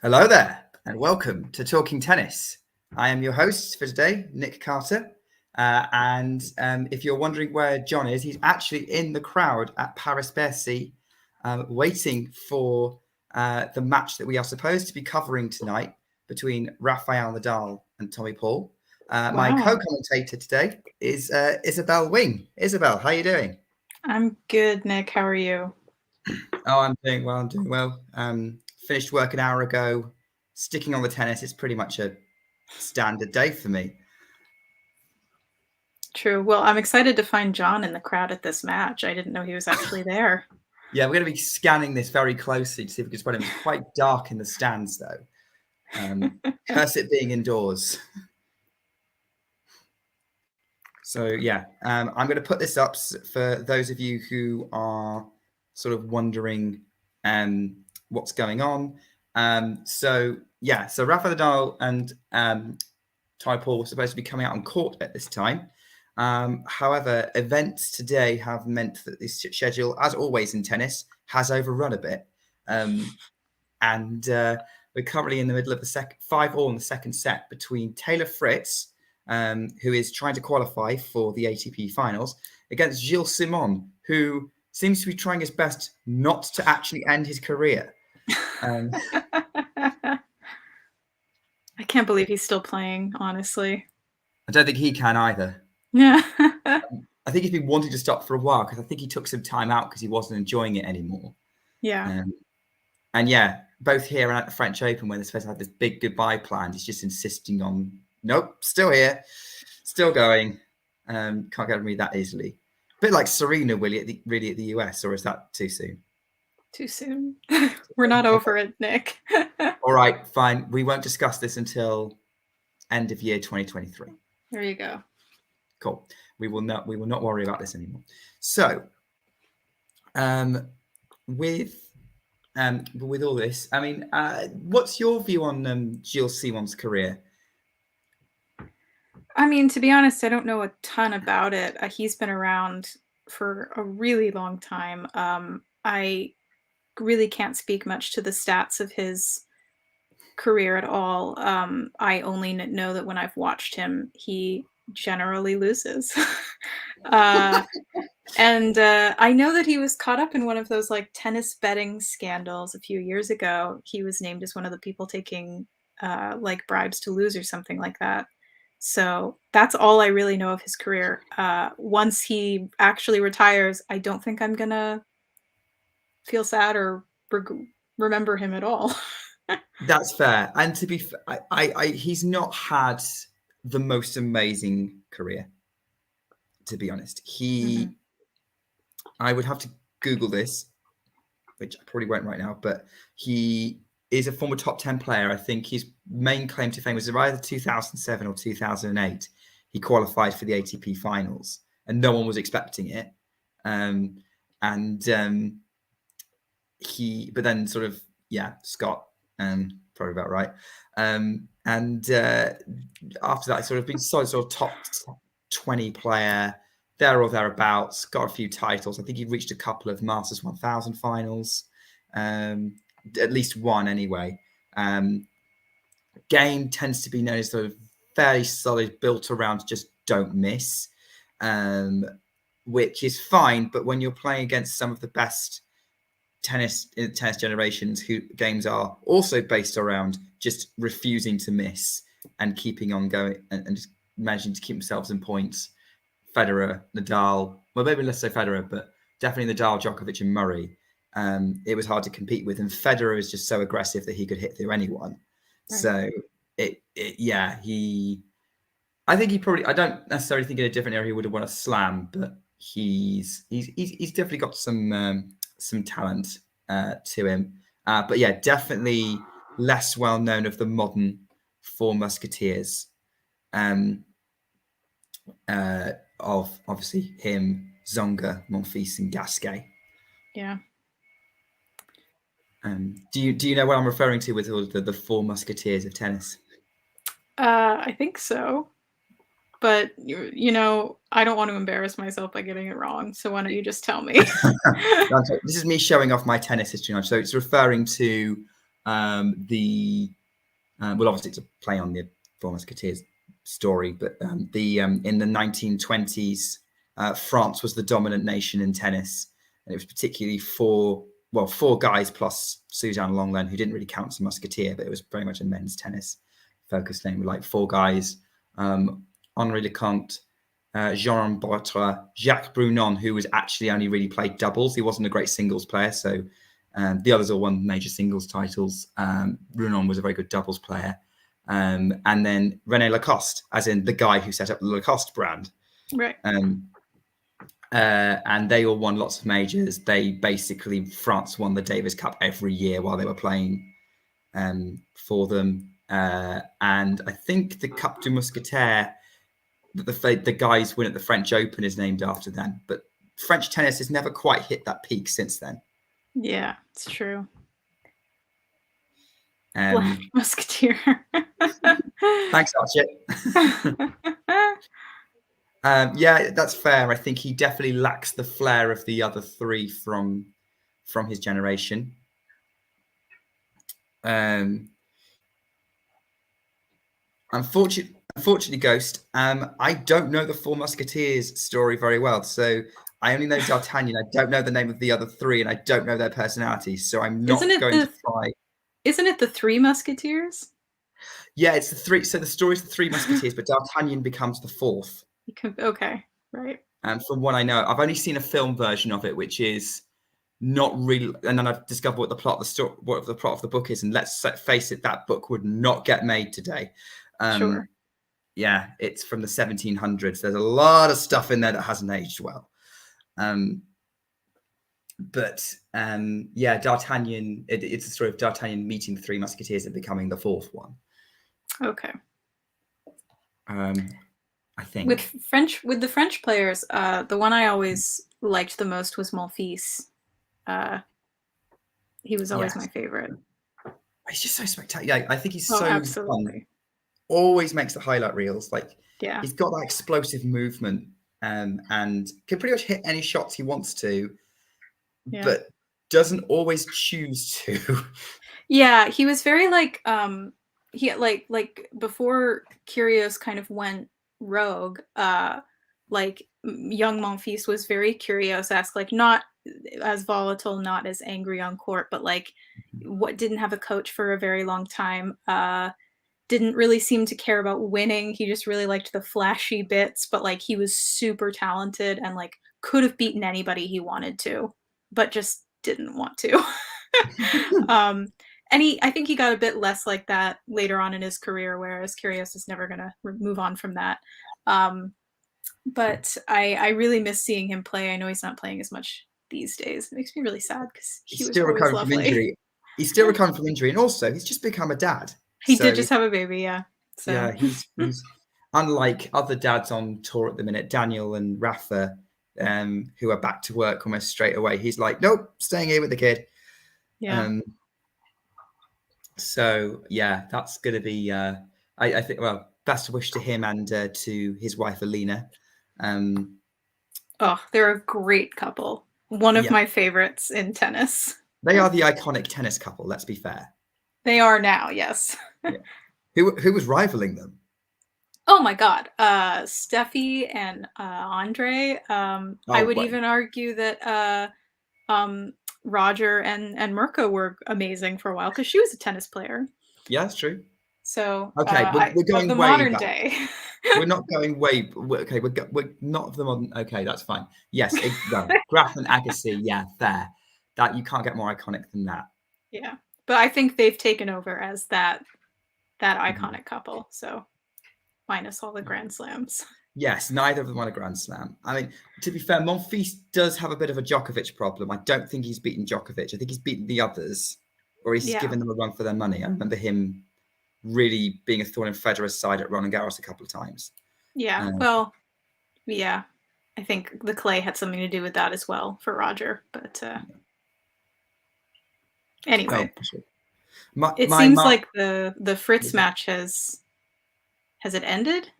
Hello there, and welcome to Talking Tennis. I am your host for today, Nick Carter. If you're wondering where John is, he's actually in the crowd at Paris Bercy, waiting for the match that we are supposed to be covering tonight between Rafael Nadal and Tommy Paul. My co-commentator today is Isabel Wing. Isabel, how are you doing? I'm good, Nick. How are you? Oh, I'm doing well. Finished work an hour ago. Sticking on the tennis, it's pretty much a standard day for me. True. Well, I'm excited to find John in the crowd at this match. I didn't know he was actually there. Yeah, we're going to be scanning this very closely to see if we can spot him. It's quite dark in the stands, though. Curse it being indoors. So, yeah, I'm going to put this up for those of you who are sort of wondering what's going on. So Rafael Nadal and Tommy Paul were supposed to be coming out on court at this time. However, events today have meant that this schedule, as always in tennis, has overrun a bit. We're currently in the middle of the 5-5 in the second set between Taylor Fritz, who is trying to qualify for the ATP Finals, against Gilles Simon, who seems to be trying his best not to actually end his career. I can't believe he's still playing, honestly. I don't think he can either. Yeah. I think he's been wanting to stop for a while because I think he took some time out because he wasn't enjoying it anymore. Yeah. Both here and at the French Open, when they're supposed to have this big goodbye planned, he's just insisting on, nope, still here, still going. Can't get rid of me that easily. A bit like Serena, really, at the US, or is that too soon? Too soon. We're not over it, Nick. All right, fine. We won't discuss this until end of year 2023. There you go. Cool. We will not worry about this anymore. So, with all this, I mean, what's your view on Gilles Simon's career? I mean, to be honest, I don't know a ton about it. He's been around for a really long time. I really can't speak much to the stats of his career at all. I only know that when I've watched him, he generally loses. I know that he was caught up in one of those like tennis betting scandals a few years ago. He was named as one of the people taking like bribes to lose or something like that. So that's all I really know of his career. Once he actually retires, I don't think I'm gonna feel sad or remember him at all. That's fair. And to be fair, he's not had the most amazing career, to be honest. I would have to Google this, which I probably won't right now, but he is a former top 10 player. I think his main claim to fame was either 2007 or 2008. He qualified for the ATP Finals, and no one was expecting it. But then sort of, Scott, probably about right. After that, sort of been sort of top 20 player, there or thereabouts, got a few titles. I think he reached a couple of Masters 1000 finals, at least one anyway. Game tends to be known as sort of fairly solid, built around just don't miss, which is fine. But when you're playing against some of the best tennis generations, who games are also based around just refusing to miss and keeping on going and just managing to keep themselves in points. Federer, Nadal, well, maybe less so Federer, but definitely Nadal, Djokovic, and Murray. It was hard to compete with, and Federer is just so aggressive that he could hit through anyone. Right. So I think he probably. I don't necessarily think in a different era he would have won a slam, but he's definitely got some talent to him. But yeah, definitely less well known of the modern Four Musketeers. Of obviously him, Zonga, Monfils, and Gasquet. Yeah. Do you know what I'm referring to with all the Four Musketeers of tennis? I think so. But, you know, I don't want to embarrass myself by getting it wrong. So why don't you just tell me? This is me showing off my tennis history. So it's referring to Well, obviously it's a play on the Four Musketeers story, but in the 1920s, France was the dominant nation in tennis, and it was particularly four guys plus Suzanne Lenglen, who didn't really count as a musketeer, but it was very much a men's tennis focused name, like four guys: Henri Leconte, Jean Bartre, Jacques Brunon, who was actually only really played doubles. He wasn't a great singles player, so the others all won major singles titles. Brunon was a very good doubles player. And then René Lacoste, as in the guy who set up the Lacoste brand. Right. And they all won lots of majors. France won the Davis Cup every year while they were playing for them. And I think the Cup du Mousquetaire that the guys win at the French Open is named after them. But French tennis has never quite hit that peak since then. Yeah, it's true. Black Musketeer. Thanks, Archie. Yeah, that's fair. I think he definitely lacks the flair of the other three from his generation. Unfortunately, Ghost, I don't know the Four Musketeers story very well. So I only know D'Artagnan. I don't know the name of the other three, and I don't know their personalities. So I'm not going to try. Isn't it the Three Musketeers? Yeah, it's the three. So the story's the Three Musketeers, but D'Artagnan becomes the fourth. Okay, right. And from what I know, I've only seen a film version of it, which is not really. And then I've discovered what the plot of the story, what the plot of the book is. And let's face it, that book would not get made today. Sure. Yeah, it's from the 1700s. There's a lot of stuff in there that hasn't aged well. Yeah, D'Artagnan. It's the story of D'Artagnan meeting the Three Musketeers and becoming the fourth one. Okay. I think with the French players, the one I always liked the most was Monfils. He was always my favorite. He's just so spectacular. I think he's so absolutely fun. Always makes the highlight reels. Like, yeah, he's got that explosive movement, and can pretty much hit any shots he wants to, but doesn't always choose to. Yeah, he was very like he like before Kyrgios kind of went rogue. Like young Monfils was very Kyrgios-esque, like not as volatile, not as angry on court, but like what didn't have a coach for a very long time. Didn't really seem to care about winning. He just really liked the flashy bits, but like he was super talented and like could have beaten anybody he wanted to, but just didn't want to. And I think he got a bit less like that later on in his career, whereas Kyrgios is never going to move on from that. But I really miss seeing him play. I know he's not playing as much these days. It makes me really sad because he was still recovering from injury. He's still recovering from injury, and also he's just become a dad. He did just have a baby, yeah. So. Yeah, he's unlike other dads on tour at the minute, Daniel and Rafa, who are back to work almost straight away. He's like, nope, staying here with the kid. Yeah. So yeah, that's going to be. I think. Well, best wish to him and to his wife Alina. They're a great couple. One of my favorites in tennis. They are the iconic tennis couple. Let's be fair. They are now, yes. Yeah. Who was rivaling them? Oh my God, Steffi and Andre. I would even argue that Roger and Mirka were amazing for a while because she was a tennis player. Yeah, that's true. So okay, we're going the way modern back. day. We're not going way. Okay, we're not the modern. Okay, that's fine. Yes, Graf and Agassi. Yeah, fair. That you can't get more iconic than that. Yeah, but I think they've taken over as that iconic couple. So minus all the Grand Slams. Yes, neither of them won a Grand Slam. I mean, to be fair, Monfils does have a bit of a Djokovic problem. I don't think he's beaten Djokovic. I think he's beaten the others, or he's given them a run for their money. I remember him really being a thorn in Federer's side at Roland Garros a couple of times. Yeah, well, yeah. I think the clay had something to do with that as well for Roger. But anyway, it seems like the Fritz match has it ended?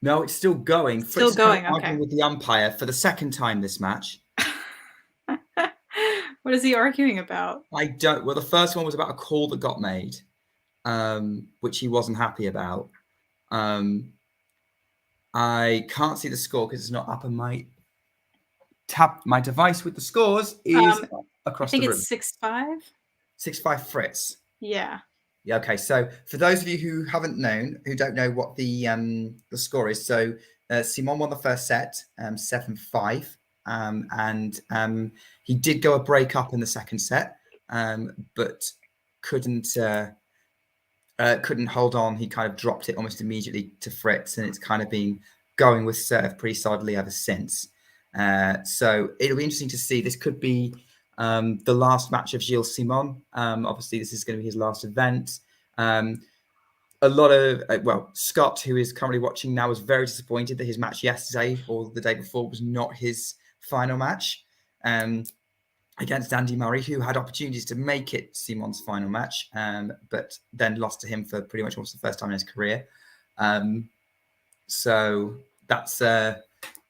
No, it's still going. It's still going. Okay. With the umpire for the second time this match. What is he arguing about? Well, the first one was about a call that got made, which he wasn't happy about. I can't see the score because it's not up on my device with the scores is across I think the room. it's 6-5. 6-5 Fritz. Yeah. Yeah. Okay. So for those of you who don't know what the score is, so Simon won the first set, 7-5, and he did go a break up in the second set, but couldn't hold on. He kind of dropped it almost immediately to Fritz, and it's kind of been going with serve pretty solidly ever since. So it'll be interesting to see. This could be the last match of Gilles Simon. Obviously, this is going to be his last event. A lot of Scott, who is currently watching now, was very disappointed that his match yesterday or the day before was not his final match against Andy Murray, who had opportunities to make it Simon's final match, but then lost to him for pretty much almost the first time in his career. So that's it.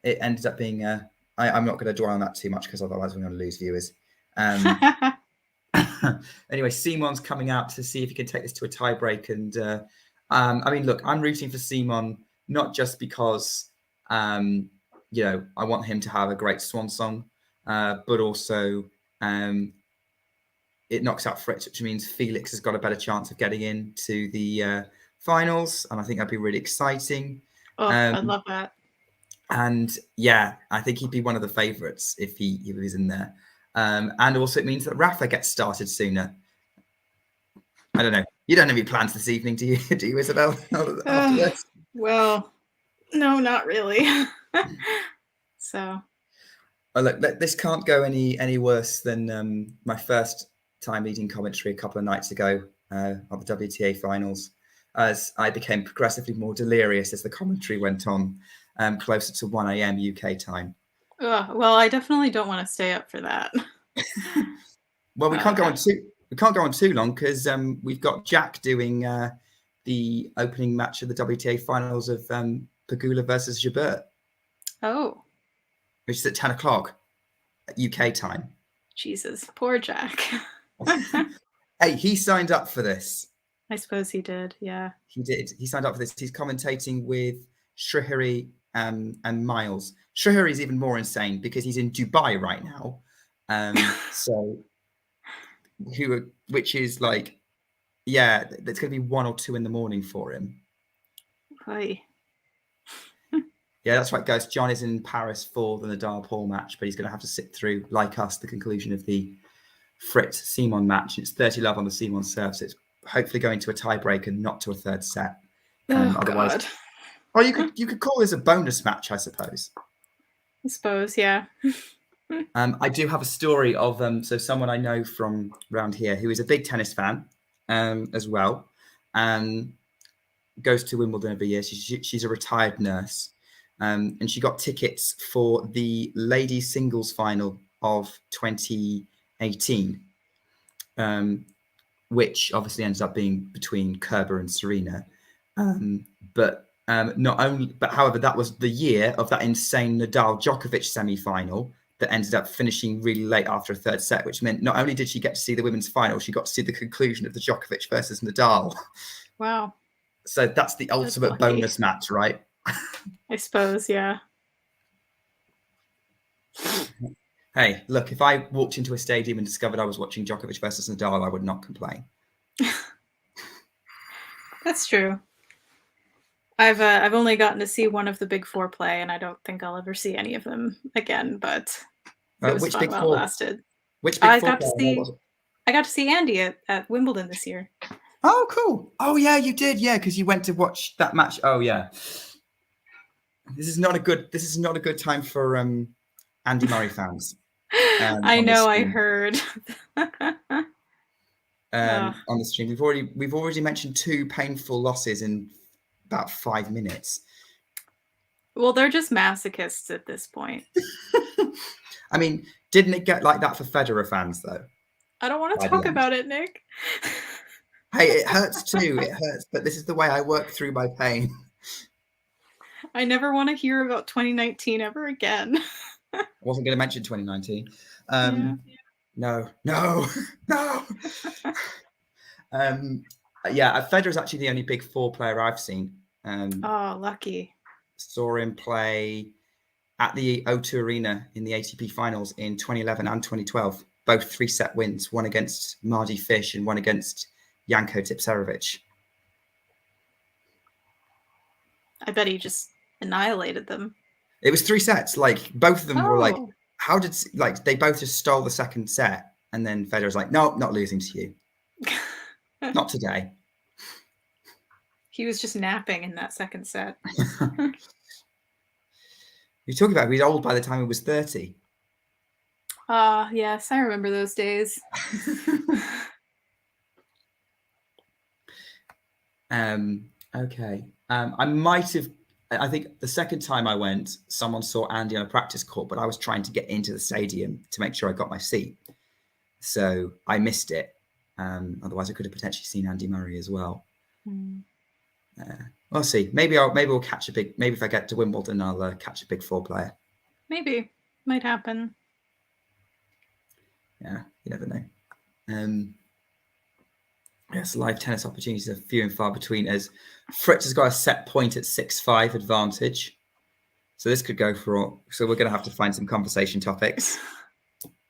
Ended up being. I'm not going to dwell on that too much because otherwise we're going to lose viewers. Anyway, Simon's coming out to see if he can take this to a tiebreak. And I mean, look, I'm rooting for Simon, not just because, I want him to have a great swan song, but also it knocks out Fritz, which means Felix has got a better chance of getting into the finals. And I think that'd be really exciting. Oh, I'd love that. And yeah, I think he'd be one of the favourites if he was in there. And also it means that Rafa gets started sooner. I don't know. You don't have any plans this evening, do you? Do you, Isabel? After this? Well, no, not really. So. Oh, look, this can't go any worse than my first time leading commentary a couple of nights ago of the WTA finals, as I became progressively more delirious as the commentary went on, closer to 1 a.m. UK time. Well, I definitely don't want to stay up for that. Well, we can't go on too long because we've got Jack doing the opening match of the WTA finals of Pegula versus Jabeur. Oh. Which is at 10 o'clock UK time. Jesus, poor Jack. Hey, he signed up for this. I suppose he did, yeah. He did. He signed up for this. He's commentating with Shrihari and Miles. Shrihari is even more insane because he's in Dubai right now. Which is like, yeah, it's going to be 1 or 2 in the morning for him. Oy. Yeah, that's right, guys. John is in Paris for the Nadal-Paul match, but he's going to have to sit through, like us, the conclusion of the Fritz-Simon match. It's 30-love on the Simon serve, so it's hopefully going to a tiebreak and not to a third set. Otherwise, God. Or you could call this a bonus match, I suppose. I suppose, yeah. I do have a story of so someone I know from around here who is a big tennis fan as well, goes to Wimbledon every year. She's a retired nurse. And she got tickets for the ladies singles final of 2018, which obviously ends up being between Kerber and Serena. But however, that was the year of that insane Nadal-Djokovic semi-final that ended up finishing really late after a third set, which meant not only did she get to see the women's final, she got to see the conclusion of the Djokovic versus Nadal. Wow. So that's the ultimate bonus match, right? I suppose, yeah. Hey, look, if I walked into a stadium and discovered I was watching Djokovic versus Nadal, I would not complain. That's true. I've only gotten to see one of the big four play, and I don't think I'll ever see any of them again, but it was fun while it lasted. Which big four I got to see Andy at Wimbledon this year. Oh, cool. Oh, yeah, you did. Yeah, because you went to watch that match. Oh, yeah. This is not a good time for Andy Murray fans. I know, I heard. On the stream, we've already mentioned 2 painful losses in about 5 minutes. Well, they're just masochists at this point. I mean, didn't it get like that for Federer fans though? I don't want to talk about it, Nick. Hey, it hurts too. It hurts, but this is the way I work through my pain. I never want to hear about 2019 ever again. I wasn't going to mention 2019. No. Yeah, Federer's actually the only Big Four player I've seen. Oh, lucky. Saw him play at the O2 Arena in the ATP Finals in 2011 and 2012. Both 3-set wins, one against Mardy Fish and one against Janko Tipsarevic. I bet he just annihilated them. It was 3 sets. Like, both of them were like, Oh. how did, like, they both just stole the second set. And then Federer's like, no, not losing to you. Not today. He was just napping in that second set. You're talking about he was old by the time he was 30. Yes, I remember those days. Okay. I think the second time I went, someone saw Andy on a practice court, but I was trying to get into the stadium to make sure I got my seat. So I missed it. Otherwise I could have potentially seen Andy Murray as well. We'll see. Maybe we'll catch maybe if I get to Wimbledon, I'll catch a Big Four player. Maybe. Might happen. Yeah, you never know. Yes, live tennis opportunities are few and far between, as Fritz has got a set point at 6-5 advantage. So this could go for... So we're going to have to find some conversation topics.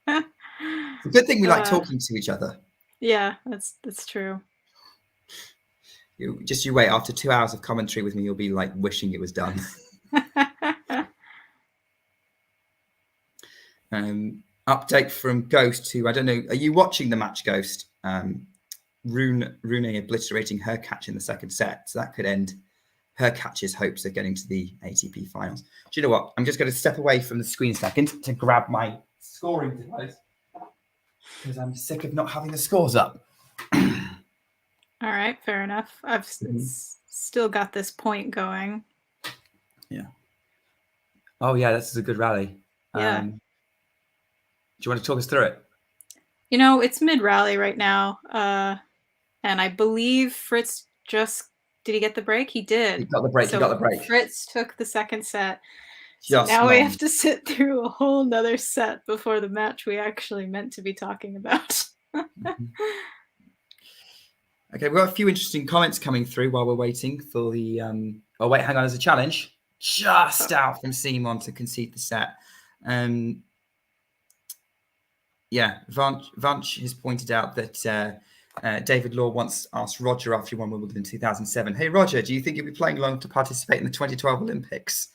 It's a good thing we like talking to each other. Yeah, that's true. You wait. After 2 hours of commentary with me, you'll be like wishing it was done. Update from Ghost, who I don't know. Are you watching the match, Ghost? Rune obliterating her catch in the second set, so that could end her catch's hopes of getting to the ATP Finals. Do you know what? I'm just going to step away from the screen a second to grab my scoring device because I'm sick of not having the scores up. All right, fair enough. I've still got this point going. Yeah. Oh yeah, this is a good rally. Yeah. Do you want to talk us through it? You know, it's mid-rally right now, and I believe Fritz did he get the break? He did. He got the break. So Fritz took the second set. So Just now we have to sit through a whole nother set before the match we actually meant to be talking about. Okay, we've got a few interesting comments coming through while we're waiting for the... Oh, wait, hang on. There's a challenge. Just out from Simon to concede the set. Yeah, Vanch has pointed out that David Law once asked Roger after he won Wimbledon in 2007, hey, Roger, do you think you'll be playing long to participate in the 2012 Olympics?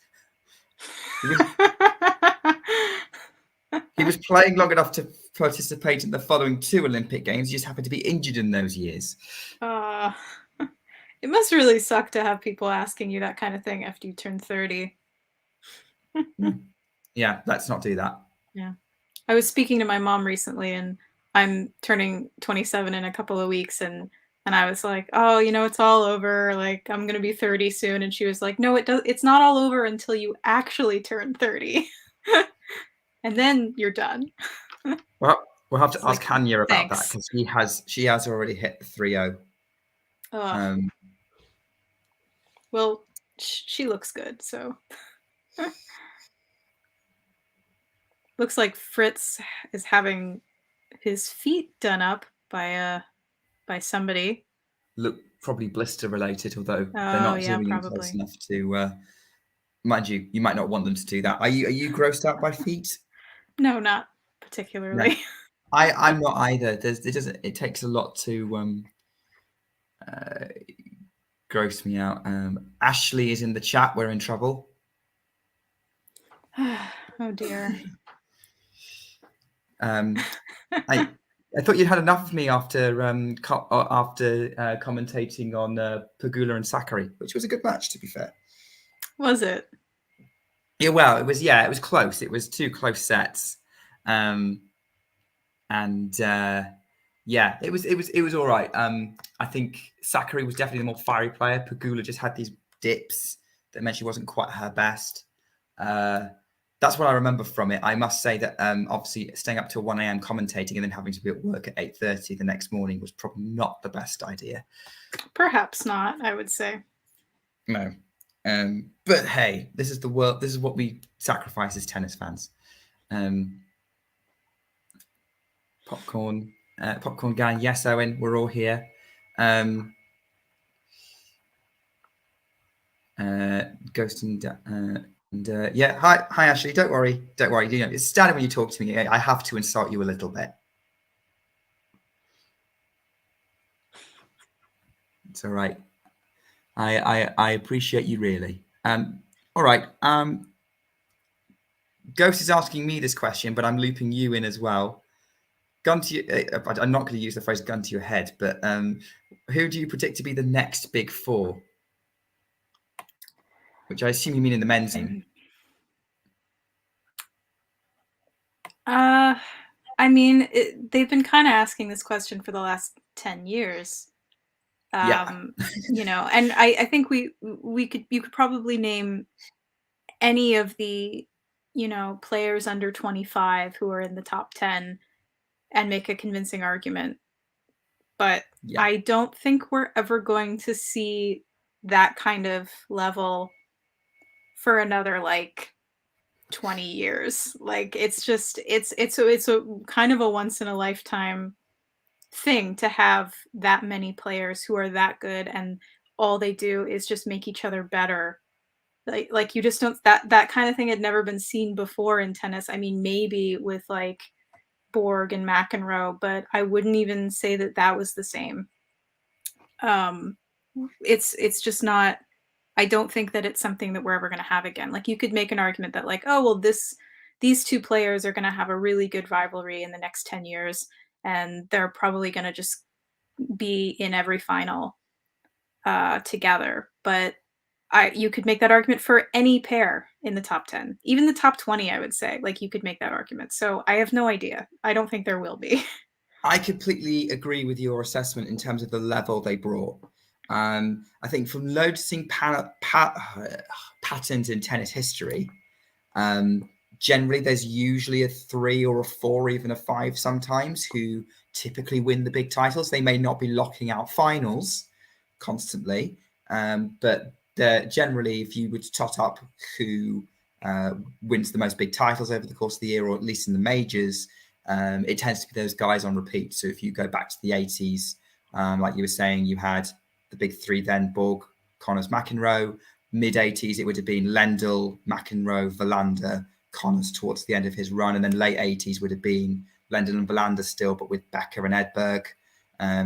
He was playing long enough to participate in the following 2 Olympic Games. He just happened to be injured in those years. It must really suck to have people asking you that kind of thing after you turn 30. Yeah, let's not do that. Yeah. I was speaking to my mom recently, and I'm turning 27 in a couple of weeks, and I was like, oh, you know, it's all over. Like, I'm going to be 30 soon. And she was like, no, it's not all over until you actually turn 30. And then you're done. Well, we'll have to ask Hanya about that, because she has already hit the 3-0. Well, she looks good, so... Looks like Fritz is having his feet done up by somebody. Look, probably blister related, although they're not zooming in close enough to... mind you, you might not want them to do that. Are you grossed out by feet? No, not particularly. No. I'm not either. It takes a lot to gross me out. Ashley is in the chat. We're in trouble. Oh dear. I thought you'd had enough of me after commentating on Pegula and Sakkari, which was a good match, to be fair. Was it? Yeah, well, it was. Yeah, it was close. It was 2 close sets, yeah, it was all right. I think Sakkari was definitely the more fiery player. Pegula just had these dips that meant she wasn't quite her best. That's what I remember from it. I must say that obviously staying up till 1 a.m. commentating and then having to be at work at 8:30 the next morning was probably not the best idea. Perhaps not, I would say. No. But hey, this is the world. This is what we sacrifice as tennis fans. Popcorn Gang. Yes, Owen, we're all here. Ghost and yeah, hi Ashley. Don't worry. You know, it's standard when you talk to me. I have to insult you a little bit. It's all right. I appreciate you really. All right. Ghost is asking me this question, but I'm looping you in as well. Gun to you. I'm not going to use the phrase "gun to your head," but who do you predict to be the next big four? Which I assume you mean in the men's team. I mean, they've been kind of asking this question for the last 10 years. Yeah. You know, and I think you could probably name any of the, you know, players under 25 who are in the top 10 and make a convincing argument. But Yeah. I don't think we're ever going to see that kind of level for another like 20 years. Like it's just it's a kind of a once in a lifetime thing to have that many players who are that good and all they do is just make each other better. Like you just don't that kind of thing had never been seen before in tennis. I mean, maybe with like Borg and McEnroe, but I wouldn't even say that that was the same. It's just not. I don't think that it's something that we're ever going to have again. Like you could make an argument that like, oh well, these two players are going to have a really good rivalry in the next 10 years, and they're probably going to just be in every final together. But you could make that argument for any pair in the top 10, even the top 20. I would say like you could make that argument. So I have no idea. I don't think there will be. I completely agree with your assessment in terms of the level they brought. I think from noticing patterns in tennis history, generally there's usually a 3 or a 4, even a 5 sometimes, who typically win the big titles. They may not be locking out finals constantly, but generally, if you were to tot up who wins the most big titles over the course of the year, or at least in the majors, it tends to be those guys on repeat. So if you go back to the 80s, like you were saying, you had the big three then: Borg, Connors, McEnroe. Mid 80s, it would have been Lendl, McEnroe, Verlander, Connors towards the end of his run. And then late 80s would have been Lendl and Verlander still, but with Becker and Edberg.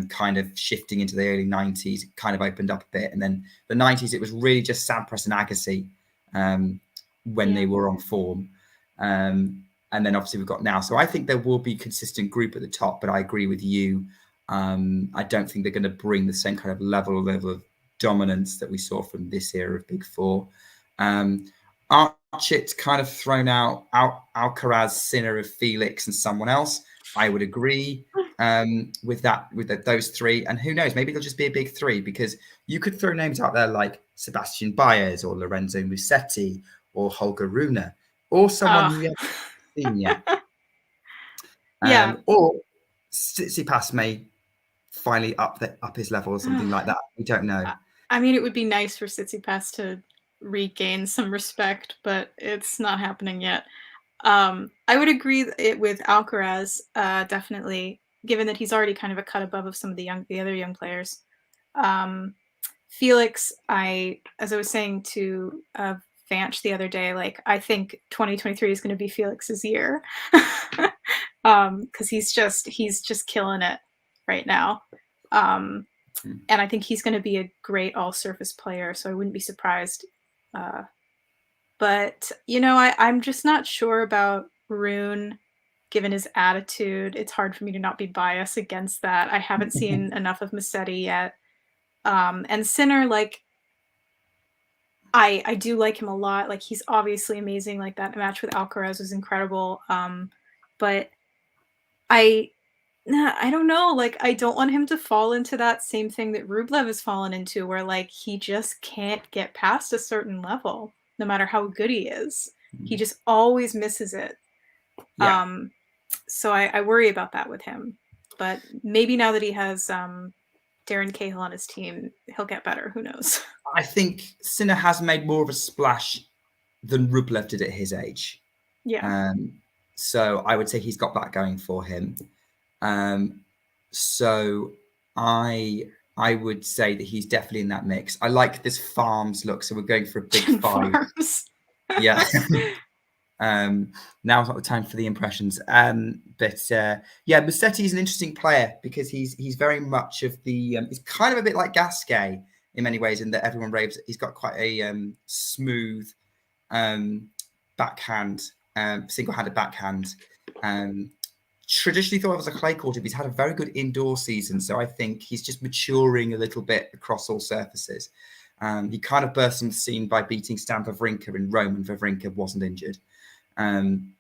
Kind of shifting into the early 90s, it kind of opened up a bit. And then the 90s, it was really just Sampras and Agassi when they were on form. And then obviously we've got now. So I think there will be a consistent group at the top, but I agree with you. I don't think they're going to bring the same kind of level of dominance that we saw from this era of Big Four. Archit kind of thrown out Alcaraz, Sinner, of Felix, and someone else. I would agree with that, with those three. And who knows, maybe it'll just be a big three, because you could throw names out there like Sebastian Baez or Lorenzo Musetti or Holger Rune, or someone you haven't seen yet. Yeah. Or Tsitsipas may finally up his level or something like that. We don't know. I mean, it would be nice for Tsitsipas to regain some respect, but it's not happening yet. I would agree with Alcaraz, definitely, given that he's already kind of a cut above of some of the other young players. Felix, as I was saying to Vanch the other day, like I think 2023 is going to be Felix's year, because he's just killing it right now. And I think he's going to be a great all-surface player, so I wouldn't be surprised. But, you know, I'm just not sure about Rune, given his attitude. It's hard for me to not be biased against that. I haven't seen enough of Musetti yet. And Sinner, like, I do like him a lot. Like, he's obviously amazing. Like, that match with Alcaraz was incredible. But I don't know. Like, I don't want him to fall into that same thing that Rublev has fallen into, where, like, he just can't get past a certain level, no matter how good he is. He just always misses it. Yeah. So I worry about that with him. But maybe now that he has Darren Cahill on his team, he'll get better. Who knows? I think Sinner has made more of a splash than Rublev did at his age. Yeah. So I would say he's got that going for him. So I would say that he's definitely in that mix. I like this Farms look, so we're going for a big five. Farms. Yeah. Now's not the time for the impressions. But yeah, Musetti is an interesting player because he's very much of the. He's kind of a bit like Gasquet in many ways, in that everyone raves. He's got quite a smooth backhand, single-handed backhand. Traditionally thought of as a clay court, he's had a very good indoor season, so I think he's just maturing a little bit across all surfaces. He kind of burst on the scene by beating Stan Wawrinka in Rome, and Wawrinka wasn't injured, and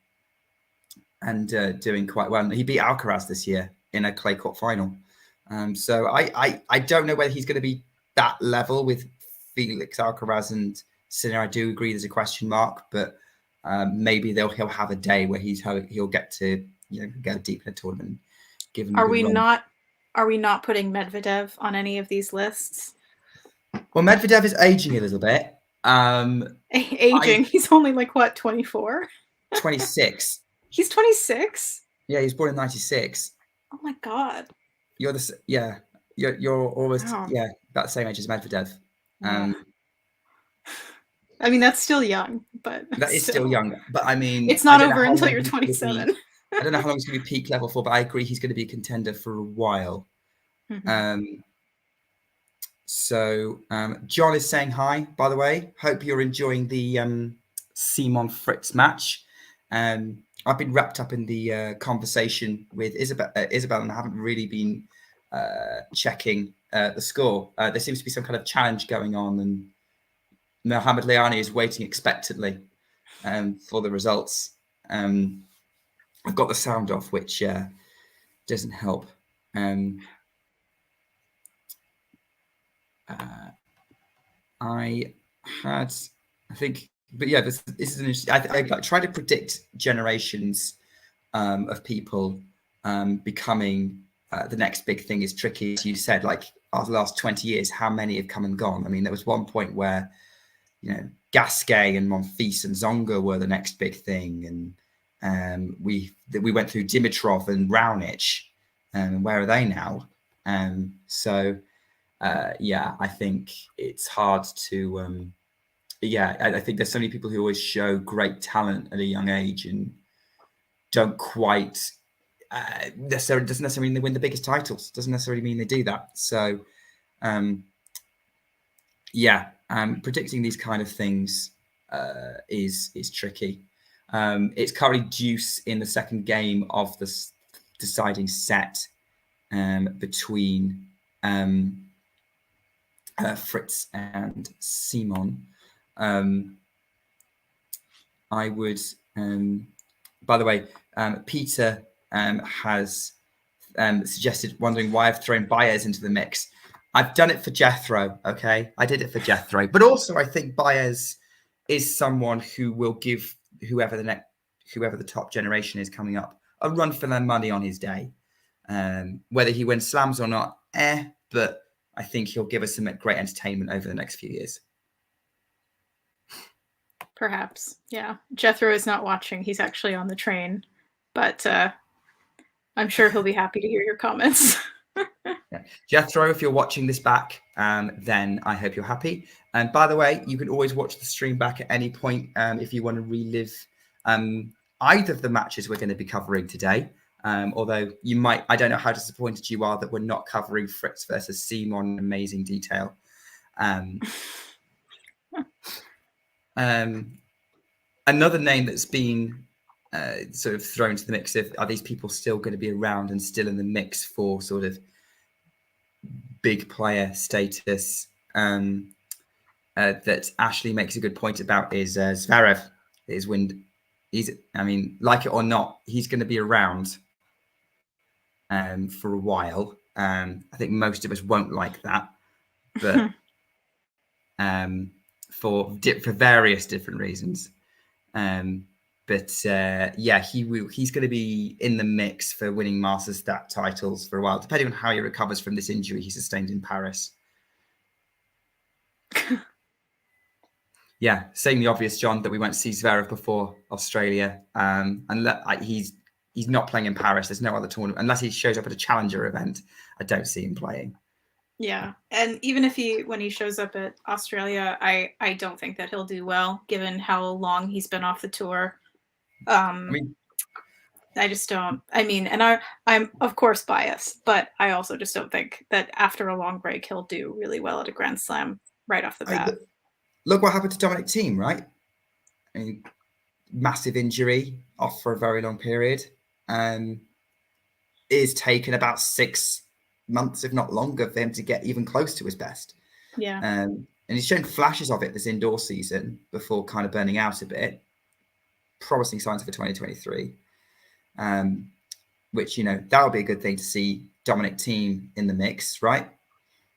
doing quite well. And he beat Alcaraz this year in a clay court final. So I don't know whether he's going to be that level with Felix Alcaraz and Sinner. I do agree there's a question mark, but maybe he'll have a day where he'll get to go deep in a tournament. Given Are we not putting Medvedev on any of these lists? Well, Medvedev is aging a little bit. Aging? He's only like what, 24? 26. He's 26? Yeah, he was born in 96. Oh my god. You're almost Wow. about the same age as Medvedev. Yeah. I mean, that's still young, but that is still young. But I mean, it's not over until you're 27. I don't know how long it's going to be peak level for, but I agree he's going to be a contender for a while. Mm-hmm. So John is saying hi, by the way. Hope you're enjoying the Simon Fritz match. I've been wrapped up in the conversation with Isabel, and I haven't really been checking the score. There seems to be some kind of challenge going on, and Mohamed Liani is waiting expectantly for the results. I've got the sound off, which doesn't help. This is an interesting. I try to predict generations of people becoming the next big thing is tricky. As you said, like after the last 20 years, how many have come and gone? I mean, there was one point where Gasquet and Monfils and Zonga were the next big thing, and we went through Dimitrov and Raonic, and where are they now? I think it's hard to. I think there's so many people who always show great talent at a young age and don't quite doesn't necessarily mean they win the biggest titles. Doesn't necessarily mean they do that. So, predicting these kind of things is tricky. It's currently deuce in the second game of the deciding set between Fritz and Simon. I would, by the way, Peter has suggested wondering why I've thrown Baez into the mix. I've done it for Jethro, okay? I did it for Jethro. But also I think Baez is someone who will give whoever the top generation is coming up a run for their money on his day. Whether he wins slams or not, but I think he'll give us some great entertainment over the next few years. Perhaps, yeah. Jethro is not watching. He's actually on the train, but I'm sure he'll be happy to hear your comments. Yeah. Jethro, if you're watching this back, then I hope you're happy. And by the way, you can always watch the stream back at any point if you want to relive either of the matches we're going to be covering today. Although you might, I don't know how disappointed you are that we're not covering Fritz versus Simon in amazing detail. Another name that's been sort of thrown into the mix of, are these people still going to be around and still in the mix for sort of big player status? That Ashley makes a good point about is Zverev. Like it or not, he's going to be around for a while. I think most of us won't like that, but for various different reasons. He's going to be in the mix for winning Masters titles for a while, depending on how he recovers from this injury he sustained in Paris. Yeah, saying the obvious, John, that we won't see Zverev before Australia, and he's he's not playing in Paris. There's no other tournament unless he shows up at a challenger event. I don't see him playing. Yeah, and even if when he shows up at Australia, I don't think that he'll do well, given how long he's been off the tour. I just don't. I mean, and I'm of course biased, but I also just don't think that after a long break he'll do really well at a Grand Slam right off the bat. Look what happened to Dominic Thiem, right? I mean, massive injury, off for a very long period. Is taken about 6 months, if not longer, for him to get even close to his best. Yeah. And he's shown flashes of it this indoor season before kind of burning out a bit. Promising signs for 2023. Which, that would be a good thing to see Dominic Thiem in the mix, right?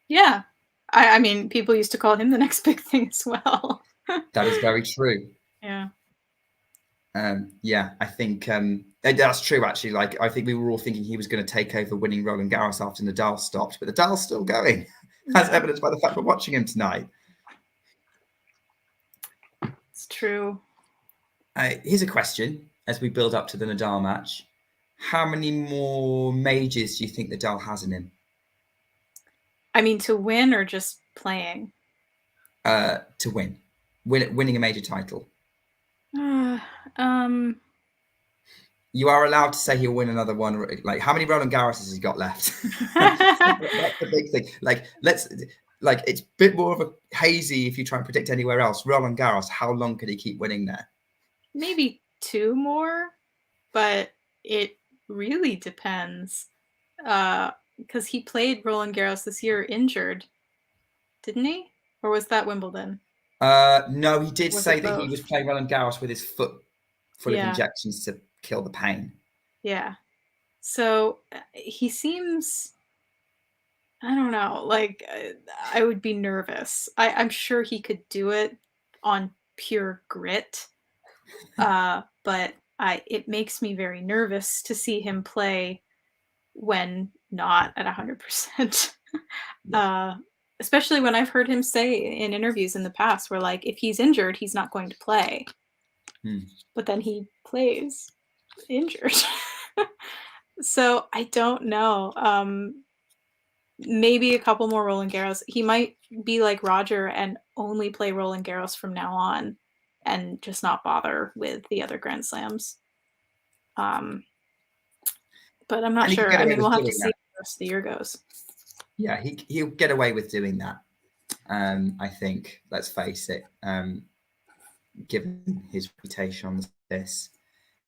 Yeah. I mean, people used to call him the next big thing as well. That is very true. Yeah. I think that's true, actually. Like, I think we were all thinking he was going to take over winning Roland Garros after Nadal stopped, but Nadal's still going, as evidenced by the fact we're watching him tonight. It's true. Here's a question as we build up to the Nadal match. How many more majors do you think Nadal has in him? I mean, to win or just playing? To win. Winning a major title. You are allowed to say he'll win another one. Like, how many Roland Garros has he got left? That's the big thing. It's a bit more of a hazy if you try and predict anywhere else. Roland Garros, how long could he keep winning there? Maybe 2 more, but it really depends. Because he played Roland Garros this year injured, didn't he? Or was that Wimbledon? No, he did say that he was playing Roland Garros with his foot full of injections to kill the pain. Yeah. So he seems, I don't know, like I would be nervous. I'm sure he could do it on pure grit. But it makes me very nervous to see him play when not at 100%. Especially when I've heard him say in interviews in the past where, like, if he's injured, he's not going to play. But then he plays injured. So I don't know. Maybe a couple more Roland Garros. He might be like Roger and only play Roland Garros from now on and just not bother with the other Grand Slams. But I'm not sure. I mean, we'll have to see how the rest of the year goes. Yeah, he'll get away with doing that. I think, let's face it, given his reputation on this.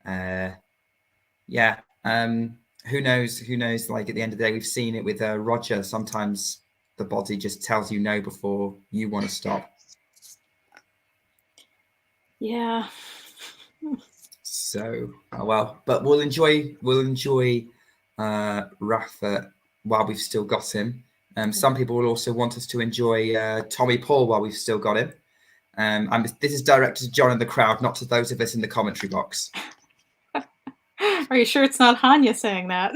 Who knows? Like, at the end of the day, we've seen it with Roger. Sometimes the body just tells you no before you want to stop. Yeah. So, but we'll enjoy Rafa while we've still got him. Some people will also want us to enjoy Tommy Paul while we've still got him. And this is directed to John and the crowd, not to those of us in the commentary box. Are you sure it's not Hanya saying that?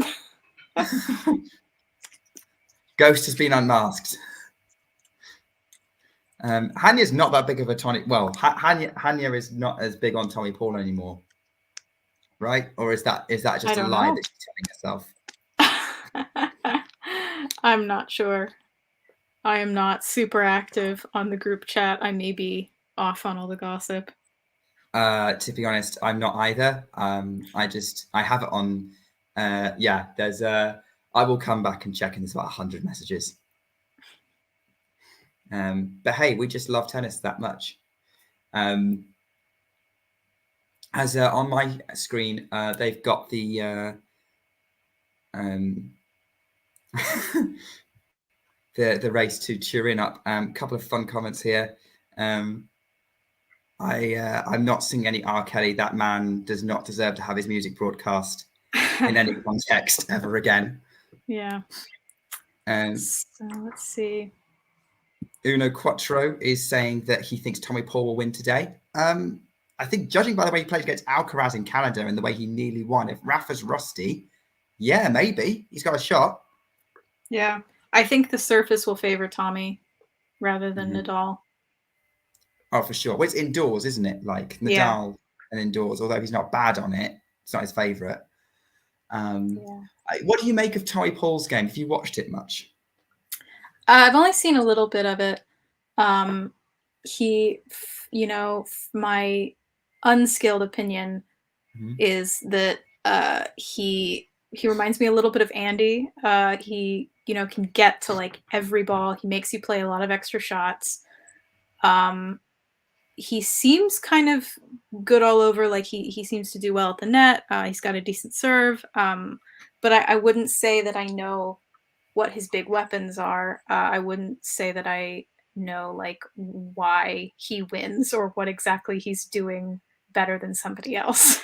Ghost has been unmasked. Hanya's not that big of a Tommy. Well, Hanya is not as big on Tommy Paul anymore, right? Or is that just a lie that she's telling herself? I'm not sure. I am not super active on the group chat. I may be off on all the gossip. To be honest, I'm not either. I have it on. There's I will come back and check, and there's about 100 messages. But hey, we just love tennis that much. As on my screen, they've got the the race to Turin up. A couple of fun comments here. I'm not singing any R. Kelly. That man does not deserve to have his music broadcast in any context ever again. Yeah. So let's see. Uno Quattro is saying that he thinks Tommy Paul will win today. I think, judging by the way he played against Alcaraz in Canada and the way he nearly won, if Rafa's rusty, yeah, maybe he's got a shot. Yeah, I think the surface will favor Tommy rather than Nadal. Oh, for sure. Well, it's indoors, isn't it? Like Nadal and indoors, although he's not bad on it, it's not his favorite. What do you make of Tommy Paul's game? Have you watched it much? I've only seen a little bit of it. He, my unskilled opinion is that he reminds me a little bit of Andy. He can get to like every ball. He makes you play a lot of extra shots. He seems kind of good all over. Like he seems to do well at the net. He's got a decent serve. But I wouldn't say that I know what his big weapons are. I wouldn't say that I know like why he wins or what exactly he's doing better than somebody else.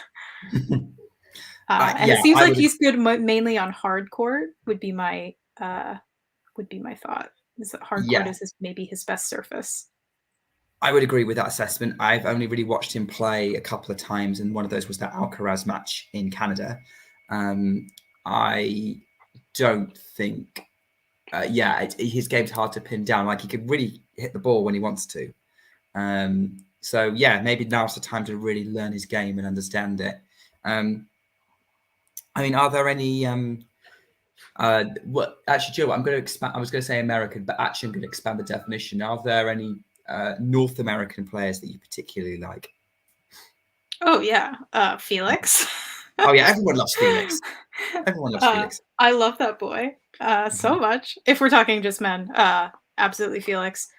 And it seems like he's good mainly on hard court. Would be my thought. Is that hard court is maybe his best surface. I would agree with that assessment. I've only really watched him play a couple of times, and one of those was that Alcaraz match in Canada. I don't think, his game's hard to pin down. Like he could really hit the ball when he wants to. So maybe now's the time to really learn his game and understand it. I mean, are there any? Actually, Joe, I'm going to expand. I was going to say American, but actually, I'm going to expand the definition. Are there any North American players that you particularly like? Oh yeah, Felix. Oh yeah, everyone loves Felix. Everyone loves Felix. I love that boy so much. If we're talking just men, absolutely Felix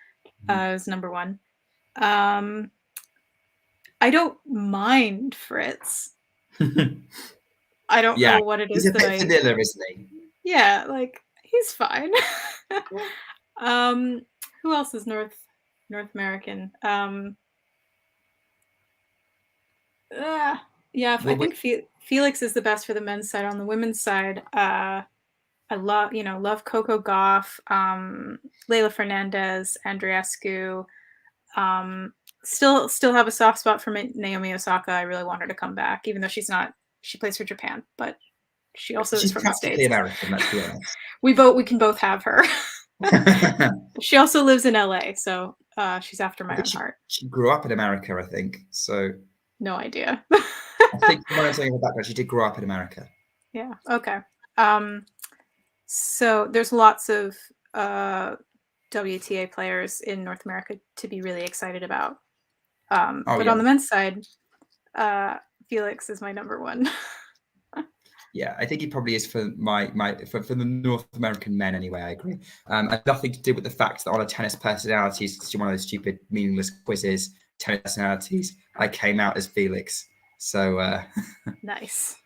is number one. I don't mind Fritz. I don't know what it is. He's a bit vanilla, isn't he? Yeah, like he's fine. Who else is North American? I think Felix is the best for the men's side. On the women's side, I love Coco Gauff, Leila Fernandez, Andreescu. Still have a soft spot for Naomi Osaka. I really want her to come back, even though she's not. She plays for Japan, but she also is from the States. American, let's be honest. We can both have her. She also lives in LA, so she's after my own heart. She grew up in America, I think. So no idea. I think when I'm saying her background, she did grow up in America. Yeah. Okay. So there's lots of WTA players in North America to be really excited about. On the men's side, Felix is my number one. Yeah, I think he probably is for for the North American men anyway. I agree. And nothing to do with the fact that on a tennis personalities, it's one of those stupid, meaningless quizzes, tennis personalities, I came out as Felix. So nice.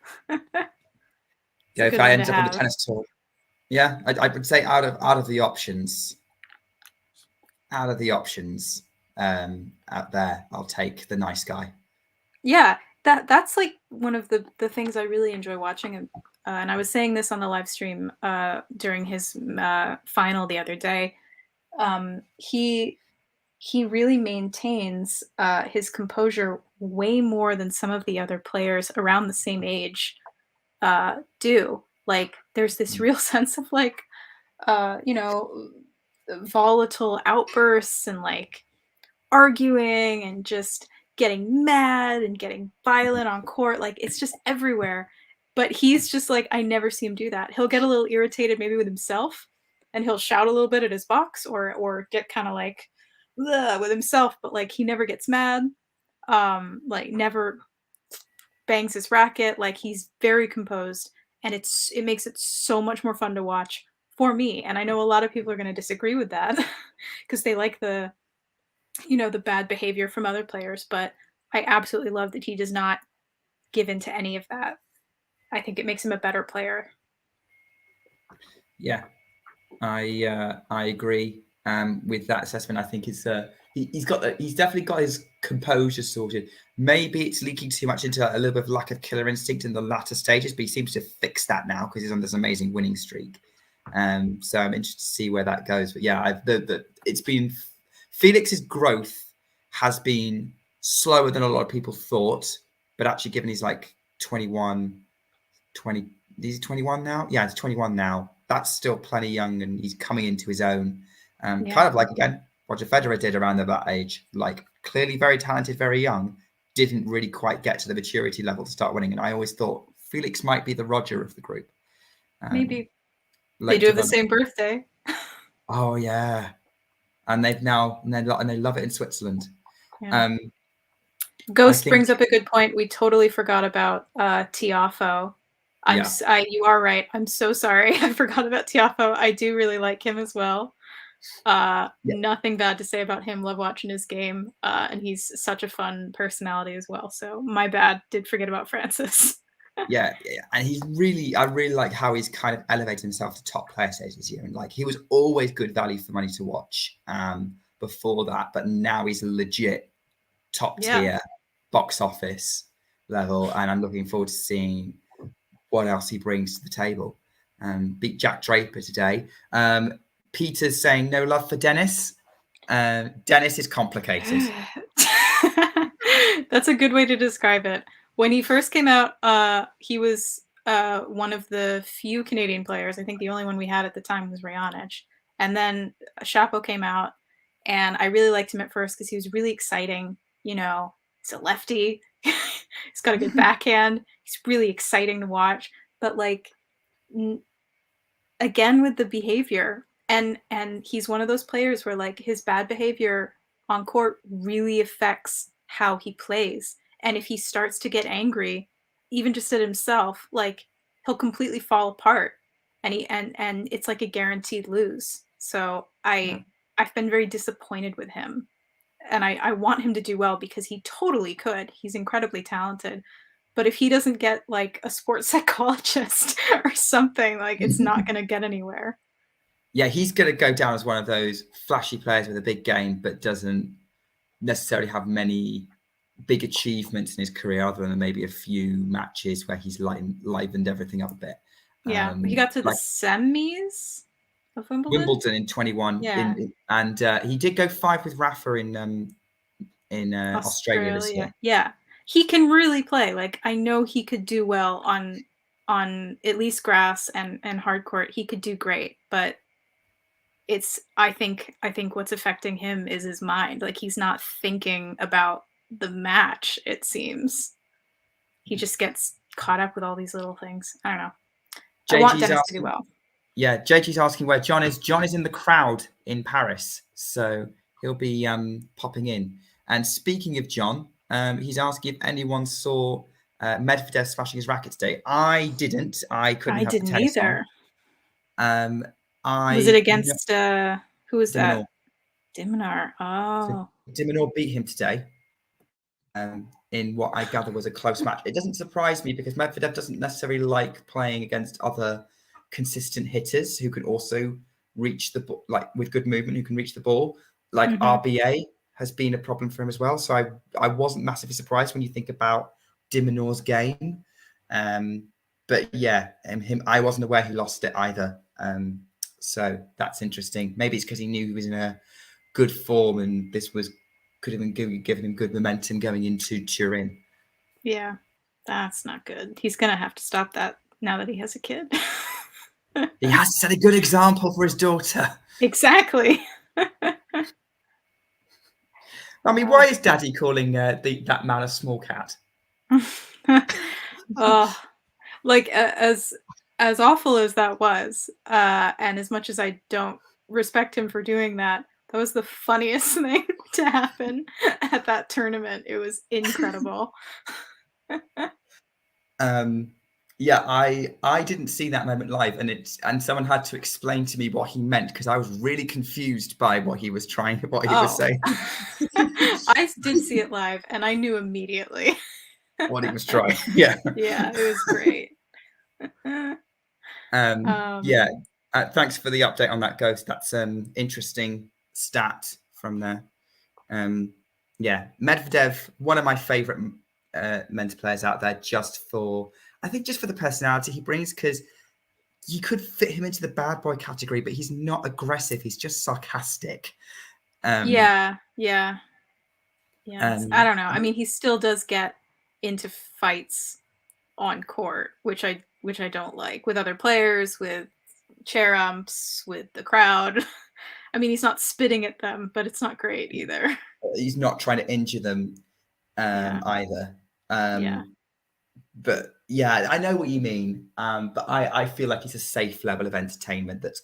If I ended up on the tennis tour, I would say out of the options out there, I'll take the nice guy. Yeah. That's like one of the things I really enjoy watching. And I was saying this on the live stream during his final the other day. He really maintains his composure way more than some of the other players around the same age do. Like there's this real sense of like, volatile outbursts and like arguing and just getting mad and getting violent on court. Like it's just everywhere. But he's just like, I never see him do that. He'll get a little irritated maybe with himself and he'll shout a little bit at his box or get kind of like with himself, but like he never gets mad. Like never bangs his racket. Like he's very composed and it makes it so much more fun to watch for me. And I know a lot of people are going to disagree with that because they like the bad behavior from other players, but I absolutely love that he does not give in to any of that. I think it makes him a better player. Yeah, I agree with that assessment. I think he's definitely got his composure sorted. Maybe it's leaking too much into a little bit of lack of killer instinct in the latter stages, but he seems to fix that now because he's on this amazing winning streak. So I'm interested to see where that goes. But yeah, it's been Felix's growth has been slower than a lot of people thought, but actually given he's like 21, he's 21 now? Yeah, he's 21 now. That's still plenty young and he's coming into his own. Kind of like, again, Roger Federer did around that age, like clearly very talented, very young, didn't really quite get to the maturity level to start winning. And I always thought Felix might be the Roger of the group. Maybe. They Late do have the development. same birthday. Oh yeah, and they love it in Switzerland. Yeah. I Ghost think brings up a good point. We totally forgot about Tiafo. You are right. I'm so sorry. I forgot about Tiafo. I do really like him as well. Nothing bad to say about him. Love watching his game. And he's such a fun personality as well. So my bad. Did forget about Francis. yeah, and I really like how he's kind of elevated himself to top player status this year. And like he was always good value for money to watch before that, but now he's a legit top tier box office level, and I'm looking forward to seeing what else he brings to the table. Beat Jack Draper today. Peter's saying no love for Dennis. Dennis is complicated. That's a good way to describe it. When he first came out, he was one of the few Canadian players. I think the only one we had at the time was Raonic. And then Chapo came out, and I really liked him at first because he was really exciting. You know, he's a lefty. He's got a good backhand. He's really exciting to watch. But like, again with the behavior, and he's one of those players where like his bad behavior on court really affects how he plays. And if he starts to get angry, even just at himself, like he'll completely fall apart, and it's like a guaranteed lose. So I've been very disappointed with him, and I want him to do well because he totally could. He's incredibly talented. But if he doesn't get like a sports psychologist or something, like it's not going to get anywhere. Yeah, he's going to go down as one of those flashy players with a big game, but doesn't necessarily have many big achievements in his career, other than maybe a few matches where he's livened everything up a bit. Yeah, he got to the semis of Wimbledon in 21. Yeah. And he did go 5 with Rafa in Australia this year. Yeah, he can really play. Like I know he could do well on at least grass and hard court. He could do great, but I think what's affecting him is his mind. Like he's not thinking about the match, it seems. He just gets caught up with all these little things. I don't know. I want Dennis to do well. Yeah, JG's asking where John is. John is in the crowd in Paris, so he'll be popping in. And speaking of John, he's asking if anyone saw Medvedev smashing his racket today. I didn't. I couldn't. I didn't either. Was it against who was that? De Minaur. Oh, so De Minaur beat him today. In what I gather was a close match. It doesn't surprise me because Medvedev doesn't necessarily like playing against other consistent hitters who can also reach the ball, like with good movement, who can reach the ball. Like RBA has been a problem for him as well. So I wasn't massively surprised when you think about De Minaur's game. But yeah, him, I wasn't aware he lost it either. So that's interesting. Maybe it's because he knew he was in a good form and this could have been given him good momentum going into Turin. Yeah, that's not good. He's going to have to stop that now that he has a kid. He has to set a good example for his daughter. Exactly. I mean, why is Daddy calling that man a small cat? Oh, like as awful as that was, and as much as I don't respect him for doing that, that was the funniest thing to happen at that tournament. It was incredible. Yeah, I didn't see that moment live, and someone had to explain to me what he meant because I was really confused by what he was was saying. I did see it live, and I knew immediately what he was trying. Yeah, yeah, it was great. Yeah, thanks for the update on that, Ghost. That's an interesting stat from there. Yeah, Medvedev, one of my favorite men's players out there, just for the personality he brings, because you could fit him into the bad boy category, but he's not aggressive. He's just sarcastic. Yeah. I don't know. I mean, he still does get into fights on court, which I don't like, with other players, with chair umps, with the crowd. I mean, he's not spitting at them, but it's not great either. He's not trying to injure them either. But yeah, I know what you mean. But I feel like it's a safe level of entertainment that's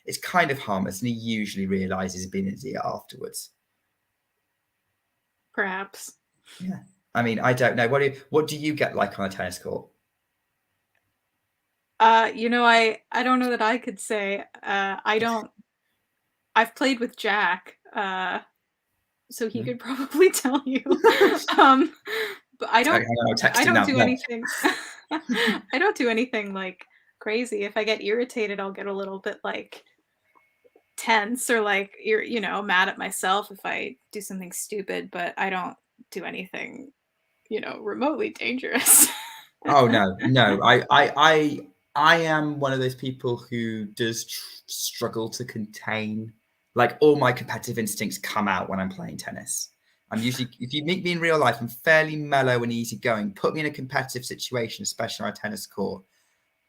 it's kind of harmless, and he usually realizes being an idiot afterwards. Perhaps. Yeah. I mean, I don't know. What do you get like on a tennis court? I don't know that I could say. I've played with Jack, so he could probably tell you. Um, but Hang on, I'll I text him don't now. do No. anything. I don't do anything like crazy. If I get irritated, I'll get a little bit like tense or like mad at myself if I do something stupid, but I don't do anything, remotely dangerous. Oh no, no. I am one of those people who does struggle to contain. Like all my competitive instincts come out when I'm playing tennis. I'm usually, if you meet me in real life, I'm fairly mellow and easygoing. Put me in a competitive situation, especially on a tennis court,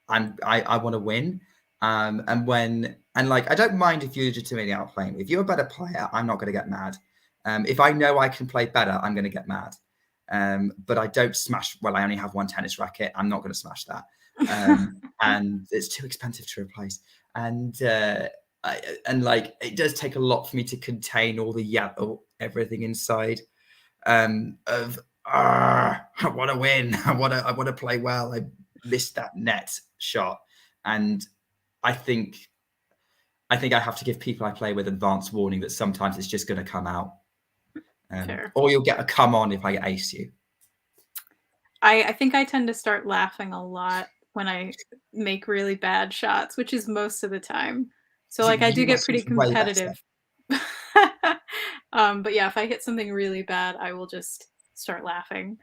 I want to win. And like I don't mind if you're legitimately outplaying me. If you're a better player, I'm not going to get mad. If I know I can play better, I'm going to get mad. But I don't smash. Well, I only have one tennis racket. I'm not going to smash that, and it's too expensive to replace. And and like it does take a lot for me to contain all the everything inside. Of I want to win. I want to play well. I missed that net shot, and I think I think I have to give people I play with advance warning that sometimes it's just going to come out, Fair. or you'll get a come on if I ace you. I think I tend to start laughing a lot when I make really bad shots, which is most of the time. So See, like I do you get must pretty be way better. competitive. But yeah, if I hit something really bad, I will just start laughing.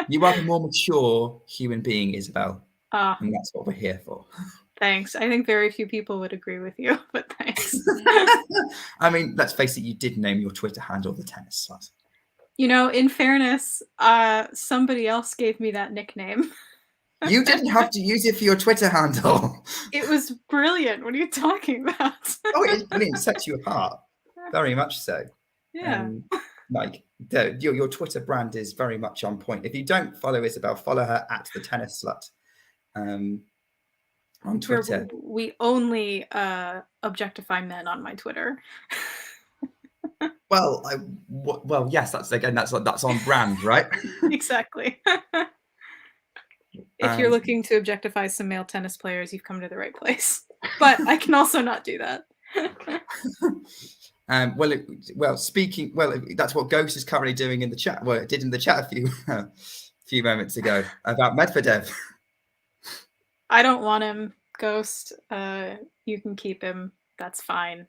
You are the more mature human being, Isabel, Ah, and that's what we're here for. thanks. I think very few people would agree with you, but thanks. I mean, let's face it, you did name your Twitter handle the tennis slut. In fairness, somebody else gave me that nickname. You didn't have to use it for your Twitter handle. It was brilliant. What are you talking about? Oh, it is brilliant. It sets you apart. Very much so. Yeah. Like your Twitter brand is very much on point. If you don't follow Isabel, follow her at the tennis slut on Twitter. We only objectify men on my Twitter. Well, well, yes, that's on brand, right? Exactly. If you're Um, looking to objectify some male tennis players, you've come to the right place. But I can also not do that. speaking. Well, that's what Ghost is currently doing in the chat. Well, it did in the chat a few moments ago about Medvedev. I don't want him, Ghost. You can keep him. That's fine.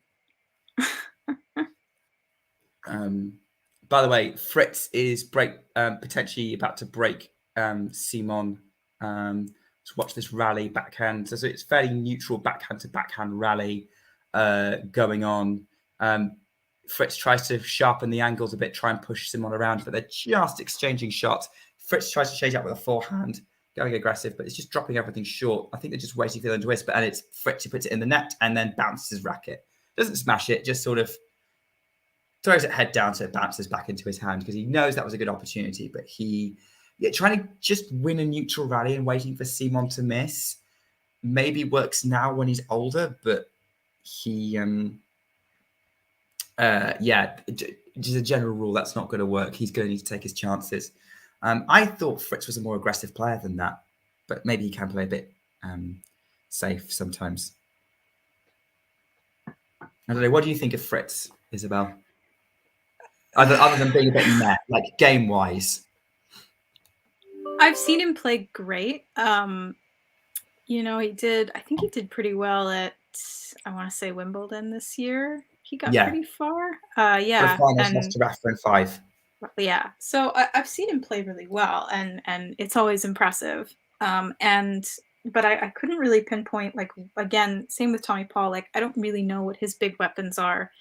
By the way, Fritz is potentially about to break Simon. To watch this rally backhand. So it's fairly neutral backhand to backhand rally going on. Fritz tries to sharpen the angles a bit, try and push Simon around, but they're just exchanging shots. Fritz tries to change out with a forehand, going aggressive, but it's just dropping everything short. I think they're just waiting for them to whisper, and it's Fritz who puts it in the net and then bounces his racket. Doesn't smash it, just sort of throws it head down so it bounces back into his hand because he knows that was a good opportunity, but trying to just win a neutral rally and waiting for Simon to miss maybe works now when he's older, but he just a general rule that's not going to work. He's going to need to take his chances. I thought Fritz was a more aggressive player than that, but maybe he can play a bit safe sometimes. I don't know. What do you think of Fritz, Isabel? Other than being a bit meh, like game wise. I've seen him play great. I think he did pretty well at, I want to say, Wimbledon this year. He got pretty far. Yeah. Finals lost to Rafa in 5. Yeah. So I've seen him play really well, and it's always impressive. But I couldn't really pinpoint, like, again, same with Tommy Paul, like I don't really know what his big weapons are,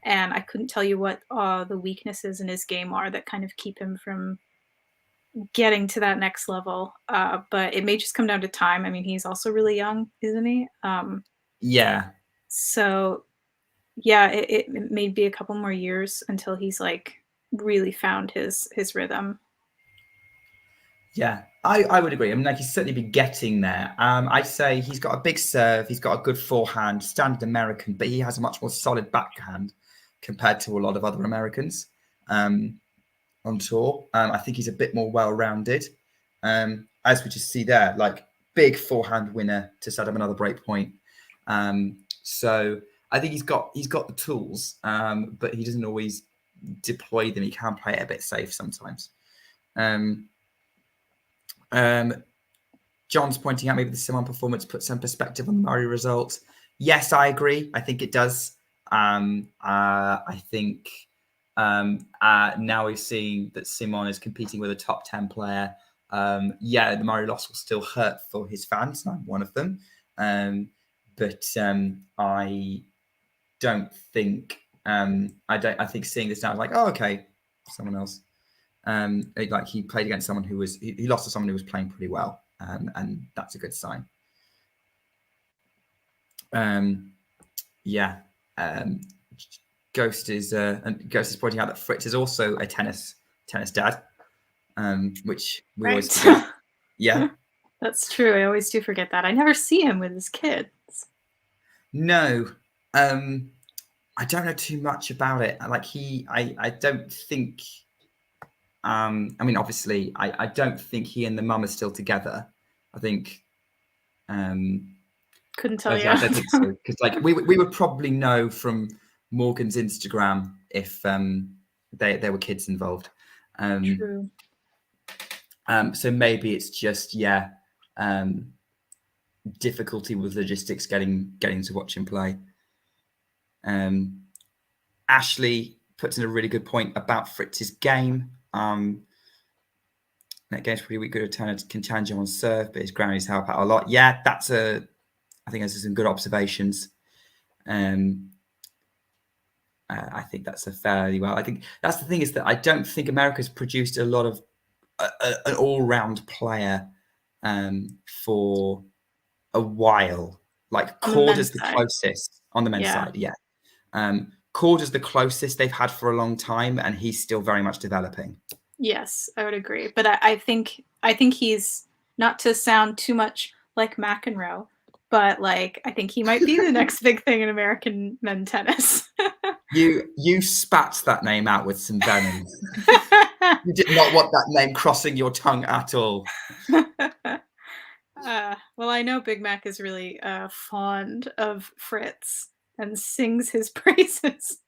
and I couldn't tell you what the weaknesses in his game are that kind of keep him from getting to that next level. But it may just come down to time. I mean, he's also really young, isn't he? Yeah. So yeah, it may be a couple more years until he's like really found his rhythm. Yeah, I would agree. I mean, like he's certainly been getting there. I'd say he's got a big serve. He's got a good forehand, standard American, but he has a much more solid backhand compared to a lot of other Americans on tour. I think he's a bit more well-rounded. As we just see there, like big forehand winner to set up another break point. So I think he's got the tools, but he doesn't always deploy them. He can play it a bit safe sometimes. John's pointing out maybe the Simon performance puts some perspective on the Murray result. Yes, I agree. I think it does. I think now we're seeing that Simon is competing with a top 10 player. Yeah, the Murray loss will still hurt for his fans. I'm one of them. But I don't think I think seeing this now, like, oh, okay, someone else. Like he played against someone who was he lost to someone who was playing pretty well, and that's a good sign. Yeah. Ghost is pointing out that Fritz is also a tennis dad, which we always forget. Yeah, that's true. I always do forget that. I never see him with his kids. No, I don't know too much about it. Like I don't think. I mean, obviously, I don't think he and the mum are still together. I think. Couldn't tell you. I don't think so, because like we would probably know from Morgan's Instagram if there were kids involved. True. So maybe it's just difficulty with logistics getting to watch him play. Ashley puts in a really good point about Fritz's game. That game's pretty weak. Good return can challenge him on serve, but his ground help out a lot. Yeah, I think those are some good observations. I think that's a fairly well. I think that's the thing, is that I don't think America's produced a lot of an all-round player for a while. Like Cord is the closest on the men's side. Yeah. Cord is the closest they've had for a long time, and he's still very much developing. Yes, I would agree. But I think he's, not to sound too much like McEnroe, but like I think he might be the next big thing in American men's tennis. You spat that name out with some venom. You did not want that name crossing your tongue at all. Well, I know Big Mac is really fond of Fritz and sings his praises.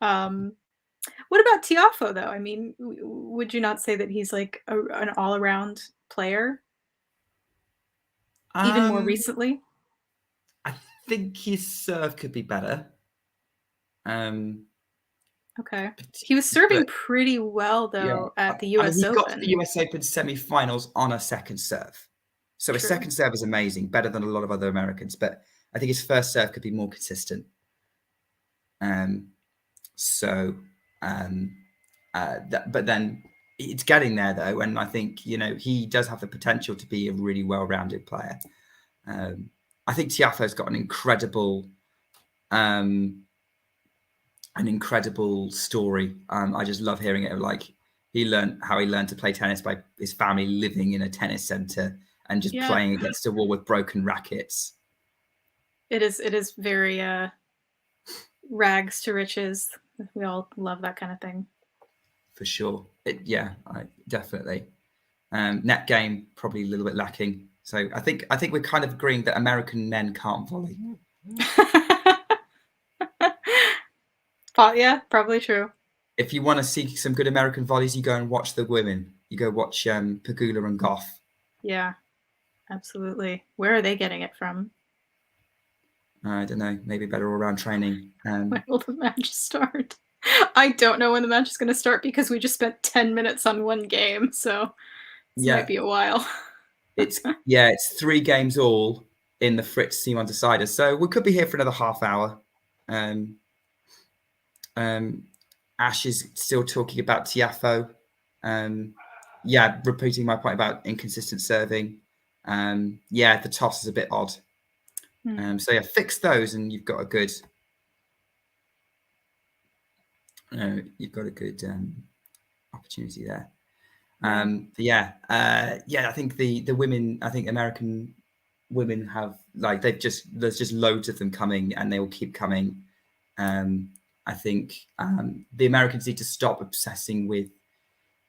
What about Tiafoe, though? I mean, would you not say that he's like an all-around player? Even more recently? I think his serve could be better. Okay. He was serving pretty well, though, at the US Open. He got to the US Open semi-finals on a second serve. So his second serve is amazing, better than a lot of other Americans. But I think his first serve could be more consistent. But then it's getting there, though. And I think, he does have the potential to be a really well-rounded player. I think Tiafoe's got an incredible story. I just love hearing it. Like he learned to play tennis by his family living in a tennis center and just playing against a wall with broken rackets. It is very rags to riches. We all love that kind of thing. For sure. Definitely. Net game probably a little bit lacking. So I think we're kind of agreeing that American men can't volley. Yeah, probably true. If you want to see some good American volleys, you go and watch the women. You go watch Pegula and Goff. Yeah, absolutely. Where are they getting it from? I don't know. Maybe better all-around training. When will the match start? I don't know when the match is going to start because we just spent 10 minutes on one game, so this might be a while. It's 3 games all in the Fritz Simon decider, so we could be here for another half hour. Ash is still talking about Tiafoe. Repeating my point about inconsistent serving. The toss is a bit odd. Fix those, and you've got a good. Opportunity there. Yeah, I think the women, I think American women have like there's just loads of them coming, and they will keep coming. I think the Americans need to stop obsessing with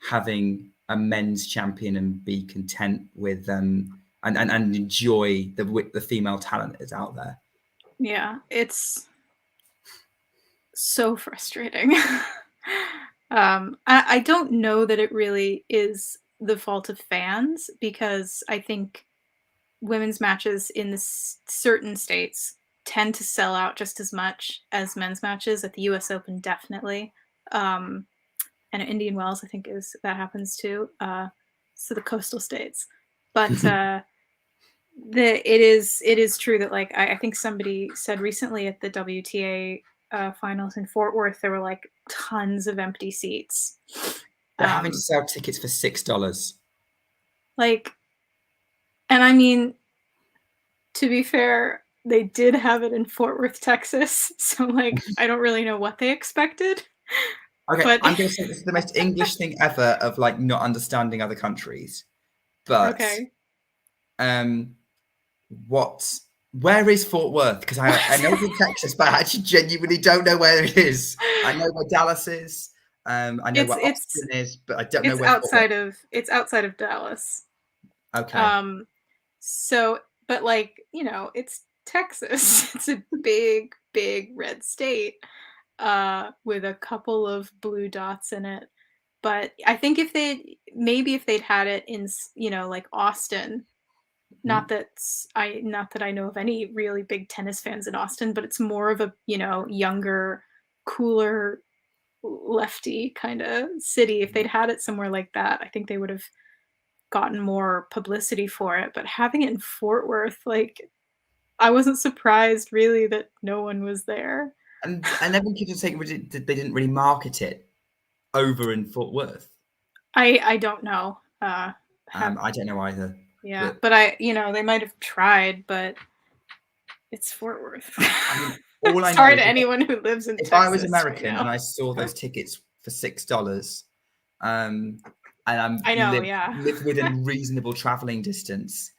having a men's champion and be content with and enjoy the female talent that's out there. Yeah, it's so frustrating. I don't know that it really is the fault of fans, because I think women's matches in certain states tend to sell out just as much as men's matches. At the U.S. Open, definitely. And at Indian Wells, I think that happens too. So the coastal states, but it is true that, like, I think somebody said recently at the WTA finals in Fort Worth, there were like tons of empty seats. They're having to sell tickets for $6. Like, and I mean, to be fair, they did have it in Fort Worth, Texas. So, like, I don't really know what they expected. Okay, but I'm going to say this is the most English thing ever of like not understanding other countries. But okay. Where is Fort Worth? Because I know it's in Texas, but I actually genuinely don't know where it is. I know where Dallas is. I know where Austin is, but I don't know where it's outside of Dallas. Okay. So, but like, you know, it's Texas. It's a big, big red state with a couple of blue dots in it. But I think if they'd had it in, you know, like Austin, not that I know of any really big tennis fans in Austin, but it's more of a, you know, younger, cooler, lefty kind of city. If they'd had it somewhere like that, I think they would have gotten more publicity for it. But having it in Fort Worth, like, I wasn't surprised really that no one was there. And everyone keeps saying they didn't really market it over in Fort Worth. I don't know. I don't know either. Yeah, but you know, they might have tried, but it's Fort Worth. I mean, all I know sorry to anyone who lives in Texas. If I was American right now. and I saw those tickets for $6, and live within reasonable traveling distance,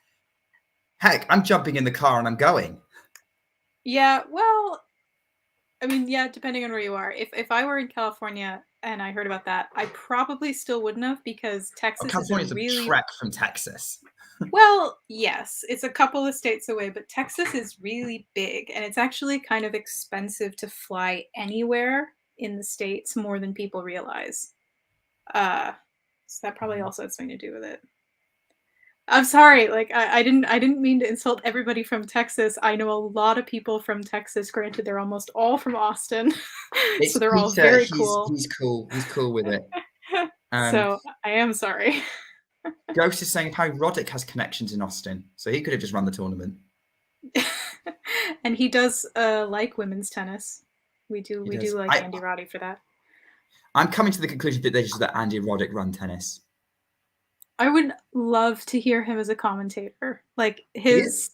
heck, I'm jumping in the car and I'm going. Yeah, well, I mean, yeah, depending on where you are. If I were in California and I heard about that, I probably still wouldn't have, because Texas California's is really a trek from Texas. Well, yes, it's a couple of states away, but Texas is really big, and it's actually kind of expensive to fly anywhere in the States, more than people realize. So that probably also had something to do with it. I'm sorry, like I didn't mean to insult everybody from Texas. I know a lot of people from Texas. Granted, they're almost all from Austin, so they're all very cool. He's cool. He's cool with it. So I am sorry. Ghost is saying Harry Roddick has connections in Austin, so he could have just run the tournament. And he does like women's tennis. We do like Andy Roddick for that. I'm coming to the conclusion that they just let Andy Roddick run tennis. I would love to hear him as a commentator. Like he is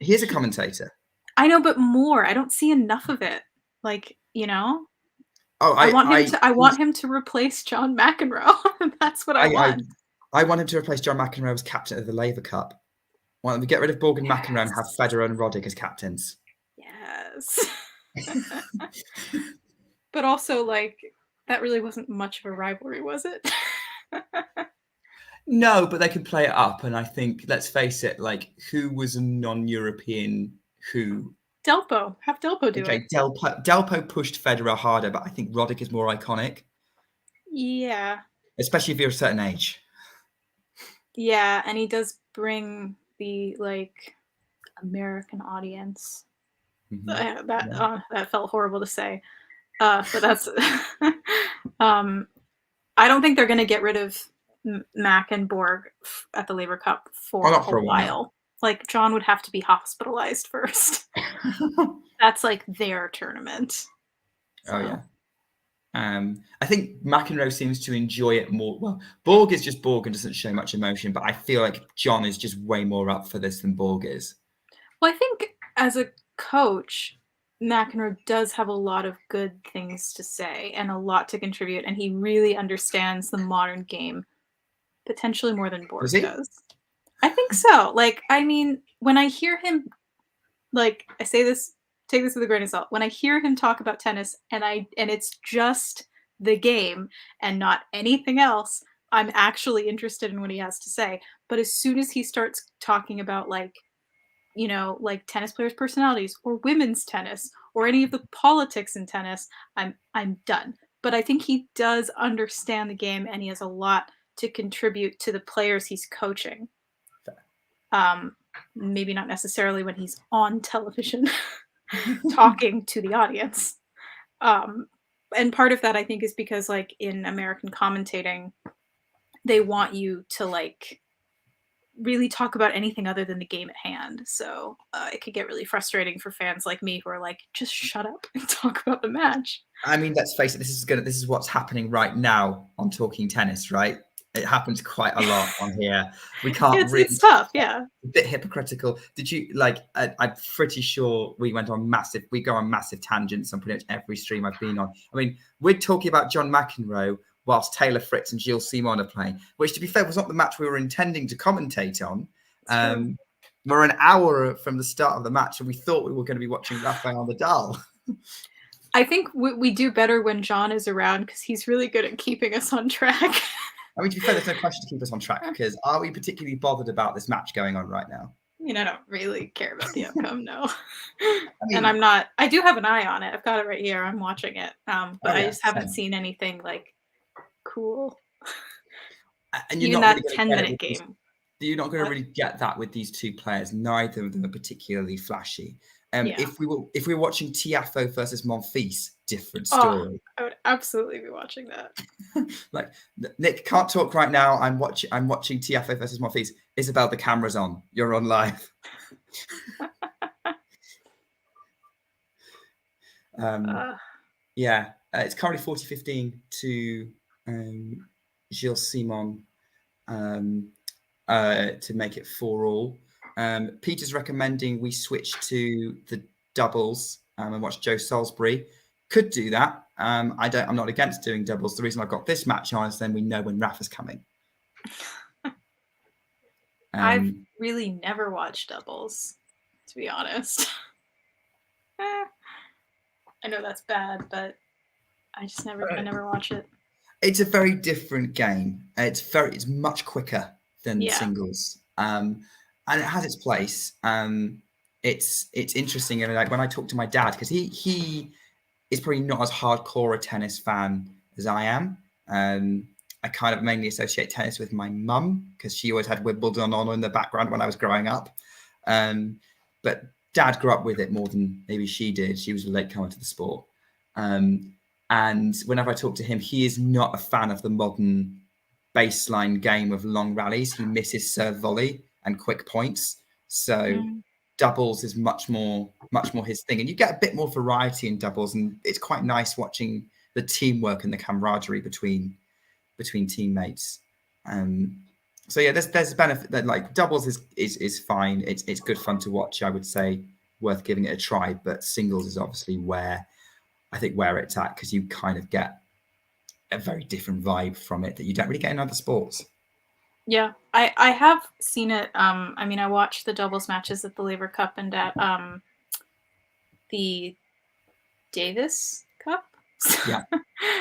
a commentator. I know, but more. I don't see enough of it. Like, you know. Oh, I want him to replace John McEnroe. That's what I want. I want him to replace John McEnroe as captain of the Laver Cup. Why don't we get rid of Borg and McEnroe and have Federer and Roddick as captains? Yes. But also, like, that really wasn't much of a rivalry, was it? No, but they could play it up. And I think, let's face it, like, who was a non-European who... Delpo. Have Delpo do it. Delpo pushed Federer harder, but I think Roddick is more iconic. Yeah. Especially if you're a certain age. Yeah, and he does bring the, like, American audience. Mm-hmm. That felt horrible to say. But that's... I don't think they're going to get rid of Mac and Borg at the Laver Cup for a while. Like, John would have to be hospitalized first. That's like their tournament. So. Oh yeah. I think McEnroe seems to enjoy it more. Well, Borg is just Borg and doesn't show much emotion, but I feel like John is just way more up for this than Borg is. Well, I think as a coach, McEnroe does have a lot of good things to say and a lot to contribute, and he really understands the modern game potentially more than Borg Was he? does. I think so. Like, I mean, when I hear him, like, I say this, take this with a grain of salt. When I hear him talk about tennis and it's just the game and not anything else, I'm actually interested in what he has to say. But as soon as he starts talking about, like, you know, like tennis players' personalities or women's tennis or any of the politics in tennis, I'm done. But I think he does understand the game and he has a lot to contribute to the players he's coaching. Maybe not necessarily when he's on television talking to the audience. And part of that, I think, is because, like, in American commentating, they want you to, like, really talk about anything other than the game at hand. So it could get really frustrating for fans like me who are like, just shut up and talk about the match. I mean, let's face it. This is what's happening right now on Talking Tennis, right? It happens quite a lot on here. We can't really. It's tough, yeah. A bit hypocritical. Did you like? I'm pretty sure we go on massive tangents on pretty much every stream I've been on. I mean, we're talking about John McEnroe whilst Taylor Fritz and Gilles Simon are playing, which, to be fair, was not the match we were intending to commentate on. We're an hour from the start of the match, and we thought we were going to be watching Rafael Nadal. I think we do better when John is around because he's really good at keeping us on track. I mean, to be fair, there's no question to keep us on track, because are we particularly bothered about this match going on right now? I mean, I don't really care about the outcome, no. And I'm not. I do have an eye on it. I've got it right here. I'm watching it, but I just haven't seen anything like cool. And even that 10-minute game. You're not going to really get that with these two players. Neither of them are particularly flashy. If we were watching Tiafoe versus Monfils, different story. I would absolutely be watching that. Like, Nick can't talk right now. I'm watching Tiafoe versus Monfils. Isabel, the camera's on. You're on live. Yeah, it's currently 40-15 to Gilles Simon to make it 4-all. Peter's recommending we switch to the doubles and watch Joe Salisbury. Could do that. I'm not against doing doubles. The reason I've got this match on is then we know when Rafa's coming. I've really never watched doubles, to be honest. I know that's bad, but I never watch it. It's a very different game. It's much quicker than singles. And it has its place. It's interesting. And like when I talk to my dad, because he is probably not as hardcore a tennis fan as I am. I kind of mainly associate tennis with my mum because she always had Wimbledon on in the background when I was growing up. But Dad grew up with it more than maybe she did. She was a late comer to the sport. And whenever I talk to him, he is not a fan of the modern baseline game of long rallies. He misses serve volley and quick points. So doubles is much more his thing. And you get a bit more variety in doubles. And it's quite nice watching the teamwork and the camaraderie between teammates. So yeah, there's a benefit that like doubles is fine. It's good fun to watch. I would say worth giving it a try. But singles is obviously where it's at, because you kind of get a very different vibe from it that you don't really get in other sports. Yeah, I have seen it. I mean, I watched the doubles matches at the Laver Cup and at the Davis Cup. Yeah,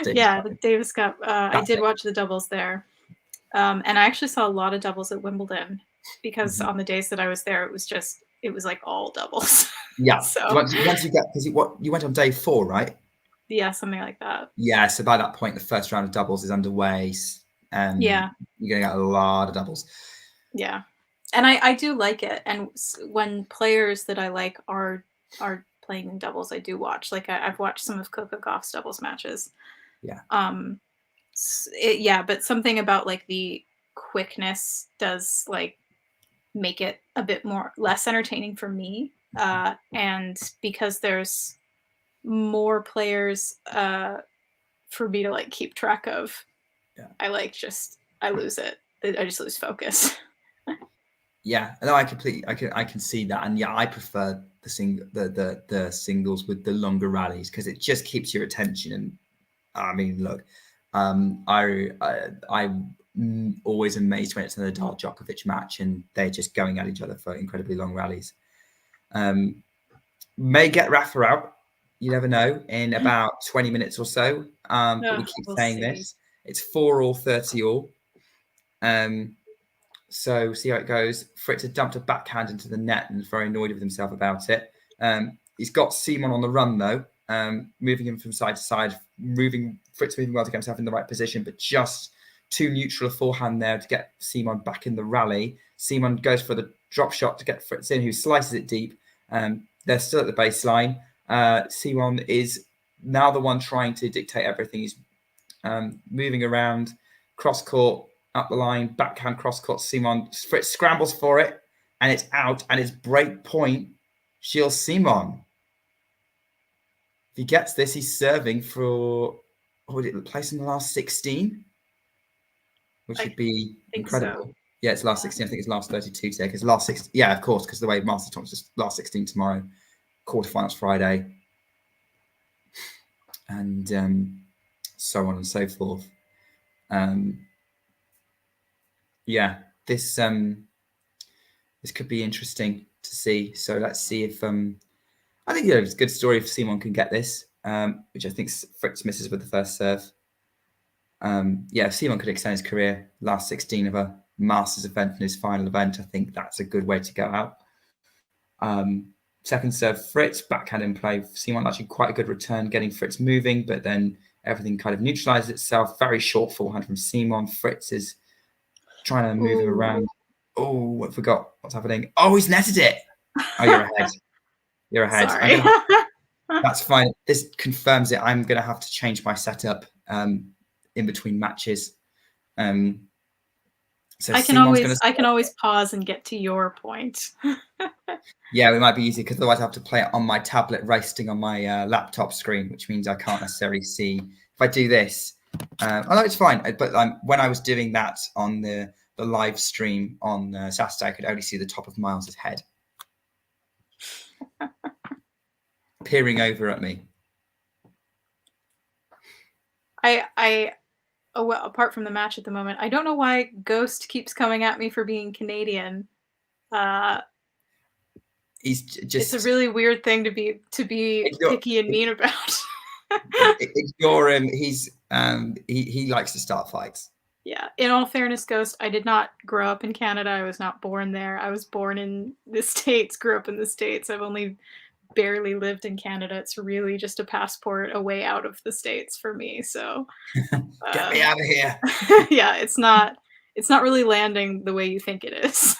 the Davis Cup. I did watch the doubles there, and I actually saw a lot of doubles at Wimbledon because on the days that I was there, it was like all doubles. Yeah. So once you get, because you went on day 4, right? Yeah, something like that. Yeah. So by that point, the first round of doubles is underway. And you're going to get a lot of doubles. Yeah, and I do like it. And when players that I like are playing in doubles, I do watch. Like I've watched some of Coco Gauff's doubles matches. Yeah. But something about like the quickness does like make it a bit less entertaining for me. And because there's more players for me to like keep track of, I lose it. I just lose focus. Yeah, no, I can see that, and yeah, I prefer the singles with the longer rallies because it just keeps your attention. And I mean, look, I always amazed when it's a Nadal Djokovic match and they're just going at each other for incredibly long rallies. May get Rafa out. You never know, in about 20 minutes or so. But we keep saying this. It's 4-all, 30-all. So see how it goes. Fritz had dumped a backhand into the net and was very annoyed with himself about it. He's got Simon on the run, though, moving him from side to side, Fritz moving well to get himself in the right position, but just too neutral a forehand there to get Simon back in the rally. Simon goes for the drop shot to get Fritz in, who slices it deep. They're still at the baseline. Simon is now the one trying to dictate everything. He's moving around, cross court, up the line, backhand cross court. Simon, Fritz scrambles for it, and it's out, and it's break point. Gilles Simon. If he gets this, he's serving for place in the last 16, which would be incredible. So. Yeah, it's last 16. I think it's last 32 today because last 16. Yeah, of course, because the way Masters Tournament is just last 16 tomorrow, quarterfinals Friday, and so on and so forth. Yeah, this could be interesting to see. So let's see if I think it's a good story if Simon can get this, which I think Fritz misses with the first serve. If Simon could extend his career, last 16 of a Masters event and his final event, I think that's a good way to go out. Second serve, Fritz, backhand in play. Simon actually quite a good return, getting Fritz moving, but then everything kind of neutralizes itself. Very short forehand from Simon. Fritz is trying to move him around. Oh, I forgot what's happening. Oh, he's netted it. Oh, you're ahead. You're ahead. Sorry. That's fine. This confirms it. I'm going to have to change my setup in between matches. So I can always pause and get to your point. Yeah, it might be easy because otherwise I have to play it on my tablet resting on my laptop screen, which means I can't necessarily see. If I do this, although it's fine. But when I was doing that on the live stream on Saturday, I could only see the top of Miles's head peering over at me. Well, apart from the match at the moment, I don't know why Ghost keeps coming at me for being Canadian. He's just—it's a really weird thing to be picky and mean about. Ignore him. He likes to start fights. Yeah. In all fairness, Ghost, I did not grow up in Canada. I was not born there. I was born in the States, grew up in the States. I've only barely lived in Canada. It's really just a passport, a way out of the States for me. So get me out of here. Yeah, it's not really landing the way you think it is.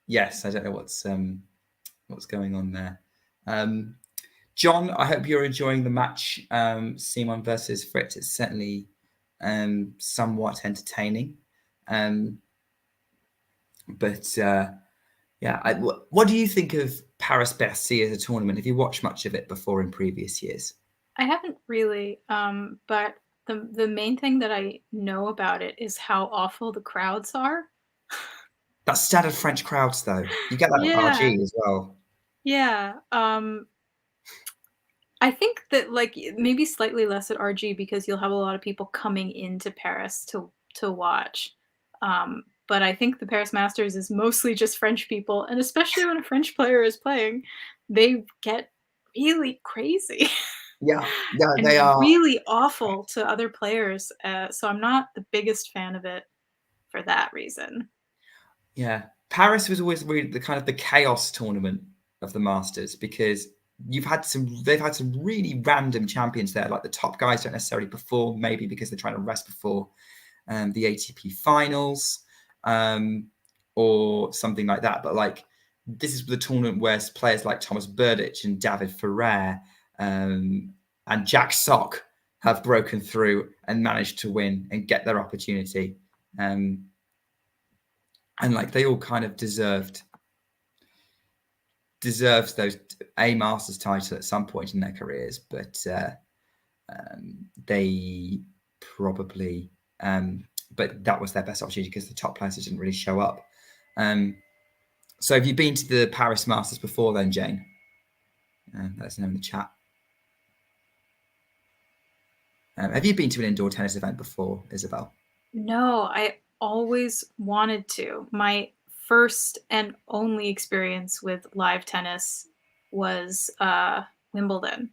Yes, I don't know what's going on there. John, I hope you're enjoying the match, Simon versus Fritz. It's certainly somewhat entertaining. But what do you think of Paris Bercy as a tournament? Have you watched much of it before in previous years? I haven't really, but the main thing that I know about it is how awful the crowds are. That's standard French crowds, though. You get that at RG as well. Yeah. I think that maybe slightly less at RG because you'll have a lot of people coming into Paris to watch. But I think the Paris Masters is mostly just French people, and especially when a French player is playing, they get really crazy. Yeah, they are really awful to other players. So I'm not the biggest fan of it for that reason. Yeah, Paris was always really the chaos tournament of the Masters because they've had some really random champions there. Like the top guys don't necessarily perform, maybe because they're trying to rest before the ATP Finals or something like that. But this is the tournament where players like Thomas Berdych and David Ferrer and Jack Sock have broken through and managed to win and get their opportunity. And they all kind of deserves those a Masters title at some point in their careers, but they probably but that was their best opportunity because the top players didn't really show up. So have you been to the Paris Masters before then, Jane? Let us know in the chat. Have you been to an indoor tennis event before, Isabel? No, I always wanted to. My first and only experience with live tennis was Wimbledon.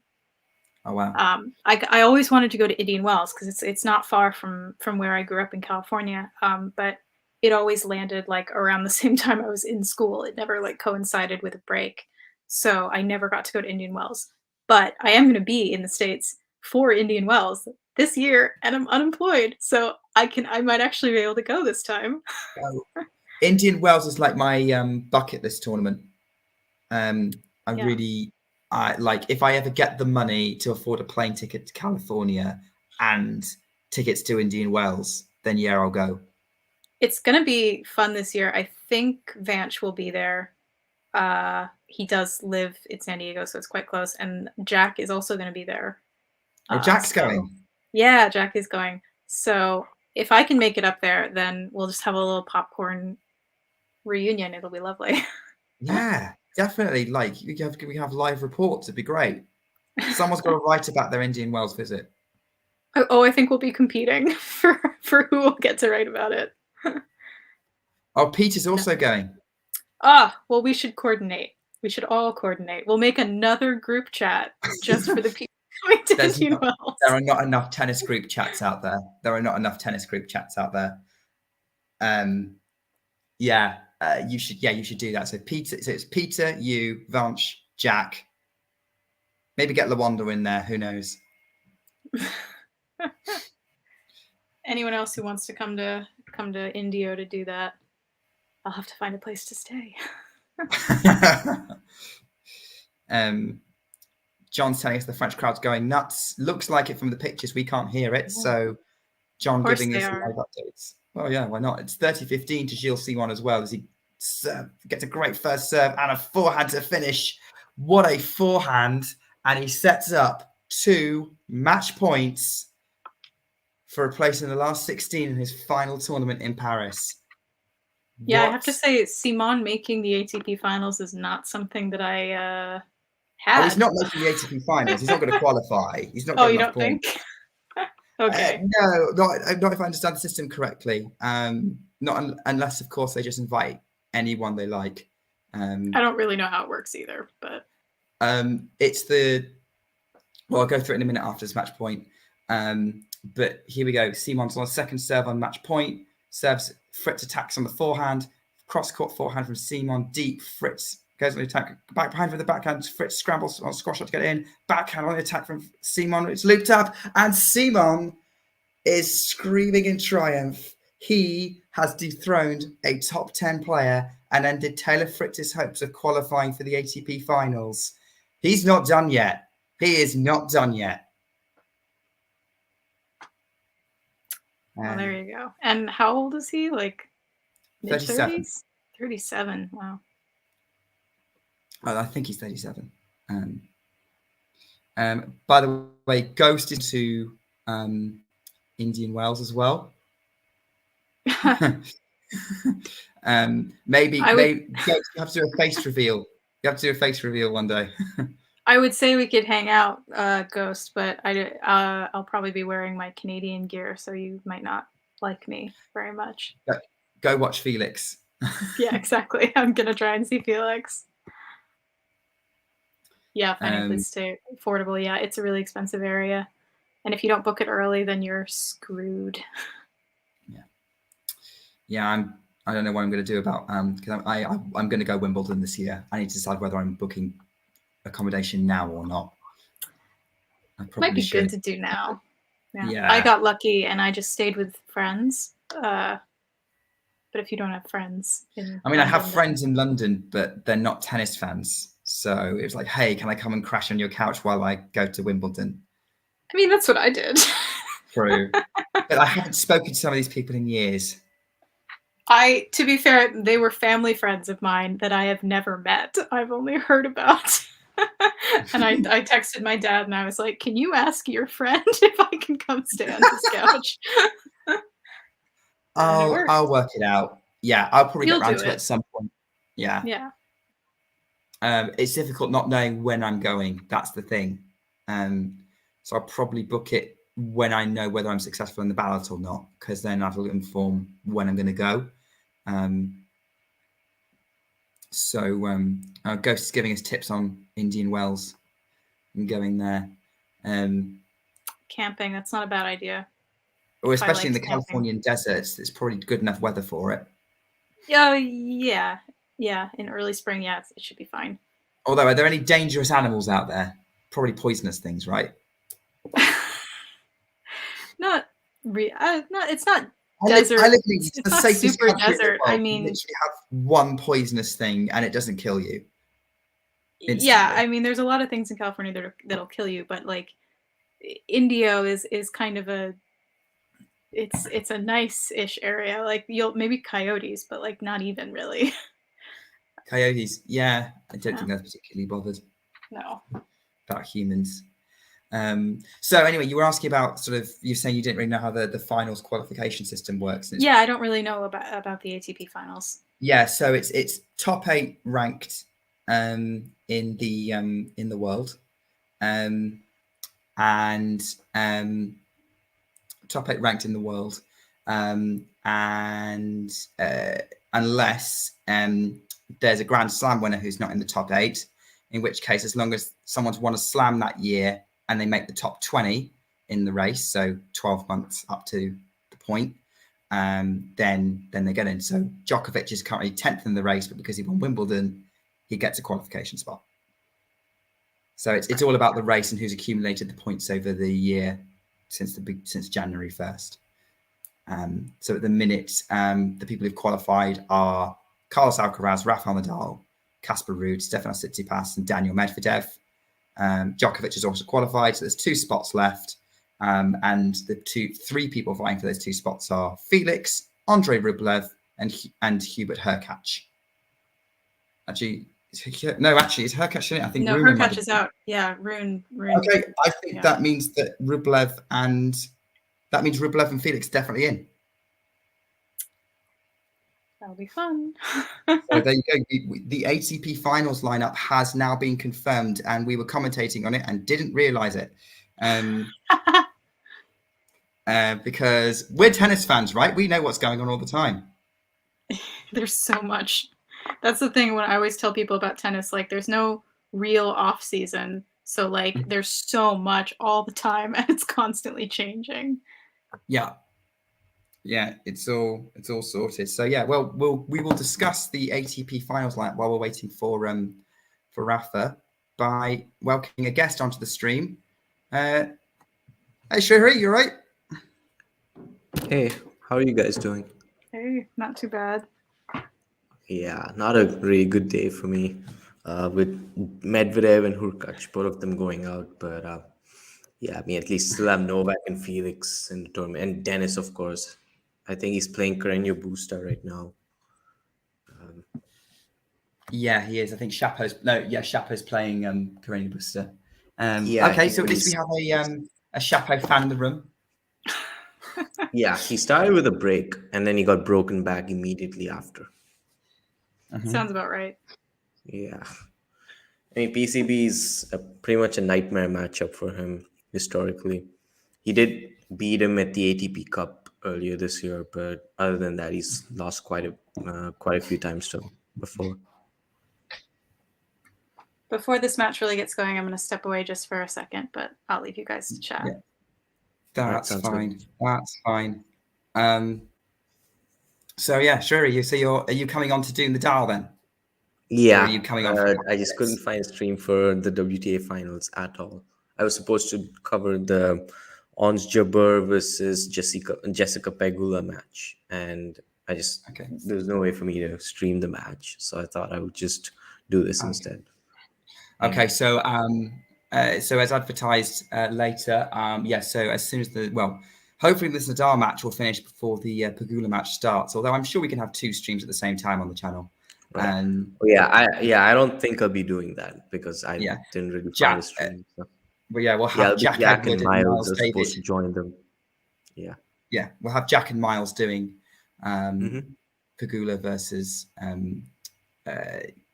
Oh wow. I always wanted to go to Indian Wells because it's not far from where I grew up in California. But it always landed like around the same time I was in school. It never like coincided with a break, so I never got to go to Indian Wells. But I am going to be in the States for Indian Wells this year, and I'm unemployed, so I might actually be able to go this time. Oh, Indian Wells is like my bucket list tournament. I Yeah. really, I like if I ever get the money to afford a plane ticket to California and tickets to Indian Wells, then yeah, I'll go. It's gonna be fun this year. I think Vanch will be there. He does live in San Diego, so it's quite close. And Jack is also going to be there. Oh, Jack's So going. yeah, Jack is going. So if I can make it up there, then we'll just have a little popcorn reunion. It'll be lovely. Yeah, definitely. Like we have live reports. It'd be great. Someone's got to write about their Indian Wells visit. Oh, I think we'll be competing for who will get to write about it. Oh, Peter's also going. Well, we should coordinate. We should all coordinate. We'll make another group chat just for the people coming to Indian Wells. There are not enough tennis group chats out there. There are not enough tennis group chats out there. Yeah, you should. Yeah, you should do that. So Peter. So it's Peter, you, Vanch, Jack. Maybe get Lawanda in there. Who knows? Anyone else who wants to come to Indio to do that, I'll have to find a place to stay. John's telling us the French crowd's going nuts. Looks like it from the pictures. We can't hear it. So John giving us live updates. Well, yeah, why not? It's 30-15 to Gilles Simon as well as he gets a great first serve and a forehand to finish. What a forehand. And he sets up 2 match points for a place in the last 16 in his final tournament in Paris. Yeah, I have to say, Simon making the ATP Finals is not something that I had. Oh, he's not making the ATP Finals. He's not going to qualify. He's not. Oh, you don't think? Okay. No, not if I understand the system correctly. Not unless, of course, they just invite anyone they like. I don't really know how it works either, but it's the. Well, I'll go through it in a minute after this match point. But here we go. Simon's on a second serve on match point. Serves. Fritz attacks on the forehand. Cross-court forehand from Simon. Deep. Fritz goes on the attack. Back behind for the backhand. Fritz scrambles on a squash shot to get in. Backhand on the attack from Simon. It's looped up. And Simon is screaming in triumph. He has dethroned a top 10 player and ended Taylor Fritz's hopes of qualifying for the ATP Finals. He's not done yet. He is not done yet. Well, there you go. And how old is he? Like 37. 37. Wow. Oh, I think he's 37. By the way, Ghost is to Indian Wells as well. Maybe Ghost, you have to do a face reveal. You have to do a face reveal one day. I would say we could hang out, Ghost, but I'll probably be wearing my Canadian gear, so you might not like me very much. Go watch Felix. Yeah, exactly. I'm gonna try and see Felix. Yeah, finding a place to stay affordable. Yeah, it's a really expensive area, and if you don't book it early, then you're screwed. Yeah. I don't know what I'm going to do about because I'm going to go Wimbledon this year. I need to decide whether I'm booking accommodation now or not. Might be good to do now. Yeah. I got lucky and I just stayed with friends. But if you don't have friends I have friends in London, but they're not tennis fans. So it was like, hey, can I come and crash on your couch while I go to Wimbledon? I mean, that's what I did. True. But I haven't spoken to some of these people in years. To be fair, they were family friends of mine that I have never met. I've only heard about. And I texted my dad and I was like, can you ask your friend if I can come stay on this couch? I'll work it out. Yeah, I'll probably get around to it at some point. Yeah. Yeah. It's difficult not knowing when I'm going. That's the thing. So I'll probably book it when I know whether I'm successful in the ballot or not, because then that'll inform when I'm going to go. Ghost is giving us tips on Indian Wells and going there. Camping, that's not a bad idea. Or especially in the Californian deserts, it's probably good enough weather for it. Oh, yeah. Yeah, in early spring, yeah, it should be fine. Although, are there any dangerous animals out there? Probably poisonous things, right? It's not desert. It's not super desert. I mean, you literally have one poisonous thing and it doesn't kill you. Instantly. Yeah, I mean, there's a lot of things in California that'll kill you, but like Indio is kind of it's a nice-ish area. Like maybe coyotes, but like not even really. Coyotes, yeah, I don't think they're particularly bothered. No. About humans. So anyway, you were asking about you're saying you didn't really know how the finals qualification system works. Yeah, I don't really know about the ATP finals. Yeah, so it's top 8 ranked in the world, and top 8 ranked in the world, and unless there's a Grand Slam winner who's not in the top 8, in which case, as long as someone's won a slam that year and they make the top 20 in the race, so 12 months up to the point, then they get in. So Djokovic is currently 10th in the race, but because he won Wimbledon, he gets a qualification spot. So it's all about the race and who's accumulated the points over the year since January 1st. So at the minute, the people who've qualified are Carlos Alcaraz, Rafael Nadal, Casper Ruud, Stefanos Tsitsipas, and Daniel Medvedev. Djokovic is also qualified, so there's 2 spots left. And the 3 people vying for those 2 spots are Felix, Andrei Rublev, and Hubert Hurkacz. Actually, is Hurkacz in it? I think no, Hurkacz is out. Yeah, Rune. Okay, I think that means that Rublev and Felix definitely in. That'll be fun. So there you go. The ATP Finals lineup has now been confirmed, and we were commentating on it and didn't realize it. Because we're tennis fans, right? We know what's going on all the time. There's so much. That's the thing when I always tell people about tennis, like there's no real off season. So like there's so much all the time and it's constantly changing. Yeah, it's all sorted. So yeah, we will discuss the ATP Finals lineup while we're waiting for Rafa by welcoming a guest onto the stream. Hey Shuri, you right? Hey, how are you guys doing? Hey, not too bad. Yeah, not a really good day for me with Medvedev and Hurkacz, both of them going out. But yeah, I mean, at least still have Novak and Felix in the tournament. And Dennis, of course. I think he's playing Carreño Busta right now. Yeah, he is. I think Shapo's playing Carreño Busta. Yeah, okay, so at least we have a Shapo fan in the room. Yeah, he started with a break and then he got broken back immediately after. Sounds about right. Yeah. I mean, PCB is pretty much a nightmare matchup for him historically. He did beat him at the ATP Cup earlier this year, but other than that, he's lost quite a few times still before. Before this match really gets going, I'm going to step away just for a second, but I'll leave you guys to chat. Yeah. That's fine. Good. That's fine. So yeah, sure. Are you coming on to do Nadal then? Yeah. Or are you coming on? I just couldn't find a stream for the WTA finals at all. I was supposed to cover the Ons Jabeur versus Jessica Pegula match, and there was no way for me to stream the match, so I thought I would just do this instead. Okay, so as advertised later, so as soon as hopefully this Nadal match will finish before the Pegula match starts, although I'm sure we can have 2 streams at the same time on the channel. Right. I don't think I'll be doing that because I didn't really find a stream. So. Well, yeah, we'll have Jack and Miles are supposed to join them. Yeah. Yeah, we'll have Jack and Miles doing Pegula versus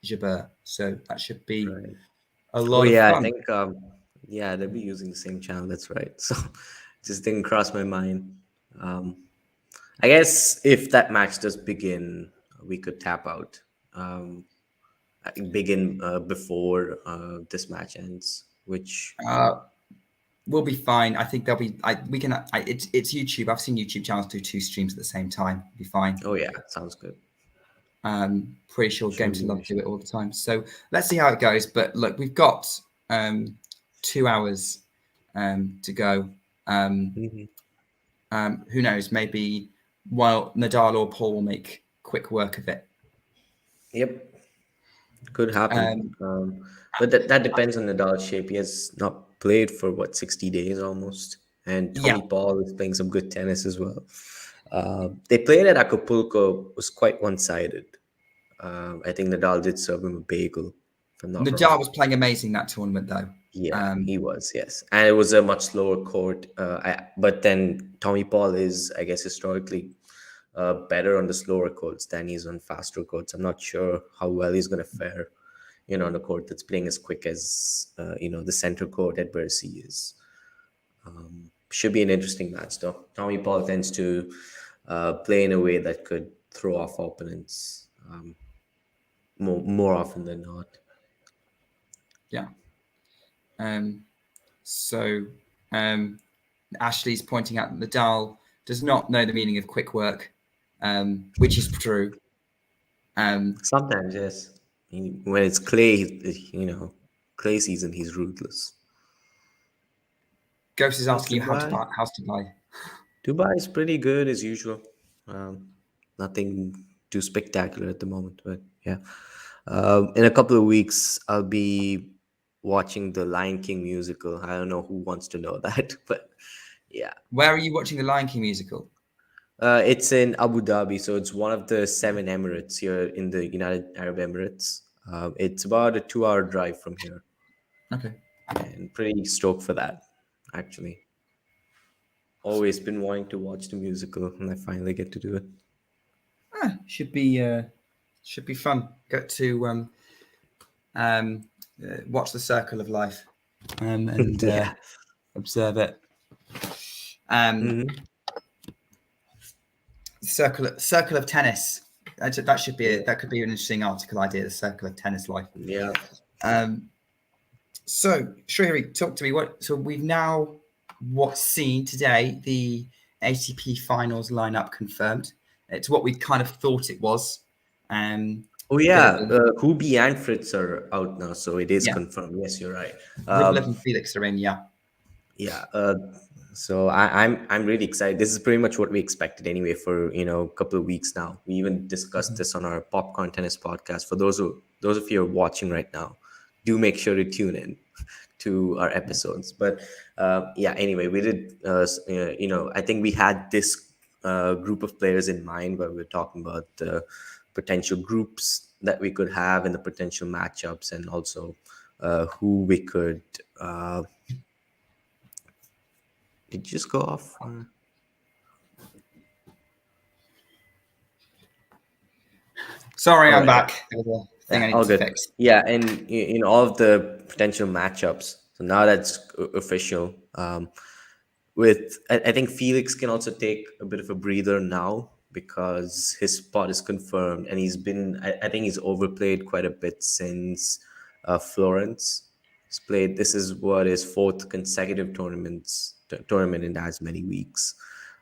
Jabeur. So that should be a lot of fun. I think they'll be using the same channel. That's right. So Just didn't cross my mind. I guess if that match does begin, we could tap out. Begin before this match ends, which we'll be fine. I think there'll be. It's YouTube. I've seen YouTube channels do 2 streams at the same time. It'll be fine. Oh yeah, sounds good. Pretty sure Games to Love do it all the time. So let's see how it goes. But look, we've got 2 hours to go. Who knows? Maybe Nadal or Paul will make quick work of it. Yep. Could happen. But that depends on Nadal's shape. He has not played for 60 days almost. And Tommy Paul is playing some good tennis as well. They played at Acapulco. It was quite one-sided. I think Nadal did serve him a bagel. Nadal was playing amazing that tournament, though. Yeah, he was, yes. And it was a much slower court. But then Tommy Paul is, I guess, historically better on the slower courts than he's on faster courts. I'm not sure how well he's going to fare, on a court that's playing as quick as, the center court at Bercy is. Should be an interesting match, though. Tommy Paul tends to play in a way that could throw off opponents more often than not. Yeah. Ashley's pointing out that Nadal does not know the meaning of quick work, which is true. Sometimes, yes. When it's clay, clay season, he's ruthless. Ghost is asking you how's Dubai. Dubai is pretty good as usual. Nothing too spectacular at the moment, but yeah. In a couple of weeks, I'll be watching the Lion King musical. I don't know who wants to know that, but yeah. Where are you watching the Lion King musical? It's in Abu Dhabi, so it's one of the 7 Emirates here in the United Arab Emirates. It's about a 2-hour drive from here. Okay. And pretty stoked for that, actually. Always been wanting to watch the musical, and I finally get to do it. Should be fun. Get to watch the circle of life and observe it. Circle of tennis. That could be an interesting article idea. The circle of tennis life. Yeah. So Shrihari, talk to me. So we've now seen today the ATP Finals lineup confirmed. It's what we kind of thought it was. Hubi and Fritz are out now, so it is confirmed. Yes, you're right. Rublev and Felix are in. Yeah. So I'm really excited. This is pretty much what we expected anyway for a couple of weeks now. We even discussed this on our Popcorn Tennis podcast. For those of you who are watching right now, do make sure to tune in to our episodes. But anyway, we did. I think we had this group of players in mind when we were talking about the potential groups that we could have and the potential matchups, and also who we could. Did you just go off? Sorry, I'm back. Thing I need to fix. Yeah, and all of the potential matchups. So now that's official. I think Felix can also take a bit of a breather now because his spot is confirmed, and I think he's overplayed quite a bit since Florence. He's played. This is his 4th consecutive tournament in as many weeks.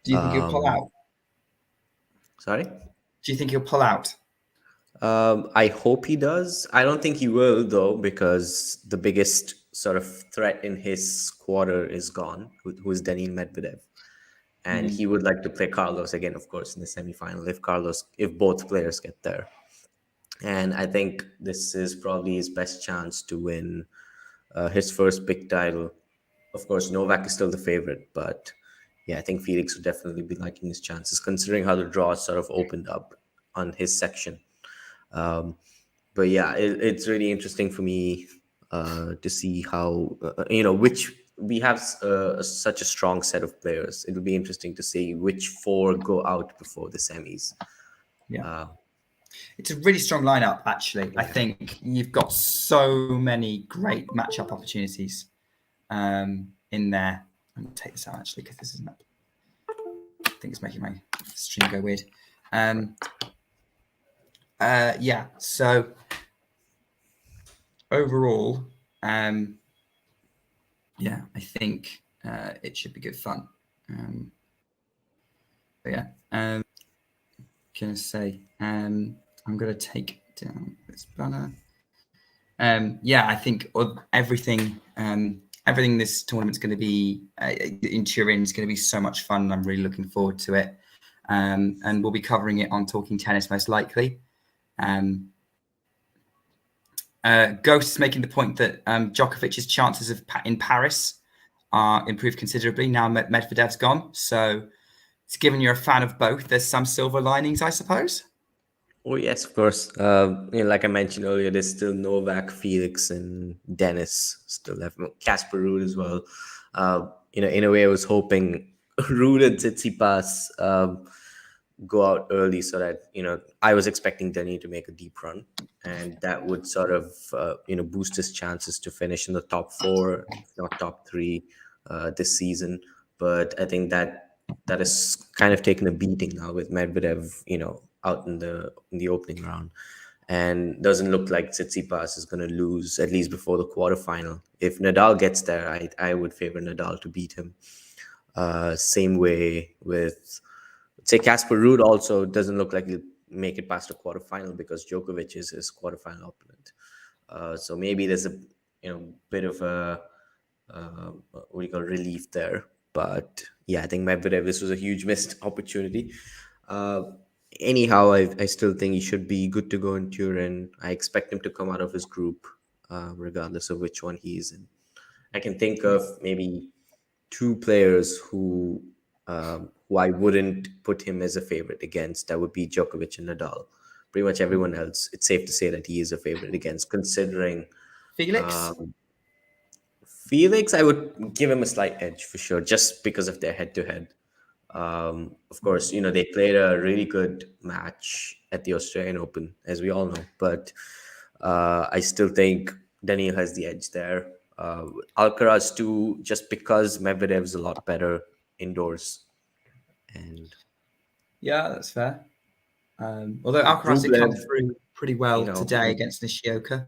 Do you think he'll pull out? Sorry? Do you think he'll pull out? I hope he does. I don't think he will, though, because the biggest sort of threat in his quarter is gone, who is Daniil Medvedev. And he would like to play Carlos again, of course, in the semifinal if both players get there. And I think this is probably his best chance to win his first big title. Of course, Novak is still the favorite, but I think Felix would definitely be liking his chances, considering how the draw sort of opened up on his section. But it's really interesting for me to see how which we have such a strong set of players. It'll be interesting to see which 4 go out before the semis. It's a really strong lineup, actually. I think you've got so many great matchup opportunities in there. I'm going to take this out actually because this isn't up. I think it's making my stream go weird. Yeah, so overall, yeah, I think it should be good fun. Yeah, gonna say, I'm gonna take down this banner. Yeah, I think everything this tournament's going to be in Turin is going to be so much fun. I'm really looking forward to it, and we'll be covering it on Talking Tennis most likely. Ghost is making the point that Djokovic's chances in Paris are improved considerably now Medvedev's gone. So it's given you're a fan of both. There's some silver linings, I suppose. Oh yes, of course. Like I mentioned earlier, there's still Novak, Felix, and Dennis still left. Casper Ruud as well. In a way, I was hoping Ruud and Tsitsipas go out early so that I was expecting Denny to make a deep run, and that would sort of boost his chances to finish in the top 4, if not top 3, this season. But I think that has kind of taken a beating now with Medvedev, out in the opening round, and doesn't look like Tsitsipas is going to lose, at least before the quarterfinal. If Nadal gets there, I would favor Nadal to beat him. Same way with, say, Casper Ruud also doesn't look like he'll make it past the quarterfinal because Djokovic is his quarterfinal opponent. So maybe there's a bit of a relief there. But yeah, I think Medvedev, this was a huge missed opportunity. Anyhow, I still think he should be good to go in Turin. I expect him to come out of his group, regardless of which one he's in. I can think of maybe 2 players who I wouldn't put him as a favorite against. That would be Djokovic and Nadal. Pretty much everyone else, it's safe to say that he is a favorite against, considering Felix. Felix, I would give him a slight edge for sure, just because of their head-to-head. Of course, they played a really good match at the Australian Open, as we all know. But I still think Daniil has the edge there. Alcaraz too, just because Medvedev's a lot better indoors. And yeah, that's fair. Although Alcaraz did come through pretty well today against Nishioka.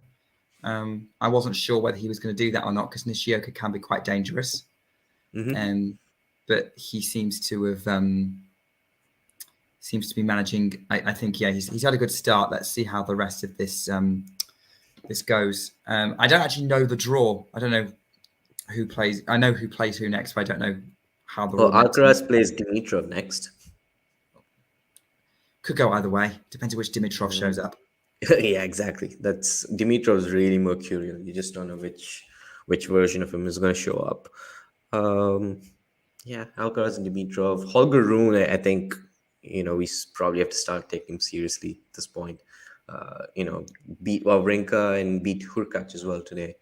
I wasn't sure whether he was going to do that or not because Nishioka can be quite dangerous. But he seems to have be managing. I think he's had a good start. Let's see how the rest of this goes. I don't actually know the draw. I don't know who plays. I know who plays who next, but I don't know how the. Alcaraz plays Dimitrov next. Could go either way. Depends on which Dimitrov shows up. Yeah, exactly. That's Dimitrov's really mercurial. You just don't know which version of him is going to show up. Yeah, Alcaraz and Dimitrov. Holger Rune, I think, we probably have to start taking him seriously at this point. Beat Wawrinka and beat Hurkacz as well today.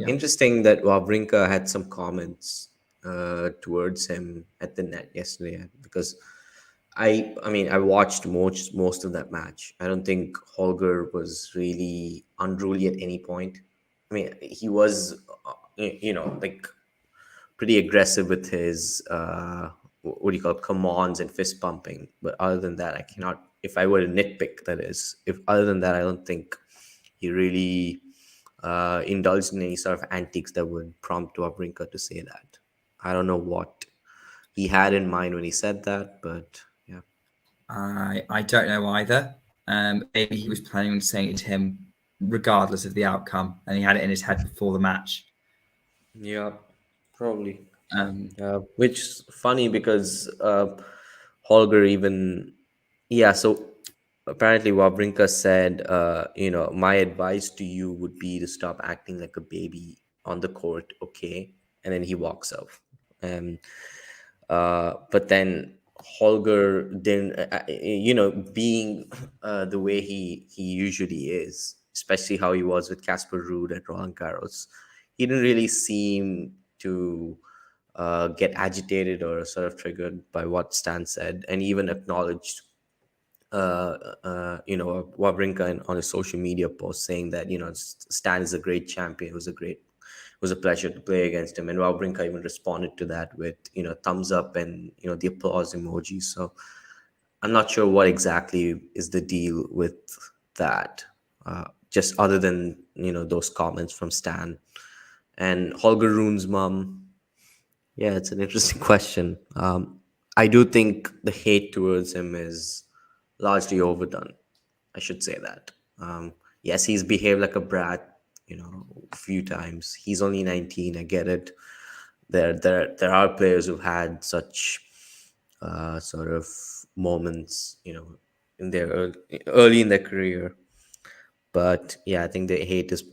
Interesting that Wawrinka had some comments towards him at the net yesterday, because I watched most of that match. I don't think Holger was really unruly at any point. I mean, he was, pretty aggressive with his commands and fist pumping. But other than that, I cannot. If I were to nitpick, that is, other than that, I don't think he really indulged in any sort of antics that would prompt Wawrinka to say that. I don't know what he had in mind when he said that, but yeah. I don't know either. Maybe he was planning on saying it to him regardless of the outcome, and he had it in his head before the match. Yeah, probably. Which is funny because Holger even... Yeah, so apparently Wawrinka said, my advice to you would be to stop acting like a baby on the court, okay? And then he walks out. But then Holger didn't, being the way he usually is, especially how he was with Casper Ruud at Roland Garros, he didn't really seem to get agitated or sort of triggered by what Stan said, and even acknowledged Wawrinka on his social media post, saying that Stan is a great champion, was a great was a pleasure to play against him. And Wawrinka even responded to that with, thumbs up and, the applause emoji. So I'm not sure what exactly is the deal with that, just other than, those comments from Stan. And Holger Rune's mom, yeah, it's an interesting question. I do think the hate towards him is largely overdone. I should say that. Yes, he's behaved like a brat, a few times. He's only 19. I get it. There are players who've had such sort of moments, in their early in their career. But yeah, I think the hate is,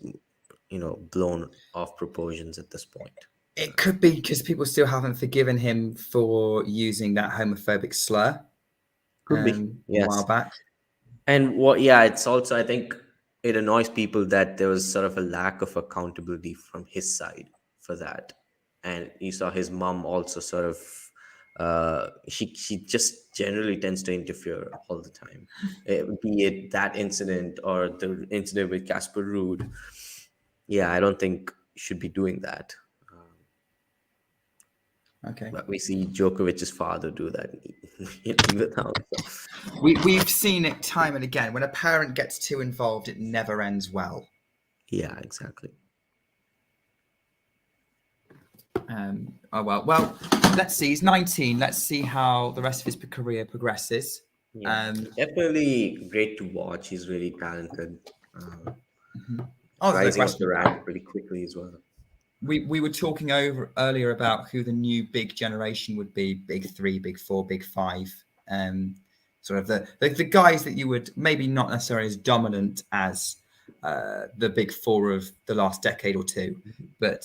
blown off proportions at this point. It could be because people still haven't forgiven him for using that homophobic slur. Could be, a while back. And it's also, I think it annoys people that there was sort of a lack of accountability from his side for that. And you saw his mom also sort of, she just generally tends to interfere all the time, be it that incident or the incident with Casper Ruud. Yeah, I don't think you should be doing that. Okay. But we see Djokovic's father do that. We've seen it time and again. When a parent gets too involved, it never ends well. Yeah, exactly. Well, let's see. He's 19. Let's see how the rest of his career progresses. Yeah, definitely great to watch. He's really talented. Rising up the rank pretty quickly as well. We were talking earlier about who the new big generation would be: big three, big four, big five. Sort of the guys that you would maybe not necessarily as dominant as the big four of the last decade or two, but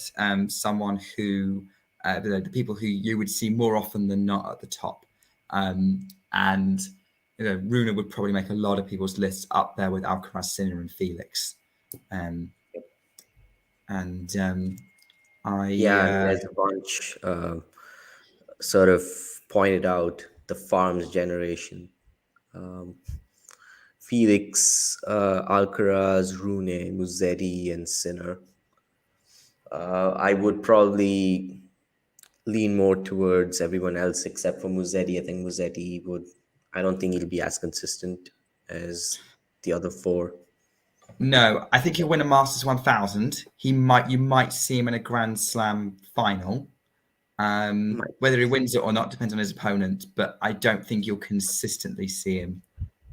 someone who the people who you would see more often than not at the top. And Rune would probably make a lot of people's lists up there with Alcaraz, Sinner, and Felix. There's a bunch sort of pointed out the Farms generation. Felix, Alcaraz, Rune, Musetti, and Sinner. I would probably lean more towards everyone else except for Musetti. I think Musetti I don't think he'll be as consistent as the other four. No, I think he'll win a Masters 1000. You might see him in a Grand Slam final. Whether he wins it or not depends on his opponent, but I don't think you'll consistently see him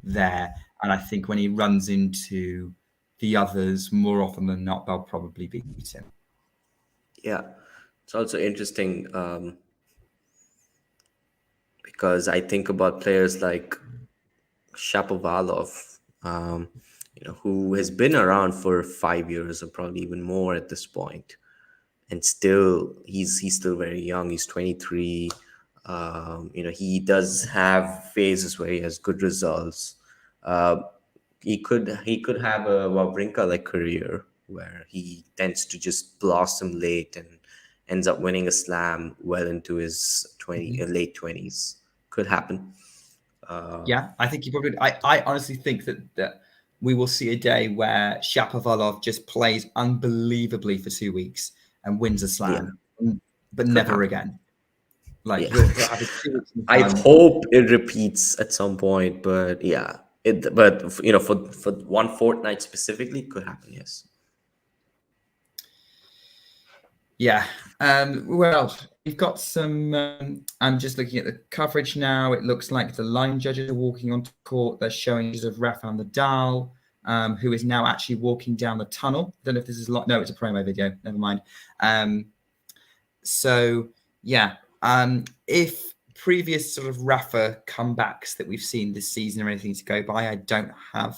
there. And I think when he runs into the others, more often than not, they'll probably beat him. Yeah, it's also interesting because I think about players like Shapovalov, who has been around for 5 years or probably even more at this point, and still he's still very young. He's 23. He does have phases where he has good results. He could have a Wawrinka-like career where he tends to just blossom late and ends up winning a slam well into his late 20s. Could happen. I think he probably. I honestly think that we will see a day where Shapovalov just plays unbelievably for 2 weeks and wins a slam, but never again. Like he'll have a 2 weeks. I hope it repeats at some point, but for one fortnight specifically, could happen. Yes. Yeah. Well, we've got some. I'm just looking at the coverage now. It looks like the line judges are walking onto court. They're showing images of Rafael Nadal, who is now actually walking down the tunnel. I don't know if this is no, it's a promo video. Never mind. If previous sort of Rafa comebacks that we've seen this season are anything to go by, I don't have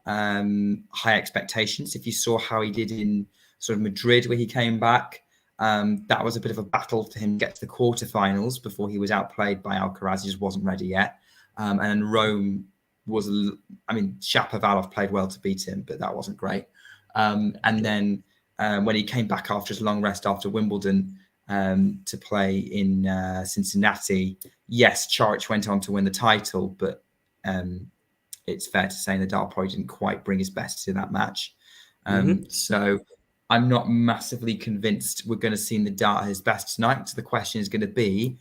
high expectations. If you saw how he did in sort of Madrid where he came back, that was a bit of a battle for him to get to the quarterfinals before he was outplayed by Alcaraz. He just wasn't ready yet. And Rome was, Shapovalov played well to beat him, but that wasn't great. And then when he came back after his long rest after Wimbledon to play in Cincinnati, yes, Coric went on to win the title, but it's fair to say Nadal probably didn't quite bring his best to that match. So I'm not massively convinced we're going to see Nadal at his best tonight. So the question is going to be,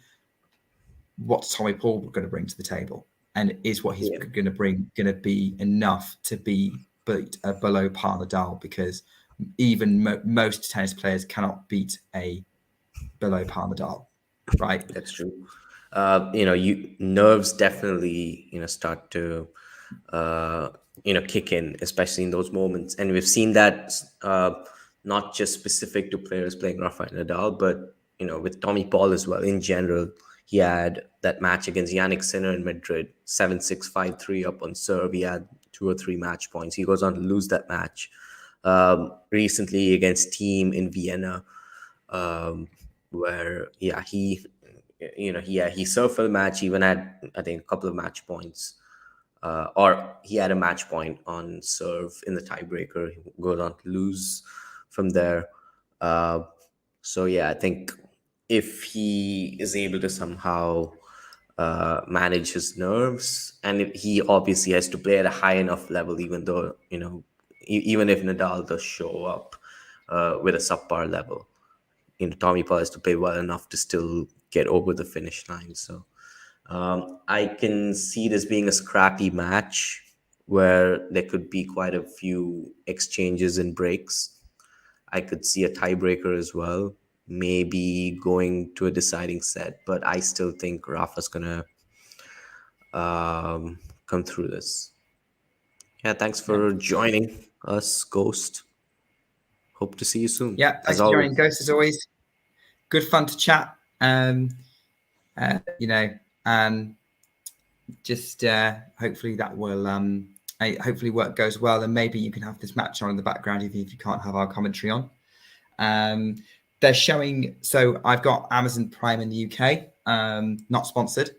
what's Tommy Paul going to bring to the table? And is what he's going to bring going to be enough to be beat a below par Nadal? Because even most tennis players cannot beat a below par Nadal, right? That's true. Nerves definitely, start to, kick in, especially in those moments. And we've seen that not just specific to players playing Rafael Nadal, but, with Tommy Paul as well. In general, he had that match against Yannick Sinner in Madrid, 7-6, 5-3 up on serve. He had 2 or 3 match points. He goes on to lose that match. Recently against Team in Vienna, where he served for the match, even had, I think, a couple of match points, or he had a match point on serve in the tiebreaker. He goes on to lose from there. So I think if he is able to somehow manage his nerves, and he obviously has to play at a high enough level, even though, even if Nadal does show up with a subpar level, Tommy Paul has to play well enough to still get over the finish line. So I can see this being a scrappy match where there could be quite a few exchanges and breaks. I could see a tiebreaker as well, maybe going to a deciding set, but I still think Rafa's gonna come through this. Yeah, thanks for joining us, Ghost. Hope to see you soon. Yeah, thanks for joining, Ghost, as always. Good fun to chat. Just hopefully that will hopefully work goes well, and maybe you can have this match on in the background if you can't have our commentary on. They're showing, so I've got Amazon Prime in the UK, not sponsored.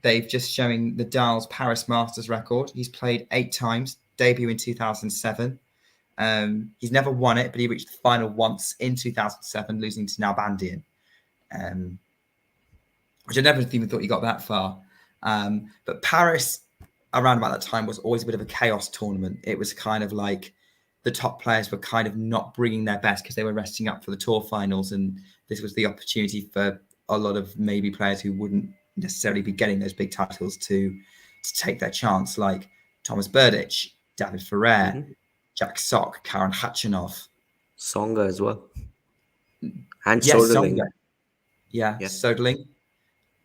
They've just showing Nadal's Paris Masters record. He's played 8 times, debut in 2007. He's never won it, but he reached the final once in 2007, losing to Nalbandian, which I never even thought he got that far. But Paris, around about that time, was always a bit of a chaos tournament. It was kind of like the top players were kind of not bringing their best because they were resting up for the tour finals, and this was the opportunity for a lot of maybe players who wouldn't necessarily be getting those big titles to take their chance, like Thomas Berdych, David Ferrer, Jack Sock, Karen Khachanov, Songa as well, and yes, Soderling.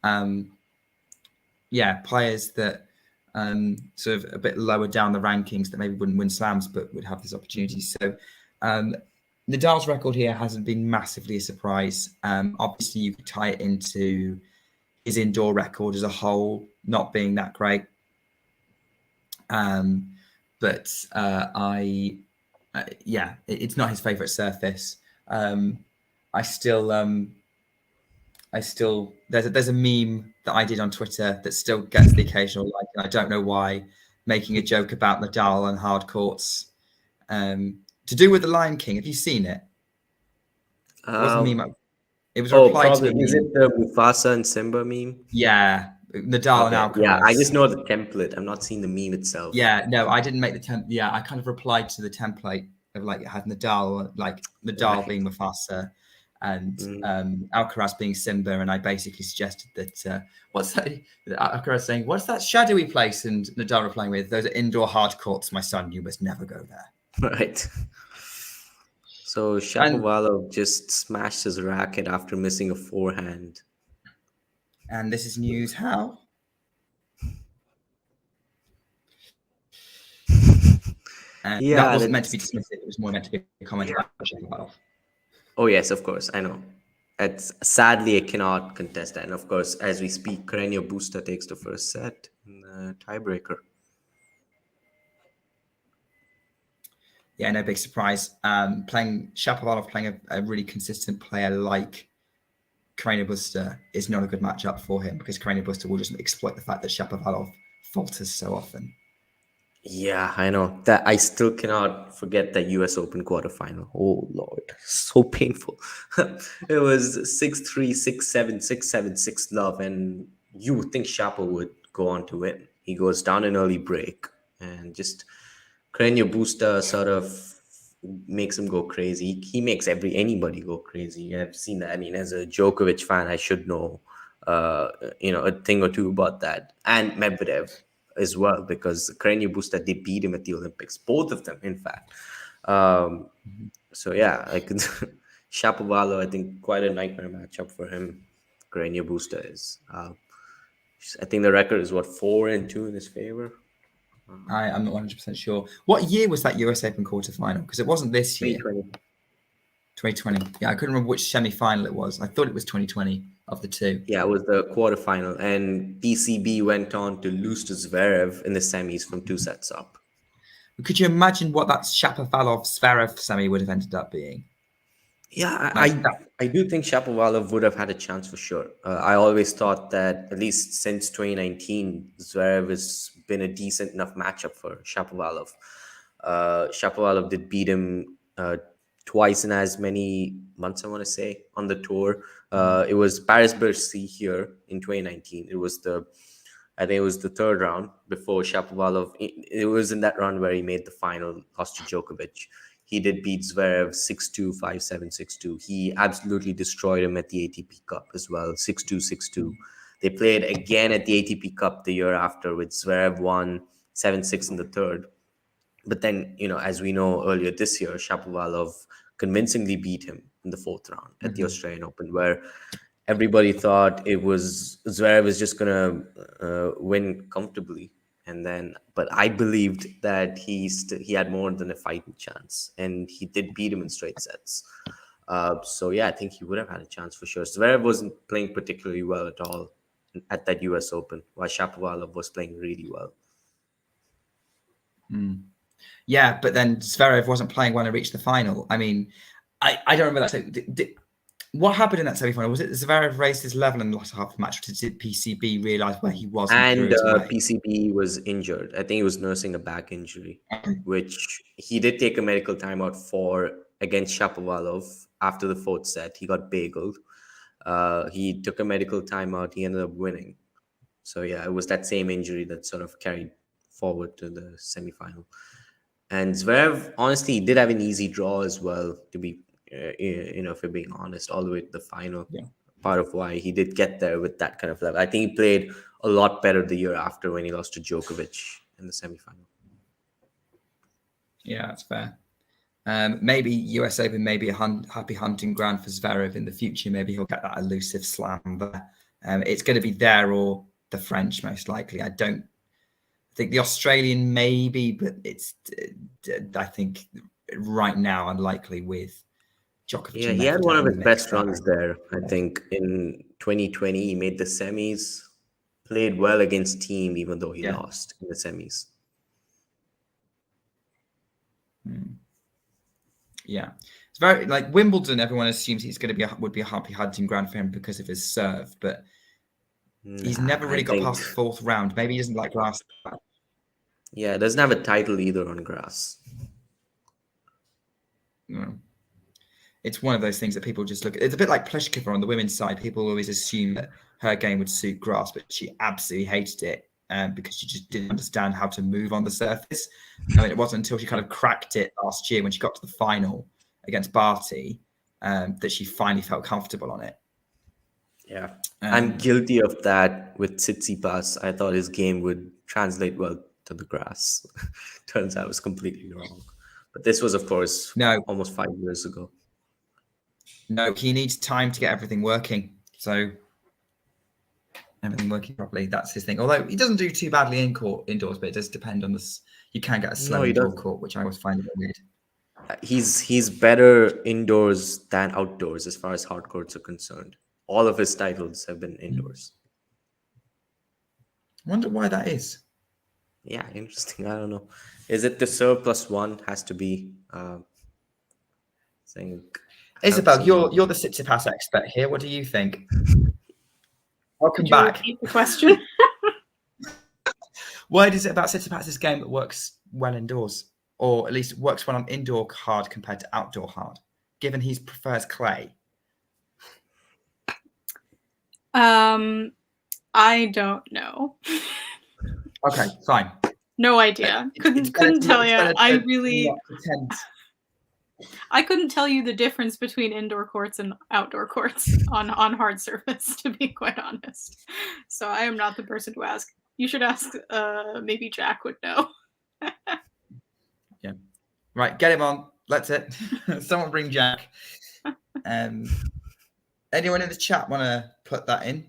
Soderling. Players that sort of a bit lower down the rankings that maybe wouldn't win slams but would have this opportunity. So Nadal's record here hasn't been massively a surprise. Obviously, you could tie it into his indoor record as a whole not being that great. It's not his favorite surface. I still there's a meme that I did on Twitter that still gets the occasional like, and I don't know why, making a joke about Nadal on hard courts, to do with the Lion King. Have you seen it? It was a meme. It was a reply to a meme. Is it the Mufasa and Simba meme? Yeah, Nadal and Alcaraz. Yeah, I just know the template. I'm not seeing the meme itself. Yeah, no, I didn't make the template. Yeah, I kind of replied to the template of like it had Nadal being Mufasa and Alcaraz being Simba, and I basically suggested that what's that? Alcaraz saying, "What's that shadowy place?" and Nadal replying with, "Those are indoor hard courts, my son. You must never go there." Right. So Shapovalov just smashed his racket after missing a forehand. And this is news how? That wasn't meant to be dismissive. It was more meant to be a comment about Shapovalov. Oh, yes, of course. I know. Sadly, I cannot contest that. And of course, as we speak, Carreño Busta takes the first set in the tiebreaker. Yeah, no big surprise. Shapovalov playing a really consistent player like Carreño Busta is not a good matchup for him, because Carreño Busta will just exploit the fact that Shapovalov falters so often. Yeah, I know. That I still cannot forget that US Open quarterfinal. Oh, Lord. So painful. It was 6-3, 6-7, 6-7, 6-love. And you would think Shapo would go on to win. He goes down an early break and just Carreño Busta sort of makes him go crazy. He makes anybody go crazy. I've seen that. I mean, as a Djokovic fan, I should know, a thing or two about that. And Medvedev as well, because Carreño Busta, they beat him at the Olympics, both of them, in fact. So yeah, I could Shapovalov, I think quite a nightmare matchup for him. Carreño Busta is. I think the record is what, 4-2 in his favor. I'm not 100% sure. What year was that US Open quarterfinal? Because it wasn't this year. 2020. Yeah, I couldn't remember which semi-final it was. I thought it was 2020 of the two. Yeah, it was the quarterfinal, and PCB went on to lose to Zverev in the semis from 2 sets up. Could you imagine what that Shapovalov-Zverev semi would have ended up being? Yeah, I do think Shapovalov would have had a chance for sure. I always thought that at least since 2019, Zverev has been a decent enough matchup for Shapovalov. Shapovalov did beat him twice in as many months, I want to say, on the tour. It was Paris Bercy here in 2019. I think it was the third round before Shapovalov. It was in that round where he made the final, lost to Djokovic. He did beat Zverev 6-2, 5-7, 6-2. He absolutely destroyed him at the ATP Cup as well, 6-2, 6-2. They played again at the ATP Cup the year after, with Zverev won 7-6 in the third. But then, as we know earlier this year, Shapovalov convincingly beat him in the fourth round at the Australian Open, where everybody thought it was Zverev was just going to win comfortably. But I believed that he had more than a fighting chance, and he did beat him in straight sets. So yeah, I think he would have had a chance for sure. Zverev wasn't playing particularly well at all at that US Open, while Shapovalov was playing really well. Yeah, but then Zverev wasn't playing when he reached the final. I mean, I don't remember that. What happened in that semi-final? Was it Zverev raised his level in the last half of the match, or did PCB realise where he was? And PCB was injured. I think he was nursing a back injury, which he did take a medical timeout for against Shapovalov after the fourth set. He got bageled. He took a medical timeout. He ended up winning. So yeah, it was that same injury that sort of carried forward to the semi-final. And Zverev, honestly, he did have an easy draw as well, to be, if we're being honest, all the way to the final. Yeah. Part of why he did get there with that kind of level. I think he played a lot better the year after when he lost to Djokovic in the semi-final. Yeah, that's fair. Maybe US Open, maybe a happy hunting ground for Zverev in the future. Maybe he'll get that elusive slam there. It's going to be there or the French, most likely. I think the Australian maybe, but it's, I think right now, unlikely with Djokovic. Yeah, he had one of his best runs there. I think in 2020, he made the semis, played well against Team, even though he lost in the semis. Yeah, it's very like Wimbledon. Everyone assumes he's going to would be a happy hunting ground for him because of his serve, but he's never really got past the fourth round. Maybe he doesn't like grass. Yeah, doesn't have a title either on grass. No. It's one of those things that people just look at. It's a bit like Pliskova on the women's side. People always assume that her game would suit grass, but she absolutely hated it because she just didn't understand how to move on the surface. I mean, it wasn't until she kind of cracked it last year when she got to the final against Barty that she finally felt comfortable on it. Yeah, I'm guilty of that with Tsitsipas. I thought his game would translate well to the grass. Turns out I was completely wrong. But this was, of course, almost 5 years ago. No, he needs time to get everything working. So everything working properly, that's his thing. Although he doesn't do too badly indoors, but it does depend on this. You can get a slow indoor court, which I always find a bit weird. He's better indoors than outdoors as far as hard courts are concerned. All of his titles have been indoors. I wonder why that is. Yeah, interesting. I don't know. Is it the serve +1 has to be saying? Isabel, you're the Tsitsipas expert here. What do you think? Welcome back. Repeat the question. What is it about Tsitsipas's game that works well indoors, or at least works well on indoor hard compared to outdoor hard, given he prefers clay? I don't know. Okay, fine. No idea. Couldn't tell you. I really not pretend. I couldn't tell you the difference between indoor courts and outdoor courts on hard surface, to be quite honest. So I am not the person to ask. You should ask. Maybe Jack would know. Yeah. Right. Get him on. That's it. Someone bring Jack. Anyone in the chat want to put that in?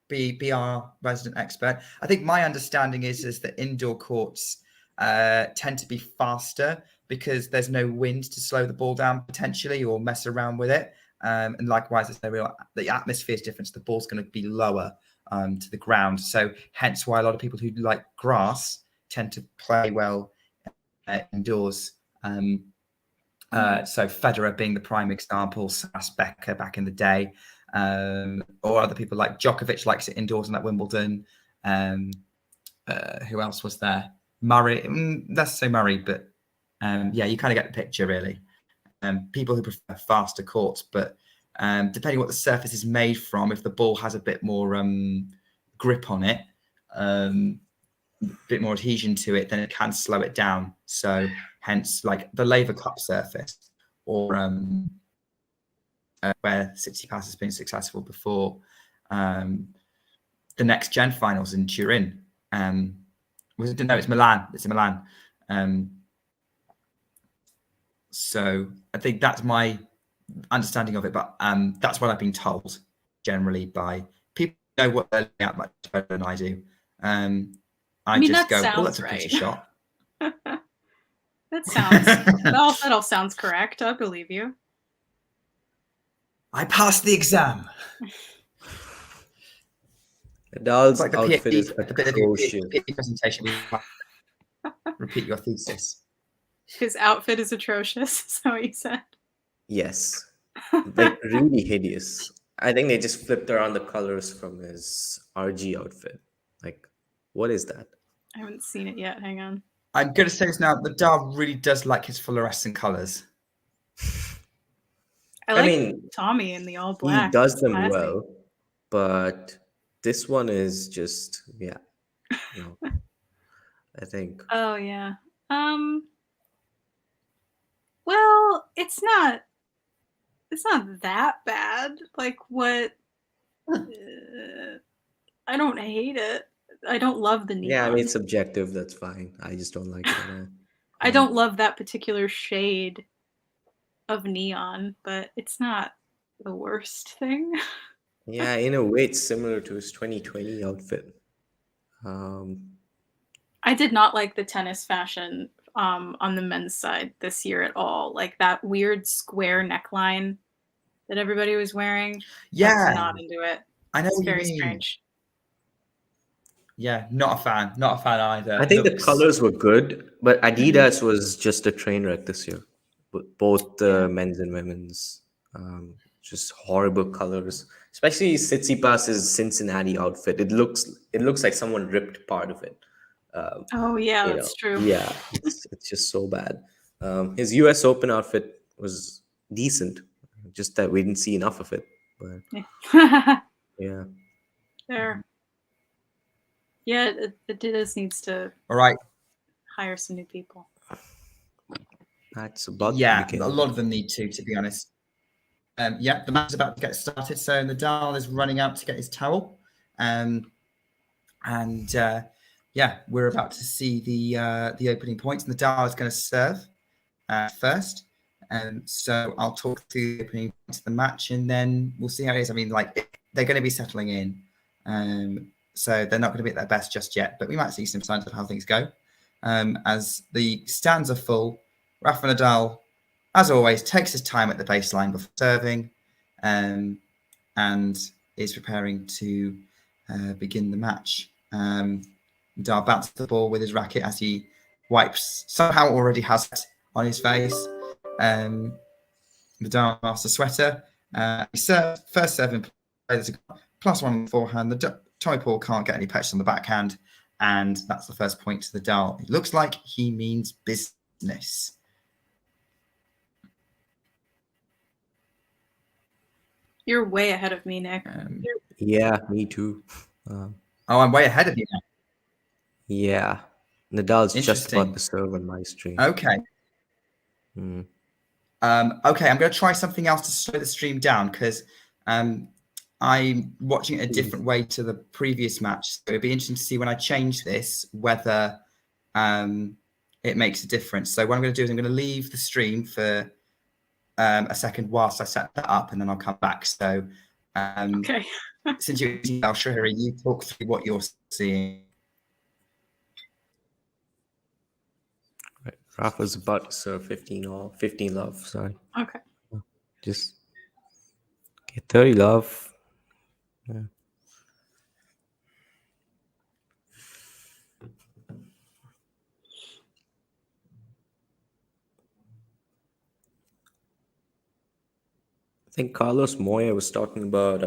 Be our resident expert. I think my understanding is that indoor courts tend to be faster because there's no wind to slow the ball down potentially or mess around with it. And likewise, the atmosphere is different. So the ball's going to be lower to the ground. So hence why a lot of people who like grass tend to play well indoors. So Federer being the prime example, Sass Becker back in the day, or other people like Djokovic likes it indoors in that Wimbledon. Who else was there? Murray, let's say Murray, but yeah, you kind of get the picture really. People who prefer faster courts, but depending what the surface is made from, if the ball has a bit more grip on it, a bit more adhesion to it, then it can slow it down. So hence like the Laver Cup surface or where Tsitsipas has been successful before, the next gen finals in Turin. It's Milan. It's in Milan. So I think that's my understanding of it, but that's what I've been told generally by people who know what they're looking at much better than I do. I mean, just go, well, that's a pretty shot. That all sounds correct. I believe you. I passed the exam. Nadal's like outfit is atrocious. Presentation. Repeat your thesis. His outfit is atrocious. Is that what you said? Yes, like really hideous. I think they just flipped around the colors from his RG outfit. Like, what is that? I haven't seen it yet. Hang on. I'm going to say this now. Nadal really does like his fluorescent colors. I mean, Tommy in the all black. He does them well, but this one is just, yeah. No, I think. Oh, yeah. Well, it's not that bad. Like what? I don't hate it. I don't love the neon. Yeah, I mean, it's subjective. That's fine. I just don't like it at all. I don't love that particular shade of neon, but it's not the worst thing. Yeah, in a way, it's similar to his 2020 outfit. I did not like the tennis fashion on the men's side this year at all. Like that weird square neckline that everybody was wearing. Yeah, I was not into it. I know it's what very you mean. strange. Yeah, not a fan either. I think the colors were good, but Adidas was just a train wreck this year. Both the men's and women's, just horrible colors. Especially Tsitsipas's Cincinnati outfit. It looks like someone ripped part of it. Oh yeah, that's true. Yeah, it's just so bad. His U.S. Open outfit was decent, just that we didn't see enough of it. But yeah. There. Yeah, Adidas needs to hire some new people. That's about a lot of them need to be honest. The match is about to get started, so Nadal is running out to get his towel, and we're about to see the opening points. Nadal is going to serve first, and so I'll talk through the opening points of the match, and then we'll see how it is. I mean, like they're going to be settling in, so they're not going to be at their best just yet, but we might see some signs of how things go. As the stands are full, Rafa Nadal, as always, takes his time at the baseline before serving, and is preparing to begin the match. Nadal bounces the ball with his racket as he somehow already has it on his face. Nadal after sweater. He serves, first serving play, there's a +1 forehand. Tommy Paul can't get any patches on the backhand, and that's the first point to Nadal. It looks like he means business. You're way ahead of me, Nick. Yeah, me too. I'm way ahead of you now. Yeah. Nadal's just about to serve on my stream. Okay. Mm. Okay, I'm going to try something else to slow the stream down because I'm watching it a different way to the previous match. So it'd be interesting to see when I change this whether it makes a difference. So what I'm going to do is I'm going to leave the stream for a second whilst I set that up, and then I'll come back. So Okay. Since you're Shahiri, you talk through what you're seeing. Right. Rafa's about to serve 15 love, sorry. Okay. Just get 30 love. Yeah. I think Carlos Moya was talking about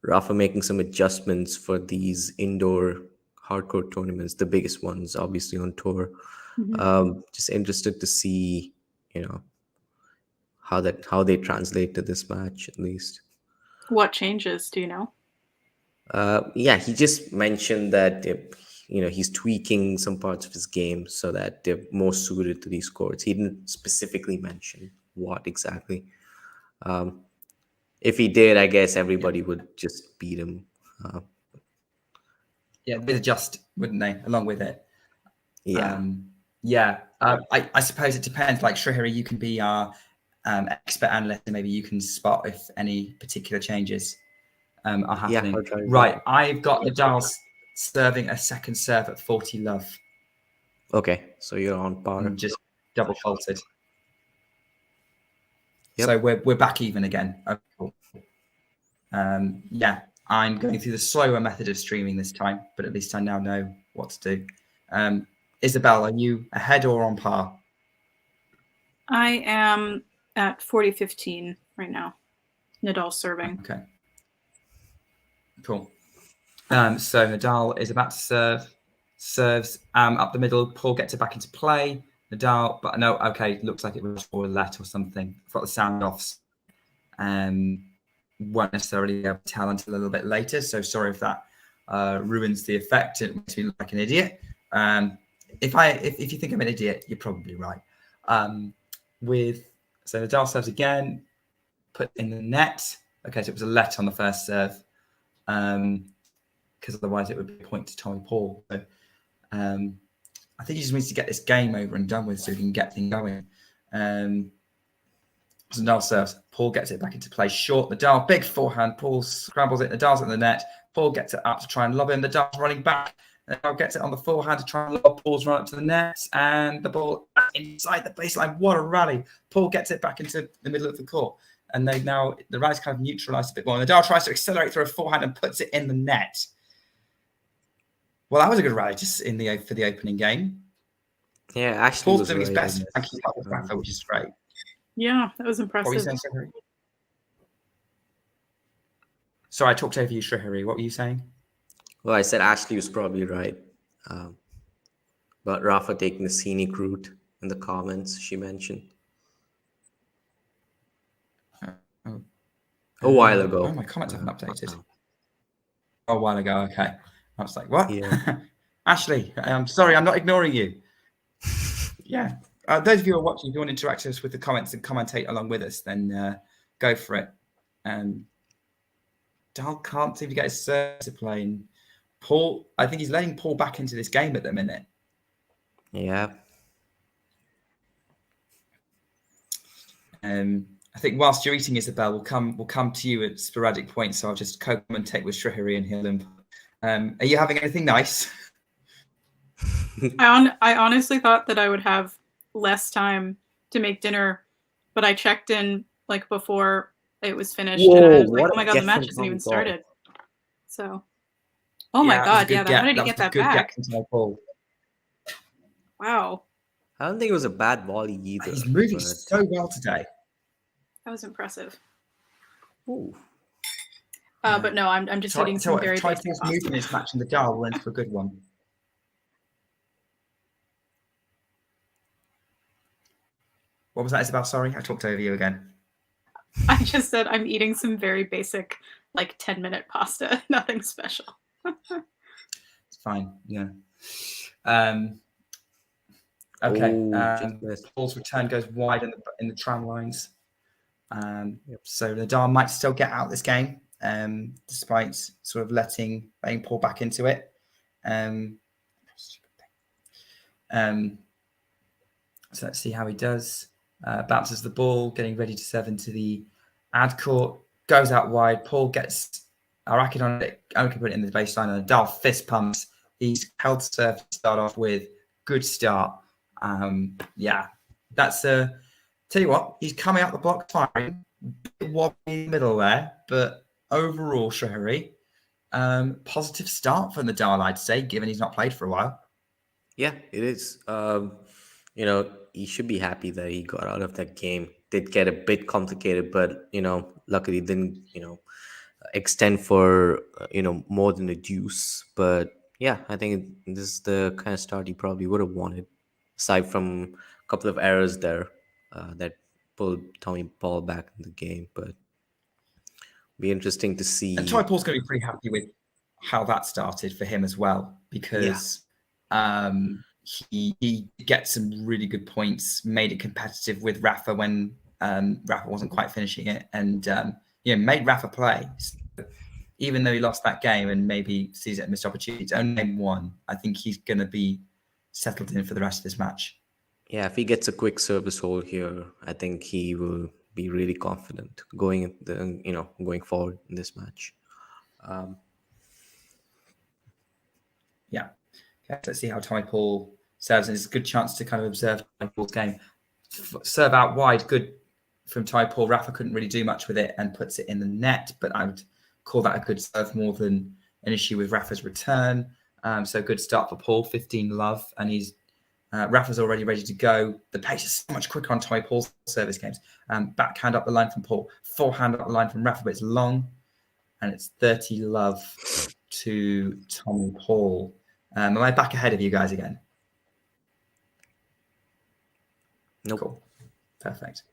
Rafa making some adjustments for these indoor hardcore tournaments, the biggest ones, obviously on tour. Mm-hmm. Just interested to see, how they translate to this match at least. What changes? Do you know? Yeah, he just mentioned that he's tweaking some parts of his game so that they're more suited to these courts. He didn't specifically mention what exactly. If he did, I guess everybody would just beat him. Yeah, they'd adjust, wouldn't they, along with it? Yeah. I suppose it depends. Like Shrihari, you can be our expert analyst, and maybe you can spot if any particular changes are happening. Yeah, right, I've got Nadal serving a second serve at 40 love. Okay, so you're on par. And just double faulted. Yep. So we're back even again. Okay, cool. Yeah, I'm going through the slower method of streaming this time, but at least I now know what to do. Isabel, are you ahead or on par? I am at 40-15 right now. Nadal serving. Okay. Cool. So Nadal is about to serves up the middle. Paul gets it back into play. Nadal, but no, okay, looks like it was for a let or something. I've got the sound offs. Won't necessarily be able to tell until a little bit later. So sorry if that ruins the effect. It makes me look like an idiot. If you think I'm an idiot, you're probably right. So Nadal serves again, put in the net. Okay, so it was a let on the first serve, because otherwise it would be a point to Tommy Paul. So, I think he just needs to get this game over and done with so he can get things going. So Nadal serves. Paul gets it back into play. Short. Nadal, big forehand. Paul scrambles it. Nadal's at the net. Paul gets it up to try and lob him. Nadal's running back. Nadal gets it on the forehand to try and lob. Paul's run up to the net. And the ball inside the baseline. What a rally. Paul gets it back into the middle of the court. And the rally's kind of neutralised a bit more. Nadal tries to accelerate through a forehand and puts it in the net. Well, that was a good rally just for the opening game. Yeah, actually, Paul's doing his best and keep up with Rafa, which is great. Yeah, that was impressive. What were you saying, Shrihari? Sorry, I talked over you, Shrihari. What were you saying? Well, I said Ashley was probably right. But Rafa taking the scenic route in the comments she mentioned. A while ago. Oh, my comments haven't updated. A while ago, okay. I was like, what? Yeah. Ashley, I'm sorry, I'm not ignoring you. Yeah. Those of you who are watching, if you want to interact with the comments and commentate along with us, then go for it. Dal can't seem to get his serve to play. And Paul, I think he's letting Paul back into this game at the minute. Yeah. I think whilst you're eating, Isabel, we'll come to you at sporadic points. So I'll just co-commentate with Shrihari and Hill. Are you having anything nice? I honestly thought that I would have less time to make dinner, but I checked in like before it was finished, and I was like, "Oh my god, the match hasn't even started." So, oh my god, yeah, how did he get that back? Wow, I don't think it was a bad volley either. He's moving so well today. That was impressive. Ooh. But no, I'm just eating some very basic pasta. Try to move in this match, and the Gael went for a good one. What was that, Isabel? Sorry, I talked over you again. I just said I'm eating some very basic, like 10-minute pasta. Nothing special. It's fine. Yeah. Okay. Just missed. Paul's return goes wide in the tram lines. So Nadal might still get out this game, despite sort of letting Paul back into it. So let's see how he does. Bounces the ball, getting ready to serve into the ad court. Goes out wide. Paul gets a racket on it. Only can put it in the baseline. And Nadal fist pumps. He's held serve to start off with. Good start. That's a. Tell you what, he's coming out the block firing. Bit wobbly in the middle there, but overall, Shahari, positive start for Nadal, I'd say, given he's not played for a while. Yeah, it is. He should be happy that he got out of that game. Did get a bit complicated, but luckily didn't extend for more than a deuce. But yeah, I think this is the kind of start he probably would have wanted, aside from a couple of errors there that pulled Tommy Paul back in the game. But be interesting to see. And Tommy Paul's going to be pretty happy with how that started for him as well, because he gets some really good points, made it competitive with Rafa when Rafa wasn't quite finishing it, and made Rafa play. So even though he lost that game and maybe sees it as a missed opportunity, it's only game one. I think he's going to be settled in for the rest of this match. Yeah, if he gets a quick service hold here, I think he will be really confident going forward in this match. Yeah. Okay, let's see how Tommy Paul serves, and it's a good chance to kind of observe Tommy Paul's game. Serve out wide, good from Tommy Paul. Rafa couldn't really do much with it and puts it in the net, but I would call that a good serve more than an issue with Rafa's return. So good start for Paul, 15-love, and he's Rafa's already ready to go. The pace is so much quicker on Tommy Paul's service games. Backhand up the line from Paul, forehand up the line from Rafa, but it's long, and it's 30-love to Tommy Paul. Am I back ahead of you guys again? Nope. Cool. Perfect.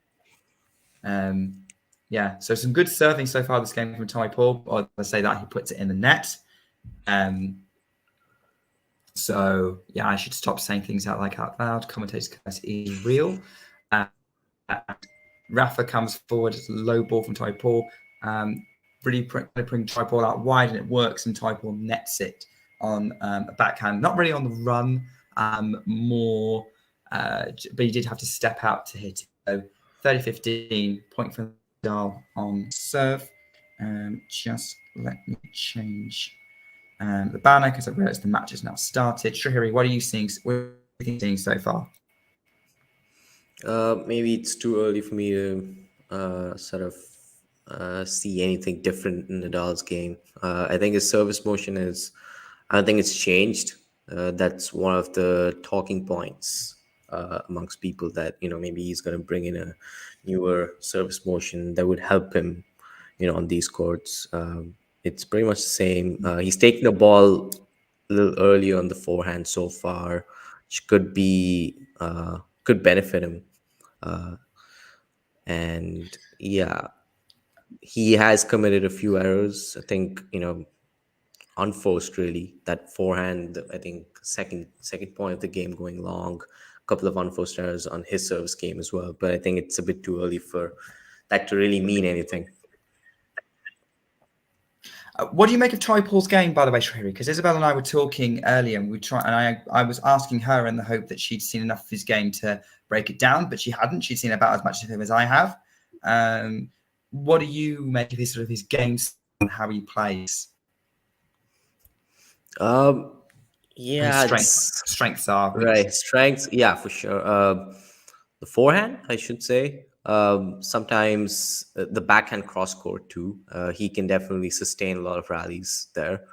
So some good serving so far this game from Tommy Paul. Or I say that he puts it in the net. I should stop saying things out loud. Commentators is real. Rafa comes forward. It's a low ball from Tommy Paul. Really bring Tommy Paul out wide, and it works, and Tommy Paul nets it on a backhand. Not really on the run, more, but he did have to step out to hit it. So 30-15, point for Nadal on serve. Just let me change the banner because I realized the match has now started. Shahiri, what are you seeing? What are you seeing so far? Maybe it's too early for me to see anything different in Nadal's game. I think his service motion I don't think it's changed. That's one of the talking points amongst people that maybe he's going to bring in a newer service motion that would help him on these courts. It's pretty much the same. He's taking the ball a little earlier on the forehand so far, which could benefit him. And yeah, he has committed a few errors. I think unforced really. That forehand, I think second point of the game going long. A couple of unforced errors on his service game as well. But I think it's a bit too early for that to really mean anything. What do you make of Tommy Paul's game, by the way, Shahiri? Because Isabel and I were talking earlier, and I was asking her in the hope that she'd seen enough of his game to break it down, but she hadn't. She'd seen about as much of him as I have. What do you make of his game and how he plays? Strengths are right. Strengths, yeah, for sure. The forehand, I should say. Sometimes the backhand cross court too. He can definitely sustain a lot of rallies there.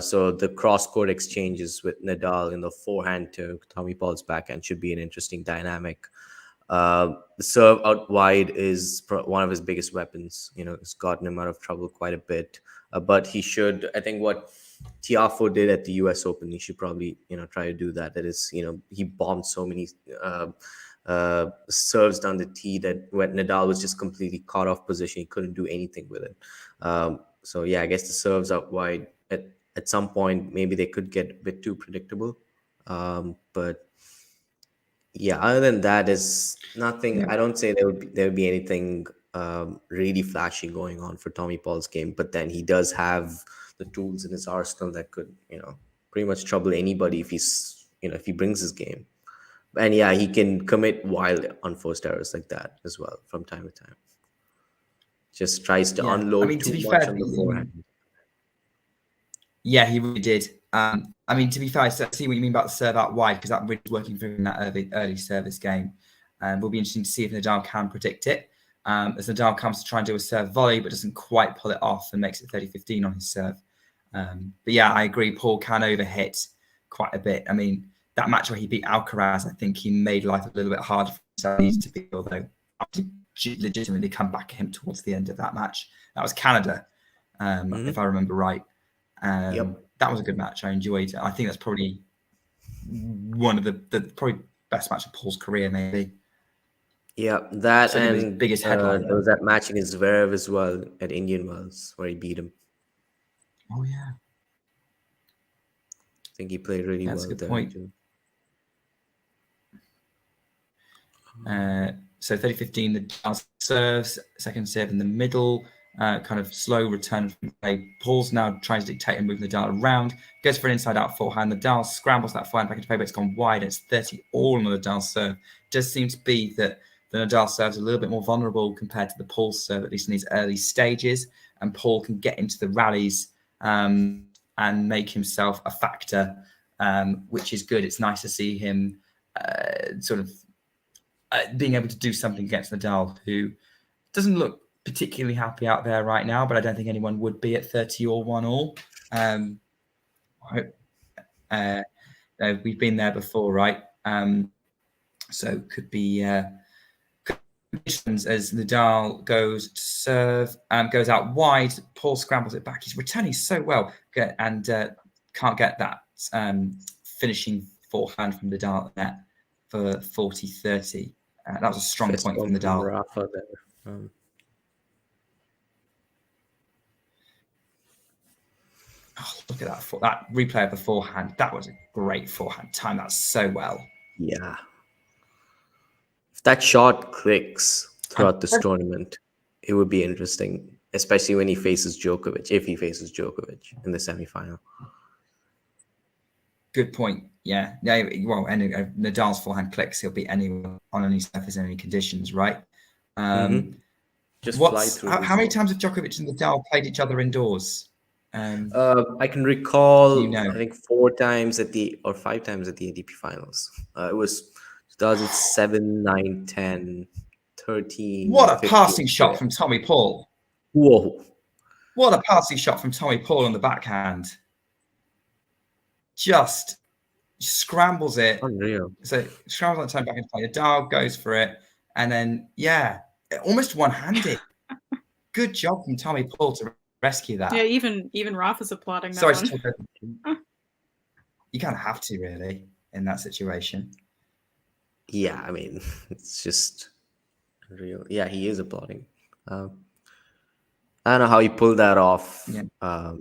So the cross court exchanges with Nadal in the forehand to Tommy Paul's backhand should be an interesting dynamic. The serve out wide is one of his biggest weapons. It's gotten him out of trouble quite a bit. But he should, I think what Tiafoe did at the US Open, he should probably, try to do that. That is, he bombed so many serves down the tee that when Nadal was just completely caught off position, he couldn't do anything with it. So yeah, I guess the serves out wide at some point, maybe they could get a bit too predictable. But Yeah, other than that is nothing. Yeah. I don't say there would be anything really flashy going on for Tommy Paul's game, but then he does have the tools in his arsenal that could, pretty much trouble anybody if he brings his game. And yeah, he can commit wild unforced errors like that as well from time to time. Just tries to Yeah. I unload mean, to too be much fair, on the forehand. yeah, he really did. I mean, to be fair, I see what you mean about the serve out wide, because that really was working for him in that early service game. And will be interesting to see if Nadal can predict it. As Nadal comes to try and do a serve volley, but doesn't quite pull it off and makes it 30-15 on his serve. But yeah, I agree. Paul can overhit quite a bit. I mean, that match where he beat Alcaraz, I think he made life a little bit harder for himself. He needed to be, although I did legitimately come back at him towards the end of that match. That was Canada, if I remember right. Yep. That was a good match. I enjoyed it. I think that's probably one of the probably best match of Paul's career, maybe. Yeah, that Certainly and his biggest headline. there was that match against Zverev as well at Indian Wells where he beat him. Oh yeah, I think he played really that's well a good there point. too. So 30-15, the Nadal serves, second serve in the middle, kind of slow return from play. Paul's now trying to dictate and move Nadal around, goes for an inside-out forehand. Nadal scrambles that forehand back into play, but it's gone wide. It's 30 all on the Nadal serve. Does seem to be that the Nadal serve is a little bit more vulnerable compared to the Paul serve, at least in these early stages, and Paul can get into the rallies and make himself a factor, which is good. It's nice to see him sort of being able to do something against Nadal, who doesn't look particularly happy out there right now, but I don't think anyone would be at 30 or 1-all. We've been there before, right? So could be as Nadal goes to serve, goes out wide. Paul scrambles it back. He's returning so well and can't get that finishing forehand from Nadal net for 40-30. That was a strong point from Nadal. Rafa there. Oh, look at that replay of the forehand. That was a great forehand. Time that so well. Yeah. If that shot clicks throughout this tournament, it would be interesting, especially when he faces Djokovic, if he faces Djokovic in the semifinal. Good point. Yeah. Well, Nadal's forehand clicks, he'll beat anyone on any surface in any conditions, right? Just fly through. How many times have Djokovic and Nadal played each other indoors? I can recall, I think 4 times or 5 times at the ATP Finals. It was 2007, 9, 10, 13. What a 15, passing shot from Tommy Paul. Whoa. What a passing shot from Tommy Paul on the backhand. Just scrambles it. Unreal. So scrambles on the turn back into play. Nadal goes for it. And then, almost one-handed. Good job from Tommy Paul to rescue that. Yeah, even Rafa's applauding that Sorry one. to talk over. You kind of have to, really, in that situation. Yeah, I mean, it's just real. Yeah, he is applauding. I don't know how he pulled that off. Yeah.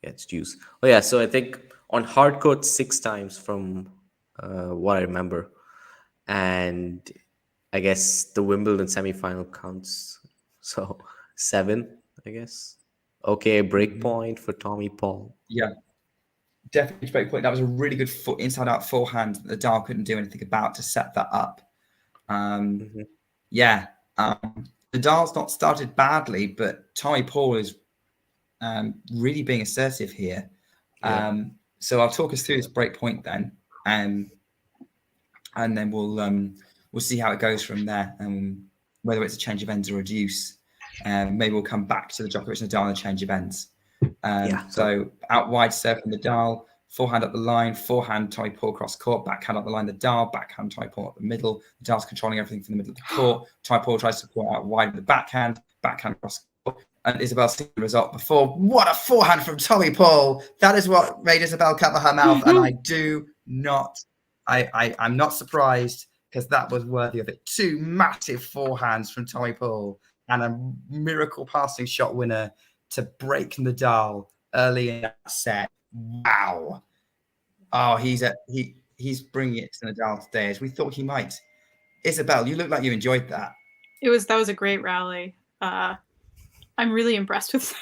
It's juice. Oh yeah, so I think on hard court 6 times from what I remember, and I guess the Wimbledon semifinal counts, so 7, I guess. Okay, break point for Tommy Paul. Yeah, definitely break point. That was a really good inside-out forehand that Nadal couldn't do anything about to set that up. Yeah, Nadal's not started badly, but Tommy Paul is really being assertive here. So I'll talk us through this break point then, and then we'll see how it goes from there, whether it's a change of ends or a deuce. Maybe we'll come back to the Djokovic and Nadal and a change of ends. So out wide serve from Nadal, forehand up the line, forehand Tommy Paul cross court, backhand up the line, Nadal, backhand Tommy Paul up the middle. Nadal's controlling everything from the middle of the court. Tommy Paul tries to support out wide with the backhand cross court. And Isabel seeing the result before. What a forehand from Tommy Paul. That is what made Isabel cover her mouth. And I'm not surprised, because that was worthy of it. 2 massive forehands from Tommy Paul and a miracle passing shot winner to break Nadal early in that set. Wow. Oh, he's he's bringing it to Nadal today, as we thought he might. Isabel, you look like you enjoyed that. That was a great rally. I'm really impressed with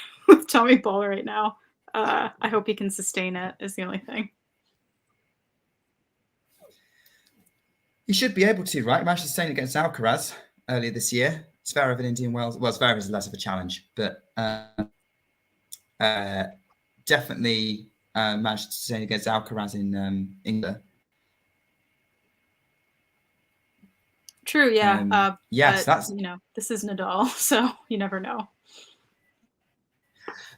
Tommy Paul right now. I hope he can sustain it, is the only thing. He should be able to, right? He managed to sustain against Alcaraz earlier this year. Zverev in Indian Wells. Well, Zverev is less of a challenge, but definitely managed to sustain against Alcaraz in England. True, yeah. Yes, that's this is Nadal, so you never know.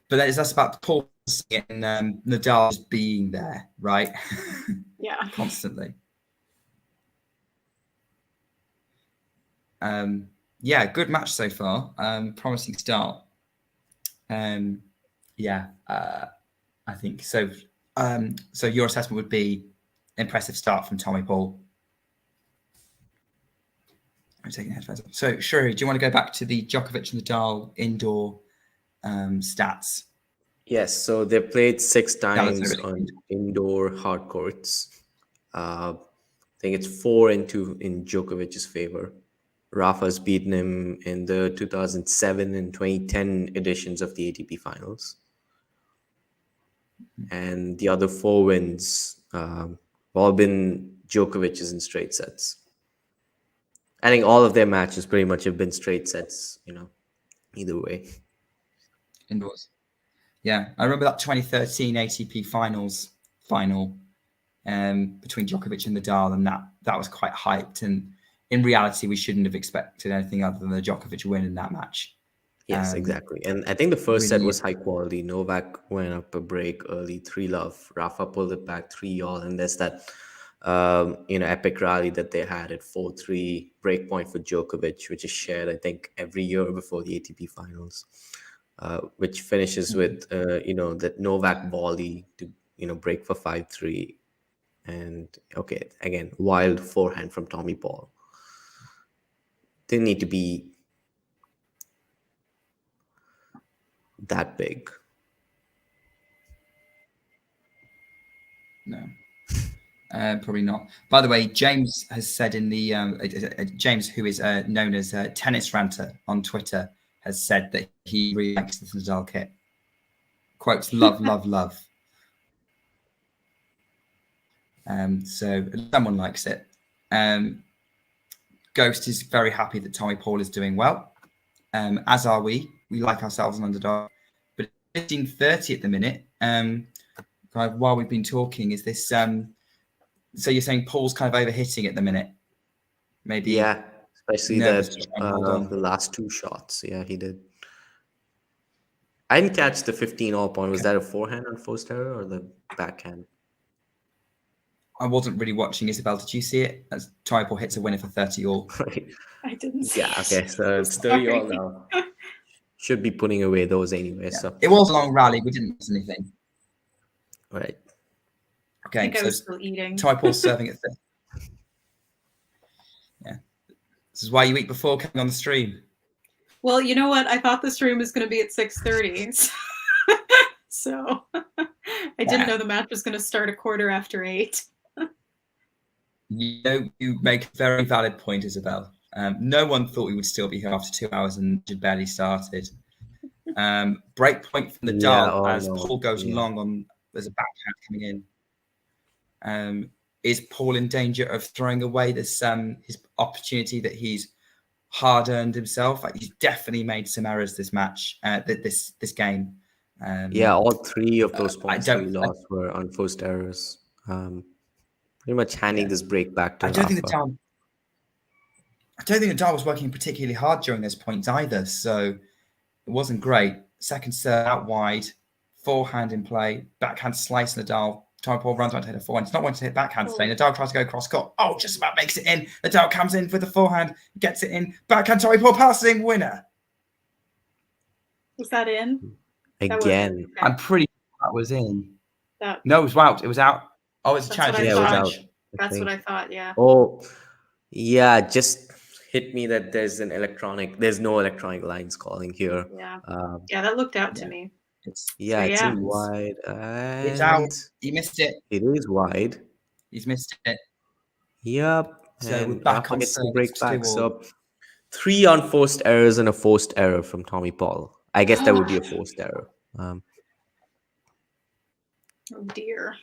But that's about Paul and Nadal just being there, right? Yeah, constantly. Yeah, good match so far. Promising start. Yeah, I think so. So your assessment would be impressive start from Tommy Paul. I'm taking headphones off. So, Shrew, do you want to go back to the Djokovic and Nadal indoor stats? Yes, so they played 6 times on indoor hard courts. I think it's 4-2 in Djokovic's favor. Rafa's beaten him in the 2007 and 2010 editions of the ATP Finals. And the other 4 wins all been Djokovic's in straight sets. I think all of their matches pretty much have been straight sets, either way. Indoors. Yeah, I remember that 2013 ATP Finals final between Djokovic and Nadal, and that was quite hyped. And in reality, we shouldn't have expected anything other than the Djokovic win in that match. Yes, exactly. And I think the first set was high quality. Novak went up a break early, 3-love. Rafa pulled it back 3-all, and there's that epic rally that they had at 4-3 breakpoint for Djokovic, which is shared, I think, every year before the ATP Finals, which finishes with that Novak volley to break for 5-3, and okay, again, wild forehand from Tommy Paul. Didn't need to be that big. No. Probably not. By the way, James has said in the James, who is known as Tennis Ranter on Twitter, has said that he really likes the Nadal kit. Quotes, love, love, love. So someone likes it. Ghost is very happy that Tommy Paul is doing well, as are we. We like ourselves an underdog. But 15:30 at the minute. While we've been talking, is this? So you're saying Paul's kind of overhitting at the minute? Maybe. Yeah, especially the last 2 shots. Yeah, he did. I didn't catch the 15-all point. Was that a forehand on Foster or the backhand? I wasn't really watching. Isabel, did you see it? As Tommy Paul hits a winner for 30-all. Right. I didn't see it. Okay, so it's 30-all now. Should be putting away those anyway. Yeah. So it was a long rally. We didn't miss anything. Right. Okay, I think I was still eating. Tommy Paul's serving at 30. Yeah. This is why you eat before coming on the stream. Well, you know what? I thought the stream was going to be at 6:30. So I didn't know the match was going to start a 8:15. You make a very valid point, Isabel. No one thought we would still be here after 2 hours and it barely started. Break point from Nadal as Paul goes long on. There's a backhand coming in. Is Paul in danger of throwing away this his opportunity that he's hard earned himself? Like, he's definitely made some errors this match, this game. All 3 of those points we lost were unforced errors. Pretty much handing this break back to Rafa. I don't think Nadal was working particularly hard during those points either, so it wasn't great. Second serve out wide, forehand in play, backhand slice Nadal. Tommy Paul runs around to hit a forehand. It's not wanting to hit backhand today. Nadal tries to go cross court. Oh, just about makes it in. Nadal comes in with the forehand, gets it in. Backhand, Tommy Paul passing, winner. Was that in? Again. I'm pretty sure that was in. No, it was out. It was out. Oh, it's a challenge. Yeah, it was out. That's what I thought, yeah. Oh, yeah, just hit me that there's no electronic lines calling here. Yeah, that looked out to me. It's wide. It's out. You missed it. It is wide. He's missed it. Yep. So and we're back Rafa on gets the serve. break It's back. 2-2. So 3 unforced errors and a forced error from Tommy Paul. I guess that would be a forced error. Oh dear.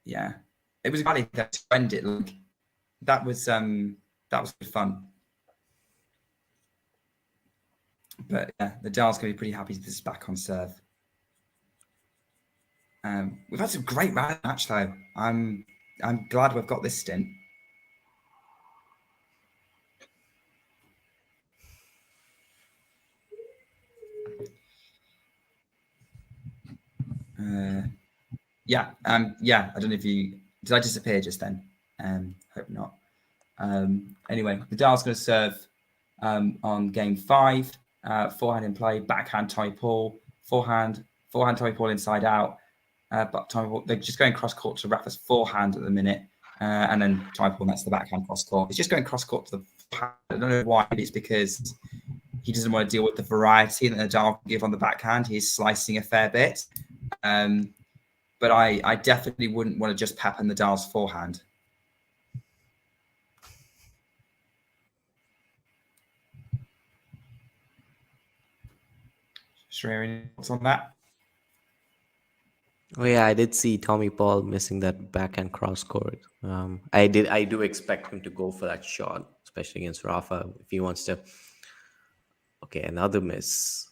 Yeah, it was funny that to end it. Like, that was good fun. But yeah, Nadal's gonna be pretty happy this is back on serve. We've had some great match though. I'm glad we've got this stint. Yeah, I don't know if you did. I disappear just then. Hope not. Anyway, Nadal's going to serve on game 5. Forehand in play, backhand Tommy Paul, forehand Tommy Paul inside out. But Tommy Paul, they're just going cross court to Rafa's forehand at the minute, and then Tommy Paul that's the backhand cross court. He's just going cross court to the forehand. I don't know why. It's because he doesn't want to deal with the variety that Nadal can give on the backhand. He's slicing a fair bit. But I definitely wouldn't want to just pep on Nadal's forehand. Shreya, any thoughts on that? Oh yeah, I did see Tommy Paul missing that backhand cross court. I do expect him to go for that shot, especially against Rafa if he wants to. Okay, another miss.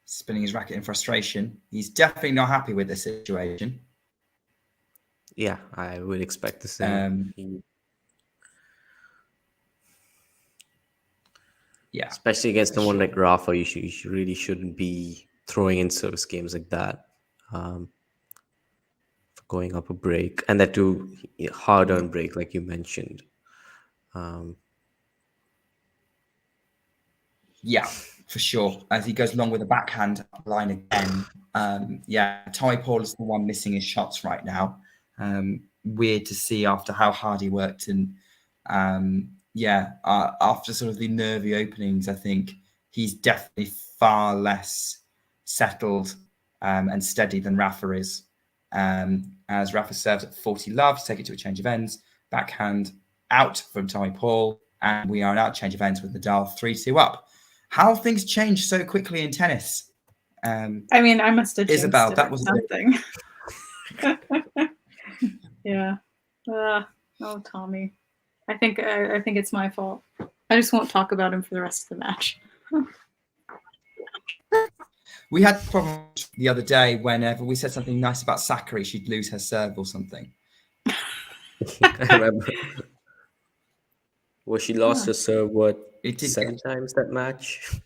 Spinning his racket in frustration. He's definitely not happy with the situation. Yeah, I would expect the same. Yeah, especially against someone like Rafa, you really shouldn't be throwing in service games like that. For going up a break, and that too hard-earned break, like you mentioned. Yeah, for sure. As he goes along with the backhand line again. Tommy Paul is the one missing his shots right now. Weird to see after how hard he worked, and after sort of the nervy openings, I think he's definitely far less settled and steady than Rafa is. As Rafa serves at 40 love to take it to a change of ends, backhand out from Tommy Paul, and we are now change of ends with Nadal 3-2 up. How things change so quickly in tennis. I mean, I must have Isabel, that was something. Yeah. Oh, Tommy. I think it's my fault. I just won't talk about him for the rest of the match. We had problems the other day whenever we said something nice about Sakkari, she'd lose her serve or something. I remember. Well, she lost her serve, 7 times that match?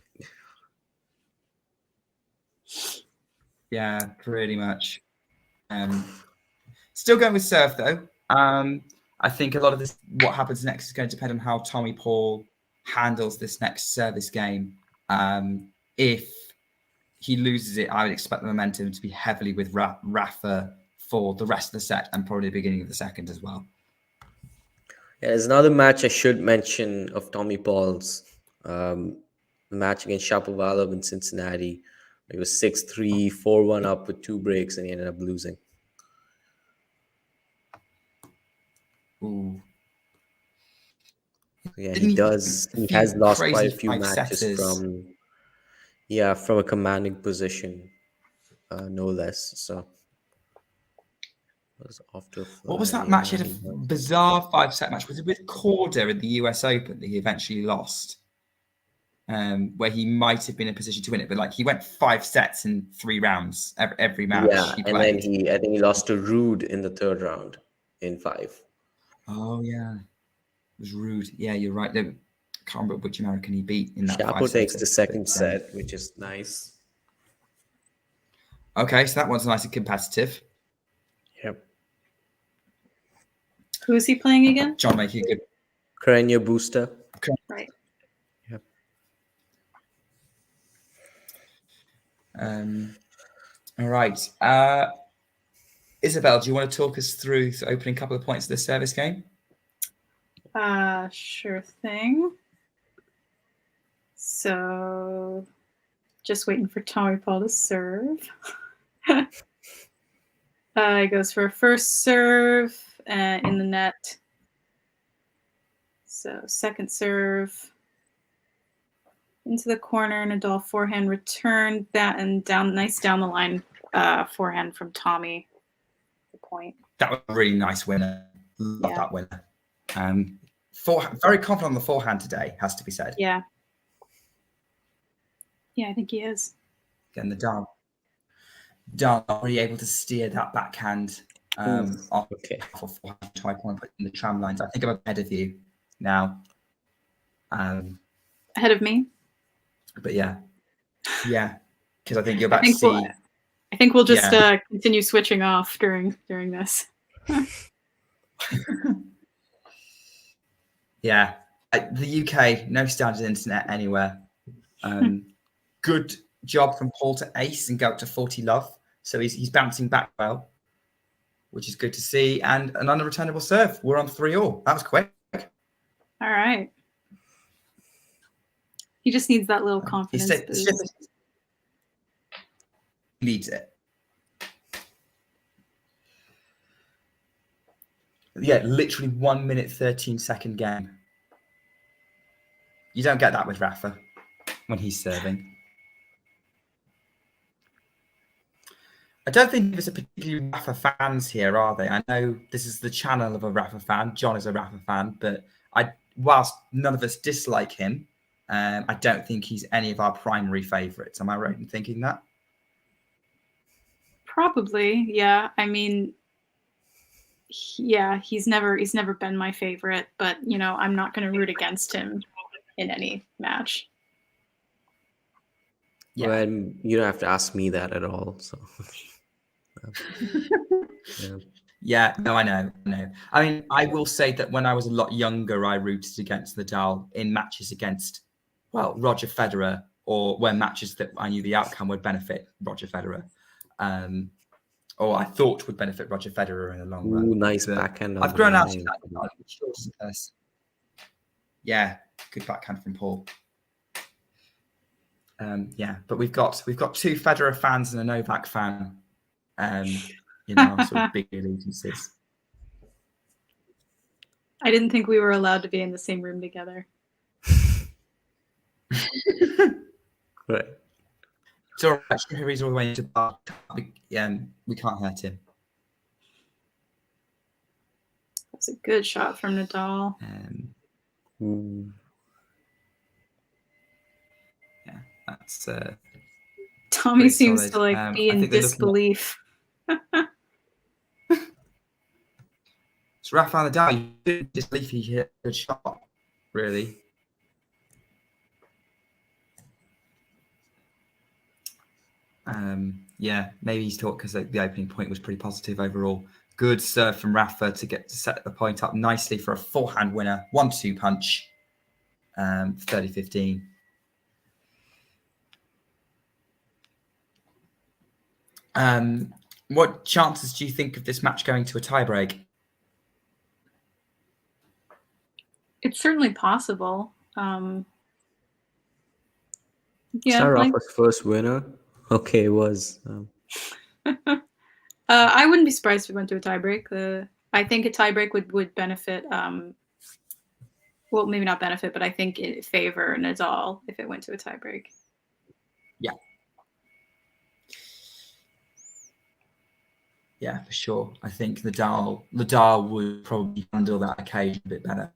Yeah, pretty much. Still going with serve, though. I think a lot of this, what happens next, is going to depend on how Tommy Paul handles this next service game. If he loses it, I would expect the momentum to be heavily with Rafa for the rest of the set and probably the beginning of the second as well. Yeah, there's another match I should mention of Tommy Paul's match against Shapovalov in Cincinnati. It was 6-3, 4-1 up with 2 breaks, and he ended up losing. Ooh. Yeah, he does. He has lost quite a few matches from a commanding position, no less. So was off to a fly. What was that match? He had a bizarre 5-set match. Was it with Korda in the US Open that he eventually lost? Where he might have been in a position to win it, but like he went 5 sets in 3 rounds every match. Yeah, and then I think he lost to Rude in the 3rd round in 5. Oh yeah, it was Rude. Yeah, you're right. I can't remember which American he beat in that. Chapo takes the 2nd set, which is nice. Okay, so that one's nice and competitive. Yep. Who is he playing again? John making a good. Carreño Busta. Right. Yep. All right. Isabel, do you want to talk us through the opening couple of points of the service game? Sure thing. So Just waiting for Tommy Paul to serve. He goes for a first serve in the net. So second serve into the corner. Nadal forehand return that and nice down the line forehand from Tommy. The point. That was a really nice winner. Love that winner. Very confident on the forehand today, has to be said. Yeah. Yeah, I think he is. Again, the Nadal not really able to steer that backhand off of forehand try point in the tram lines. I think I'm ahead of you now. Ahead of me? But yeah, because I think you're about to see. I think we'll just continue switching off during this. Yeah, the UK, no standard internet anywhere. Good job from Paul to ace and go up to 40 love. So he's bouncing back well, which is good to see. And an unreturnable serve. We're on 3-all. That was quick. All right. He just needs that little confidence boost. He needs it. Yeah, literally 1 minute, 13-second game. You don't get that with Rafa when he's serving. I don't think there's a particularly Rafa fans here, are they? I know this is the channel of a Rafa fan. John is a Rafa fan, but whilst none of us dislike him, I don't think he's any of our primary favourites. Am I right in thinking that? Probably, yeah. I mean, yeah, he's never been my favorite, but I'm not going to root against him in any match. Yeah, well, you don't have to ask me that at all. So, no, I know. I mean, I will say that when I was a lot younger, I rooted against Nadal in matches against, Roger Federer, or when matches that I knew the outcome would benefit Roger Federer. Or I thought would benefit Roger Federer in the long run. Ooh, nice backhand. I've grown out of that. Yeah, good backhand from Paul. But we've got two Federer fans and a Novak fan. Sort of big allegiances. I didn't think we were allowed to be in the same room together. Right. So actually, he's all the way into the bar. We can't hurt him. That's a good shot from Nadal. Yeah, that's. Tommy seems solid. To be in disbelief. So Rafael Nadal, you disbelief he hit a good shot, really. Maybe he's talked because the opening point was pretty positive overall. Good serve from Rafa to set the point up nicely for a forehand winner. 1-2 punch, 30-15. What chances do you think of this match going to a tiebreak? It's certainly possible. Rafa's first winner. Okay, it was. I wouldn't be surprised if it went to a tiebreak. I think a tiebreak would benefit. Well, maybe not benefit, but I think it favor Nadal if it went to a tiebreak. Yeah. Yeah, for sure. I think Nadal would probably handle that occasion a bit better.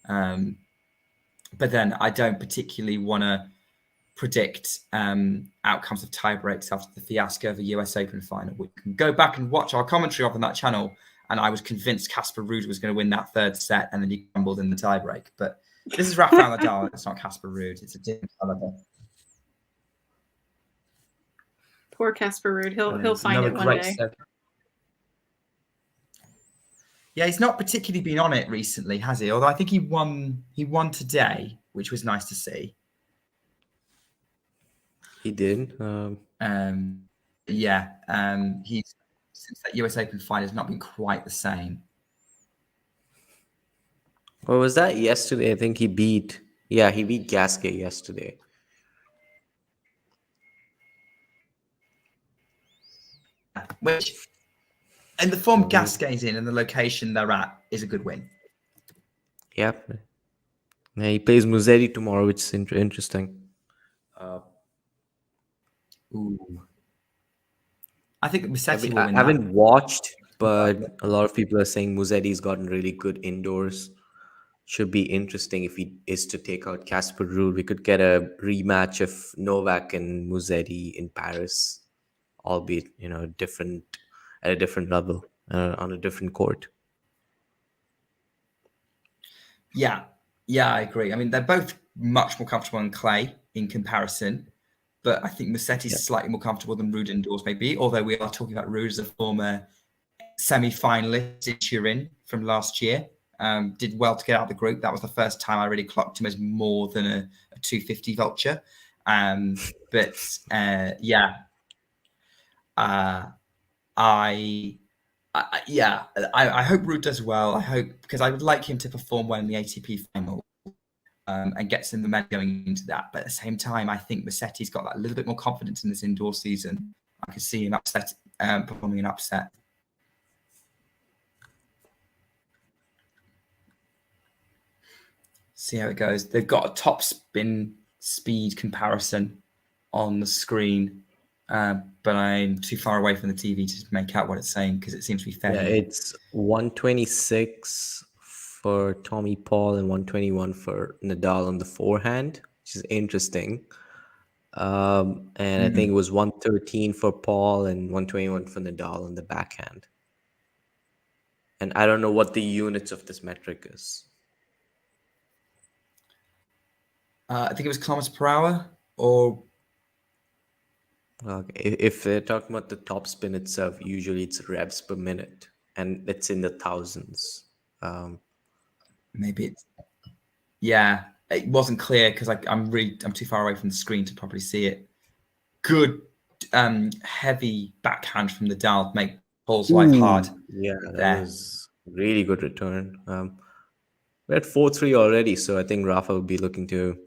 But then I don't particularly want to predict outcomes of tiebreaks after the fiasco of the US Open final. We can go back and watch our commentary on that channel, and I was convinced Casper Ruud was going to win that third set, and then he crumbled in the tiebreak. But this is Rafael Nadal. It's not Casper Ruud. It's a different caliber. Poor Casper Ruud. He'll find it one day. Yeah, he's not particularly been on it recently, has he? Although I think he won today, which was nice to see. He did. He's since that US Open fight has not been quite the same. Or was that yesterday? I think he beat Gasquet yesterday. which, in the form Gasquet's in and the location they're at, is a good win. Yep. Yeah, he plays Musetti tomorrow, which is interesting. Ooh. I think Musetti will I win haven't watched, but a lot of people are saying Musetti's gotten really good indoors. Should be interesting if he is to take out Casper Ruud. We could get a rematch of Novak and Musetti in Paris, albeit different at a different level on a different court. Yeah, I agree. I mean, they're both much more comfortable on clay in comparison, but I think Musetti's slightly more comfortable than Ruud indoors, maybe. Although we are talking about Ruud as a former semi-finalist in Turin from last year. Did well to get out of the group. That was the first time I really clocked him as more than a 250 vulture. I hope Ruud does well. I hope, because I would like him to perform well in the ATP final and get some momentum going into that. But at the same time, I think Musetti's got that little bit more confidence in this indoor season. I can see him performing an upset. See how it goes. They've got a top spin speed comparison on the screen, but I'm too far away from the TV to make out what it's saying because it seems to be fairly. Yeah, it's 126 for Tommy Paul and 121 for Nadal on the forehand, which is interesting. And I think it was 113 for Paul and 121 for Nadal on the backhand. And I don't know what the units of this metric is. I think it was kilometers per hour, or okay. If they're talking about the top spin itself, usually it's revs per minute, and it's in the thousands. Maybe it's it wasn't clear because I'm too far away from the screen to properly see it. Good heavy backhand from Nadal to make Paul's life hard. Yeah, that was really good return. We're at 4-3 already, so I think Rafa will be looking to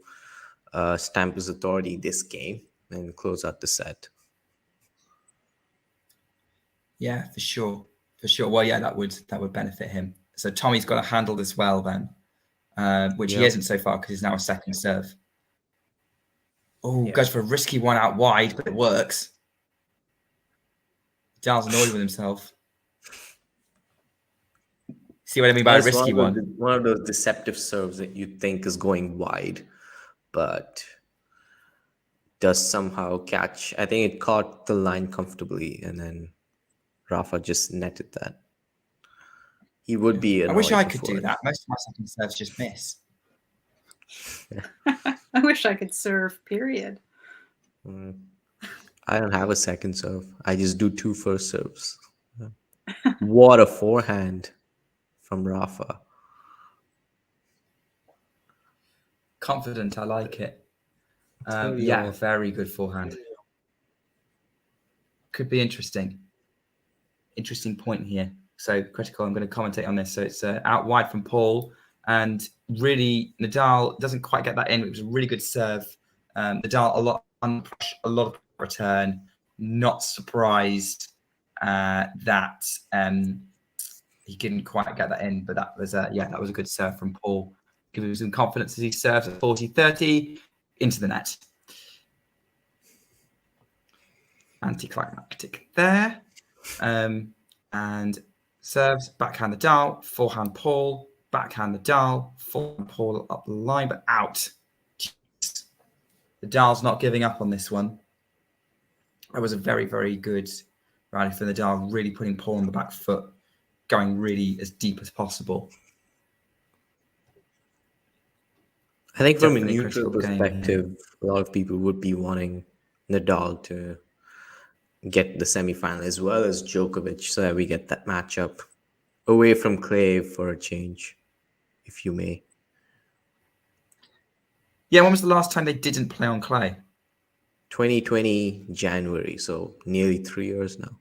stamp his authority this game and close out the set. Yeah, for sure. Well, yeah, that would benefit him. So Tommy's got to handle this well then, which he isn't so far because he's now a second serve. Oh, goes for a risky one out wide, but it works. Nadal's annoyed with himself. See what I mean by a risky one? One of those deceptive serves that you think is going wide, but does somehow catch. I think it caught the line comfortably, and then Rafa just netted that. He would be. I wish I could do that. Most of my second serves just miss. I wish I could serve, period. I don't have a second serve. I just do 2 first serves. What a forehand from Rafa. Confident, I like it. Very good forehand. Could be interesting. Interesting point here. So critical, I'm going to commentate on this. So it's out wide from Paul, and really Nadal doesn't quite get that in. It was a really good serve. Nadal a lot of return. Not surprised that he didn't quite get that in, but that was a good serve from Paul. Gives him some confidence as he serves at 40-30 into the net. Anticlimactic there. And serves, backhand Nadal, forehand Paul, backhand Nadal, forehand Paul up the line, but out. Jeez. Nadal's not giving up on this one. That was a very, very good rally for Nadal, really putting Paul on the back foot, going really as deep as possible. I think from a neutral perspective, a lot of people would be wanting Nadal to get the semifinal as well as Djokovic, so that we get that matchup away from clay for a change, if you may. Yeah, when was the last time they didn't play on clay? 2020 January, so nearly 3 years now.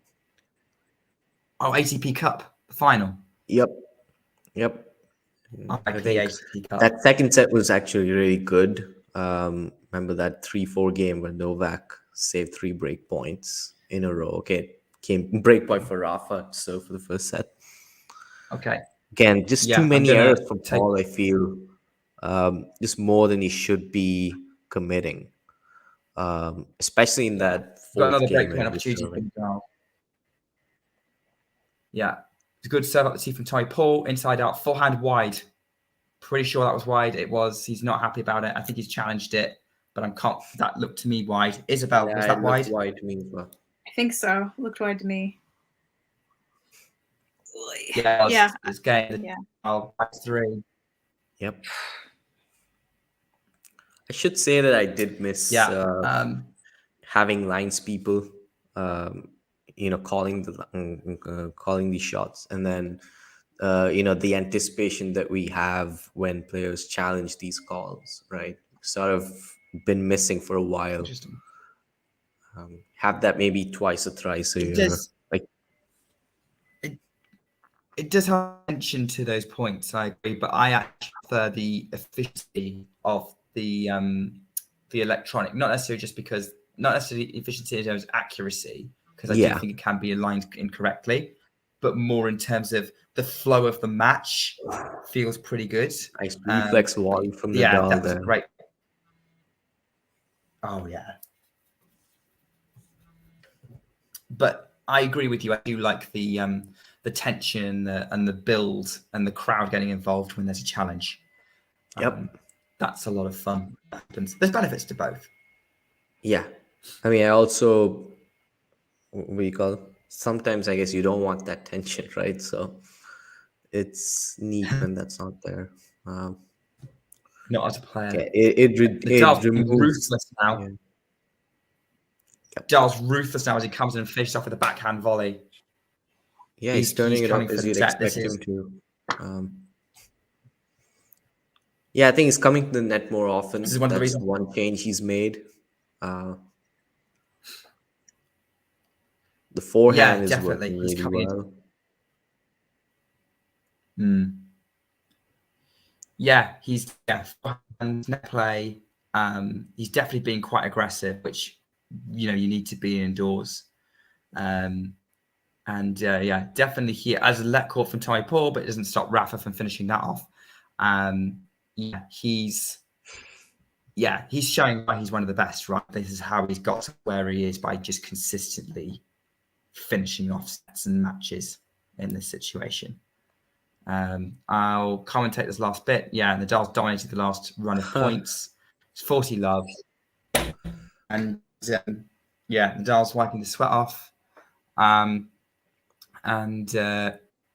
Oh, ATP Cup, the final. Yep. I think that second set was actually really good. Remember that 3-4 game where Novak saved 3 break points in a row. Okay, came break point for Rafa. So for the first set, Okay. again, just Yeah, too I'm many gonna errors from take- Paul. I feel just more than he should be committing, especially in that Got fourth another game break when point he was opportunity for serving. Nadal. Yeah, it's a good serve up the tee from Tommy Paul, inside out, forehand wide. Pretty sure that was wide. It was. He's not happy about it. I think he's challenged it, but that looked to me wide. Isabel, Yeah, was that it wide? looked wide to me as well. I think so. Looked wide to me. Yeah, Yeah. This game. Yeah. Oh, 3. Yep. I should say that I did miss having lines people, calling calling these shots, and then the anticipation that we have when players challenge these calls, right? Sort of been missing for a while. Interesting. Have that maybe twice or thrice a year. Does, it does have attention to those points, I agree, but I actually prefer the efficiency of the electronic, not necessarily efficiency in terms of accuracy, because I do think it can be aligned incorrectly, but more in terms of the flow of the match feels pretty good. Nice reflex volley from Nadal. Yeah, that was great. Oh yeah. But I agree with you. I do like the tension and the build and the crowd getting involved when there's a challenge. Yep. That's a lot of fun. There's benefits to both. Yeah. I mean, I also, what do you call it? Sometimes I guess you don't want that tension, right? So it's neat when that's not there. Not as a player. Okay. It removes... ruthless now. Yeah. Yep. Nadal's ruthless now as he comes in and finishes off with a backhand volley. Yeah, he's turning it up as you'd expect him to. Yeah, I think he's coming to the net more often. This is one of the reasons. One change he's made. The forehand is working really well. Yeah, he's net play. He's definitely being quite aggressive, which you need to be indoors. Definitely here as a let court from Tommy Paul, but it doesn't stop Rafa from finishing that off. He's showing why he's one of the best, right? This is how he's got to where he is, by just consistently finishing off sets and matches in this situation. I'll commentate this last bit. Yeah, Nadal's dominated the last run of points. It's 40 love. And Nadal's wiping the sweat off.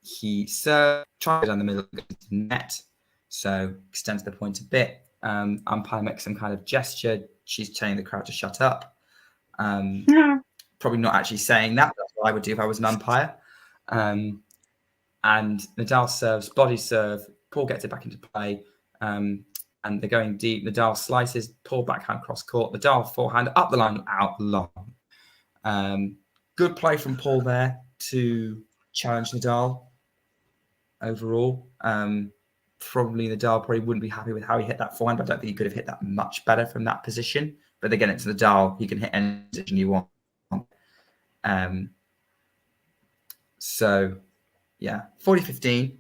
He serves, tries down the middle of the net, so extends the point a bit. Umpire makes some kind of gesture. She's telling the crowd to shut up. Probably not actually saying that. That's what I would do if I was an umpire. And Nadal serves, body serve. Paul gets it back into play. And they're going deep. Nadal slices, Paul backhand cross court. Nadal forehand up the line, out long. Good play from Paul there to challenge Nadal overall. Probably Nadal wouldn't be happy with how he hit that forehand, but I don't think he could have hit that much better from that position. But again, it's Nadal. He can hit any position you want. 40-15.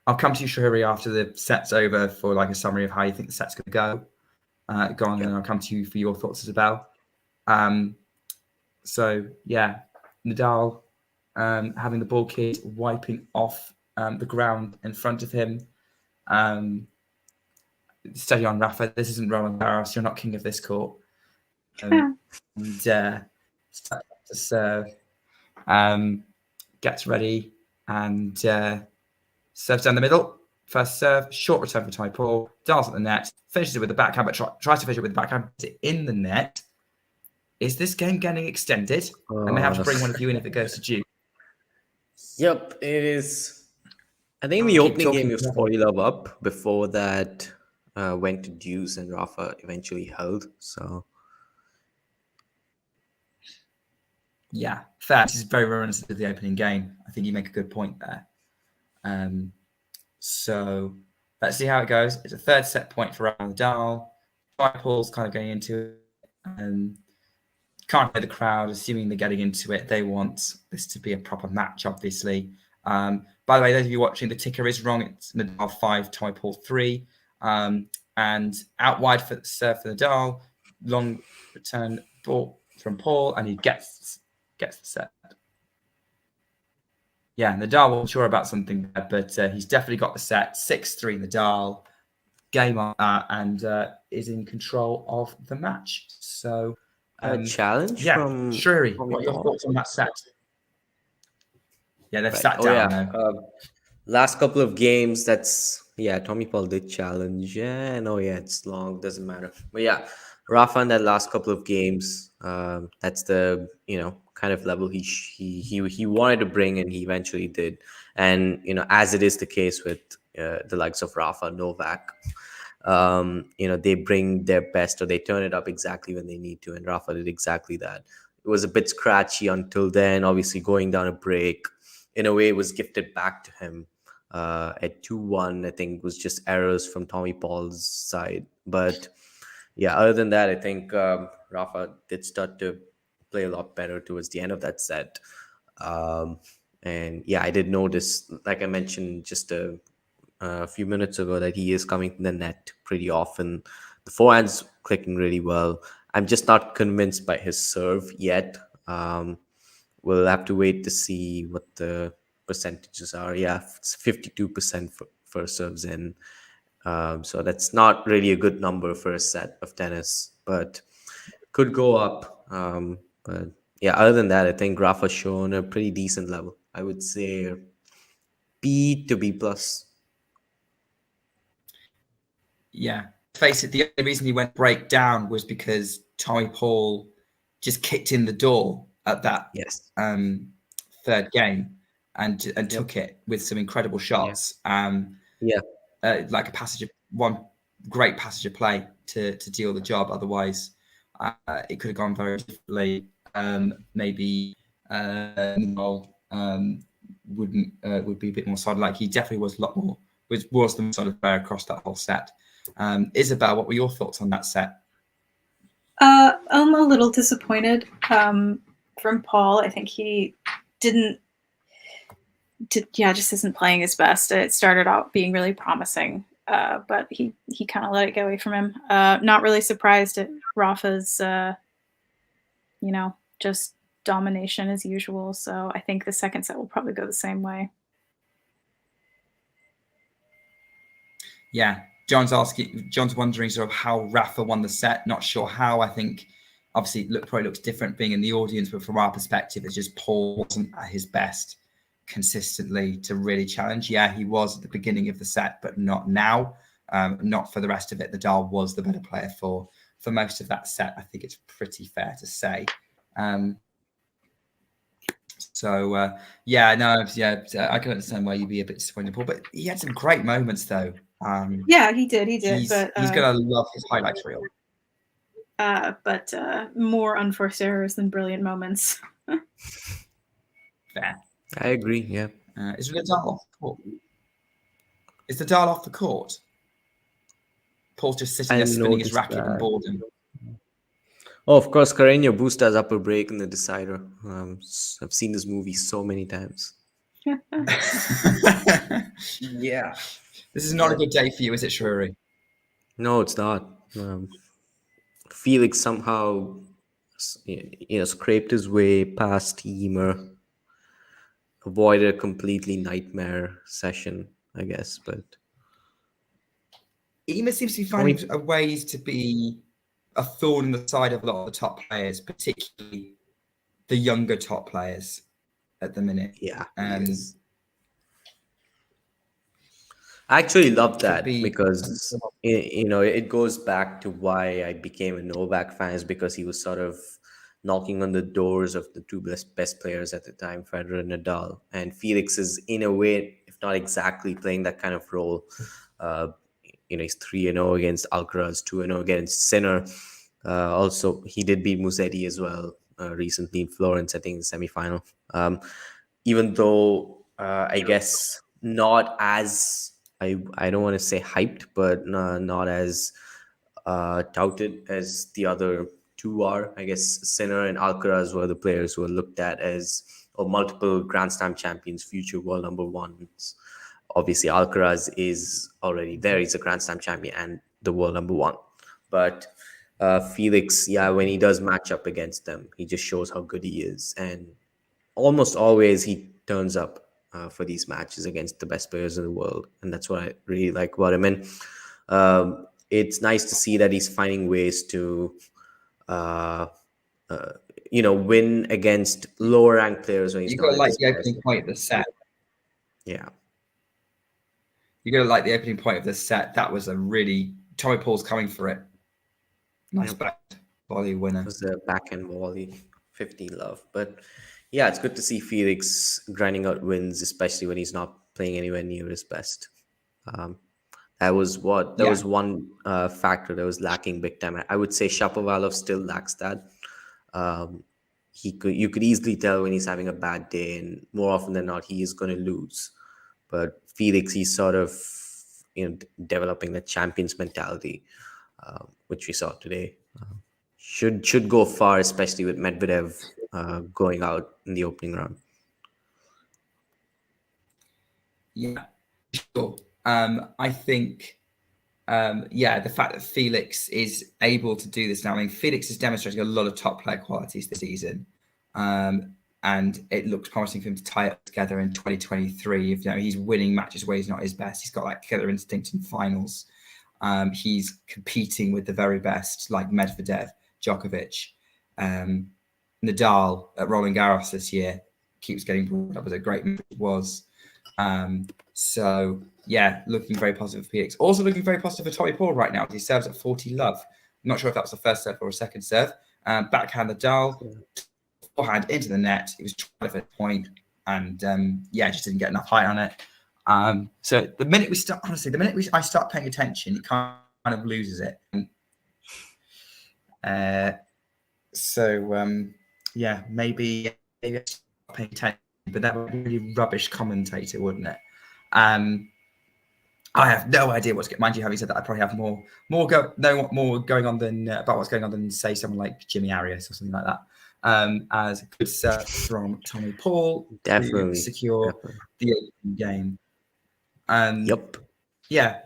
I'll come to you, Shahuri, after the set's over for like a summary of how you think the set's going to go. Go on, and I'll come to you for your thoughts as well. Nadal having the ball kid, wiping off the ground in front of him. Steady on, Rafa. This isn't Roland Garros. You're not king of this court. To serve. Gets ready and serves down the middle. First serve, short return for Tommy Paul. Darts at the net, finishes it with the backhand, but tries to finish it with the backhand. Is it in the net? Is this game getting extended? I may have to bring one of you in if it goes to Duke. Yep, it is. I think the opening game was 40 love up. Before that, went to deuce and Rafa eventually held. So, yeah, fair. This is very reminiscent of the opening game. I think you make a good point there. So let's see how it goes. It's a third set point for Nadal. Paul's kind of going into it. can't hear the crowd, assuming they're getting into it. They want this to be a proper match, obviously. By the way, those of you watching, the ticker is wrong. It's Nadal 5, Tommy Paul 3. And out wide for the serve for Nadal. Long return ball from Paul, and he gets the set. Yeah, Nadal wasn't sure about something there, but he's definitely got the set. 6-3 Nadal. Game on and is in control of the match. So a challenge from Shuri. What are your thoughts on that set? Yeah, they've sat down now. Last couple of games, Tommy Paul did challenge. It's long, doesn't matter. But yeah, Rafa in that last couple of games, that's the kind of level he wanted to bring, and he eventually did. And as it is the case with the likes of Rafa, Novak, they bring their best, or they turn it up exactly when they need to, and Rafa did exactly that. It was a bit scratchy until then. Obviously, going down a break, in a way, it was gifted back to him at 2-1. I think it was just errors from Tommy Paul's side. But yeah, other than that, I think Rafa did start to play a lot better towards the end of that set. And yeah, I did notice, like I mentioned just a few minutes ago, that he is coming to the net pretty often. The forehand's clicking really well. I'm just not convinced by his serve yet. We'll have to wait to see what the percentages are. Yeah, it's 52% for serves in. So that's not really a good number for a set of tennis, but could go up. But yeah, other than that, I think Rafa's shown a pretty decent level. I would say B to B plus. Yeah, face it, the only reason he went break down was because Tommy Paul just kicked in the door at that third game and took it with some incredible shots. Like one great passage of play to deal the job. Otherwise, it could have gone very differently. Maybe would be a bit more solid. Like, he definitely was a lot more was the most solid player across that whole set. Isabel, what were your thoughts on that set? I'm a little disappointed from Paul. I think he just isn't playing his best. It started out being really promising, but he kind of let it get away from him. Not really surprised at Rafa's, just domination as usual. So I think the second set will probably go the same way. Yeah, John's wondering sort of how Rafa won the set. Not sure how. I think obviously probably looks different being in the audience, but from our perspective, it's just Paul wasn't at his best consistently to really challenge. Yeah, he was at the beginning of the set, but not now. Not for the rest of it. Nadal was the better player for most of that set. I think it's pretty fair to say. I can understand why you'd be a bit disappointed, Paul, but he had some great moments though. Yeah, he did. He's gonna love his highlights reel. But more unforced errors than brilliant moments. Fair. I agree. Yeah. Is Nadal off the court? Is Nadal off the court? Paul's just sitting there spinning his racket in boredom. Oh, of course, Carreño Busta's upper break in the decider. I've seen this movie so many times. Yeah. This is not a good day for you, is it, Shuri? No, it's not. Felix somehow, scraped his way past Emer, avoided a completely nightmare session, I guess. But Emer seems to be finding ways to be a thorn in the side of a lot of the top players, particularly the younger top players at the minute. Yeah. I actually love that because it goes back to why I became a Novak fan, is because he was sort of knocking on the doors of the two best players at the time, Federer and Nadal, and Felix is in a way, if not exactly, playing that kind of role. He's 3-0 against Alcaraz, 2-0 against Sinner. Also, he did beat Musetti as well recently in Florence, I think, in the semi-final. Even though I guess not as I don't want to say hyped, but not as touted as the other two are. I guess Sinner and Alcaraz were the players who were looked at as or multiple Grand Slam champions, future world number ones. Obviously, Alcaraz is already there. He's a Grand Slam champion and the world number one. But Felix, when he does match up against them, he just shows how good he is. And almost always he turns up for these matches against the best players in the world. And that's what I really like about him. And it's nice to see that he's finding ways to, win against lower ranked players when he's You've not got to like the best. opening point of the set. Yeah. You've got to like the opening point of the set. That was a really... Tommy Paul's coming for it. Nice back volley winner. It was a backhand volley, 15 love. But yeah, it's good to see Felix grinding out wins, especially when he's not playing anywhere near his best. That was one factor that was lacking big time. I would say Shapovalov still lacks that. You could easily tell when he's having a bad day, and more often than not, he is going to lose. But Felix, he's sort of developing the champion's mentality, which we saw today. Should go far, especially with Medvedev going out in the opening round. Yeah, sure. I think, the fact that Felix is able to do this now. I mean, Felix is demonstrating a lot of top player qualities this season, and it looks promising for him to tie it together in 2023. If he's winning matches where he's not his best, he's got like killer instinct in finals. He's competing with the very best, like Medvedev, Djokovic, Nadal at Roland Garros this year keeps getting brought up as a great match it was. Looking very positive for Felix. Also looking very positive for Tommy Paul right now. He serves at 40 love. I'm not sure if that was the first serve or a second serve. Backhand Nadal, forehand into the net. He was trying for a point, and just didn't get enough height on it. So the minute I start paying attention, it kind of loses it. Maybe I start paying attention, but that would be a really rubbish commentator, wouldn't it? I have no idea what's going. Mind you, having said that, I probably have more going on than about what's going on than say someone like Jimmy Arias or something like that. As a good serve from Tommy Paul, definitely to secure the opening game. Yep. Yeah.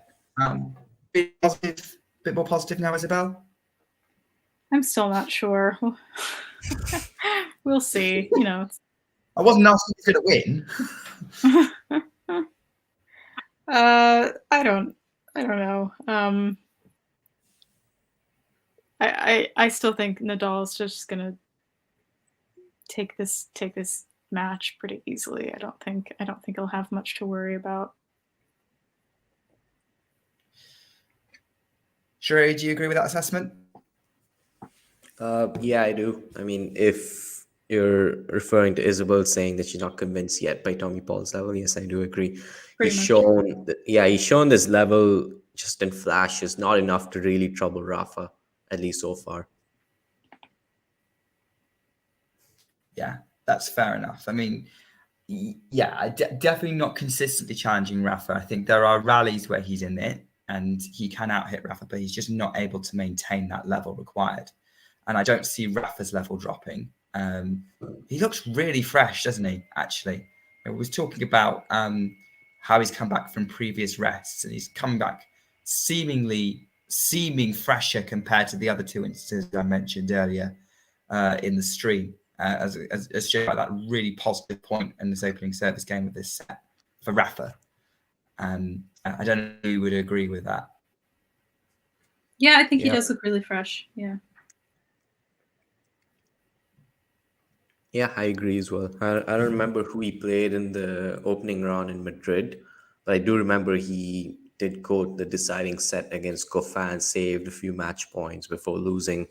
Bit more positive now, Isabel. I'm still not sure. We'll see. I wasn't asking you to win. I don't know. I still think Nadal is just gonna take this match pretty easily. I don't think he'll have much to worry about. Sheree, do you agree with that assessment? Yeah, I do. I mean, if you're referring to Isabel saying that she's not convinced yet by Tommy Paul's level, yes, I do agree. He's shown this level just in flashes, not enough to really trouble Rafa, at least so far. Yeah, that's fair enough. I mean, definitely not consistently challenging Rafa. I think there are rallies where he's in it and he can out-hit Rafa, but he's just not able to maintain that level required. And I don't see Rafa's level dropping. He looks really fresh, doesn't he, actually? We was talking about how he's come back from previous rests, and he's come back seeming fresher compared to the other two instances I mentioned earlier in the stream, as shown by that really positive point in this opening service game of this set for Rafa. I don't know if you would agree with that. Yeah, I think he does look really fresh. Yeah. Yeah, I agree as well. I don't remember who he played in the opening round in Madrid, but I do remember he did go the deciding set against Goffin and saved a few match points before losing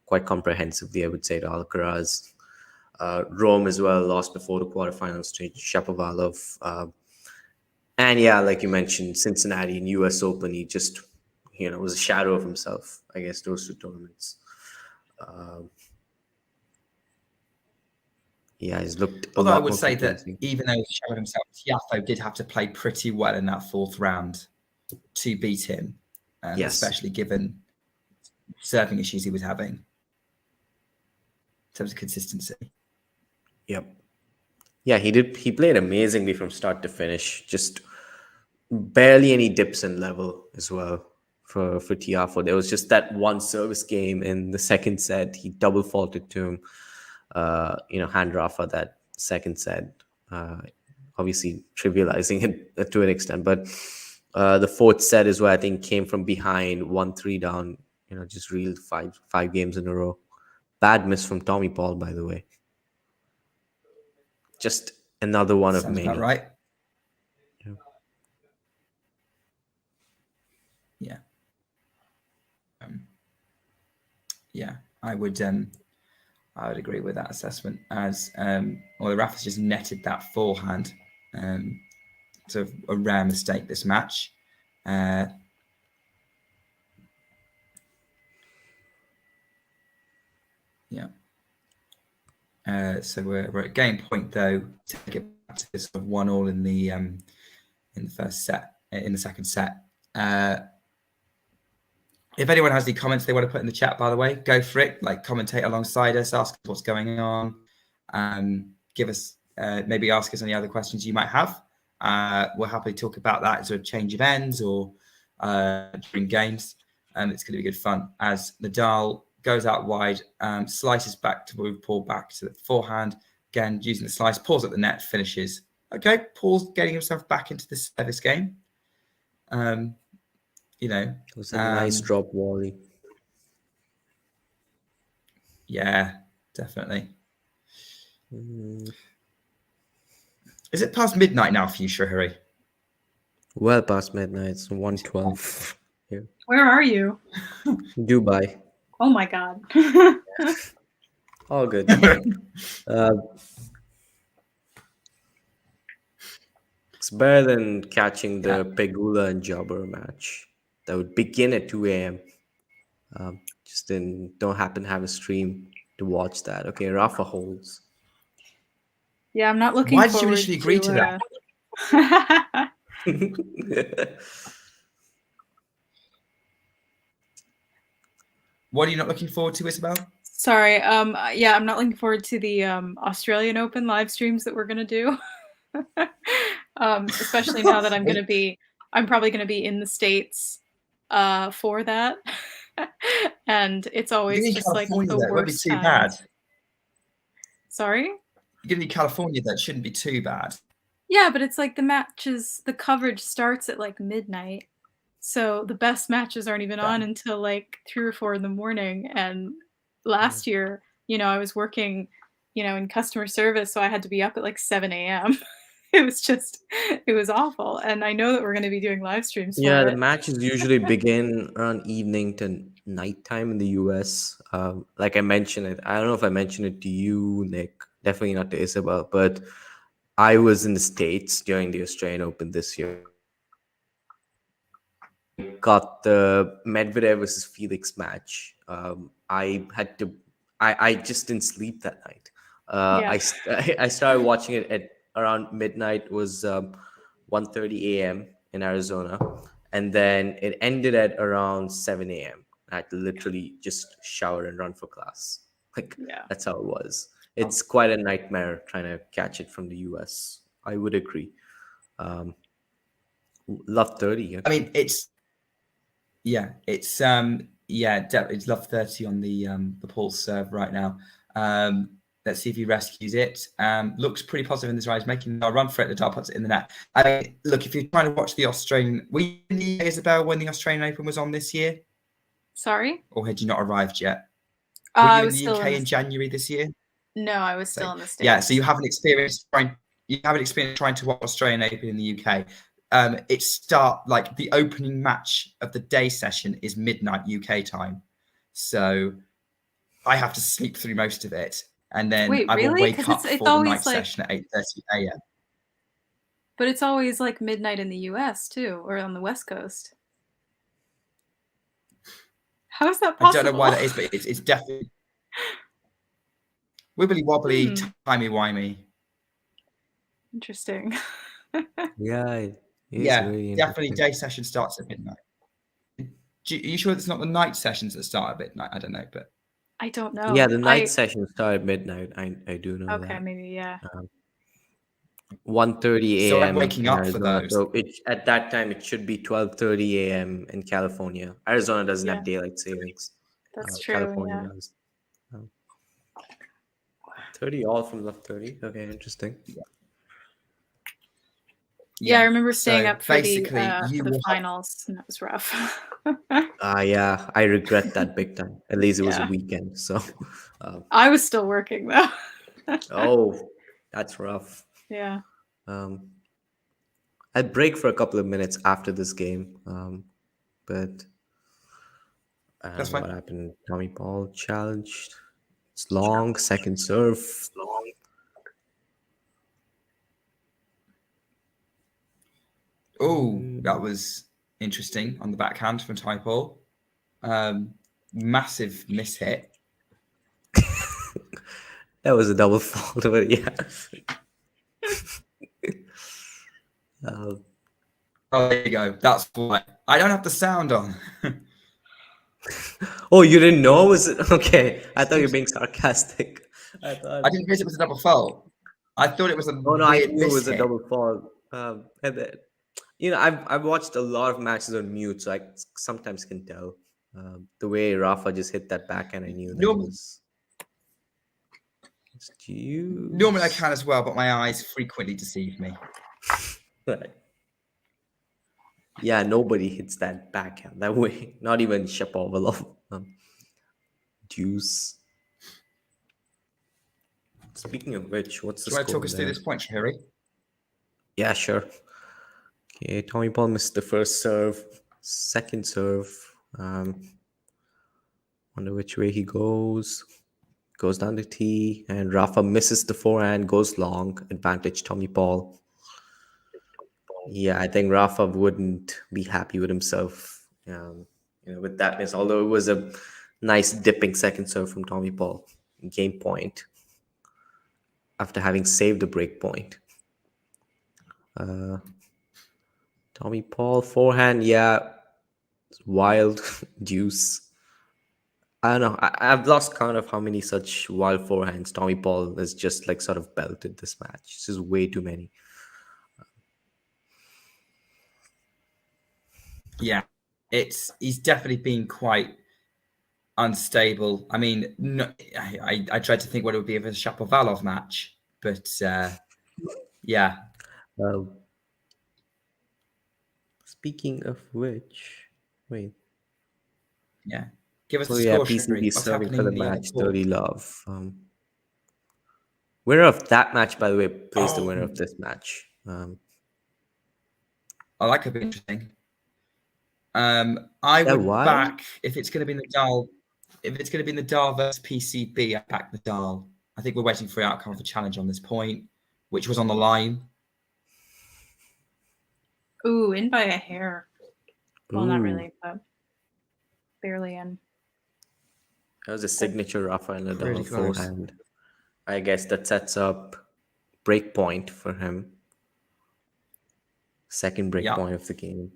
quite comprehensively, I would say, to Alcaraz. Rome as well, lost before the quarterfinals to Shapovalov. And yeah, like you mentioned, Cincinnati and US Open, he just, was a shadow of himself, I guess, those two tournaments. He's looked. Although I would say that even though he showed himself, Tiafoe did have to play pretty well in that fourth round to beat him, especially given serving issues he was having. terms of consistency. Yep. Yeah, he did. He played amazingly from start to finish. Just barely any dips in level as well for Tiafoe. There was just that one service game in the second set. He double faulted to him. Hand Rafa that second set. Obviously trivializing it to an extent, but the fourth set is where I think came from behind 1-3 down. Just reeled five games in a row. Bad miss from Tommy Paul, by the way. Just another one of many. Sounds about right. Yeah. Yeah, I would agree with that assessment. As Rafa's just netted that forehand. Sort of a rare mistake this match. So we're at game point though to get back to this sort of 1-1 in the first set, in the second set. If anyone has any comments they want to put in the chat, by the way, go for it. Like, commentate alongside us, ask us what's going on, give us maybe ask us any other questions you might have. We'll happily talk about that, sort of change of ends or during games. It's going to be good fun as Nadal goes out wide, slices back to move Paul back to the forehand. Again, using the slice, pulls at the net, finishes. Okay, Paul's getting himself back into the service game. It was a nice drop volley. Yeah, definitely. Is it past midnight now for you, Shrihari? Well past midnight. It's 1:12 here. Where are you? Dubai. Oh my God. All good. It's better than catching the Pegula and Jabber match that would begin at 2 a.m. Just don't happen to have a stream to watch that. Okay, Rafa holds. Yeah, I'm not looking Why forward did you initially agree to that? What are you not looking forward to, Isabel? Sorry. Yeah, I'm not looking forward to the Australian Open live streams that we're gonna do. Especially now that I'm probably gonna be in the States for that. And it's always just like the worst. It won't be too bad. Sorry? You're gonna be California, that shouldn't be too bad. Yeah, but it's like the coverage starts at like midnight. So the best matches aren't even on until like 3 or 4 in the morning. And last year, I was working, in customer service, so I had to be up at like 7 a.m. It was awful. And I know that we're going to be doing live streams for the it. matches usually begin around evening to nighttime in the US. Like I mentioned it, I don't know if I mentioned it to you, Nick, definitely not to Isabel, but I was in the States during the Australian Open this year. Got the Medvedev versus Felix match. I just didn't sleep that night. I started watching it at around midnight. It was 1:30 a.m. in Arizona, and then it ended at around 7 a.m. I had to literally just shower and run for class. That's how it was. It's quite a nightmare trying to catch it from the US. I would agree. Love 30. Okay. I mean, it's Love 30 on the Paul serve right now. Let's see if he rescues it. Looks pretty positive in this rise, making a run for it. Nadal puts it in the net. Look, if you're trying to watch the Australian, were you in the Isabel when the Australian Open was on this year? Sorry? Or had you not arrived yet? Were you in the UK in January this year? No, I was still in the States. Yeah, so you haven't experienced trying to watch Australian Open in the UK. The opening match of the day session is midnight UK time. So I have to sleep through most of it. And then I will wake up for the night session at 8:30 a.m. But it's always like midnight in the US too, or on the West Coast. How is that possible? I don't know why that is, but it's definitely wibbly wobbly, timey-wimey. Interesting. Definitely day session starts at midnight. Are you sure it's not the night sessions that start at midnight? I don't know, but I don't know. Yeah, the night session started midnight. I do know Okay, that. maybe, yeah. 1:30 So I'm a.m. waking in up for Arizona. those. So at that time it should be 12:30 a.m. in California. Arizona doesn't Yeah. have daylight savings. That's true, California yeah. does. 30 all from left 30. Okay, interesting. Yeah, I remember staying So up for the basically, you will have finals, and that was rough. Yeah, I regret that big time. At least it was a Yeah. weekend. So, I was still working though. oh, that's rough. Yeah. I'd break for a couple of minutes after this game, but I That's don't know fine. what happened. Tommy Paul challenged. It's long, second serve. Oh, that was interesting on the backhand from Ty Paul. Massive mishit. That was a double fault, but yeah. Oh, there you go. That's why I don't have the sound on. Oh, you didn't know? Was it okay? I thought you were being sarcastic. I didn't realize it was a double fault. I thought it was a Oh no, I weird knew it was a mishit. double fault. And then, I've watched a lot of matches on mute, so I sometimes can tell. The way Rafa just hit that backhand, I knew that it was. Normally I can as well, but my eyes frequently deceive me. Right. Yeah, nobody hits that backhand that way. Not even Shapovalov. Deuce. Speaking of which, what's the Do you want to score talk us there? through this point, Shahiri? Yeah, sure. Okay, Tommy Paul missed the first serve, second serve. Wonder which way he goes. Goes down the tee, and Rafa misses the forehand, goes long. Advantage Tommy Paul. Yeah, I think Rafa wouldn't be happy with himself, with that miss. Although it was a nice dipping second serve from Tommy Paul, game point after having saved the break point. Tommy Paul forehand, yeah, wild deuce. I don't know. I've lost count of how many such wild forehands Tommy Paul has just like sort of belted this match. It's just way too many. Yeah, he's definitely been quite unstable. I mean, no, I tried to think what it would be if a Shapovalov match, but yeah. Speaking of which, wait. Yeah, give us Oh a yeah, score, PCB Shahiri. What's serving for happening the in the match. court? 30 love. Winner of that match, by the way, plays the winner Oh. of this match. Oh, that could be interesting. I would why? back if it's going to be Nadal. If it's going to be Nadal versus PCB, I back Nadal. I think we're waiting for the outcome of the challenge on this point, which was on the line. Ooh, in by a hair. Well, not really, but barely in. That was a signature Rafael Nadal Pretty close. forehand. I guess that sets up break point for him. Second break point of the game.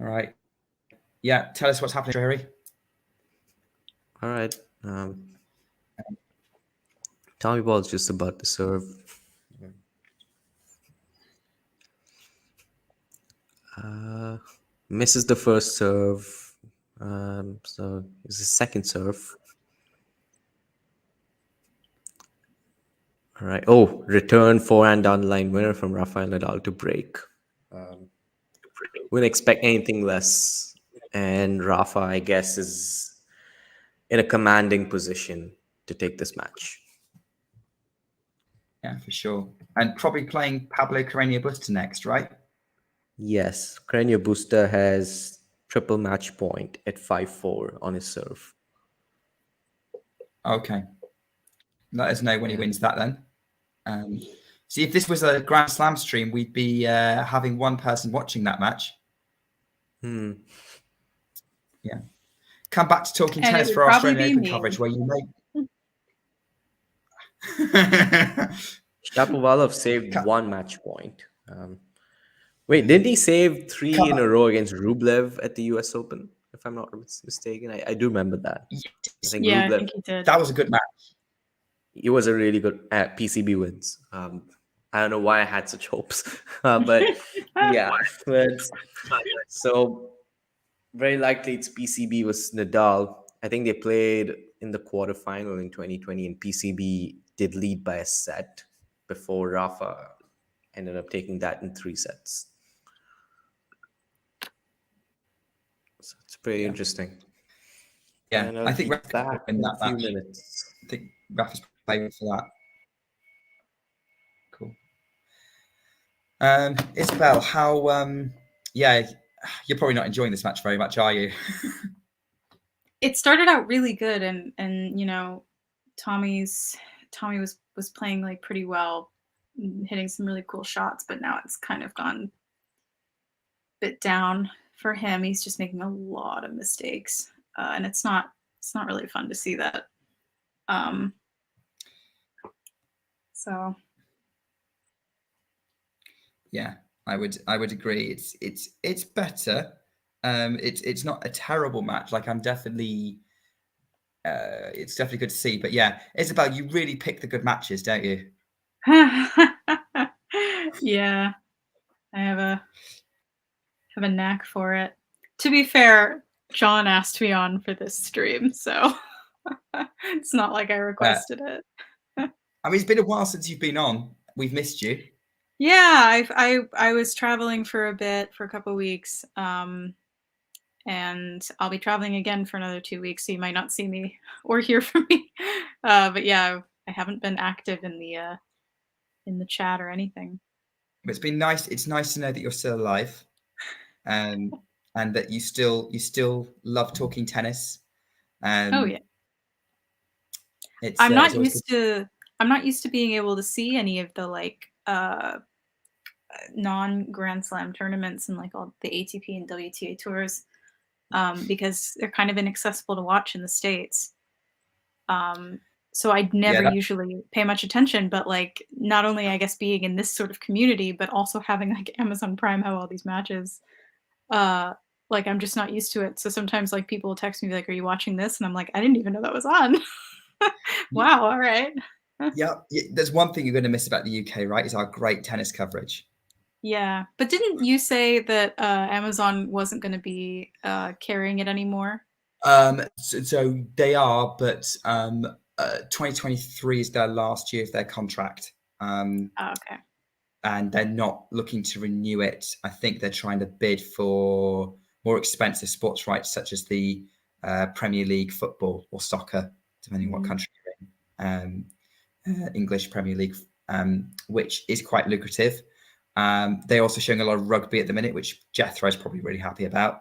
All right. Yeah, tell us what's happening, Jerry. All right. Tommy Paul's just about to serve. Misses the first serve. So it's the second serve. All right. Oh, return forehand down the line winner from Rafael Nadal to break. Wouldn't expect anything less. And Rafa, I guess, is in a commanding position to take this match. Yeah, for sure. And probably playing Pablo Carreño Busta next, right? Yes. Carreño Busta has triple match point at 5-4 on his serve. Okay. Let us know when he wins that then. See, if this was a Grand Slam stream, we'd be having one person watching that match. Yeah. Come back to Talking Tennis for our Australian Open coverage, where you may... Shapovalov saved one match point. Wait, didn't he save 3 in a row against Rublev at the US Open? if I'm not mistaken. I do remember that. Yes. I think Yeah, I Rublev, think he did. That was a good match. he was a really good PCB wins. I don't know why I had such hopes, but yeah. But so very likely it's PCB was Nadal. I think they played in the quarterfinal in 2020, and PCB did lead by a set before Rafa ended up taking that in 3 sets. So it's pretty interesting. Yeah, And I think Rafa's back in that a few match. minutes. I think Rafa's playing for that. Cool. Isabel, how? Yeah, you're probably not enjoying this match very much, are you? It started out really good, and Tommy was playing like pretty well, hitting some really cool shots, but now it's kind of gone a bit down for him. He's just making a lot of mistakes, and it's not really fun to see that. So yeah, I would agree. It's better. It's not a terrible match. Like I'm definitely. It's definitely good to see. But yeah, Isabel, you really pick the good matches, don't you? yeah, I have a knack for it. To be fair, John asked me on for this stream, so it's not like I requested it. I mean, it's been a while since you've been on. We've missed you. Yeah, I was traveling for a bit, for a couple of weeks, and I'll be traveling again for another 2 weeks, so you might not see me or hear from me. But yeah, I haven't been active in the chat or anything. But it's been nice. It's nice to know that you're still alive, and that you still love talking tennis. Oh yeah. I'm not used to being able to see any of the like non-Grand Slam tournaments and like all the ATP and WTA tours, because they're kind of inaccessible to watch in the States. So I'd never usually pay much attention, but like not only I guess being in this sort of community, but also having like Amazon Prime have all these matches, like I'm just not used to it. So sometimes like people will text me like, "Are you watching this?" And I'm like, "I didn't even know that was on." Wow, all right. Yeah, there's one thing you're going to miss about the UK, right? Is our great tennis coverage. Yeah, but didn't you say that Amazon wasn't going to be carrying it anymore? So they are, but 2023 is their last year of their contract. Okay. And they're not looking to renew it. I think they're trying to bid for more expensive sports rights, such as the Premier League football or soccer, depending on what country you're in. English Premier League, which is quite lucrative. They're also showing a lot of rugby at the minute, which Jethro is probably really happy about.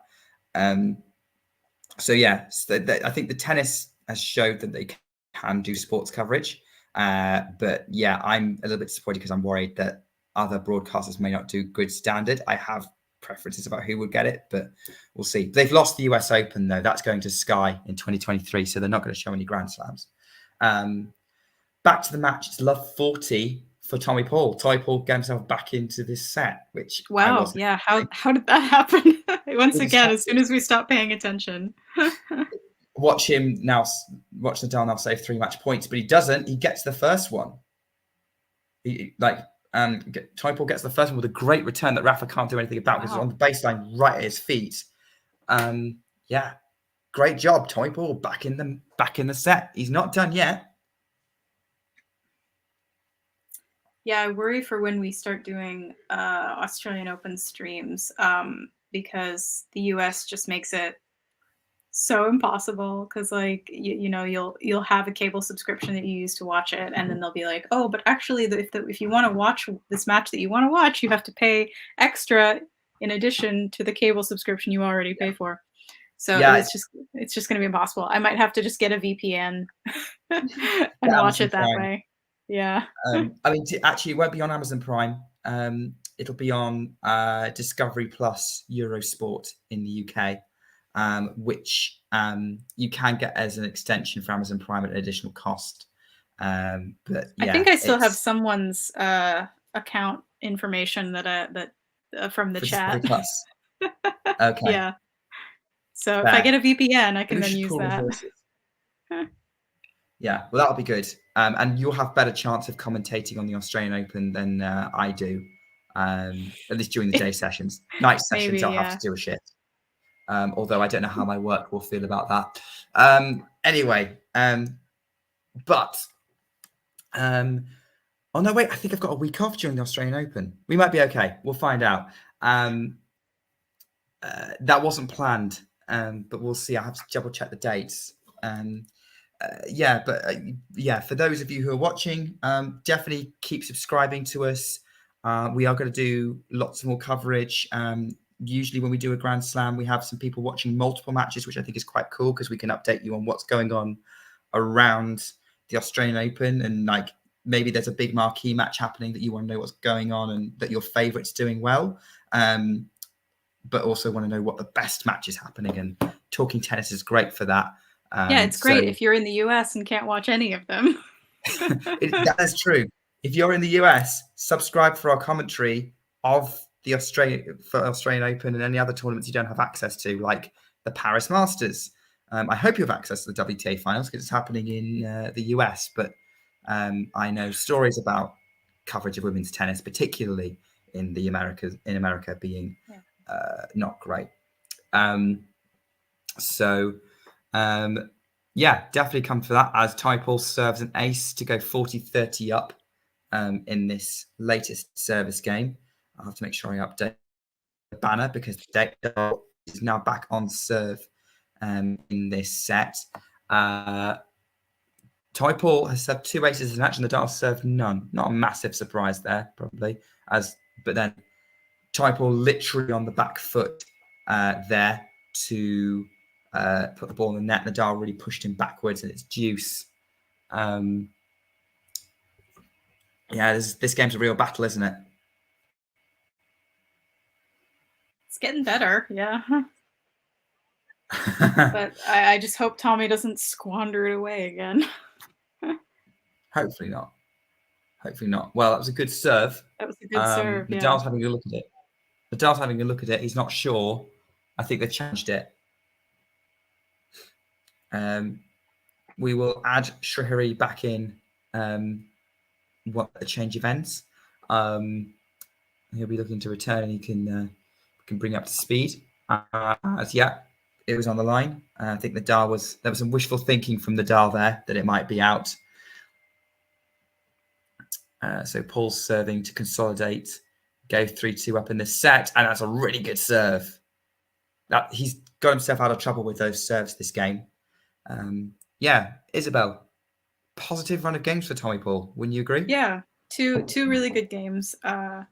So yeah, I think the tennis has showed that they can do sports coverage. But yeah, I'm a little bit disappointed because I'm worried that other broadcasters may not do good standard. I have preferences about who would get it, but we'll see. They've lost the US Open though. That's going to Sky in 2023, so they're not going to show any Grand Slams. Back to the match. It's love 40 for Tommy Paul. Tommy Paul got himself back into this set, which wow, yeah. How did that happen? Once again, as soon as we stop paying attention. Watch Nadal now save 3 match points, but he doesn't. He gets the first one. Tommy Paul gets the first one with a great return that Rafa can't do anything about because it's on the baseline right at his feet. Yeah, great job, Tommy Paul. Back in the set. He's not done yet. Yeah, I worry for when we start doing Australian Open streams, because the US just makes it so impossible. Because like you'll have a cable subscription that you use to watch it, and then they'll be like, oh, but actually, if you want to watch this match that you want to watch, you have to pay extra in addition to the cable subscription you already pay for. So it's just going to be impossible. I might have to just get a VPN and watch it that way. Yeah. I mean, actually, it won't be on Amazon Prime. It'll be on Discovery Plus Eurosport in the UK, which you can get as an extension for Amazon Prime at an additional cost. But yeah, I think I still have someone's account information that from the chat. Discovery Plus. Okay. Yeah. So if I get a VPN, I can We then should use pool that. resources. Yeah, well, that'll be good. And you'll have better chance of commentating on the Australian Open than I do, at least during the day sessions. Night sessions, Maybe, I'll have to do a shit. Although I don't know how my work will feel about that. Anyway, oh no, wait, I think I've got a week off during the Australian Open. We might be okay. We'll find out. That wasn't planned, but we'll see. I have to double check the dates. For those of you who are watching, definitely keep subscribing to us. We are going to do lots more coverage. Usually when we do a Grand Slam, we have some people watching multiple matches, which I think is quite cool because we can update you on what's going on around the Australian Open, and like maybe there's a big marquee match happening that you want to know what's going on and that your favorite's doing well. But also want to know what the best match is happening, and Talking Tennis is great for that. It's great if you're in the US and can't watch any of them. That is true. If you're in the US, subscribe for our commentary of the Australian Open and any other tournaments you don't have access to, like the Paris Masters. I hope you have access to the WTA Finals because it's happening in the US. But I know stories about coverage of women's tennis, particularly in the Americas, in America, being not great. Definitely come for that, as Taipei serves an ace to go 40-30 up in this latest service game. I'll have to make sure I update the banner because Nadal is now back on serve in this set. Taipei has served 2 aces in the match and Nadal served none. Not a massive surprise there, probably. But then Taipei literally on the back foot there to put the ball in the net. Nadal really pushed him backwards, and it's deuce. This game's a real battle, isn't it? It's getting better, yeah. But I just hope Tommy doesn't squander it away again. Hopefully not. Well, that was a good serve. That was a good serve, yeah. Nadal's having a look at it. He's not sure. I think they changed it. We will add Shrihari back in what the change events. He'll be looking to return, and he can bring up to speed. It was on the line. I think there was some wishful thinking from Nadal there that it might be out. So Paul's serving to consolidate, go 3-2 up in this set, and that's a really good serve. That he's got himself out of trouble with those serves this game. Isabel, positive run of games for Tommy Paul. Wouldn't you agree? Yeah, two really good games. Could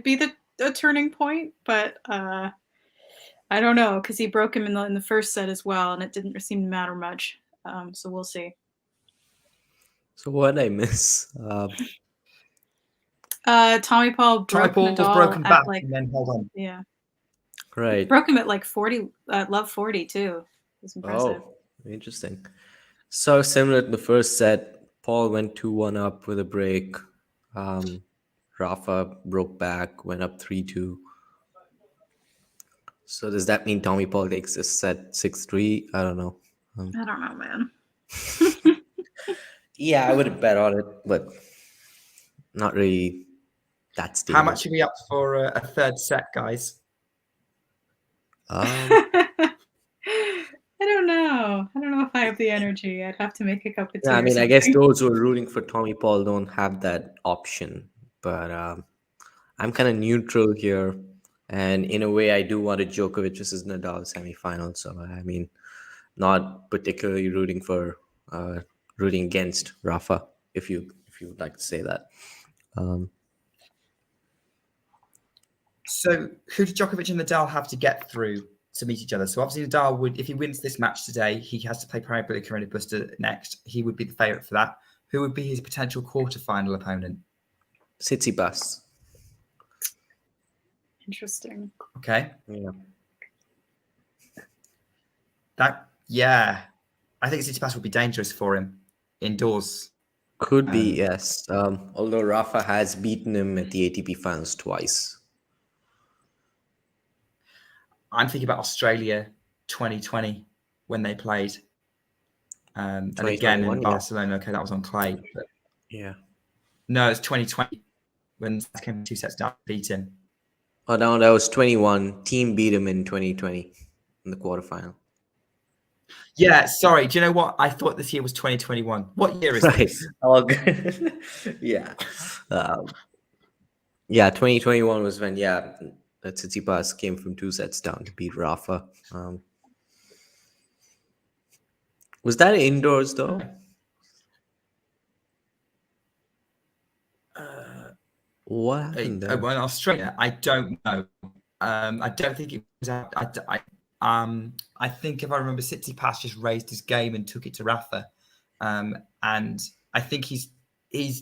be the turning point, but I don't know because he broke him in the first set as well, and it didn't seem to matter much. So we'll see. So what did I miss? Tommy Paul broke Nadal broken back at and then hold on. Yeah. Right. Broke him at like 40, love 40 too. It's impressive. Oh, interesting. So similar to the first set, Paul went 2-1 up with a break. Rafa broke back, went up 3-2. So does that mean Tommy Paul takes this set 6-3? I don't know. I don't know, man. Yeah, I would have bet on it, but not really that stable. How much are we up for a third set, guys? I don't know. I don't know if I have the energy. I'd have to make a cup of tea. Yeah, I mean, I guess those who are rooting for Tommy Paul don't have that option. But I'm kind of neutral here. And in a way, I do want a Djokovic versus Nadal semifinal. So, I mean, not particularly rooting against Rafa, if you would like to say that. So who did Djokovic and Nadal have to get through to meet each other? So obviously Nadal would, if he wins this match today, he has to play Paris Bercy next. He would be the favourite for that. Who would be his potential quarterfinal opponent? Tsitsipas. Interesting. Okay. Yeah. I think Tsitsipas would be dangerous for him indoors. Could be, yes. Although Rafa has beaten him at the ATP Finals twice. I'm thinking about Australia 2020 when they played. And again in Barcelona, okay, that was on clay. But yeah. No, it's 2020 when they came 2 sets down, beat him. Oh, no, that was 21. Team beat him in 2020 in the quarterfinal. Yeah, sorry. Do you know what? I thought this year was 2021. What year is this? Oh, good. Yeah. Yeah, 2021 was when, Tsitsipas came from 2 sets down to beat Rafa. Was that indoors, though? What happened there? Well, in Australia, I don't know. I don't think it was out. I think if I remember, Tsitsipas just raised his game and took it to Rafa, and I think he's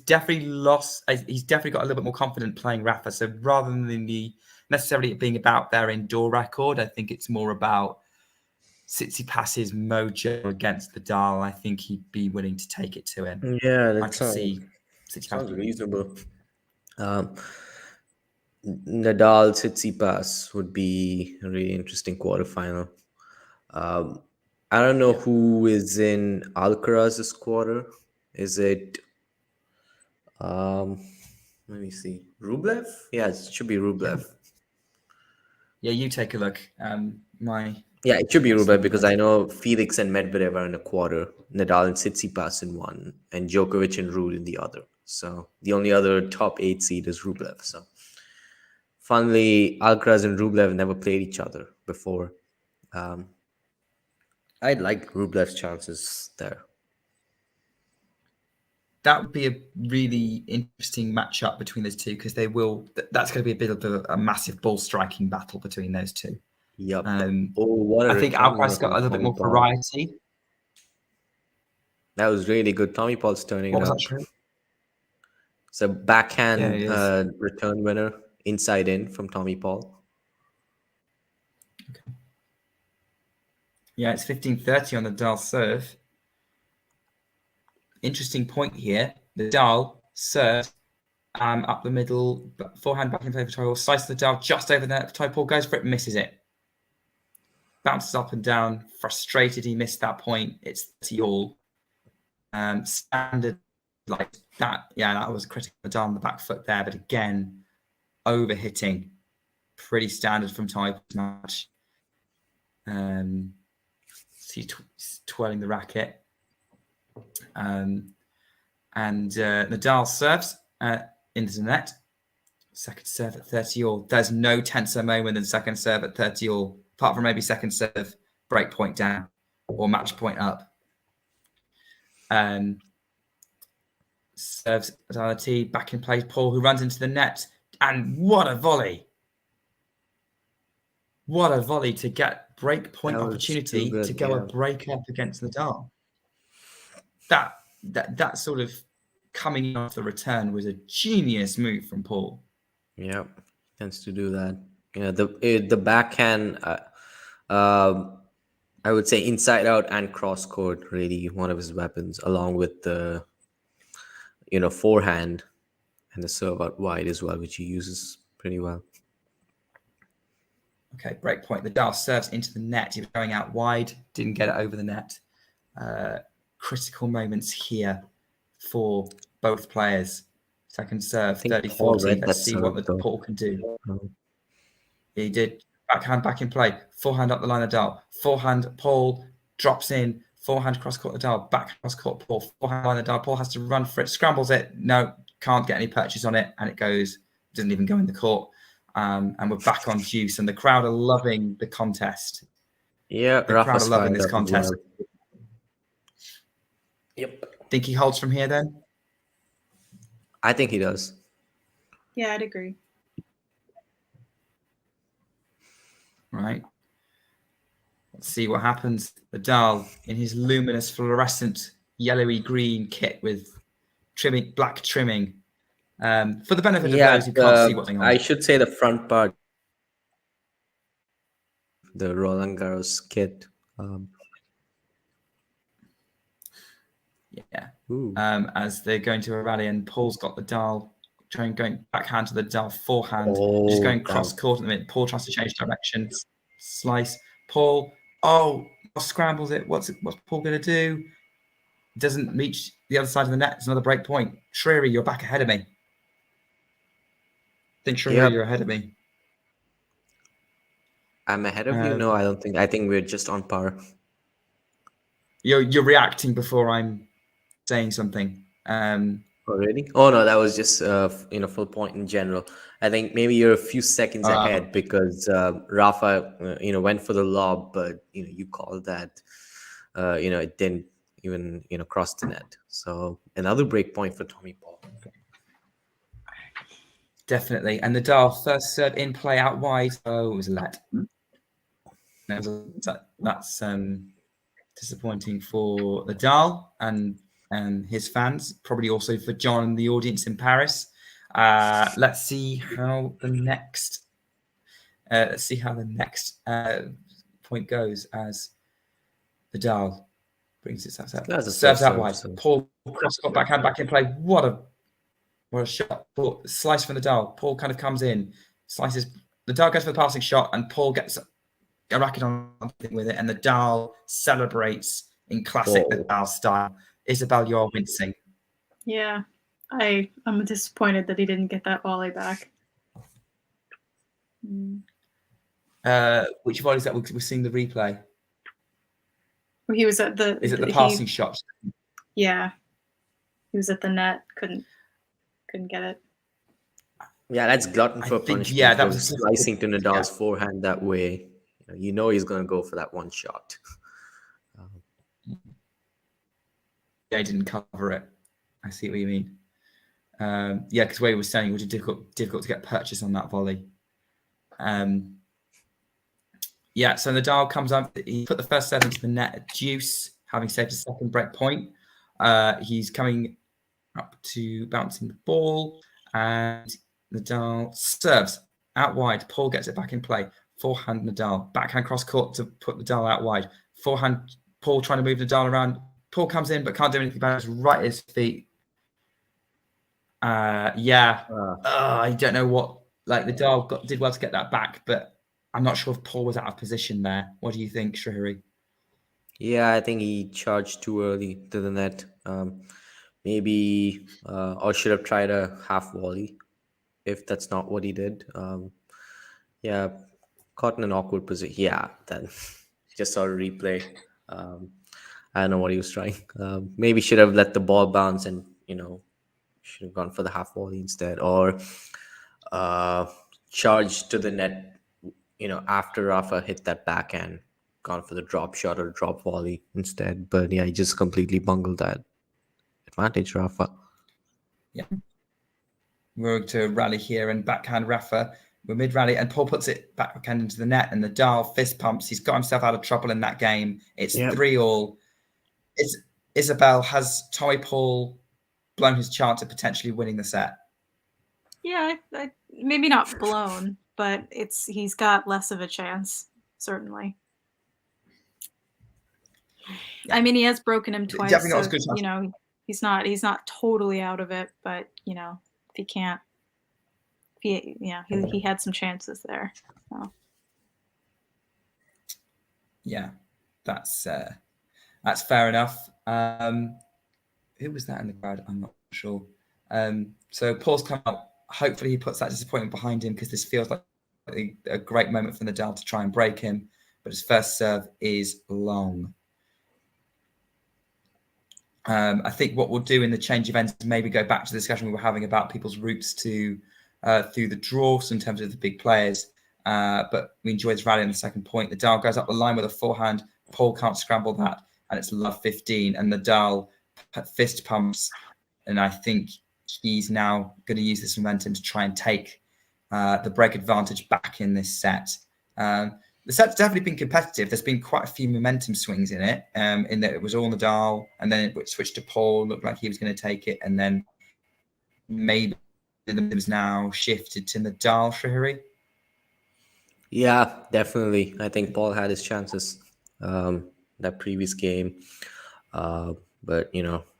definitely lost. He's definitely got a little bit more confident playing Rafa. So rather than necessarily it being about their indoor record, I think it's more about Tsitsipas's mojo against Nadal. I think he'd be willing to take it to him. Yeah, I can see Tsitsipas. Sounds reasonable. Nadal Tsitsipas would be a really interesting quarterfinal. I don't know who is in Alcaraz this quarter. Is it? Let me see. Rublev? Yeah, it should be Rublev. Yeah, you take a look. Yeah, it should be Rublev because I know Felix and Medvedev are in a quarter, Nadal and Tsitsipas in one, and Djokovic and Ruud in the other. So the only other top 8 seed is Rublev. So funnily, Alcaraz and Rublev never played each other before. I'd like Rublev's chances there. That would be a really interesting matchup between those two because that's going to be a bit of a massive ball striking battle between those two. Yep. I think Alcaraz got a little bit more variety. That was really good. Tommy Paul's turning it up. That? It's a backhand return winner, inside in from Tommy Paul. Okay. Yeah, it's 15-30 on the Nadal serve. Interesting point here. Nadal serves up the middle, forehand back in play for Toy Paul. Slices Nadal just over there. Toy Paul goes for it, misses it. Bounces up and down, frustrated he missed that point. It's 30-all. Standard like that. Yeah, that was critical. Nadal on the back foot there, but again, overhitting. Pretty standard from Toy Paul's match. He's twirling the racket. And Nadal serves into the net. Second serve at 30-all. There's no tenser moment than second serve at 30-all, apart from maybe second serve break point down or match point up. Serves Nadal back in play. Paul, who runs into the net, and what a volley! What a volley to get break point opportunity to go a break up against Nadal. That sort of coming off the return was a genius move from Paul. Yeah, tends to do that. The backhand, I would say inside out and cross court, really one of his weapons, along with the forehand and the serve out wide as well, which he uses pretty well. Okay, break point. Nadal serves into the net. He was going out wide, didn't get it over the net. Critical moments here for both players. Second serve, 30-40. Let's see what the Paul can do. He did. Backhand back in play. Forehand up the line, Nadal. Forehand, Paul drops in. Forehand cross court, Nadal. Back cross court, Paul. Forehand line, Nadal. Paul has to run for it. Scrambles it. No, can't get any purchase on it. And it doesn't even go in the court. And we're back on juice. And the crowd are loving the contest. Yeah, the crowd are loving this contest. Well. Yep. Think he holds from here then? I think he does. Yeah, I'd agree. Right. Let's see what happens. Nadal in his luminous fluorescent yellowy green kit with black trimming. For the benefit of those who can't see what's going on. I should say the front part. The Roland Garros kit. As they're going to a rally, and Paul's got the Nadal going backhand to the Nadal forehand, just going cross court at the minute. Paul tries to change directions. slice. Paul, scrambles it. What's Paul going to do? Doesn't reach the other side of the net. It's another break point. Shriri, you're back ahead of me. I think Shriri, you're ahead of me. I'm ahead of you? No, I don't think. I think we're just on par. You're reacting before I'm saying something. Already? Oh no, that was just full point in general. I think maybe you're a few seconds ahead because Rafa went for the lob, but you called that it didn't even cross the net. So another break point for Tommy Paul. Definitely. And Nadal first serve in play out wide. Oh, it was a let. That's disappointing for Nadal and his fans, probably also for John and the audience in Paris. Let's see how the next point goes as Nadal brings it up. Serves out wide. Paul cross got backhand back in play. What a shot. Slice from Nadal. Paul kind of comes in, slices. Nadal goes for the passing shot, and Paul gets a racket on something with it, and Nadal celebrates in classic Nadal style. Isabel, you're wincing. Yeah, I'm disappointed that he didn't get that volley back. Which volley is that? We're seeing the replay. He was at the. Is it the passing shot? Yeah, he was at the net. Couldn't get it. Yeah, that's glutton for punishment. Yeah, that was slicing to Nadal's forehand that way. He's going to go for that one shot. Yeah, he didn't cover it. I see what you mean. Because where he was saying it was difficult to get purchase on that volley. So Nadal comes up. He put the first serve into the net at deuce, having saved a second break point. He's coming up to bouncing the ball, and Nadal serves out wide. Paul gets it back in play. Forehand Nadal. Backhand cross court to put Nadal out wide. Forehand Paul trying to move Nadal around. Paul comes in but can't do anything about it. It's right at his feet. I don't know what. Nadal did well to get that back, but I'm not sure if Paul was out of position there. What do you think, Shrihari? Yeah, I think he charged too early to the net. Maybe or should have tried a half volley if that's not what he did. Caught in an awkward position. Yeah, then just saw a replay. I don't know what he was trying. Maybe should have let the ball bounce and should have gone for the half volley instead, or charged to the net after Rafa hit that backhand, gone for the drop shot or drop volley instead. But he just completely bungled that. Advantage, Rafa. Yeah. We're going to rally here and backhand Rafa. We're mid-rally and Paul puts it backhand into the net and Nadal fist pumps. He's got himself out of trouble in that game. It's 3-3. Isabel, has Tommy Paul blown his chance of potentially winning the set? Yeah, maybe not blown, but he's got less of a chance, certainly. I mean, he has broken him twice. Definitely not as good. He's not totally out of it, but if he can't, he had some chances there. So. Yeah, that's fair enough. Who was that in the crowd? I'm not sure. So Paul's come out. Hopefully he puts that disappointment behind him because this feels like a great moment for Nadal to try and break him. But his first serve is long. I think what we'll do in the change of ends is maybe go back to the discussion we were having about people's routes to through the draw, so in terms of the big players. But we enjoyed this rally on the second point. Nadal goes up the line with a forehand. Paul can't scramble that, and it's love 15. And Nadal fist pumps, and I think he's now going to use this momentum to try and take the break advantage back in this set. The set's definitely been competitive. There's been quite a few momentum swings in it, in that it was all Nadal, and then it switched to Paul, looked like he was going to take it, and then maybe the momentum's now shifted to Nadal, Shrihari? Yeah, definitely. I think Paul had his chances that previous game. But,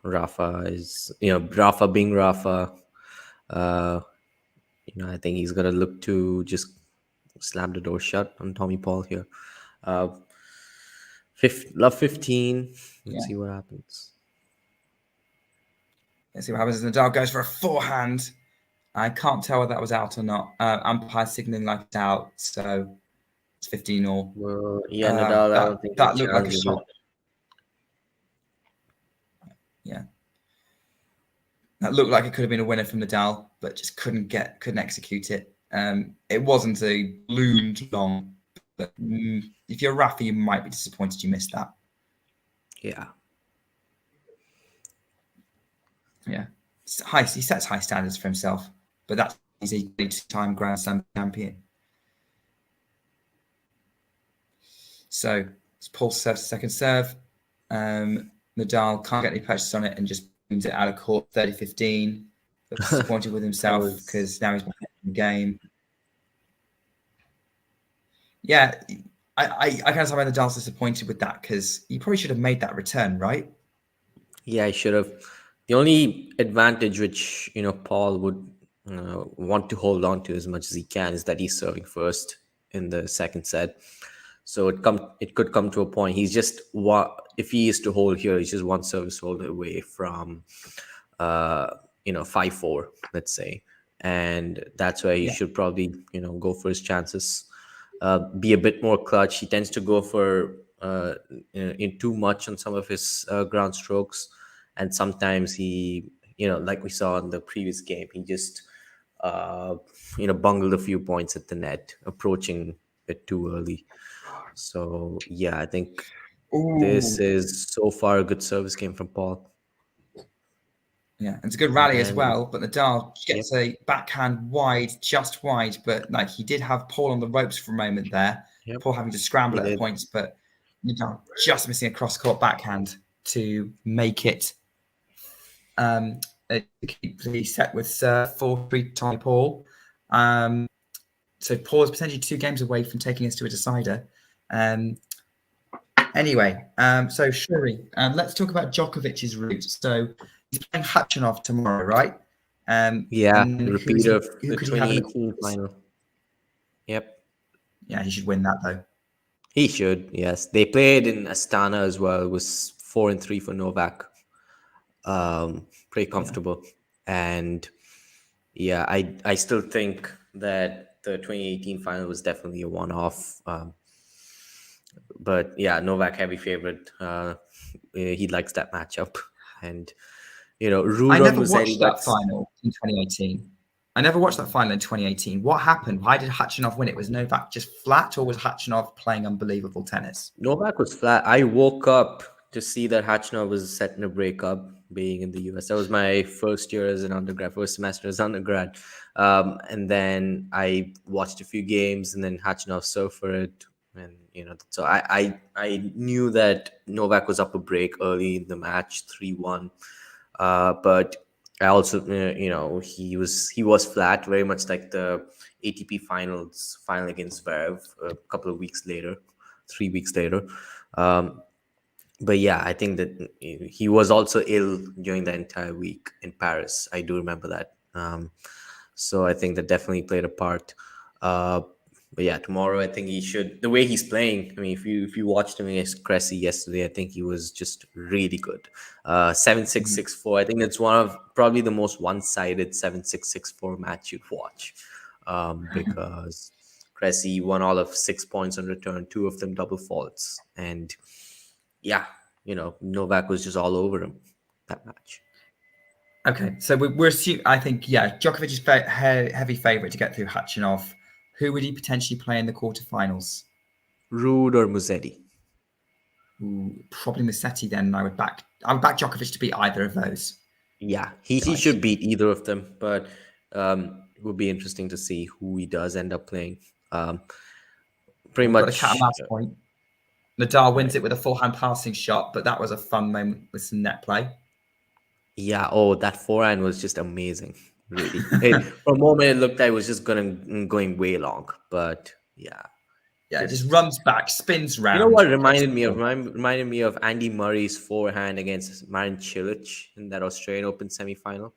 Rafa is, Rafa being Rafa, I think he's going to look to just slam the door shut on Tommy Paul here. Love 15. Let's see what happens. Let's see what happens. Nadal goes for a forehand. I can't tell whether that was out or not. Umpire signaling like it's out, so it's 15 all. Well, yeah, Nadal. I don't think that looked like a shot. Yeah, that looked like it could have been a winner from Nadal, but just couldn't execute it. It wasn't a ballooned long, but if you're Rafa, you might be disappointed you missed that. Yeah. Yeah, he sets high standards for himself, but that's he's a two-time Grand Slam champion. So it's Paul's second serve. Nadal can't get any purchase on it and just brings it out of court 30-15. Looks disappointed with himself because now he's back in the game. Yeah, I can't understand why Nadal's disappointed with that because he probably should have made that return, right? Yeah, he should have. The only advantage which Paul would want to hold on to as much as he can is that he's serving first in the second set. So it could come to a point. He's just if he is to hold here, he's just one service hold away from 5-4, let's say, and that's where he should probably go for his chances. Be a bit more clutch. He tends to go for in too much on some of his ground strokes. And sometimes he, like we saw in the previous game, he just, bungled a few points at the net, approaching it too early. So, yeah, I think this is so far a good service game from Paul. Yeah, it's a good rally as well, but Nadal gets a backhand just wide, but like he did have Paul on the ropes for a moment there. Paul having to scramble at points, but Nadal just missing a cross-court backhand to make it keep the set with 4-3 Tommy Paul. So Paul is potentially 2 games away from taking us to a decider. Anyway, so Shuri, let's talk about Djokovic's route. So he's playing Khachanov tomorrow, right? Repeat of the 2018 final. Yep. Yeah, he should win that though. He should, yes. They played in Astana as well. It was 4-3 for Novak. Pretty comfortable. And yeah, I still think that the 2018 final was definitely a one-off. But yeah, Novak heavy favorite. He likes that matchup. And I never watched that final in 2018. I never watched that final in 2018. What happened? Why did Khachanov win it? Was Novak just flat, or was Khachanov playing unbelievable tennis? Novak was flat. I woke up to see that Khachanov was setting a breakup, being in the US. That was my first year as an undergrad, first semester as undergrad. And then I watched a few games, and then Khachanov served for it. And so I knew that Novak was up a break early in the match, 3-1. But I also, he was flat, very much like the ATP Finals final against Zverev a couple of weeks later, 3 weeks later. But yeah, I think that he was also ill during the entire week in Paris. I do remember that. So I think that definitely played a part. But yeah, tomorrow I think he should. The way he's playing, I mean, if you watched him against Cressy yesterday, I think he was just really good. 7-6, 6-4. I think that's one of probably the most one-sided 7-6, 6-4 match you'd watch, because Cressy won all of 6 points on return, 2 of them double faults, and yeah, Novak was just all over him that match. Okay, so we're assuming. I think Djokovic is heavy favorite to get through Khachanov. Who would he potentially play in the quarterfinals? Ruud or Musetti? Probably Musetti then. I would back Djokovic to beat either of those. Yeah, he should beat either of them, but it would be interesting to see who he does end up playing. Pretty much. The cat and mouse point. Nadal wins it with a forehand passing shot, but that was a fun moment with some net play. Yeah, that forehand was just amazing. Really, for a moment it looked like it was just going way long, but yeah, it just runs back, spins round. You know what reminded me of Andy Murray's forehand against Marin Cilic in that Australian Open semi-final.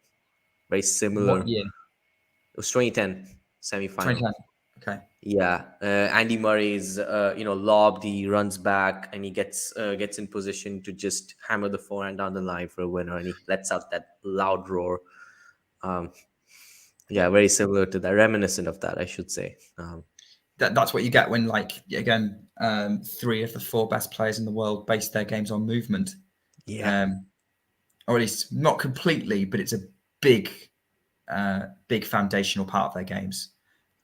Very similar. What year? It was 2010 semi-final. 2010. Okay. Yeah, Andy Murray's lob. He runs back and he gets in position to just hammer the forehand down the line for a winner, and he lets out that loud roar. Yeah, very similar to that, reminiscent of that, I should say. That's what you get when, like, again, 3 of the 4 best players in the world base their games on movement. Yeah, Or at least not completely, but it's a big foundational part of their games.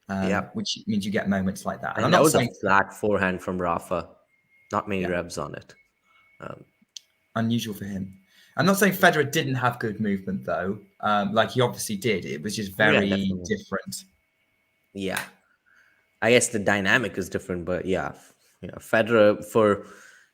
yeah, Which means you get moments like that. And I'm and that not was a saying flat forehand from Rafa. Not many Yeah. revs on it. Unusual for him. I'm not saying Federer didn't have good movement though. Like he obviously did. It was just Oh yeah, very definitely. different. Yeah, I guess the dynamic is different, but yeah, Federer, for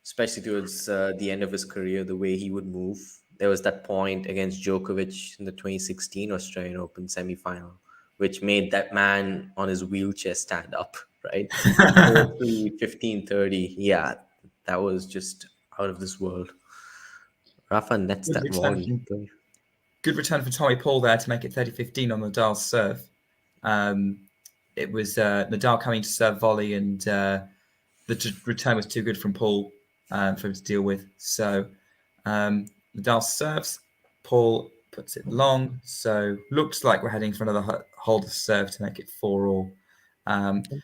especially towards the end of his career, the way he would move. There was that point against Djokovic in the 2016 Australian Open semi-final, which made that man on his wheelchair stand up, right? 4-3, 15-30. Yeah, that was just out of this world. Rafa nets Good that volley. return for Tommy Paul there to make it 30-15 on Nadal's serve. It was Nadal coming to serve volley, and the return was too good from Paul for him to deal with. So Nadal serves, Paul puts it long. So looks like we're heading for another holder serve to make it 4-all.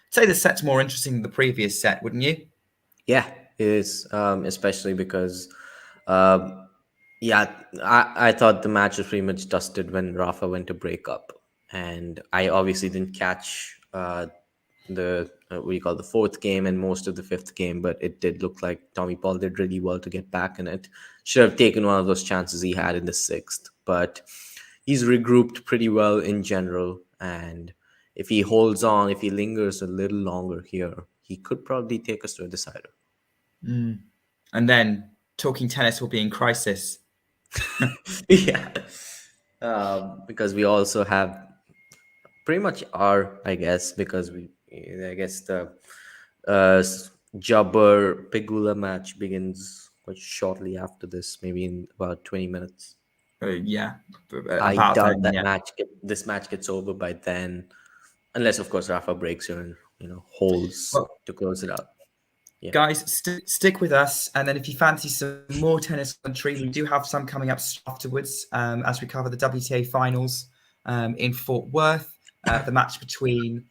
Say the set's more interesting than the previous set, wouldn't you? Yeah, it is, especially because, I thought the match was pretty much dusted when Rafa went to break up, and I obviously didn't catch the what you call the fourth game and most of the fifth game, but it did look like Tommy Paul did really well to get back in it. Should have taken one of those chances he had in the sixth, but he's regrouped pretty well in general, and if he holds on, if he lingers a little longer here, he could probably take us to a decider. And then talking tennis will be in crisis. Yeah, because we also have pretty much our, I guess, because I guess the Jabber Pegula match begins quite shortly after this, maybe in about 20 minutes. Yeah, I about doubt then, that yeah. this match gets over by then, unless of course Rafa breaks her and holds Well, to close it out. Yeah. guys, stick with us, and then if you fancy some more tennis country, we do have some coming up afterwards as we cover the WTA Finals in Fort Worth, the match between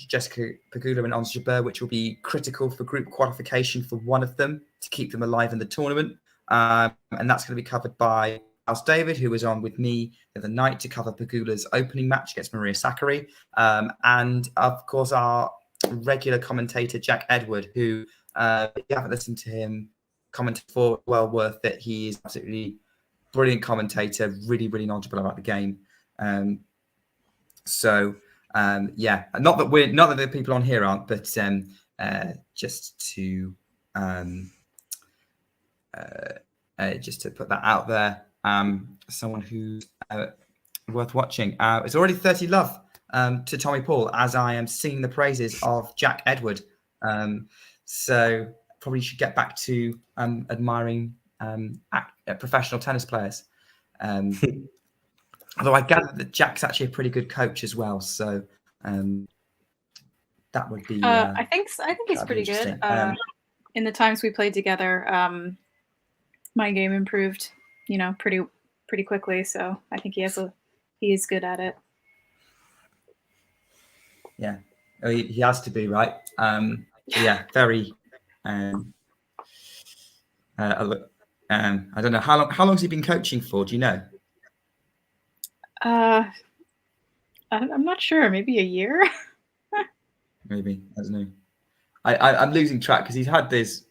Jessica Pegula and Ons Jabeur, which will be critical for group qualification for one of them to keep them alive in the tournament, and that's going to be covered by House David, who was on with me the other night to cover Pegula's opening match against Maria Sakkari, and of course our regular commentator Jack Edward, who if you haven't listened to him comment for, well worth it. He is absolutely brilliant commentator, really knowledgeable about the game. Yeah, not that the people on here aren't, but just to put that out there, someone who's worth watching. It's already 30 love to Tommy Paul as I am singing the praises of Jack Edward. So probably should get back to admiring professional tennis players. Although I gather that Jack's actually a pretty good coach as well. So that would be. I think he's pretty good. In the times we played together, my game improved, pretty quickly. So I think he's good at it. Yeah, he has to be, right. Yeah, very. I don't know how long has he been coaching for? Do you know? I'm not sure. Maybe a year. Maybe, I don't know. I'm losing track because he's had this.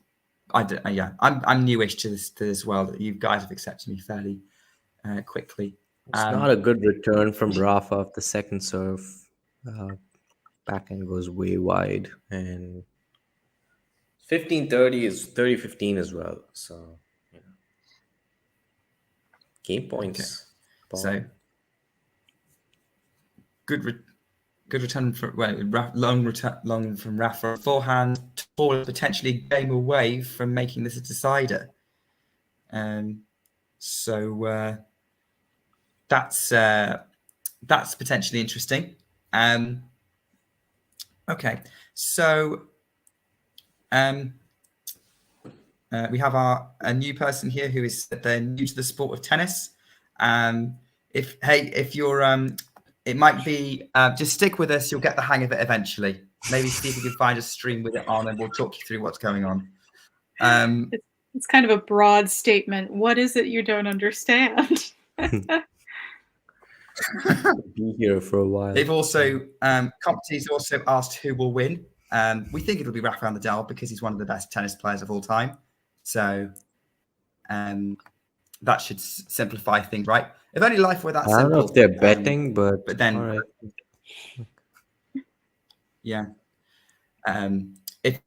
Yeah, I'm newish to this world. You guys have accepted me fairly quickly. It's not a good return from Rafa off the second serve. Backhand goes way wide, and 15-30 is 30-15 as well. So game points. Okay. So good return from long from Rafa. Forehand, potentially a game away from making this a decider. So that's potentially interesting. Okay, so we have a new person here who is they're new to the sport of tennis. If you're it might be just stick with us. You'll get the hang of it eventually. Maybe see if you can find a stream with it on, and we'll talk you through what's going on. It's kind of a broad statement. What is it you don't understand? Be here for a while. They've also companies also asked who will win. We think it'll be Rafael Nadal because he's one of the best tennis players of all time. So that should simplify things, right? If only life were that simple. I don't know if they're betting, but then, all right. Yeah. If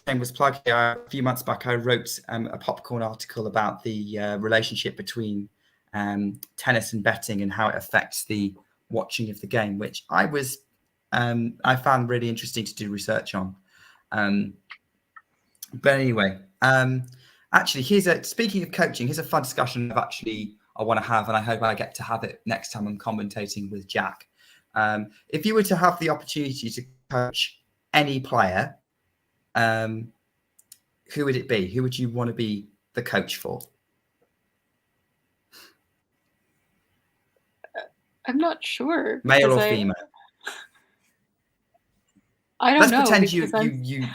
same was plugged a few months back, I wrote a Popcorn article about the relationship between tennis and betting and how it affects the watching of the game, which I found really interesting to do research on. But anyway, actually, speaking of coaching, here's a fun discussion I want to have, and I hope I get to have it next time I'm commentating with Jack. If you were to have the opportunity to coach any player, who would it be? Who would you want to be the coach for? I'm not sure. Male or female? I don't know. Let's pretend you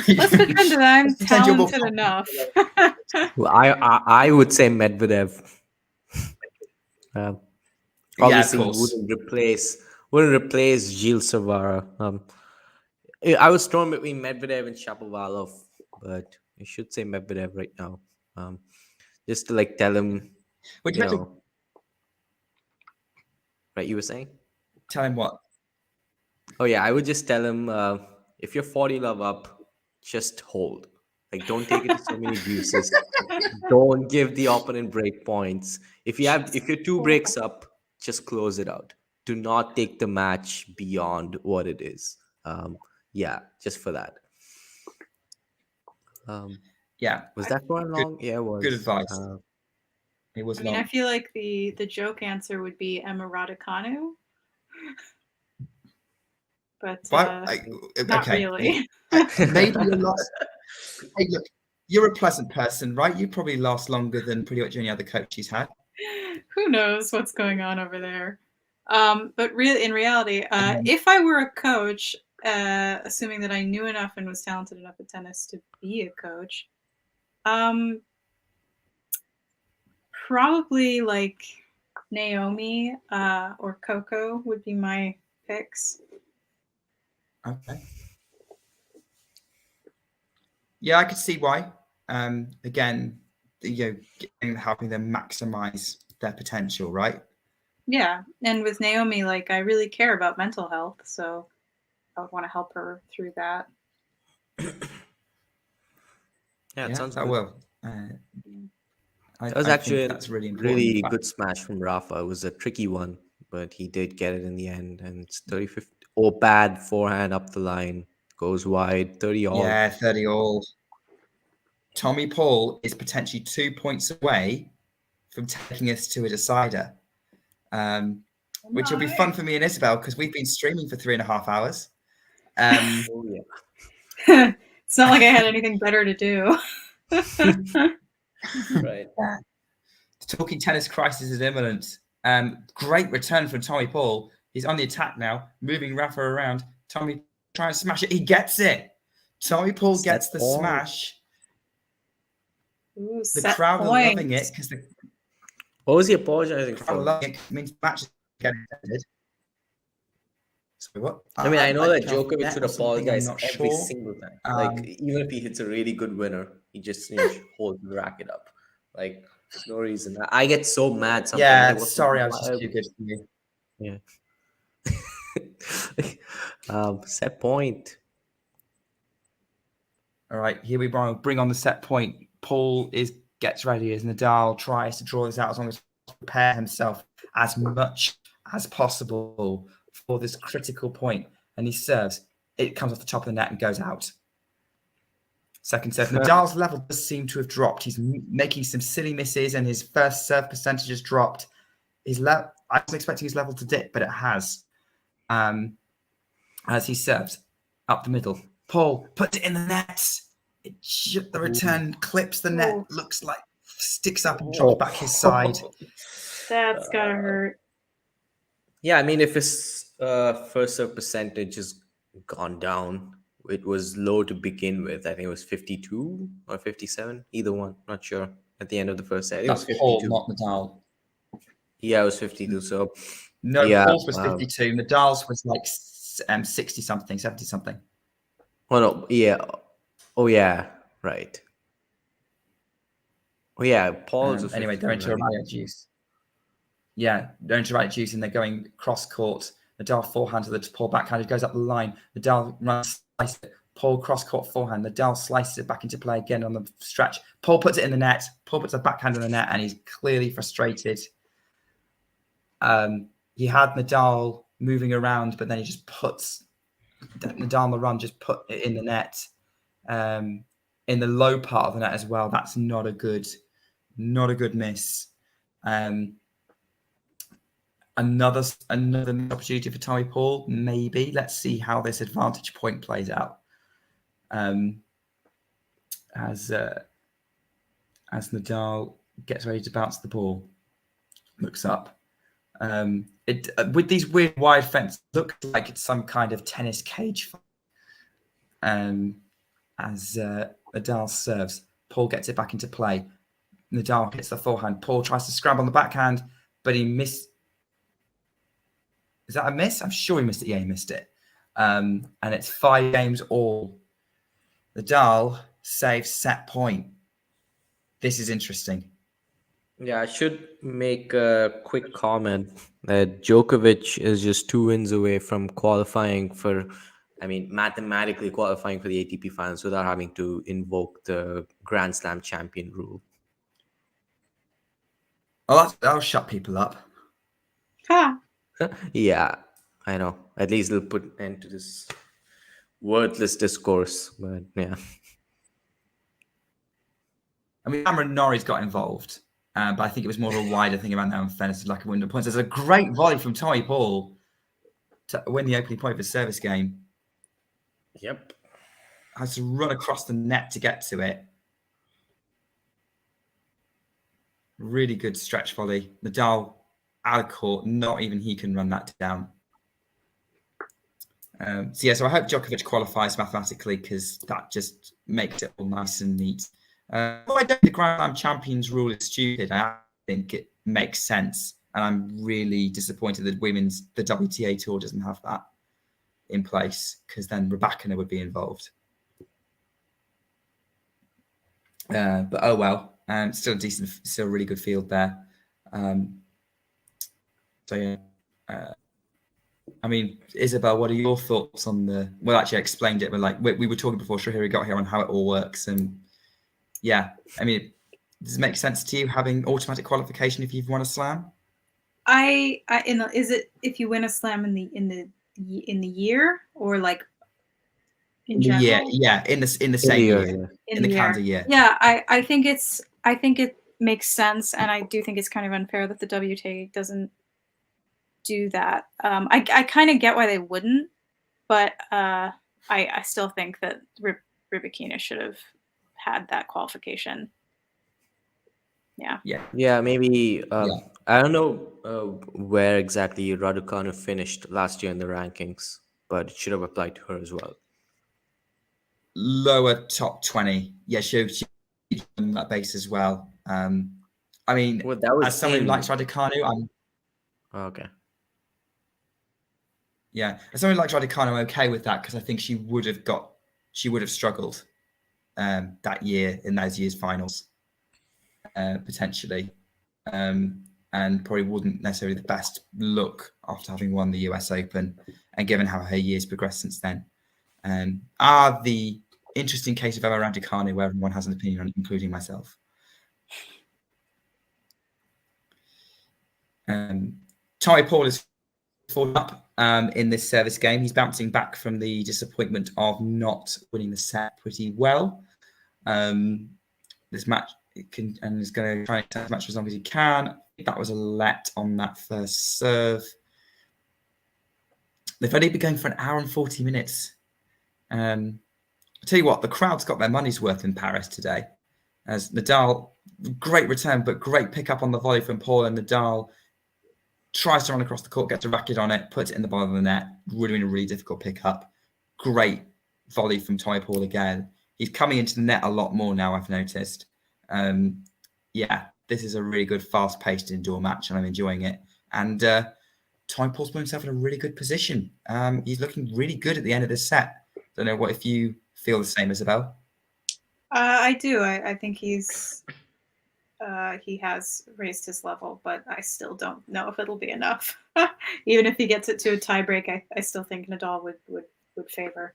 Let's pretend that I'm talented enough. Well, I would say Medvedev. Obviously, wouldn't replace Gilles Simon. I was torn between Medvedev and Shapovalov, but I should say Medvedev right now. Just to tell him, right? You were saying? Tell him what? Oh yeah, I would just tell him if you're 40-love up, just hold. Don't take it to so many deuces. Don't give the opponent break points. If you're 2 breaks up, just close it out. Do not take the match beyond what it is. Yeah, just for that. Yeah. Was that for long? Yeah, it was. Good advice. It was. I feel like the joke answer would be Emma Raducanu. But not really. Maybe you're lost. Hey, look, you're a pleasant person, right? You probably last longer than pretty much any other coach he's had. Who knows what's going on over there? But in reality, if I were a coach, assuming that I knew enough and was talented enough at tennis to be a coach, probably Naomi or Coco would be my picks. Okay. Yeah, I could see why. Again, helping them maximize their potential, right? Yeah, and with Naomi, I really care about mental health, so I would want to help her through that. Yeah, it sounds good. I will. That was actually that's really really good smash from Rafa. It was a tricky one, but he did get it in the end, and it's 30-50. Or bad forehand up the line, goes wide, 30 all. Yeah, 30 all. Tommy Paul is potentially 2 points away from taking us to a decider, which will be fun for me and Isabel because we've been streaming for 3.5 hours. Oh, yeah. It's not like I had anything better to do. Right. Talking tennis crisis is imminent. Great return from Tommy Paul. He's on the attack now, moving Rafa around. Tommy trying to smash it. He gets it. Tommy Paul gets the smash. Ooh, the crowd are loving it because what was he apologizing for? Loving it means the match is getting ended. So what? I mean, I know that Djokovic should apologize every single time. Even if he hits a really good winner, he just holds the racket up. No reason. I get so mad sometimes. Yeah, sorry, I was just too good for you. Yeah. Set point. All right, here we bring on the set point. Paul gets ready as Nadal tries to draw this out as long as prepare himself as much as possible for this critical point, and he serves. It comes off the top of the net and goes out. Second serve. Nadal's level does seem to have dropped. He's making some silly misses, and his first serve percentage has dropped. I was expecting his level to dip, but it has. as he serves up the middle. Paul puts it in the net. The return clips the net. Looks like sticks up and drops back his side. That's gotta hurt. Yeah, I mean, if his first serve percentage has gone down, it was low to begin with. I think it was 52 or 57, either one. Not sure. At the end of the first set, it was 52. Paul, not Nadal. Yeah, it was 52. So no, yeah, Paul's was 52. Nadal's was like 60 something, 70 something. Oh no, yeah. Oh yeah, right. Oh yeah, Paul's was anyway, they're into a rally at juice. Yeah, they're into right juice and they're going cross court. Nadal forehand to the Paul backhand. It goes up the line. Nadal runs, slices it. Paul cross court forehand. Nadal slices it back into play again on the stretch. Paul puts it in the net. Paul puts a backhand in the net and he's clearly frustrated. He had Nadal moving around, but then he just puts Nadal on the run, just put it in the net, in the low part of the net as well. That's not a good miss. Another opportunity for Tommy Paul, maybe. Let's see how this advantage point plays out. As Nadal gets ready to bounce the ball, looks up. With these weird wide fences, looks like it's some kind of tennis cage. As Nadal serves, Paul gets it back into play. Nadal hits the forehand. Paul tries to scramble on the backhand, but he missed. Is that a miss? I'm sure he missed it. Yeah, he missed it. And it's 5 games all. Nadal saves set point. This is interesting. Yeah, I should make a quick comment that Djokovic is just 2 wins away from qualifying for, mathematically qualifying for the ATP Finals without having to invoke the Grand Slam champion rule. Oh, that'll shut people up. Ha! Yeah, I know. At least it'll put an end to this worthless discourse. But yeah. I mean, Cameron Norrie's got involved, but I think it was more of a wider thing around that unfairness of lack of window points. There's a great volley from Tommy Paul to win the opening point of his service game. Yep. Has to run across the net to get to it. Really good stretch volley. Nadal out of court, not even he can run that down. So I hope Djokovic qualifies mathematically because that just makes it all nice and neat. I don't think the Grand Slam Champions rule is stupid. I think it makes sense. And I'm really disappointed that the WTA Tour doesn't have that in place because then Rybakina would be involved. But oh well. Still a really good field there. Isabel, what are your thoughts on well, actually I explained it, but we were talking before Shahiri got here on how it all works. And yeah, does it make sense to you having automatic qualification if you've won a slam? Is it if you win a slam in the year or like in general? Yeah, in the same year, in the calendar year. Yeah, I think it makes sense, and I do think it's kind of unfair that the WTA doesn't do that. I kind of get why they wouldn't, but I still think that Rybakina should have had that qualification. Yeah, maybe. I don't know where exactly Raducanu finished last year in the rankings, but it should have applied to her as well. Lower top 20. Yeah, she on that base as well. As someone who likes Raducanu, okay. Yeah, as someone who likes Raducanu, I'm okay with that because I think she would have struggled that year in those year's finals. Potentially, and probably wouldn't necessarily the best look after having won the US Open, and given how her years progressed since then. The interesting case of Emma Raducanu, where everyone has an opinion on it, including myself. Tommy Paul is forward up in this service game. He's bouncing back from the disappointment of not winning the set pretty well. This match and is going to try and take the match for as long as he can. I think that was a let on that first serve. They've only been going for an hour and 40 minutes. I'll tell you what, the crowd's got their money's worth in Paris today. As Nadal, great return, but great pick up on the volley from Paul, and Nadal tries to run across the court, gets a racket on it, puts it in the bottom of the net. Really difficult pick up. Great volley from Tommy Paul again. He's coming into the net a lot more now, I've noticed. This is a really good, fast-paced indoor match, and I'm enjoying it. And Tommy Paul's put himself in a really good position. He's looking really good at the end of this set. Don't know what if you feel the same, Isabel. I do. I think he has raised his level, but I still don't know if it'll be enough. Even if he gets it to a tiebreak, I still think Nadal would favor.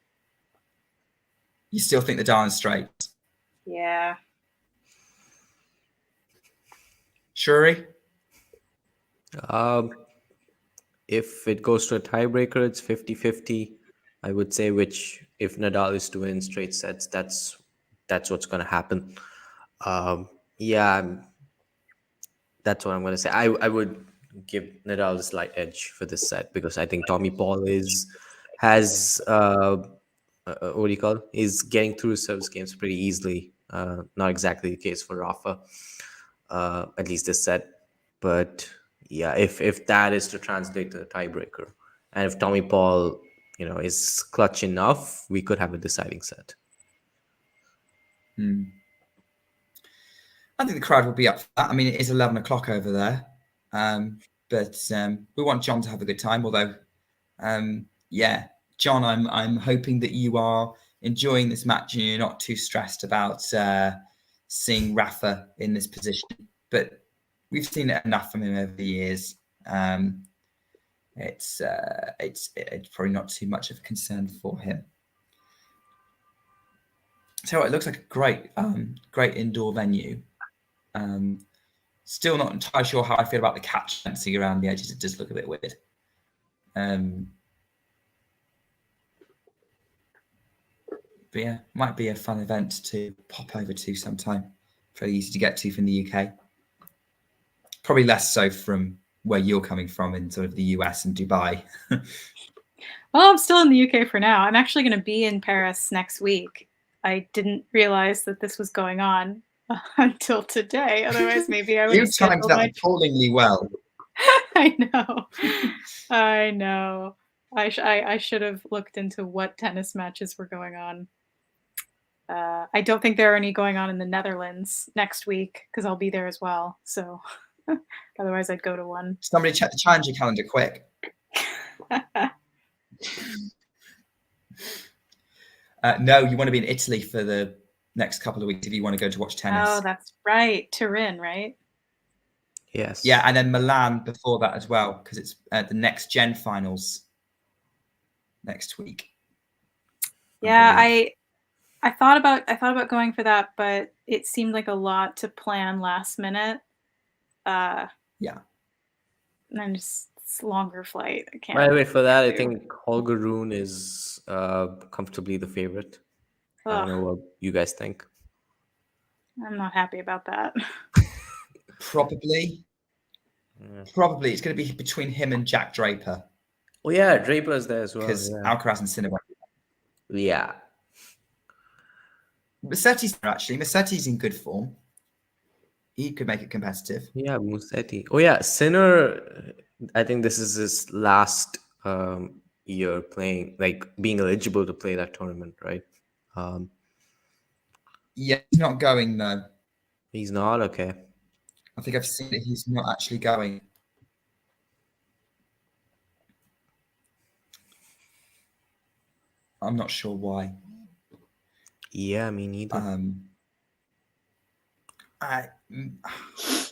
You still think Nadal is straight? Yeah. Shuri? If it goes to a tiebreaker, it's 50-50. I would say, which if Nadal is to win straight sets, that's what's going to happen. That's what I'm going to say. I would give Nadal a slight edge for this set because I think Tommy Paul has what do you call it? Is getting through his service games pretty easily. Not exactly the case for Rafa, at least this set. But yeah, if that is to translate to the tiebreaker, and if Tommy Paul, is clutch enough, we could have a deciding set. I think the crowd will be up for that. I mean, it is 11 o'clock over there. But we want John to have a good time. Although, John, I'm hoping that you are enjoying this match and you're not too stressed about seeing Rafa in this position. But we've seen it enough from him over the years. It's probably not too much of a concern for him. So it looks like a great indoor venue. Still not entirely sure how I feel about the catch fencing around the edges. It does look a bit weird. But yeah, might be a fun event to pop over to sometime. Very easy to get to from the UK. Probably less so from where you're coming from in sort of the US and Dubai. Well, I'm still in the UK for now. I'm actually going to be in Paris next week. I didn't realize that this was going on until today. Otherwise, maybe I would have timed that appallingly well. I know. I should have looked into what tennis matches were going on. I don't think there are any going on in the Netherlands next week because I'll be there as well. So otherwise, I'd go to one. Somebody check the challenger calendar quick. No, you want to be in Italy for the next couple of weeks if you want to go to watch tennis. Oh, that's right. Turin, right? Yes. Yeah, and then Milan before that as well, because it's the next gen finals next week. Yeah, I thought about going for that, but it seemed like a lot to plan last minute. Yeah. And it's a longer flight. I can't. By the way, for that, I think Holger Rune is comfortably the favorite. I don't know what you guys think. I'm not happy about that. Probably it's going to be between him and Jack Draper. Oh yeah, Draper's there as well. Because Alcaraz and Sinner. Yeah. Musetti's there actually. Musetti's in good form. He could make it competitive. Yeah, Musetti. Oh yeah, Sinner. I think this is his last year playing, like being eligible to play that tournament, right? Yeah, he's not going though. He's not? Okay. I think I've seen that he's not actually going. I'm not sure why. Yeah, me neither.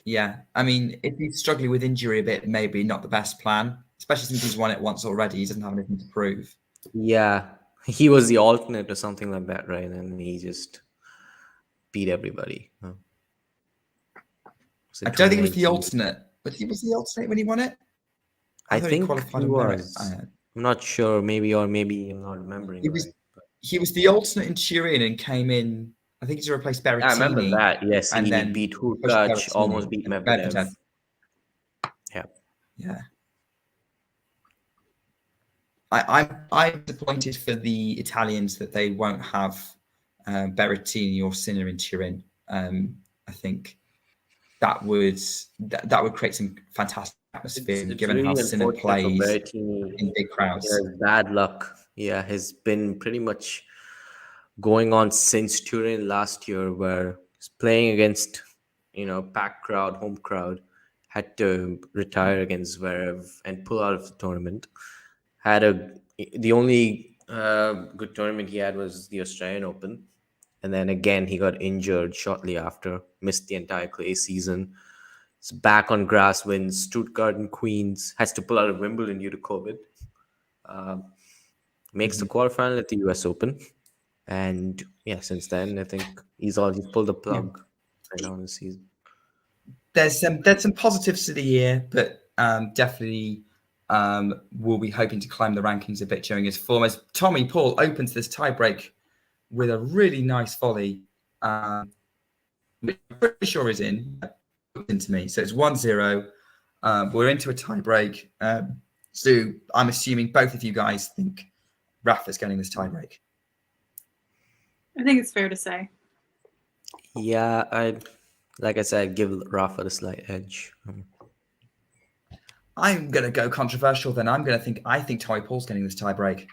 Yeah, I mean, if he's struggling with injury a bit, maybe not the best plan, especially since he's won it once already. He doesn't have anything to prove. Yeah, he was the alternate or something like that, right? And he just beat everybody. I don't think he was the alternate, but he was the alternate when he won it. I think he was. I'm not sure. Maybe I'm not remembering. He was the alternate in Turin and came in. I think he's replaced Berrettini. I remember that. Yes, and he then beat Hurkacz, almost beat Medvedev. Yeah. I'm disappointed for the Italians that they won't have Berrettini or Sinner in Turin. I think that would create some fantastic atmosphere, It's given how really Sinner unfortunate for plays Berrettini. in big crowds. Bad luck. Yeah, has been pretty much going on since Turin last year, where he's playing against, packed crowd, home crowd, had to retire against Zverev and pull out of the tournament. The only good tournament he had was the Australian Open, and then again he got injured shortly after, missed the entire clay season. It's back on grass, wins Stuttgart and Queens, has to pull out of Wimbledon due to COVID. Makes the quarterfinal at the US Open. And yeah, since then, I think he's pulled the plug right now in the season. There's some positives to the year, but definitely we'll be hoping to climb the rankings a bit during his form. As Tommy Paul opens this tiebreak with a really nice volley, which I'm pretty sure is into me. So it's 1-0. We're into a tiebreak. So I'm assuming both of you guys think Rafa's getting this tiebreak. I think it's fair to say. Yeah, like I said, give Rafa the slight edge. I'm gonna go controversial. Then I think Tommy Paul's getting this tiebreak.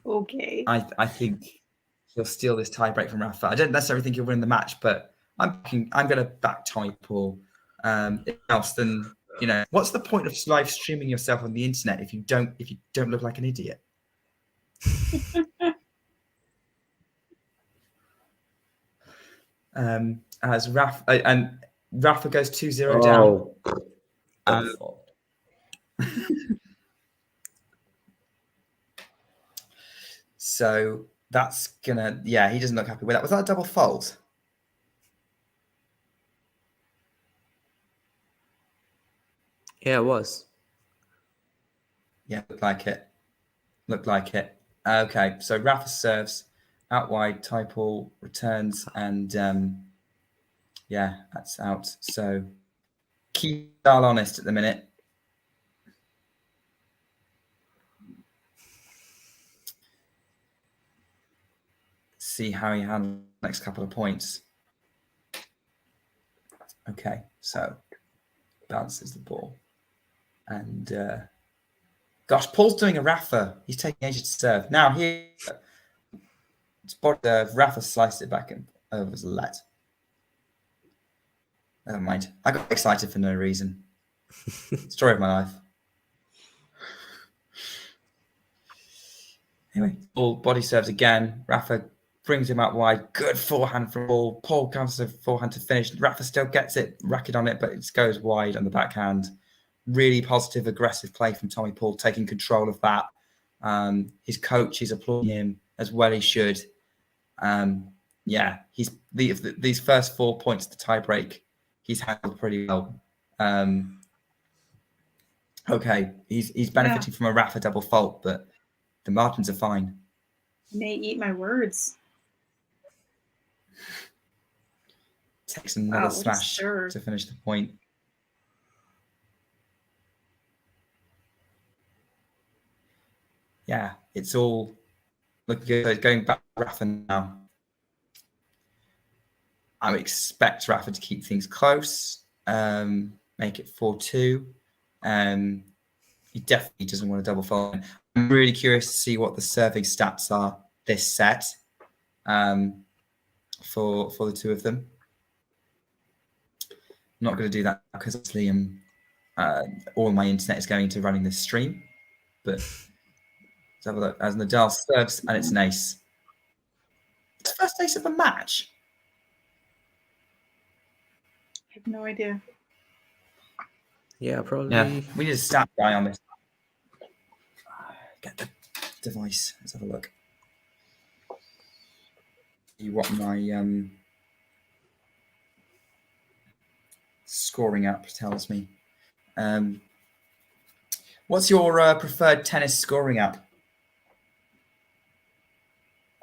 Okay. I think he'll steal this tiebreak from Rafa. I don't necessarily think he'll win the match, but I'm gonna back Tommy Paul. Else than what's the point of live streaming yourself on the internet if you don't look like an idiot? As Rafa and Rafa goes 2-0 down. So that's gonna he doesn't look happy with that. Was that a double fault? Yeah, it was. Yeah, looked like it. Okay, so Rafa serves out wide, Paul returns, and that's out. So keep Nadal honest at the minute. See how he handles the next couple of points. Okay, so bounces the ball. And gosh, Paul's doing a Rafa. He's taking ages to serve. Now here, Rafa sliced it back and over his let. Never mind. I got excited for no reason. Story of my life. Anyway, Paul body serves again. Rafa brings him out wide. Good forehand from Paul. Paul comes to forehand to finish. Rafa still gets it, racket on it, but it goes wide on the backhand. Really positive, aggressive play from Tommy Paul, taking control of that. His coach is applauding him as well. He should. He's these first 4 points of the tiebreak. He's handled pretty well. Okay, he's benefiting from a Rafa double fault, but the margins are fine. You may eat my words. Takes another smash to finish the point. Yeah, it's all looking good. Going back to Rafa now. I would expect Rafa to keep things close, make it 4-2. He definitely doesn't want to double fault. I'm really curious to see what the serving stats are this set for the two of them. I'm not going to do that because obviously all my internet is going to running this stream. But let's have a look. As Nadal serves, and it's an ace. It's the first ace of the match. I have no idea. Yeah, probably. Yeah, we need a stat guy on this. Get the device. Let's have a look. See what my scoring app tells me. What's your preferred tennis scoring app?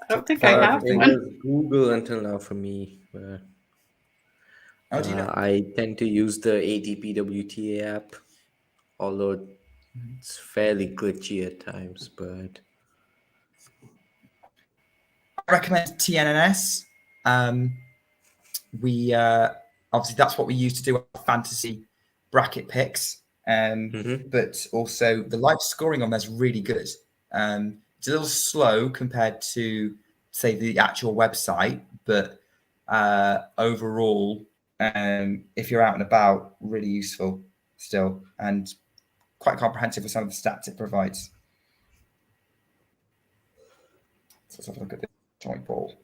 I don't think I have one. Google until now for me. Do you know? I tend to use the ATP WTA app, although It's fairly glitchy at times, but I recommend TNNS. We obviously that's what we use to do our fantasy bracket picks. But also the live scoring on there's really good. It's a little slow compared to say the actual website, but overall, if you're out and about, really useful still and quite comprehensive with some of the stats it provides. So let's have a look at the joint ball.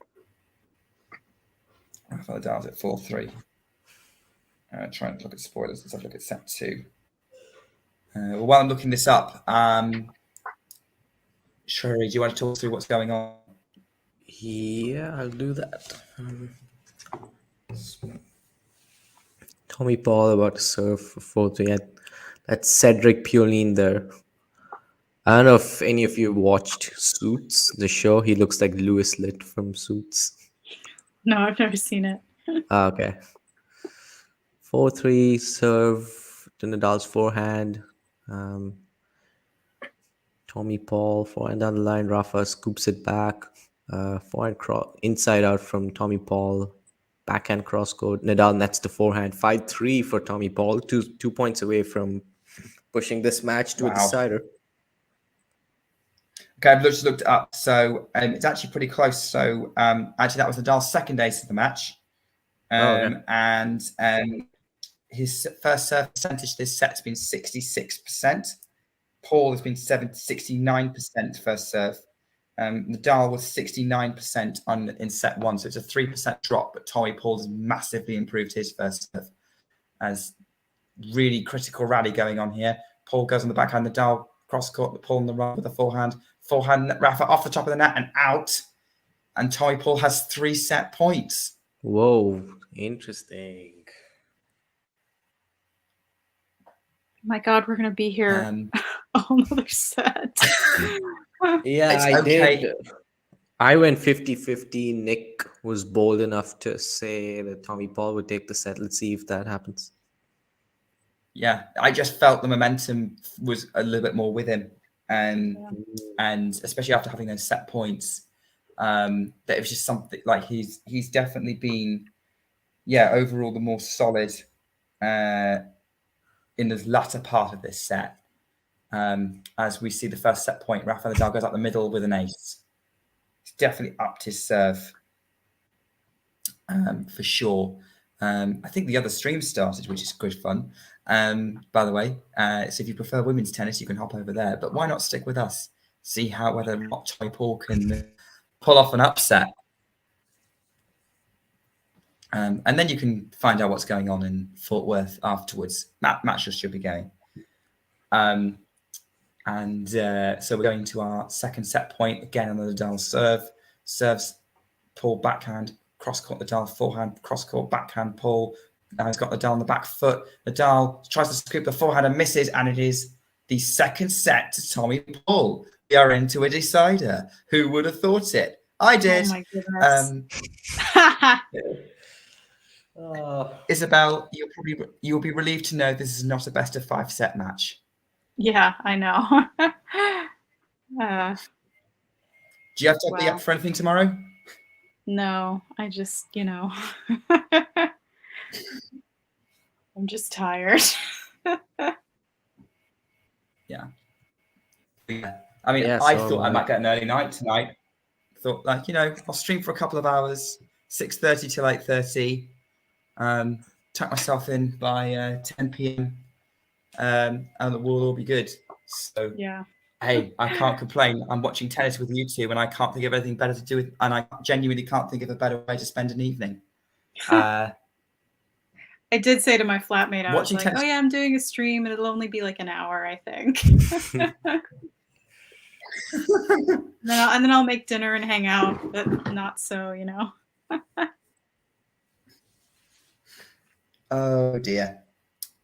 Rafael Nadal's at 4-3. Trying to look at spoilers. Let's have a look at set 2. Well, while I'm looking this up, Sherry, do you want to talk through what's going on? Yeah, I'll do that. Tommy Paul about to serve for 4-3. That's Cedric Pioline there. I don't know if any of you watched Suits, the show. He looks like Louis Litt from Suits. No, I've never seen it. Okay. 4-3 serve to Nadal's forehand. Tommy Paul forehand down the line. Rafa scoops it back. Forehand inside out from Tommy Paul. Backhand cross court. Nadal nets the forehand. 5-3 for Tommy Paul. 2 points away from pushing this match to a decider. Okay, I've just looked it up. So it's actually pretty close. So actually, that was Nadal's second ace of the match. And his first serve percentage this set has been 66%. Paul has been 69% first serve. Nadal was 69% in set 1, so it's a 3% drop. But Tommy Paul has massively improved his first serve. As really critical rally going on here. Paul goes on the backhand. Nadal cross court. Paul on the run with the forehand. Forehand, Rafa off the top of the net and out. And Tommy Paul has 3 set points. Whoa, interesting. My God, we're gonna be here all another set. Yeah, It's I okay. did. I went 50-50. Nick was bold enough to say that Tommy Paul would take the set. Let's see if that happens. Yeah, I just felt the momentum was a little bit more with him. And especially after having those set points, that it was just something like he's definitely been, overall the more solid in the latter part of this set. As we see the first set point, Rafael Nadal goes up the middle with an ace. He's definitely upped his serve for sure. I think the other stream started, which is good fun. By the way, so if you prefer women's tennis, you can hop over there. But why not stick with us? See whether or not Tommy Paul can pull off an upset. And then you can find out what's going on in Fort Worth afterwards. Matches should be going. So we're going to our second set point again on the Nadal serve. Serves Paul backhand, cross court Nadal forehand, cross court backhand Paul. Now he's got Nadal on the back foot. Nadal tries to scoop the forehand and misses, and it is the second set to Tommy Paul. We are into a decider. Who would have thought it? I did. Oh my goodness. Isabel, you'll be relieved to know this is not a best of 5 set match. Yeah, I know. Do you have to be up for anything tomorrow? No, I just, I'm just tired. Yeah. I mean, I thought I might get an early night tonight. Thought I'll stream for a couple of hours, 6:30 till 8:30. Tuck myself in by 10 p.m. And we'll all be good. So yeah. Hey, I can't complain. I'm watching tennis with you two, and I can't think of anything better to do with, and I genuinely can't think of a better way to spend an evening. I did say to my flatmate, I was like, tennis. "Oh yeah, I'm doing a stream, and it'll only be like an hour, I think." and then I'll make dinner and hang out, but not so, Oh dear.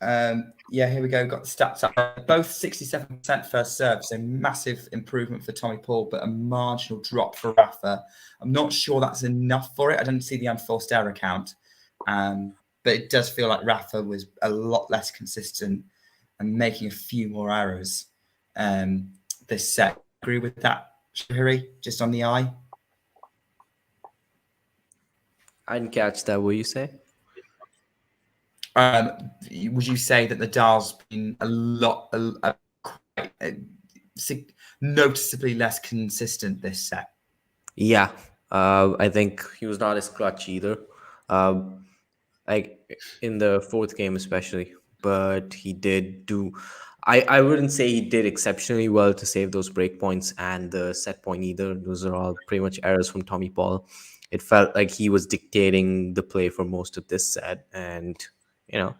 Here we go. Got the stats up. Both 67% first serve, so massive improvement for Tommy Paul, but a marginal drop for Rafa. I'm not sure that's enough for it. I didn't see the unforced error count, but it does feel like Rafa was a lot less consistent and making a few more errors. this set. Agree with that, Shahiri? Just on the eye. I didn't catch that. What you say? Would you say that Nadal's been quite noticeably less consistent this set? Yeah, I think he was not as clutch either. Like in the fourth game especially, but he did do. I wouldn't say he did exceptionally well to save those break points and the set point either. Those are all pretty much errors from Tommy Paul. It felt like he was dictating the play for most of this set, and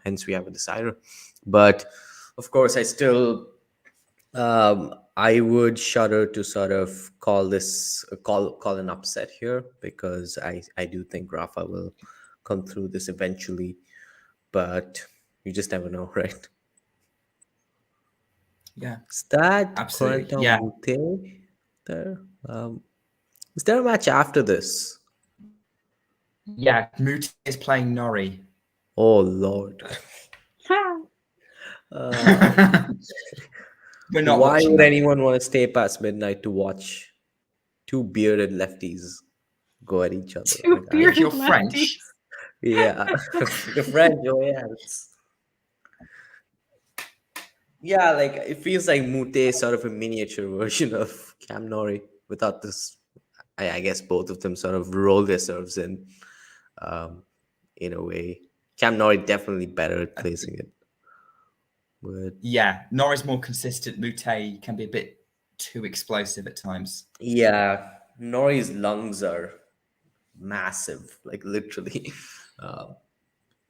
hence we have a decider. But of course, I would shudder to sort of call an upset here, because I do think Rafa will come through this eventually, but you just never know, right? Yeah, Is that absolutely. Corentin Yeah. Moutet there? Is there a match after this? Yeah, Moutet is playing Norrie. Oh Lord. We're not Why watching would that. anyone want to stay past midnight to watch two bearded lefties go at each other? Two bearded You're lefties. French. Yeah, the French, oh yes. Yeah, like it feels like Mute is sort of a miniature version of Cam Norrie without this. I guess both of them sort of roll their serves in a way. Cam Norrie definitely better at placing it. But yeah, Norrie's more consistent. Moutet can be a bit too explosive at times. yeah, Norrie's lungs are massive, like literally.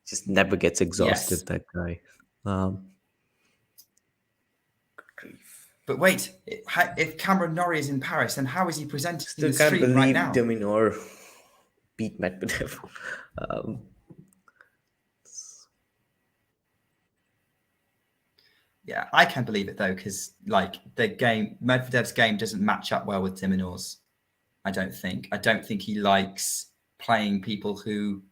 Just never gets exhausted, Yes. that guy. But wait, if Cameron Norrie is in Paris, then how is he presenting Still the can't stream right believe now? Dominor beat Medvedev. Yeah, I can believe it though, because like Medvedev's game doesn't match up well with Diminor's. I don't think he likes playing people who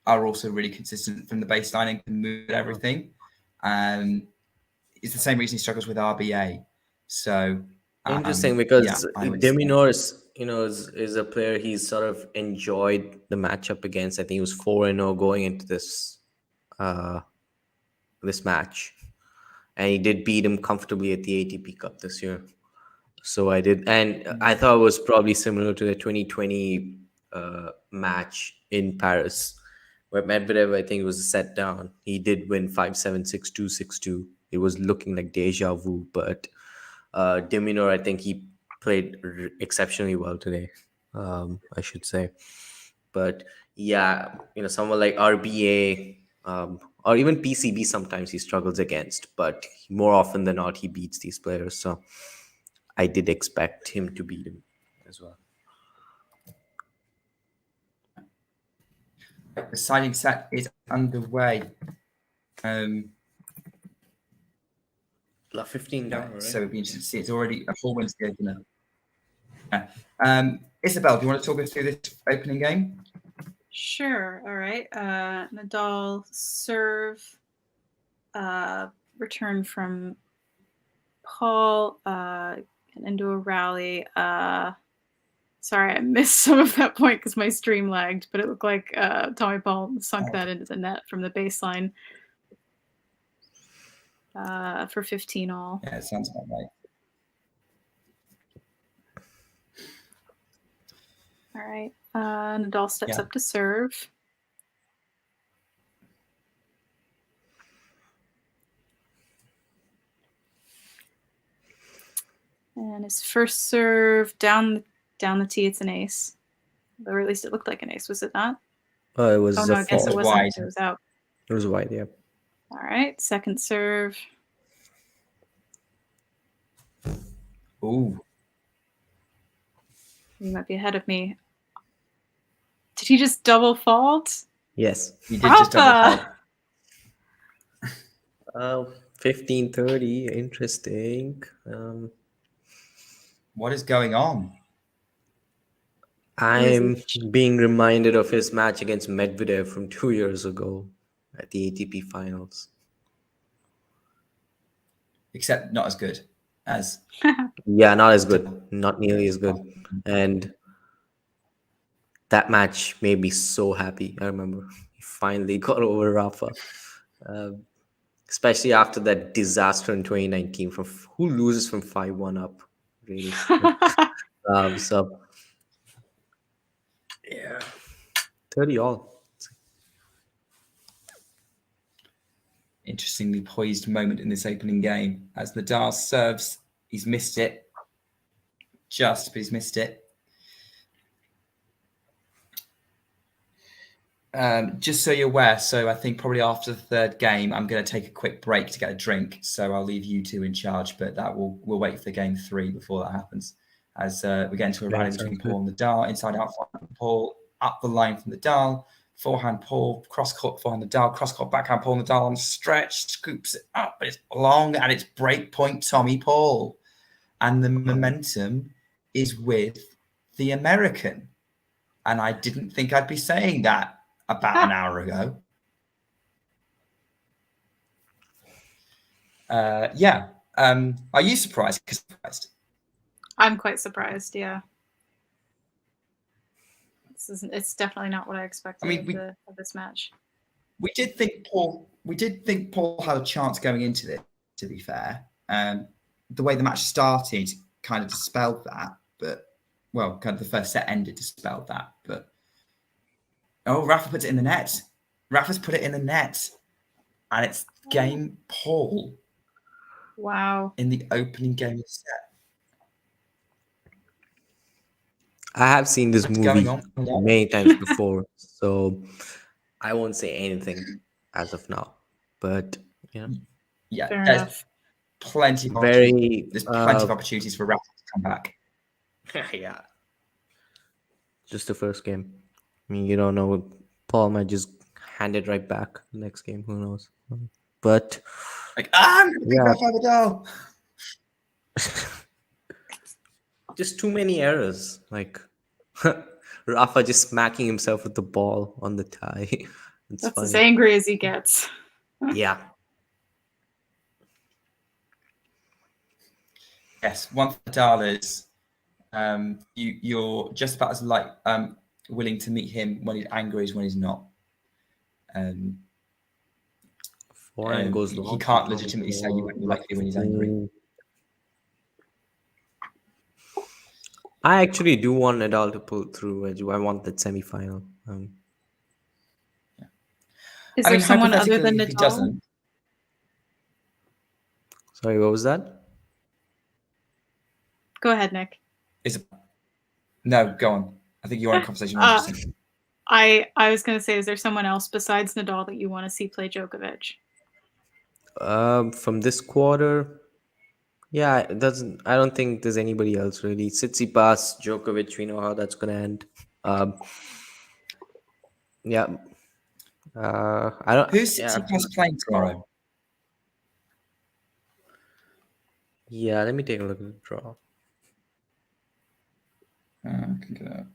are also really consistent from the baseline and can move everything. It's the same reason he struggles with RBA. So interesting, because yeah, Dominor is a player he's sort of enjoyed the matchup against. I think he was 4-0 going into this match, and he did beat him comfortably at the ATP Cup this year. So I did, and I thought it was probably similar to the 2020 match in Paris, where Medvedev, I think it was a set down. He did win 5-7, 6-2, 6-2. It was looking like deja vu, but Dominor, I think he played exceptionally well today, I should say. But yeah, someone like RBA or even PCB, sometimes he struggles against, but more often than not, he beats these players. So I did expect him to beat him as well. The signing set is underway. 15 down, right? So it'd be interesting to see. It's already a full Wednesday opener. Yeah. Isabel, do you want to talk us through this opening game? Sure. All right. Nadal serve, return from Paul, and into a rally. Sorry, I missed some of that point because my stream lagged, but it looked like Tommy Paul sunk that into the net from the baseline for 15 all. Yeah, it sounds about right. All right. Nadal steps up to serve. And his first serve down the tee, it's an ace. Or at least it looked like an ace, was it not? Oh, it was. Oh no, I guess it wasn't. Wide. It was out. It was wide, yeah. All right, second serve. Ooh. You might be ahead of me. Did he just double fault? Yes. He did just double fault. 15-30, interesting. What is going on? I'm being reminded of his match against Medvedev from 2 years ago at the ATP Finals. Except not as good. as. Yeah, not as good. Not nearly as good. And that match made me so happy. I remember he finally got over Rafa. Especially after that disaster in 2019 from who loses from 5-1 up, really. So yeah, 30 all. Interestingly poised moment in this opening game as Nadal serves. He's missed it. But he's missed it. Just so you're aware, so I think probably after the third game, I'm going to take a quick break to get a drink. So I'll leave you two in charge, but we'll wait for game 3 before that happens. As we get into a rally between Paul and Nadal, inside out from Paul, up the line from Nadal, forehand Paul, cross court forehand Nadal, cross court backhand Paul, Nadal on stretch, scoops it up, but it's long and it's break point Tommy Paul. And the momentum is with the American. And I didn't think I'd be saying that about an hour ago. Are you surprised? I'm quite surprised. Yeah, it's definitely not what I expected of this match. We did think Paul had a chance going into this. To be fair, the way the match started kind of dispelled that. But kind of the first set ended dispelled that. But Rafa puts it in the net. Rafa's put it in the net, and it's game Paul. Wow! In the opening game of the set. I have seen this movie many times before, so I won't say anything as of now. But yeah, fair there's enough. Plenty of opportunities for Rafa to come back. Yeah, just the first game. I mean, you don't know. Paul might just hand it right back next game. Who knows? But I'm gonna beat Rafael Nadal. Just too many errors. Like Rafa just smacking himself with the ball on the tie. That's funny. As angry as he gets. Yeah. Yes, one for Nadal is you're just about as willing to meet him when he's angry as when he's not. Goes he can't legitimately say you won't be likely when he's angry. I actually do want Nadal to pull through. I want that semi-final. Is there someone other than Nadal? He doesn't. Sorry, what was that? Go ahead, Nick. No, go on. I think you want a conversation. I was going to say, is there someone else besides Nadal that you want to see play Djokovic? From this quarter, yeah, it doesn't. I don't think there's anybody else really. Tsitsipas, Djokovic, we know how that's gonna end. Yeah. I don't. Who's Tsitsipas playing tomorrow? Yeah, let me take a look at the draw. I can get that.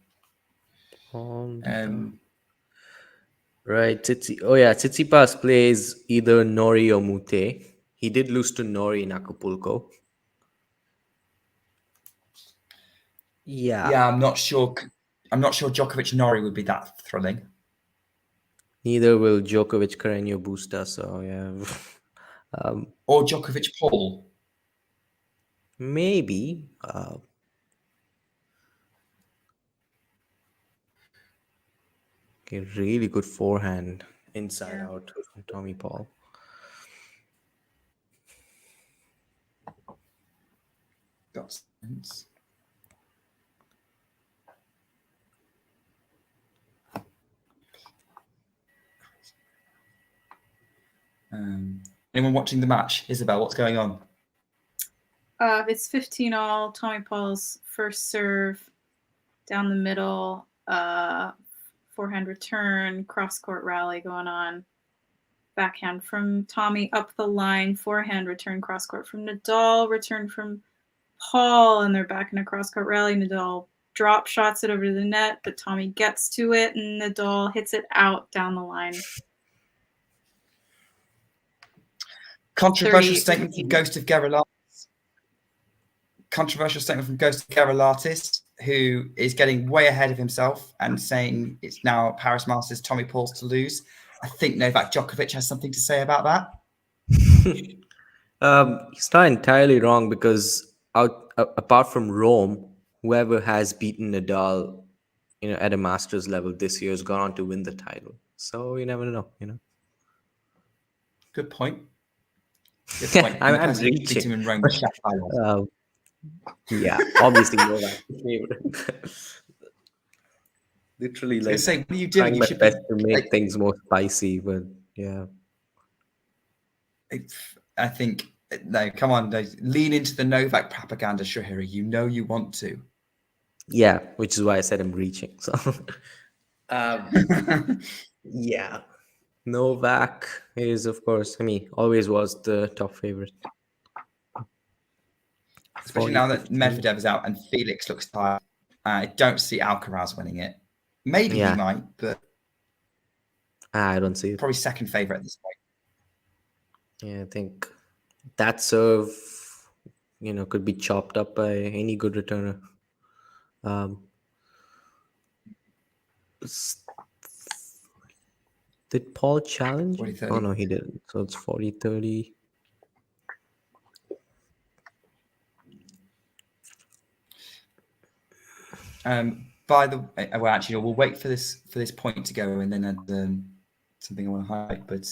Right, Tsitsipas plays either Nori or Mute. He did lose to Nori in Acapulco. Yeah, I'm not sure Djokovic Nori would be that thrilling. Neither will Djokovic Carreño Busta, so yeah. Or Djokovic Paul. Maybe. Really good forehand inside out from Tommy Paul. Got sense. Anyone watching the match? Isabel, what's going on? It's 15 all. Tommy Paul's first serve down the middle. Forehand return, cross-court rally going on. Backhand from Tommy up the line. Forehand return, cross-court from Nadal. Return from Paul, and they're back in a cross-court rally. Nadal drop shots it over to the net, but Tommy gets to it, and Nadal hits it out down the line. Controversial statement from Ghost of Geralds. controversial statement from Ghost Geralatis, who is getting way ahead of himself and saying it's now Paris Masters Tommy Paul's to lose. I think Novak Djokovic has something to say about that. He's not entirely wrong, because apart from Rome, whoever has beaten Nadal, at a Masters level this year has gone on to win the title. So you never know, Good point. Good point. I'm reaching. Beat him in Rome. Yeah, obviously Novak's the favorite. Literally, like, say, what are you trying doing? You my should best be, to make things more spicy, but yeah. I think, no, come on, no, lean into the Novak propaganda, Shahiri. You know you want to. Yeah, which is why I said I'm reaching. So, yeah, Novak is, of course, always was the top favorite. Especially now that Medvedev is out and Felix looks tired. I don't see Alcaraz winning it. Maybe he might, but I don't see it. Probably second favorite at this point. Yeah, I think that serve, could be chopped up by any good returner. Did Paul challenge? 40-30. Oh, no, he didn't. So it's 40-30. By the way, well, actually, we'll wait for this point to go, and then something I want to highlight. But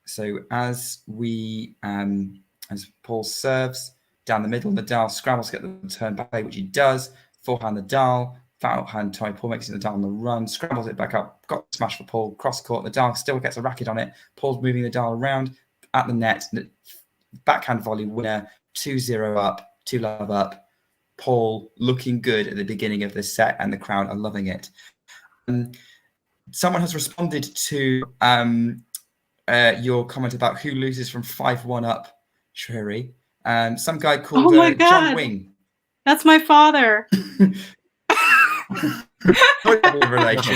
so as Paul serves down the middle, Nadal scrambles to get the turn back, which he does. Forehand Nadal, forehand Tommy Paul makes it Nadal on the run, scrambles it back up, got the smash for Paul, cross court. Nadal still gets a racket on it. Paul's moving Nadal around at the net, backhand volley winner, 2-0 up, 2-love up. Paul looking good at the beginning of the set, and the crowd are loving it. Someone has responded to your comment about who loses from 5-1 up, Shuri. Some guy called John Wing. That's my father. Relation.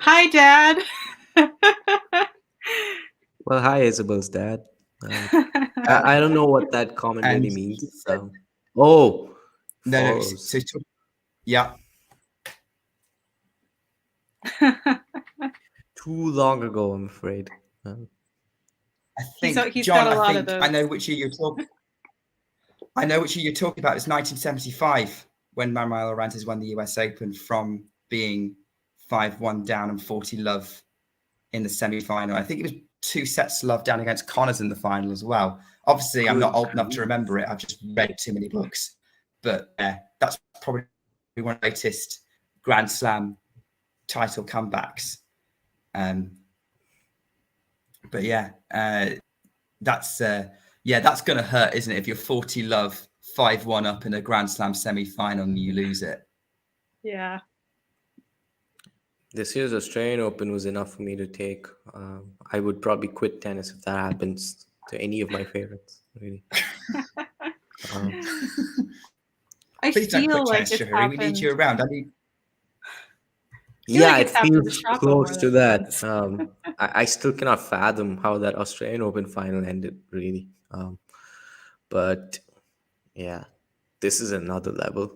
Hi, Dad. Well, hi, Isabel's dad. I don't know what that comment really means. No, so yeah. Too long ago, I'm afraid. I think he's John. got a lot of those. I know which year you're talking. I know which year you're talking about. It's 1975 when Manuel Orantes won the US Open from being 5-1 down and 40-love in the semi-final. I think it was 2 sets to love down against Connors in the final as well. Obviously, I'm not old enough to remember it. I've just read too many books. But that's probably one of the latest Grand Slam title comebacks. But that's going to hurt, isn't it? If you're 40-love, 5-1 up in a Grand Slam semi-final and you lose it. Yeah. This year's Australian Open was enough for me to take. I would probably quit tennis if that happens to any of my favorites, really. Please don't quit tennis, Shahiri. We need you around. It feels close to that. I still cannot fathom how that Australian Open final ended, really. But yeah, this is another level.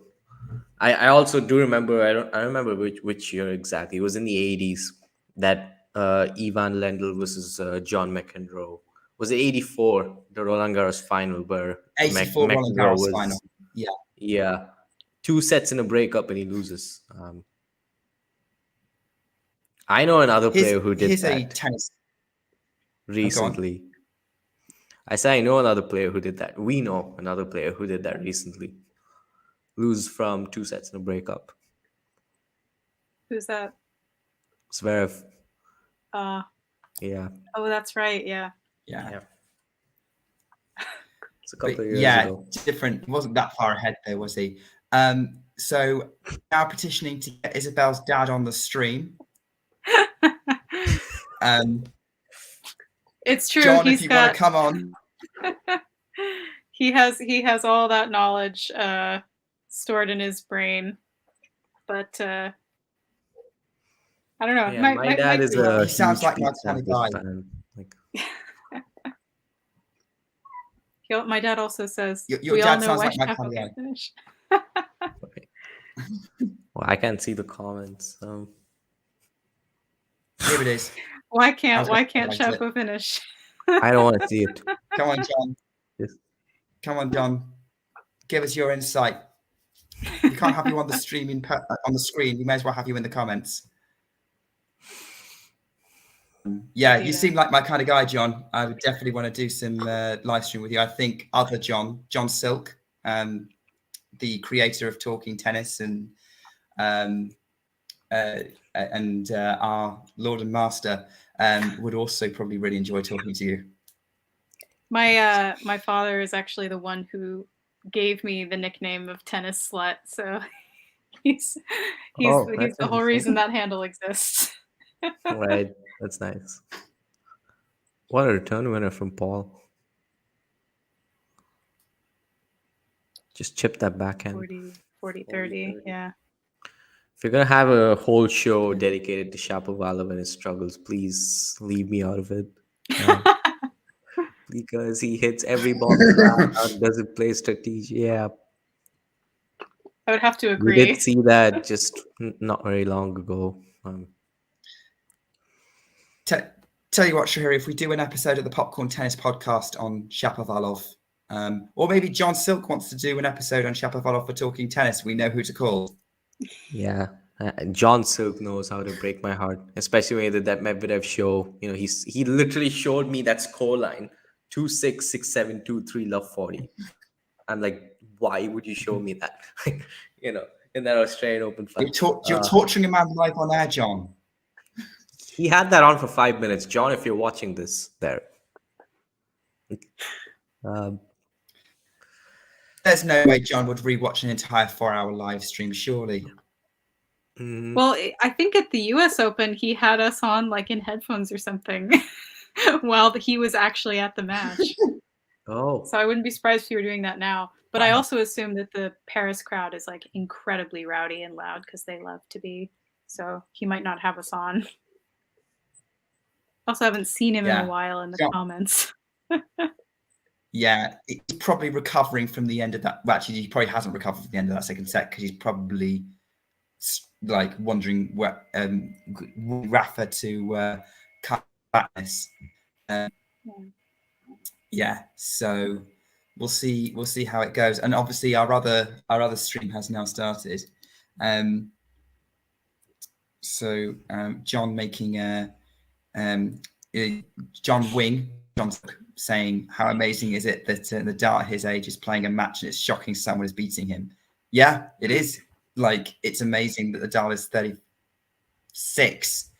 I also do remember. I remember which year exactly. It was in the 80s that Ivan Lendl versus John McEnroe. Was it 84, the Roland Garros final, where 84 Roland Garros final? Yeah, 2 sets in a breakup and he loses. I know another player who did that recently. I say I know another player who did that. We know another player who did that recently. Lose from 2 sets in a breakup. Who's that? Zverev. Yeah. Oh, that's right. Yeah. It's a couple of years ago. Different. He wasn't that far ahead there, was he? So now petitioning to get Isabel's dad on the stream. It's true. John, if you want to come on. He has all that knowledge stored in his brain, but I don't know. Yeah, my dad is a he sounds like my kind of guy. fan. My dad also says, Your we all dad know sounds why like my Shapo kind of can't guy. finish. Okay. Well, I can't see the comments. Here it is. Why I can't was going to highlight it. Shapo finish? I don't want to see it. Come on, John. Yes. Come on, John. Give us your insight. You can't have you on the streaming on the screen. We may as well have you in the comments. Yeah, you seem like my kind of guy, John. I would definitely want to do some live stream with you. I think other John Silk, the creator of Talking Tennis and our Lord and Master, would also probably really enjoy talking to you. My father is actually the one who gave me the nickname of Tennis Slut, so he's the whole reason that handle exists. Right, that's nice. What a return winner from Paul. Just chip that backhand. 40-30, yeah. If you're gonna have a whole show dedicated to Shapovalov and his struggles, please leave me out of it. Because he hits every ball and doesn't play strategy. Yeah, I would have to we agree. did see that just not very long ago. Tell you what, Shahir, if we do an episode of the Popcorn Tennis podcast on Shapovalov, or maybe John Silk wants to do an episode on Shapovalov for Talking Tennis, we know who to call. Yeah, John Silk knows how to break my heart, especially when he did that Medvedev show. You know, he literally showed me that score line 2-6, 6-7, 2-3, love 40. I'm like, why would you show me that? You know, in that Australian Open fight. You're torturing a man live on air, John. He had that on for 5 minutes. John, if you're watching this, there. There's no way John would rewatch an entire 4-hour live stream, surely. Well, I think at the US Open, he had us on like in headphones or something while he was actually at the match. Oh. So I wouldn't be surprised if you were doing that now. But I also assume that the Paris crowd is like incredibly rowdy and loud because they love to be. So he might not have us on. Also haven't seen him in a while in the comments. Yeah, he's probably recovering from the end of that. Well, actually, he probably hasn't recovered from the end of that second set because he's probably like wondering where Rafa to cut badness. Yeah, so we'll see how it goes. And obviously, our other stream has now started. So John making a John Wing. John's saying, how amazing is it that Nadal at his age is playing a match and it's shocking someone is beating him? Yeah, it is. Like, it's amazing that Nadal is 36.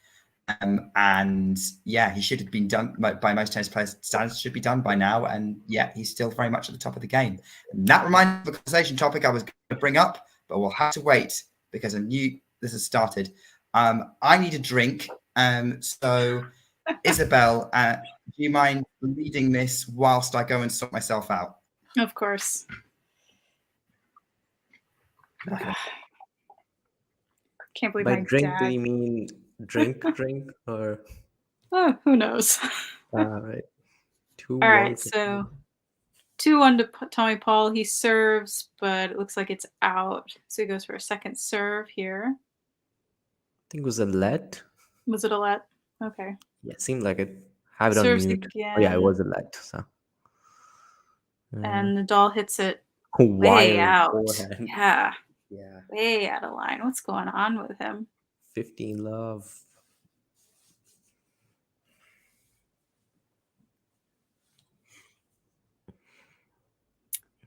And yeah, he should have been done by most tennis players. Standards should be done by now. And yeah, he's still very much at the top of the game. And that reminds me of a conversation topic I was going to bring up, but we'll have to wait because I knew this has started. I need a drink. So Isabel, do you mind leading this whilst I go and sort myself out? Of course. Okay. Can't believe by my drink, dad... do you mean drink or? Oh, who knows? Right. All right, so 2-1 to Tommy Paul. He serves, but it looks like it's out. So he goes for a second serve here. I think it was a let. Was it a let? Okay. Yeah, seemed like it. Have it Serves on mute. again. Oh yeah, it was a let. So. And Nadal hits it way out. Forehand. Yeah. Yeah. Way out of line. What's going on with him? 15 love.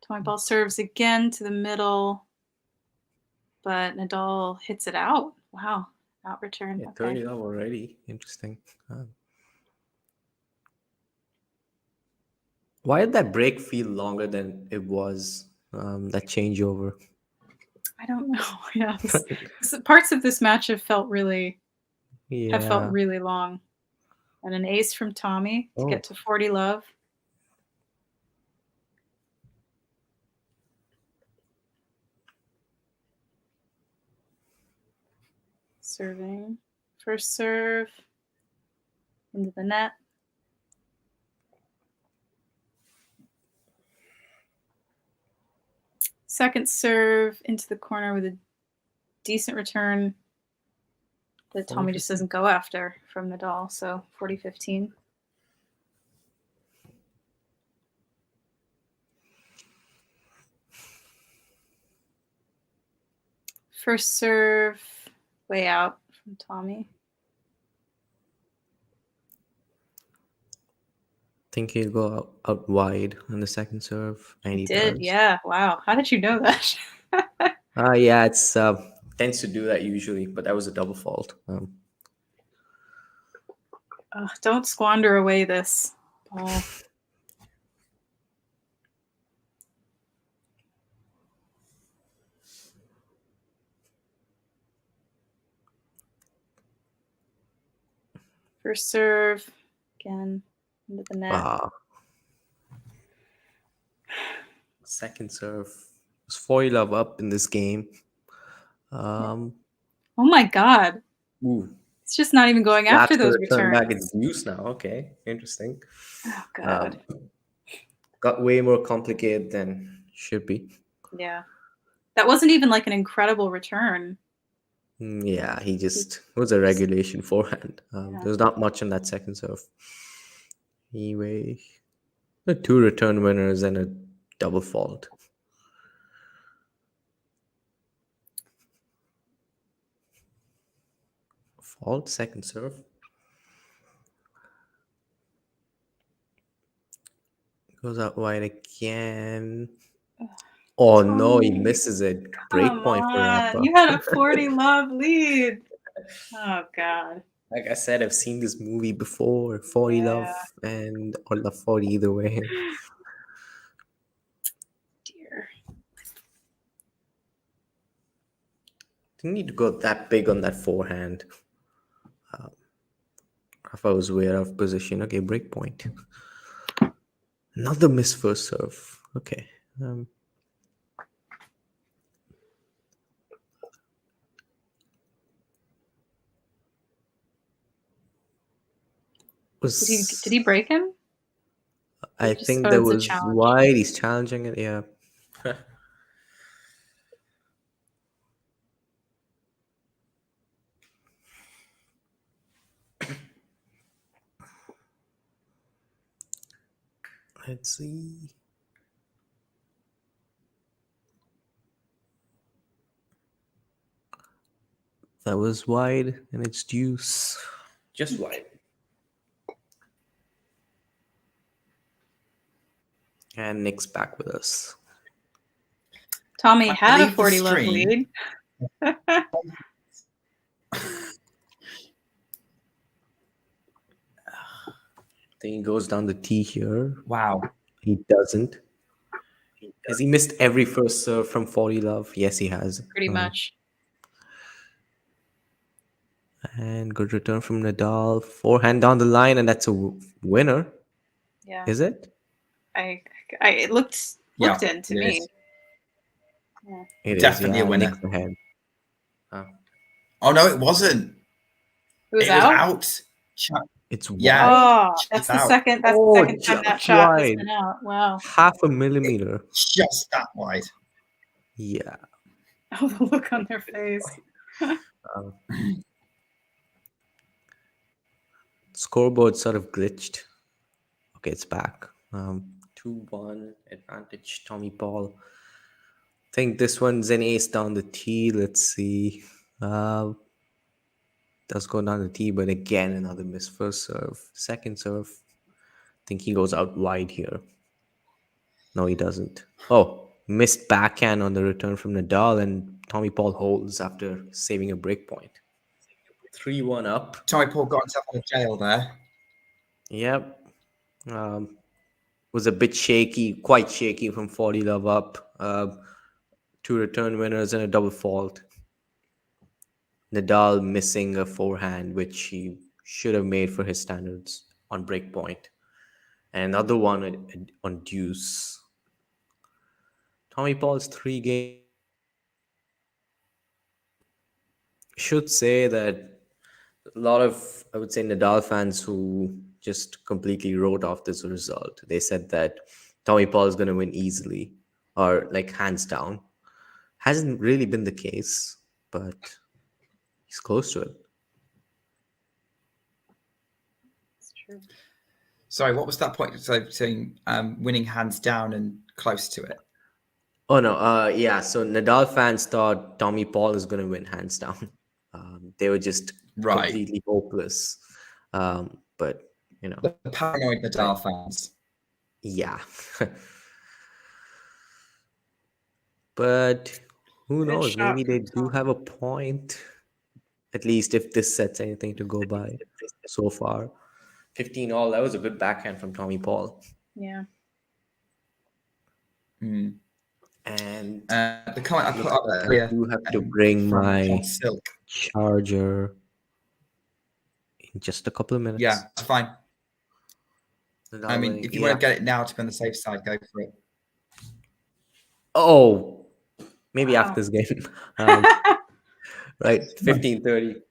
Tommy Paul serves again to the middle, but Nadal hits it out. Wow. Out return. Yeah, okay. 30 love already. Interesting. Why did that break feel longer than it was? That changeover. I don't know. Yeah, parts of this match have felt really long. And an ace from Tommy to get to 40 love. Serving. First serve. Into the net. Second serve into the corner with a decent return that Tommy just doesn't go after from Nadal. So 40-15. First serve way out from Tommy. I think he'll go out wide on the second serve. And he did, does. yeah. Wow. How did you know that? Yeah, it's tends to do that usually, but that was a double fault. Don't squander away this ball. First serve again into the net. Second serve was 40-love up in this game. Oh my God. Ooh. It's just not even going after those returns. Back its use now. Okay, interesting. Oh God. Got way more complicated than should be. Yeah. That wasn't even like an incredible return. Yeah, he just was a regulation forehand. There's not much on that second serve. Anyway, the 2 return winners and a double fault. Fault, second serve. Goes out wide again. Oh no, he misses it. Break point for Rafa. You had a 40-love lead. Oh God. Like I said, I've seen this movie before. 40-love and or love 40 either way. Dear. Didn't need to go that big on that forehand. Rafa was way out of position. Okay, break point. Another miss first serve. Okay. Did he break him? I think there was wide. He's challenging it. Yeah. Let's see. That was wide, and it's deuce. Just wide. And Nick's back with us. Tommy had a 40-love lead. Then he goes down the tee here. Wow. He doesn't. Has he missed every first serve from 40-love? Yes, he has. Pretty much. And good return from Nadal. Forehand down the line, and that's a winner. Yeah. Is it? It looked in to me. Yeah. It definitely a winner. Ahead. Oh no, it wasn't. It was out. It's wide. Oh, that's the second. That's the second time that shot has been out. Wow. Half a millimeter. Just that wide. Yeah. Oh, the look on their face. Scoreboard sort of glitched. Okay, it's back. 2-1 advantage, Tommy Paul. I think this one's an ace down the tee. Let's see. Does go down the tee, but again, another miss first serve. Second serve. I think he goes out wide here. No, he doesn't. Oh, missed backhand on the return from Nadal, and Tommy Paul holds after saving a break point. 3-1 up. Tommy Paul got himself out of jail there. Yep. Was a bit shaky, quite shaky from 40-love up. 2 return winners and a double fault. Nadal missing a forehand, which he should have made for his standards on break point. And another one on deuce. Tommy Paul's 3 games. Should say that a lot of, I would say, Nadal fans who just completely wrote off this result. They said that Tommy Paul is going to win easily. or like hands down. Hasn't really been the case, but he's close to it. It's true. Sorry, what was that point? So saying winning hands down and close to it. Oh no, yeah. So Nadal fans thought Tommy Paul is going to win hands down. They were just completely hopeless. But you know, the paranoid Nadal fans. Yeah. But who knows? Maybe they do have a point. At least if this sets anything to go by so far. 15 all. That was a good backhand from Tommy Paul. Yeah. Mm. And the comment I put up earlier, I do have to bring my Silk charger in just a couple of minutes. Yeah, it's fine. I mean, if you want to get it now to be on the safe side, go for it. Oh, maybe after this game. Right, 15-30.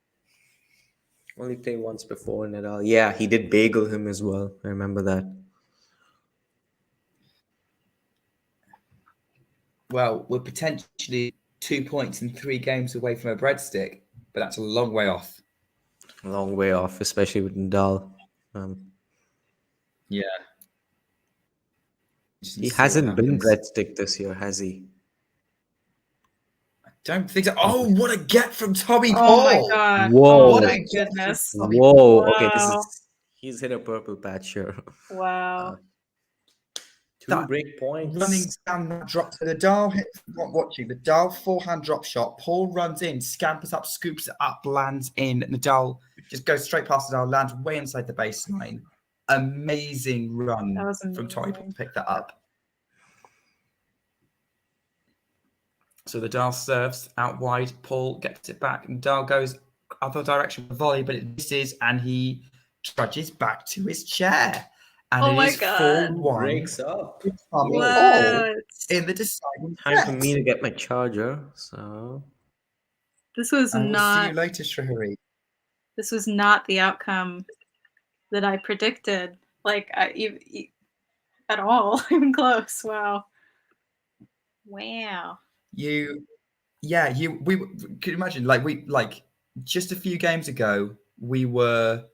Only played once before Nadal. Yeah, he did bagel him as well. I remember that. Well, we're potentially 2 points and 3 games away from a breadstick, but that's a long way off. A long way off, especially with Nadal. Yeah. He hasn't been breadstick this year, has he? I don't think so. Oh, what a get from Tommy Paul! Oh my god! Whoa! Oh my goodness! Whoa! Wow. Okay, he's hit a purple patch here. Wow! 2 break points. Running down that drop. So Nadal hits, watching the Nadal forehand drop shot. Paul runs in, scampers up, scoops it up, lands in. Nadal just goes straight past Nadal, lands way inside the baseline. Amazing run from Tommy Paul to pick that up. So Nadal serves out wide. Paul gets it back. Nadal goes other direction with volley, but it misses, and he trudges back to his chair. And oh it my is god! 4-1. Breaks up. What? In the deciding Time set. for me to get my charger. So this was We'll not. see you later, Shrihari. This was not the outcome that I predicted. Like at all, even close. Wow. Wow. We could imagine like just a few games ago we were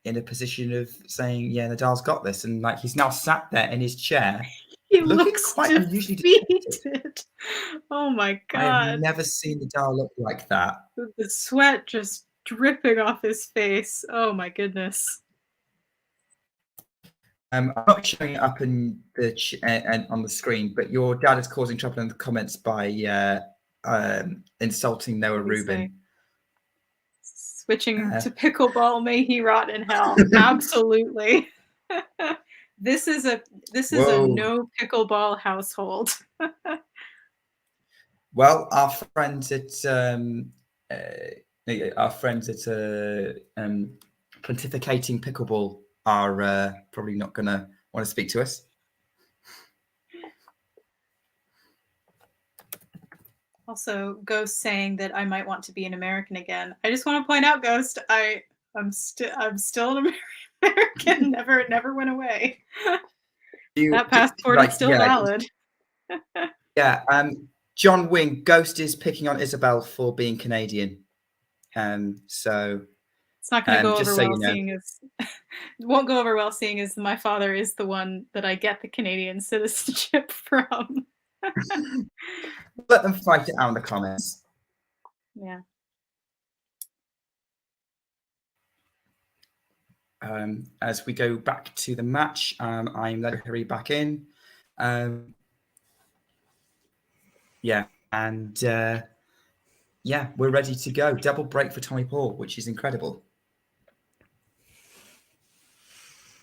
in a position of saying, yeah, Nadal's got this, and like he's now sat there in his chair. He looks quite unusually defeated. Oh my god! I have never seen Nadal look like that. The sweat just dripping off his face. Oh my goodness. I'm not showing it up in the on the screen, but your dad is causing trouble in the comments by insulting Noah Rubin. Switching to pickleball, may he rot in hell. Absolutely. This is a no pickleball household. Well, our friends at pontificating pickleball are probably not going to want to speak to us. Also, Ghost saying that I might want to be an American again. I just want to point out, Ghost, I'm still an American. never went away. That passport is still valid. Yeah. John Wing, Ghost is picking on Isabel for being Canadian. So it's not going to go over well, seeing as it won't go over well, seeing as my father is the one that I get the Canadian citizenship from. Let them fight it out in the comments. Yeah. As we go back to the match, I'm letting Harry back in. Yeah, and we're ready to go. Double break for Tommy Paul, which is incredible.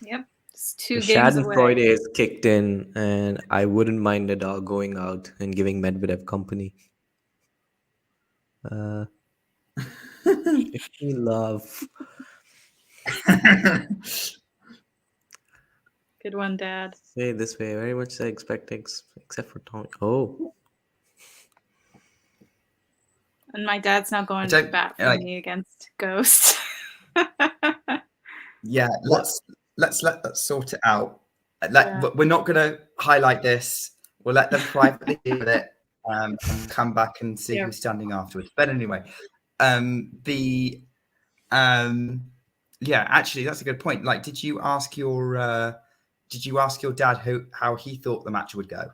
Yep, it's 2 the games away. Schadenfreude is kicked in, and I wouldn't mind Nadal going out and giving Medvedev company. If we love. Good one, Dad. Say it this way, very much I expect except for Tommy. Oh. And my dad's now going to bat for me against Ghost. Yeah, let's let that sort it out. We're not going to highlight this. We'll let them privately deal with it and come back and see who's standing afterwards. But anyway, actually, that's a good point. Like, did you ask your dad how he thought the match would go?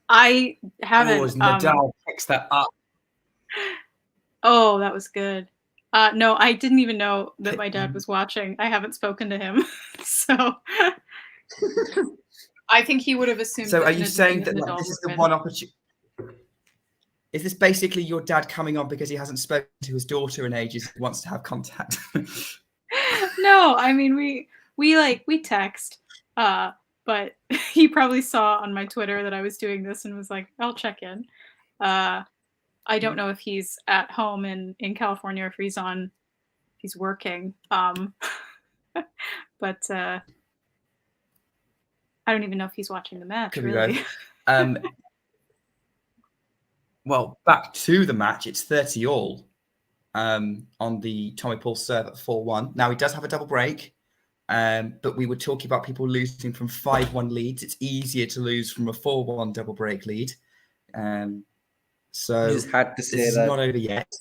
I haven't. Oh, Nadal picks that up. Oh, that was good. No, I didn't even know that my dad was watching. I haven't spoken to him, so I think he would have assumed. So, are you saying that this is the one opportunity? Is this basically your dad coming on because he hasn't spoken to his daughter in ages, wants to have contact? No, I mean we text, but he probably saw on my Twitter that I was doing this and was like, "I'll check in." I don't know if he's at home in California or if he's working. But I don't even know if he's watching the match. Could really. Well, back to the match. It's 30-all on the Tommy Paul serve at 4-1. Now he does have a double break, but we were talking about people losing from 5-1 leads. It's easier to lose from a 4-1 double break lead. So you just had to say this is that. not over yet.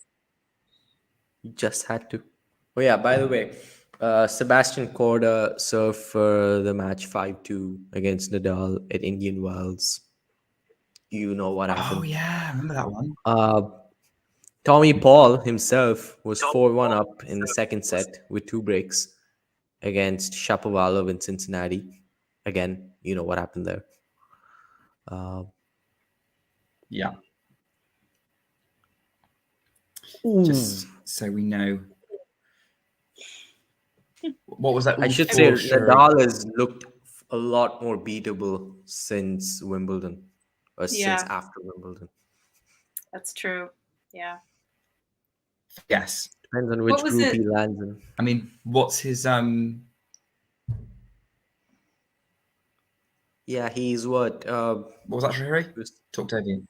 You just had to. Oh yeah, by the way, Sebastian Korda served for the match 5-2 against Nadal at Indian Wells. You know what happened. Oh yeah, I remember that one. Tommy Paul himself was 4-1 up in the second set with 2 breaks against Shapovalov in Cincinnati. Again, you know what happened there. Yeah. Ooh. Just so we know. What was that? I should say Nadal has looked a lot more beatable since Wimbledon, or since after Wimbledon. That's true. Yeah. Yes. Depends on which group he lands in. I mean, what's his Yeah, he's what? What was that, Harry? Talk to you.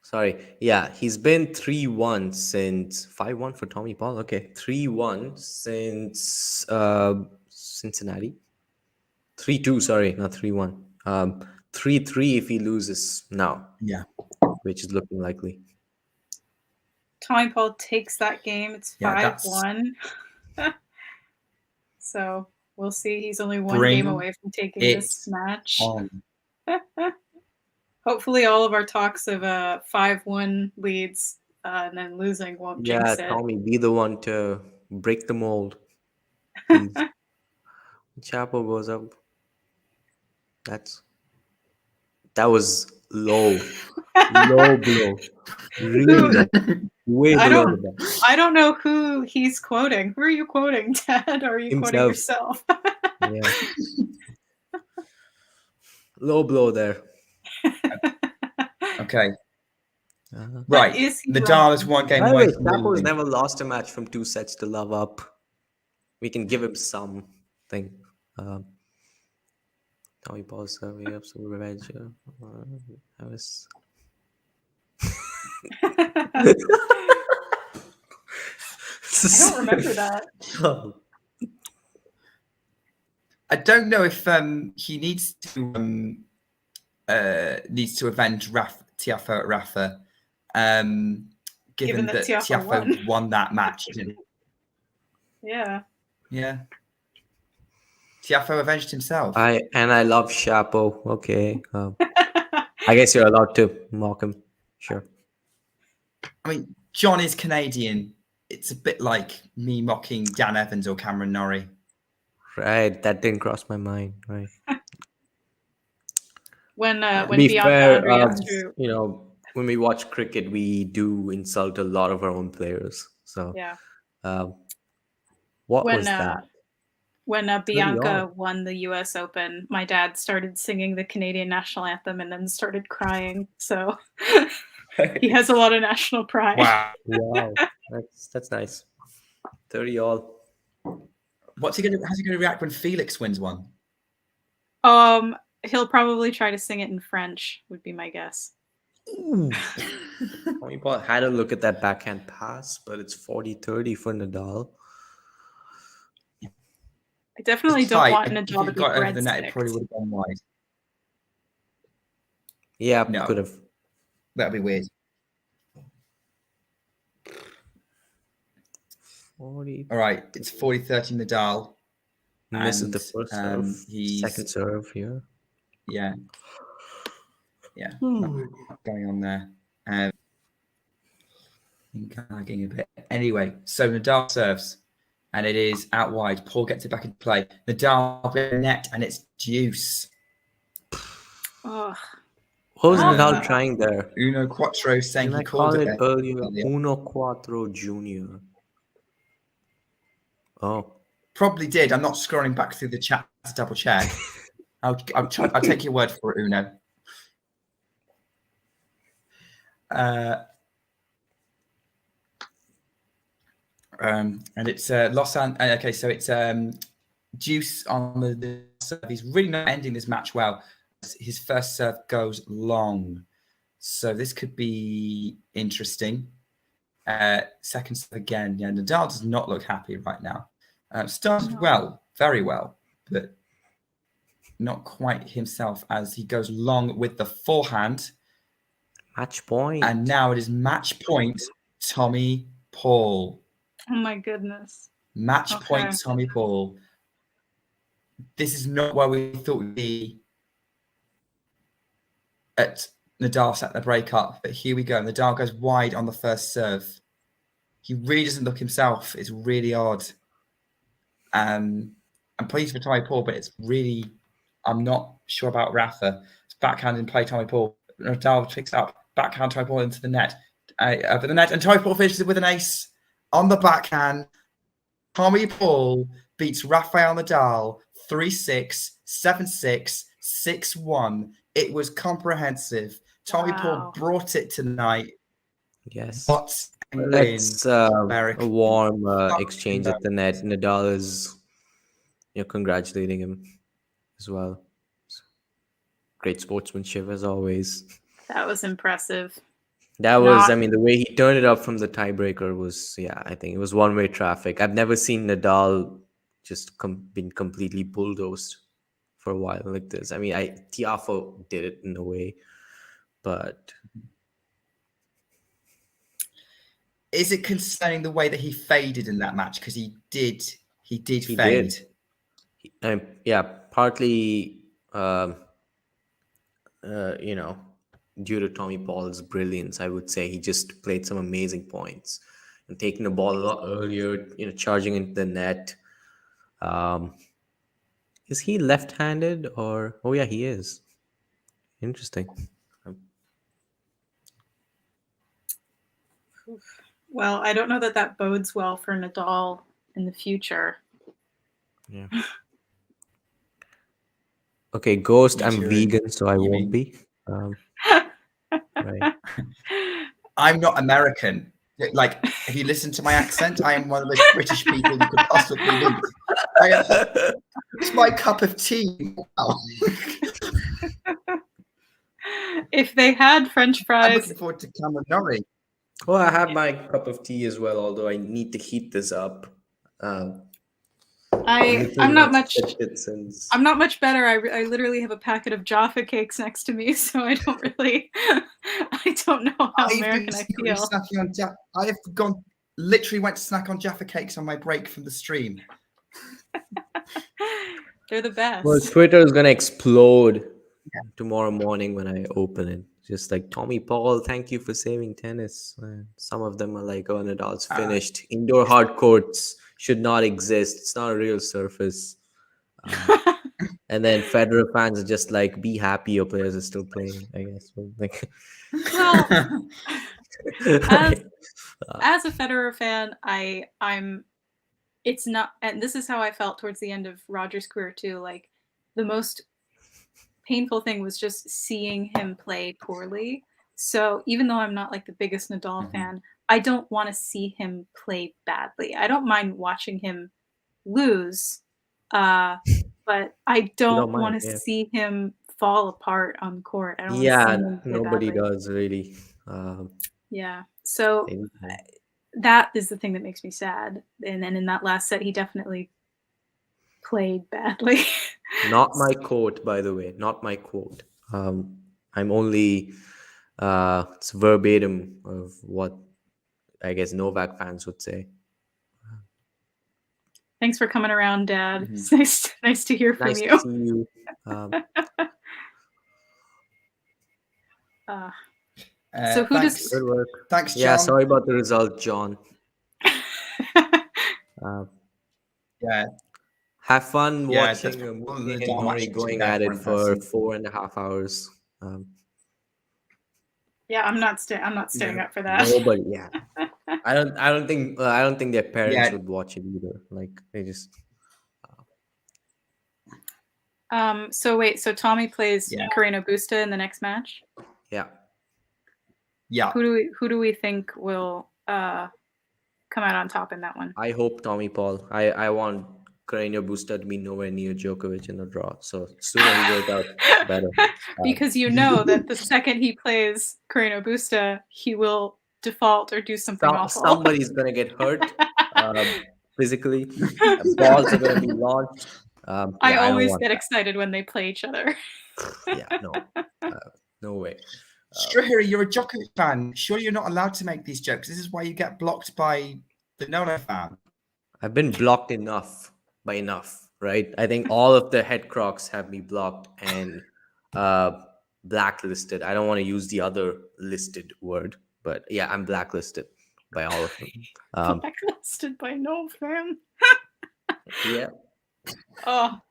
Sorry. Yeah, he's been 3-1 since 5-1 for Tommy Paul. Okay, 3-1 since Cincinnati. 3-2. Sorry, not 3-1. 3-3 if he loses now. Yeah, which is looking likely. Tommy Paul takes that game. It's 5-1. So we'll see. He's only one game away from taking this match. Hopefully all of our talks of 5-1 leads and then losing won't jinx it. Yeah, Tommy, be the one to break the mold. Chapo goes up. That was low. Low blow. Really way below the best. I don't know who he's quoting. Who are you quoting, Dad? Or are you quoting yourself? Yeah. Low blow there. Okay. Right. Nadal is one game away. Chapo's never lost a match from 2 sets to love up. We can give him something. Tommy Paul serving up some revenge. I was. I don't remember that. I don't know if he needs to avenge Tiafoe at Rafa, given that Tiafoe won that match. Yeah. Yeah. Tiafoe avenged himself. I love Chapo. Okay. I guess you're allowed to mock him. Sure. I mean, John is Canadian. It's a bit like me mocking Dan Evans or Cameron Norrie. Right. That didn't cross my mind. Right. When Bianca Andreescu, when we watch cricket, we do insult a lot of our own players. So yeah. What was that? When Bianca won the U.S. Open, my dad started singing the Canadian national anthem and then started crying. So he has a lot of national pride. Wow. That's nice. 30-all. How's he going to react when Felix wins one? He'll probably try to sing it in French, would be my guess. Tommy Paul had a look at that backhand pass, but it's 40-30 for Nadal. I definitely It's don't tight. want If Nadal to it be got over the net, it probably breadsticked. would have gone wide. Yeah, No. could have. That'd be weird. 40. All right, it's 40-30 Nadal. Misses And the first serve. Second he's serve here. yeah, not going on there. Gagging a bit. Anyway, so Nadal serves, and it is out wide. Paul gets it back into play. Nadal in the net, and it's deuce. Ugh. What was Love Nadal that. trying there? Uno Quattro saying Didn't he I called call it it earlier? earlier. Uno Quattro Junior. Oh. Probably did. I'm not scrolling back through the chat to double check. I'll take your word for it, Uno. And it's Los Angeles. Okay, so it's deuce on the serve. He's really not ending this match well. His first serve goes long, so this could be interesting. Second serve again. Yeah, Nadal does not look happy right now. Started well, very well, but not quite himself as he goes long with the forehand. Match point. And now it is match point, Tommy Paul. Oh my goodness. Match point, Tommy Paul. This is not where we thought we'd be at Nadal set the break up, but here we go. Nadal goes wide on the first serve. He really doesn't look himself. It's really odd. I'm pleased for Tommy Paul, but it's really, I'm not sure about Rafa. It's backhand in play, Tommy Paul. Nadal picks up, backhand Tommy Paul into the net. Over the net, and Tommy Paul finishes it with an ace on the backhand. Tommy Paul beats Rafael Nadal 3-6, 7-6, 6-1. It was comprehensive. Tommy Paul brought it tonight. Yes. What a Let's win, a warm exchange at the net. Nadal is congratulating him as well. Great sportsmanship as always. That was impressive. That was, I mean, the way he turned it up from the tiebreaker was, I think it was one-way traffic. I've never seen Nadal just been completely bulldozed for a while like this. I mean, Tiafoe did it in a way, but is it concerning the way that he faded in that match? Because he did fade. Partly, due to Tommy Paul's brilliance, I would say he just played some amazing points and taking the ball a lot earlier, charging into the net. Is he left-handed or? Oh yeah, he is. Interesting. Well, I don't know that bodes well for Nadal in the future. Yeah. Okay, Ghost. I'm vegan, so I won't be. Right. I'm not American. Like, if you listen to my accent, I am one of the most British people you could possibly meet. It's my cup of tea. Wow. If they had French fries. I'm looking forward to Cameron Norrie. Well, I have my cup of tea as well, although I need to heat this up. I'm not much better. I literally have a packet of Jaffa cakes next to me, so I don't really I don't know how American I feel. I have literally went to snack on Jaffa cakes on my break from the stream. They're the best. Well, Twitter is gonna explode tomorrow morning when I open it. Just like, Tommy Paul, thank you for saving tennis. Some of them are like, oh, Nadal's finished. Indoor hard courts should not exist. It's not a real surface. And then Federer fans are just like, be happy your players are still playing, I guess. As a Federer fan, it's not, and this is how I felt towards the end of Roger's career too. Like, the most painful thing was just seeing him play poorly. So even though I'm not like the biggest Nadal fan, I don't want to see him play badly. I don't mind watching him lose, but I don't want to see him fall apart on court. I don't nobody does really. So that is the thing that makes me sad. And then in that last set, he definitely played badly. Not my quote, by the way. Not my quote. I'm only it's verbatim of what I guess Novak fans would say. Thanks for coming around, Dad. Mhm. It's nice to hear from Nice you. to see you. So who thanks. does? Good work. Thanks, John. Yeah, sorry about the result, John. Yeah, Have fun Yeah, watching that's one of the Nick and John Murray watching going that at it foreign for person. 4.5 hours. Yeah, I'm not staying up for that. Nobody, yeah. I don't think their parents Yeah. would watch it either. Like they just. So wait, so Tommy plays Yeah. Carreno Busta in the next match? Yeah. Yeah. Who do we think will come out on top in that one? I hope Tommy Paul. I want Carreno Busta to be nowhere near Djokovic in the draw. So sooner he goes out, better. Because you know that the second he plays Carreno Busta, he will default or do something awful. Somebody's gonna get hurt physically. Balls are gonna be launched. I always get excited when they play each other. Yeah, no way. Strahiri, you're a Djokovic fan. Sure, you're not allowed to make these jokes. This is why you get blocked by the Nono fan. I've been blocked by enough, right? I think all of the head crocs have me blocked and blacklisted. I don't want to use the other listed word, but yeah, I'm blacklisted by all of them. Blacklisted by no fan. Yeah. Oh,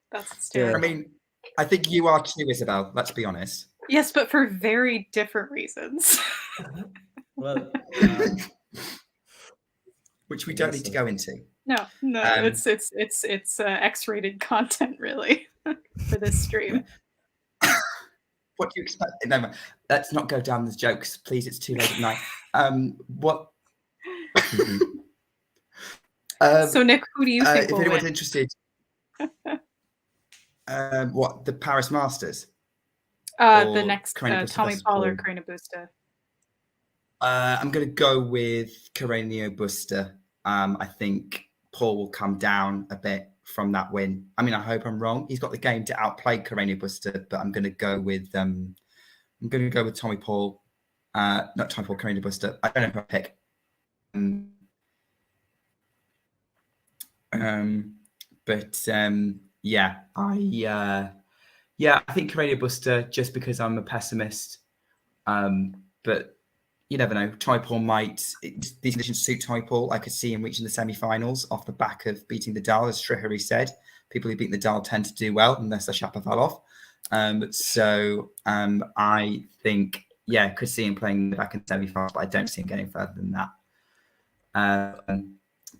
that's hysterical. I mean, I think you are too, Isabel. Let's be honest. Yes, but for very different reasons. Well, which we don't need to go into. No, it's X-rated content really for this stream. What do you expect? No, let's not go down the jokes, please. It's too late at night. What? So Nick, who do you think if will anyone's win? interested, what, the Paris Masters? The next Carreno Busta Tommy versus Paul or Paul? Carreno Busta? I'm going to go with Carreno Busta. I think Paul will come down a bit from that win. I mean, I hope I'm wrong. He's got the game to outplay Carreno Busta, but I'm going to go with Tommy Paul. Not Tommy Paul, Carreno Busta. I don't know who I pick. I think Carreno Busta, just because I'm a pessimist. But you never know. Tommy Paul these conditions suit Tommy Paul. I could see him reaching the semi-finals off the back of beating Nadal, as Strahiri said. People who beat Nadal tend to do well unless they're Shapovalov. I think, could see him playing back in the semi-finals, but I don't see him getting further than that. By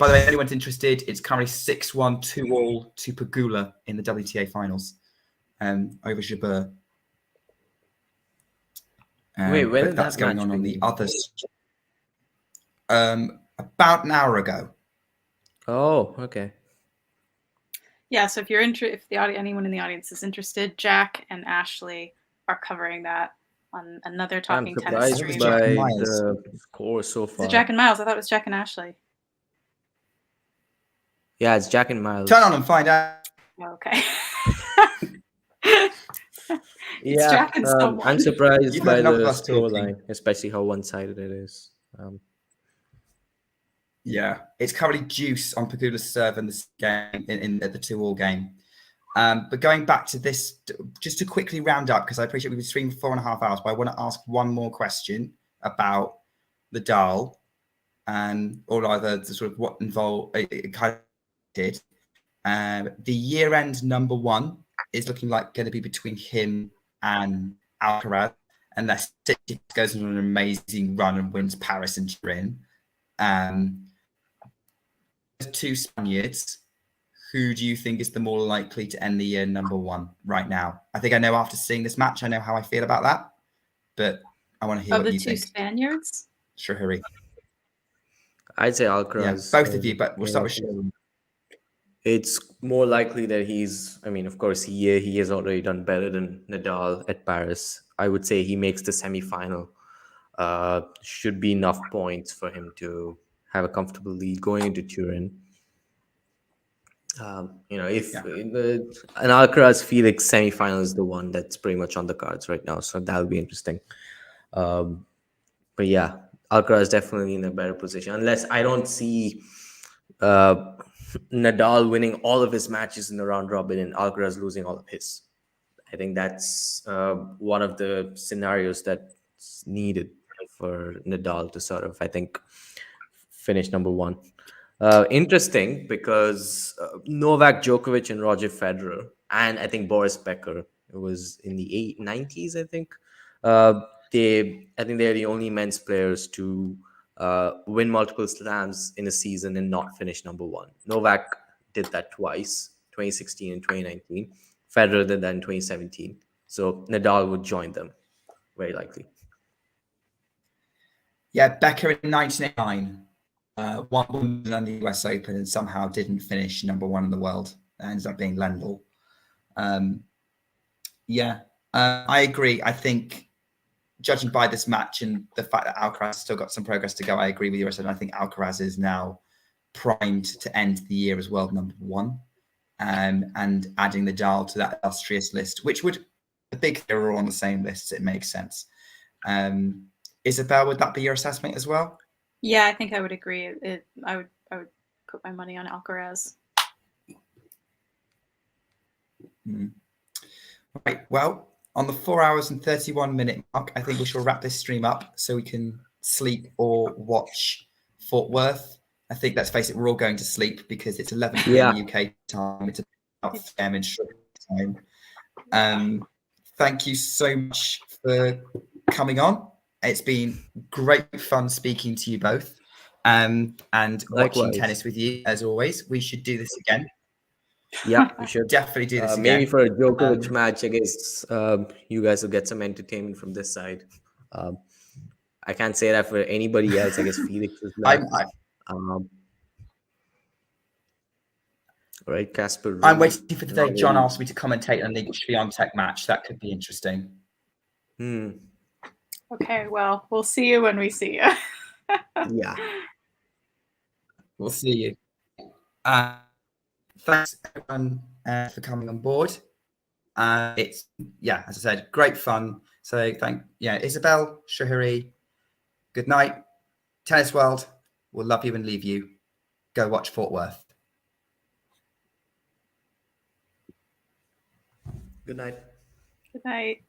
the way, if anyone's interested, it's currently 6-1, 2-all to Pegula in the WTA finals over Jabeur. Wait, when did that's that going match on begin? the others? About an hour ago. Oh, okay. Yeah, so if you're anyone in the audience is interested, Jack and Ashley are covering that on another Talking Tennis stream. By the score so far. Is it Jack and Miles? I thought it was Jack and Ashley. Yeah, it's Jack and Miles. Turn on and find out. Okay. Yeah, Jack and someone. I'm surprised by the scoreline, scoreline, especially how one-sided it is. Yeah, it's currently deuce on Pegula's serve in this game, in the 2-all game. But going back to this, just to quickly round up, because I appreciate we've been streaming for 4.5 hours, but I want to ask one more question about Nadal, or rather the sort of what involved it kind of did. The year-end number one is looking like going to be between him and Alcaraz, unless he goes on an amazing run and wins Paris and Turin. There's two Spaniards. Who do you think is the more likely to end the year number one right now? I think I know after seeing this match, I know how I feel about that, but I want to hear what you think. Of the two Spaniards? Strahiri. I'd say Alcaraz. Yeah, both of you, but we'll start with Strahiri. It's more likely that of course, he has already done better than Nadal at Paris. I would say he makes the semi-final. Should be enough points for him to have a comfortable lead going into Turin. If an Alcaraz Felix semi-final is the one that's pretty much on the cards right now, so that'll be interesting. But yeah, Alcaraz definitely in a better position, unless I don't see Nadal winning all of his matches in the round robin and Alcaraz losing all of his. I think that's one of the scenarios that's needed for Nadal to sort of, I think, finish number one. Interesting because Novak Djokovic and Roger Federer, and I think Boris Becker, it was in the 90s, I think. I think they're the only men's players to win multiple slams in a season and not finish number one. Novak did that twice, 2016 and 2019. Federer did that in 2017. So Nadal would join them, very likely. Yeah, Becker in 1989 won Wimbledon the US Open and somehow didn't finish number one in the world. It ends up being Lendl. I agree. I think judging by this match and the fact that Alcaraz has still got some progress to go, I agree with you. I think Alcaraz is now primed to end the year as world number one. And adding Nadal to that illustrious list, which would, the big they were all on the same list, it makes sense. Isabel, would that be your assessment as well? Yeah, I think I would agree. I would put my money on Alcaraz. Right. Well, on the 4 hours and 31 minute mark, I think we shall wrap this stream up so we can sleep or watch Fort Worth. I think, let's face it, we're all going to sleep because it's 11 p.m. UK time. It's about 3 p.m. in Australian time. Thank you so much for coming on. It's been great fun speaking to you both and watching tennis with you, as always. We should do this again. Yeah, we should definitely do this again. Maybe for a Djokovic match, I guess you guys will get some entertainment from this side. I can't say that for anybody else. I guess Felix is left. Right, Casper. I'm waiting for the day John asked me to commentate on the Swiatek match. That could be interesting. Okay, well, we'll see you when we see you. Yeah. We'll see you. Thanks everyone for coming on board. It's, as I said, great fun. So Isabel, Shahiri, good night. Tennis World, we'll love you and leave you. Go watch Fort Worth. Good night. Good night.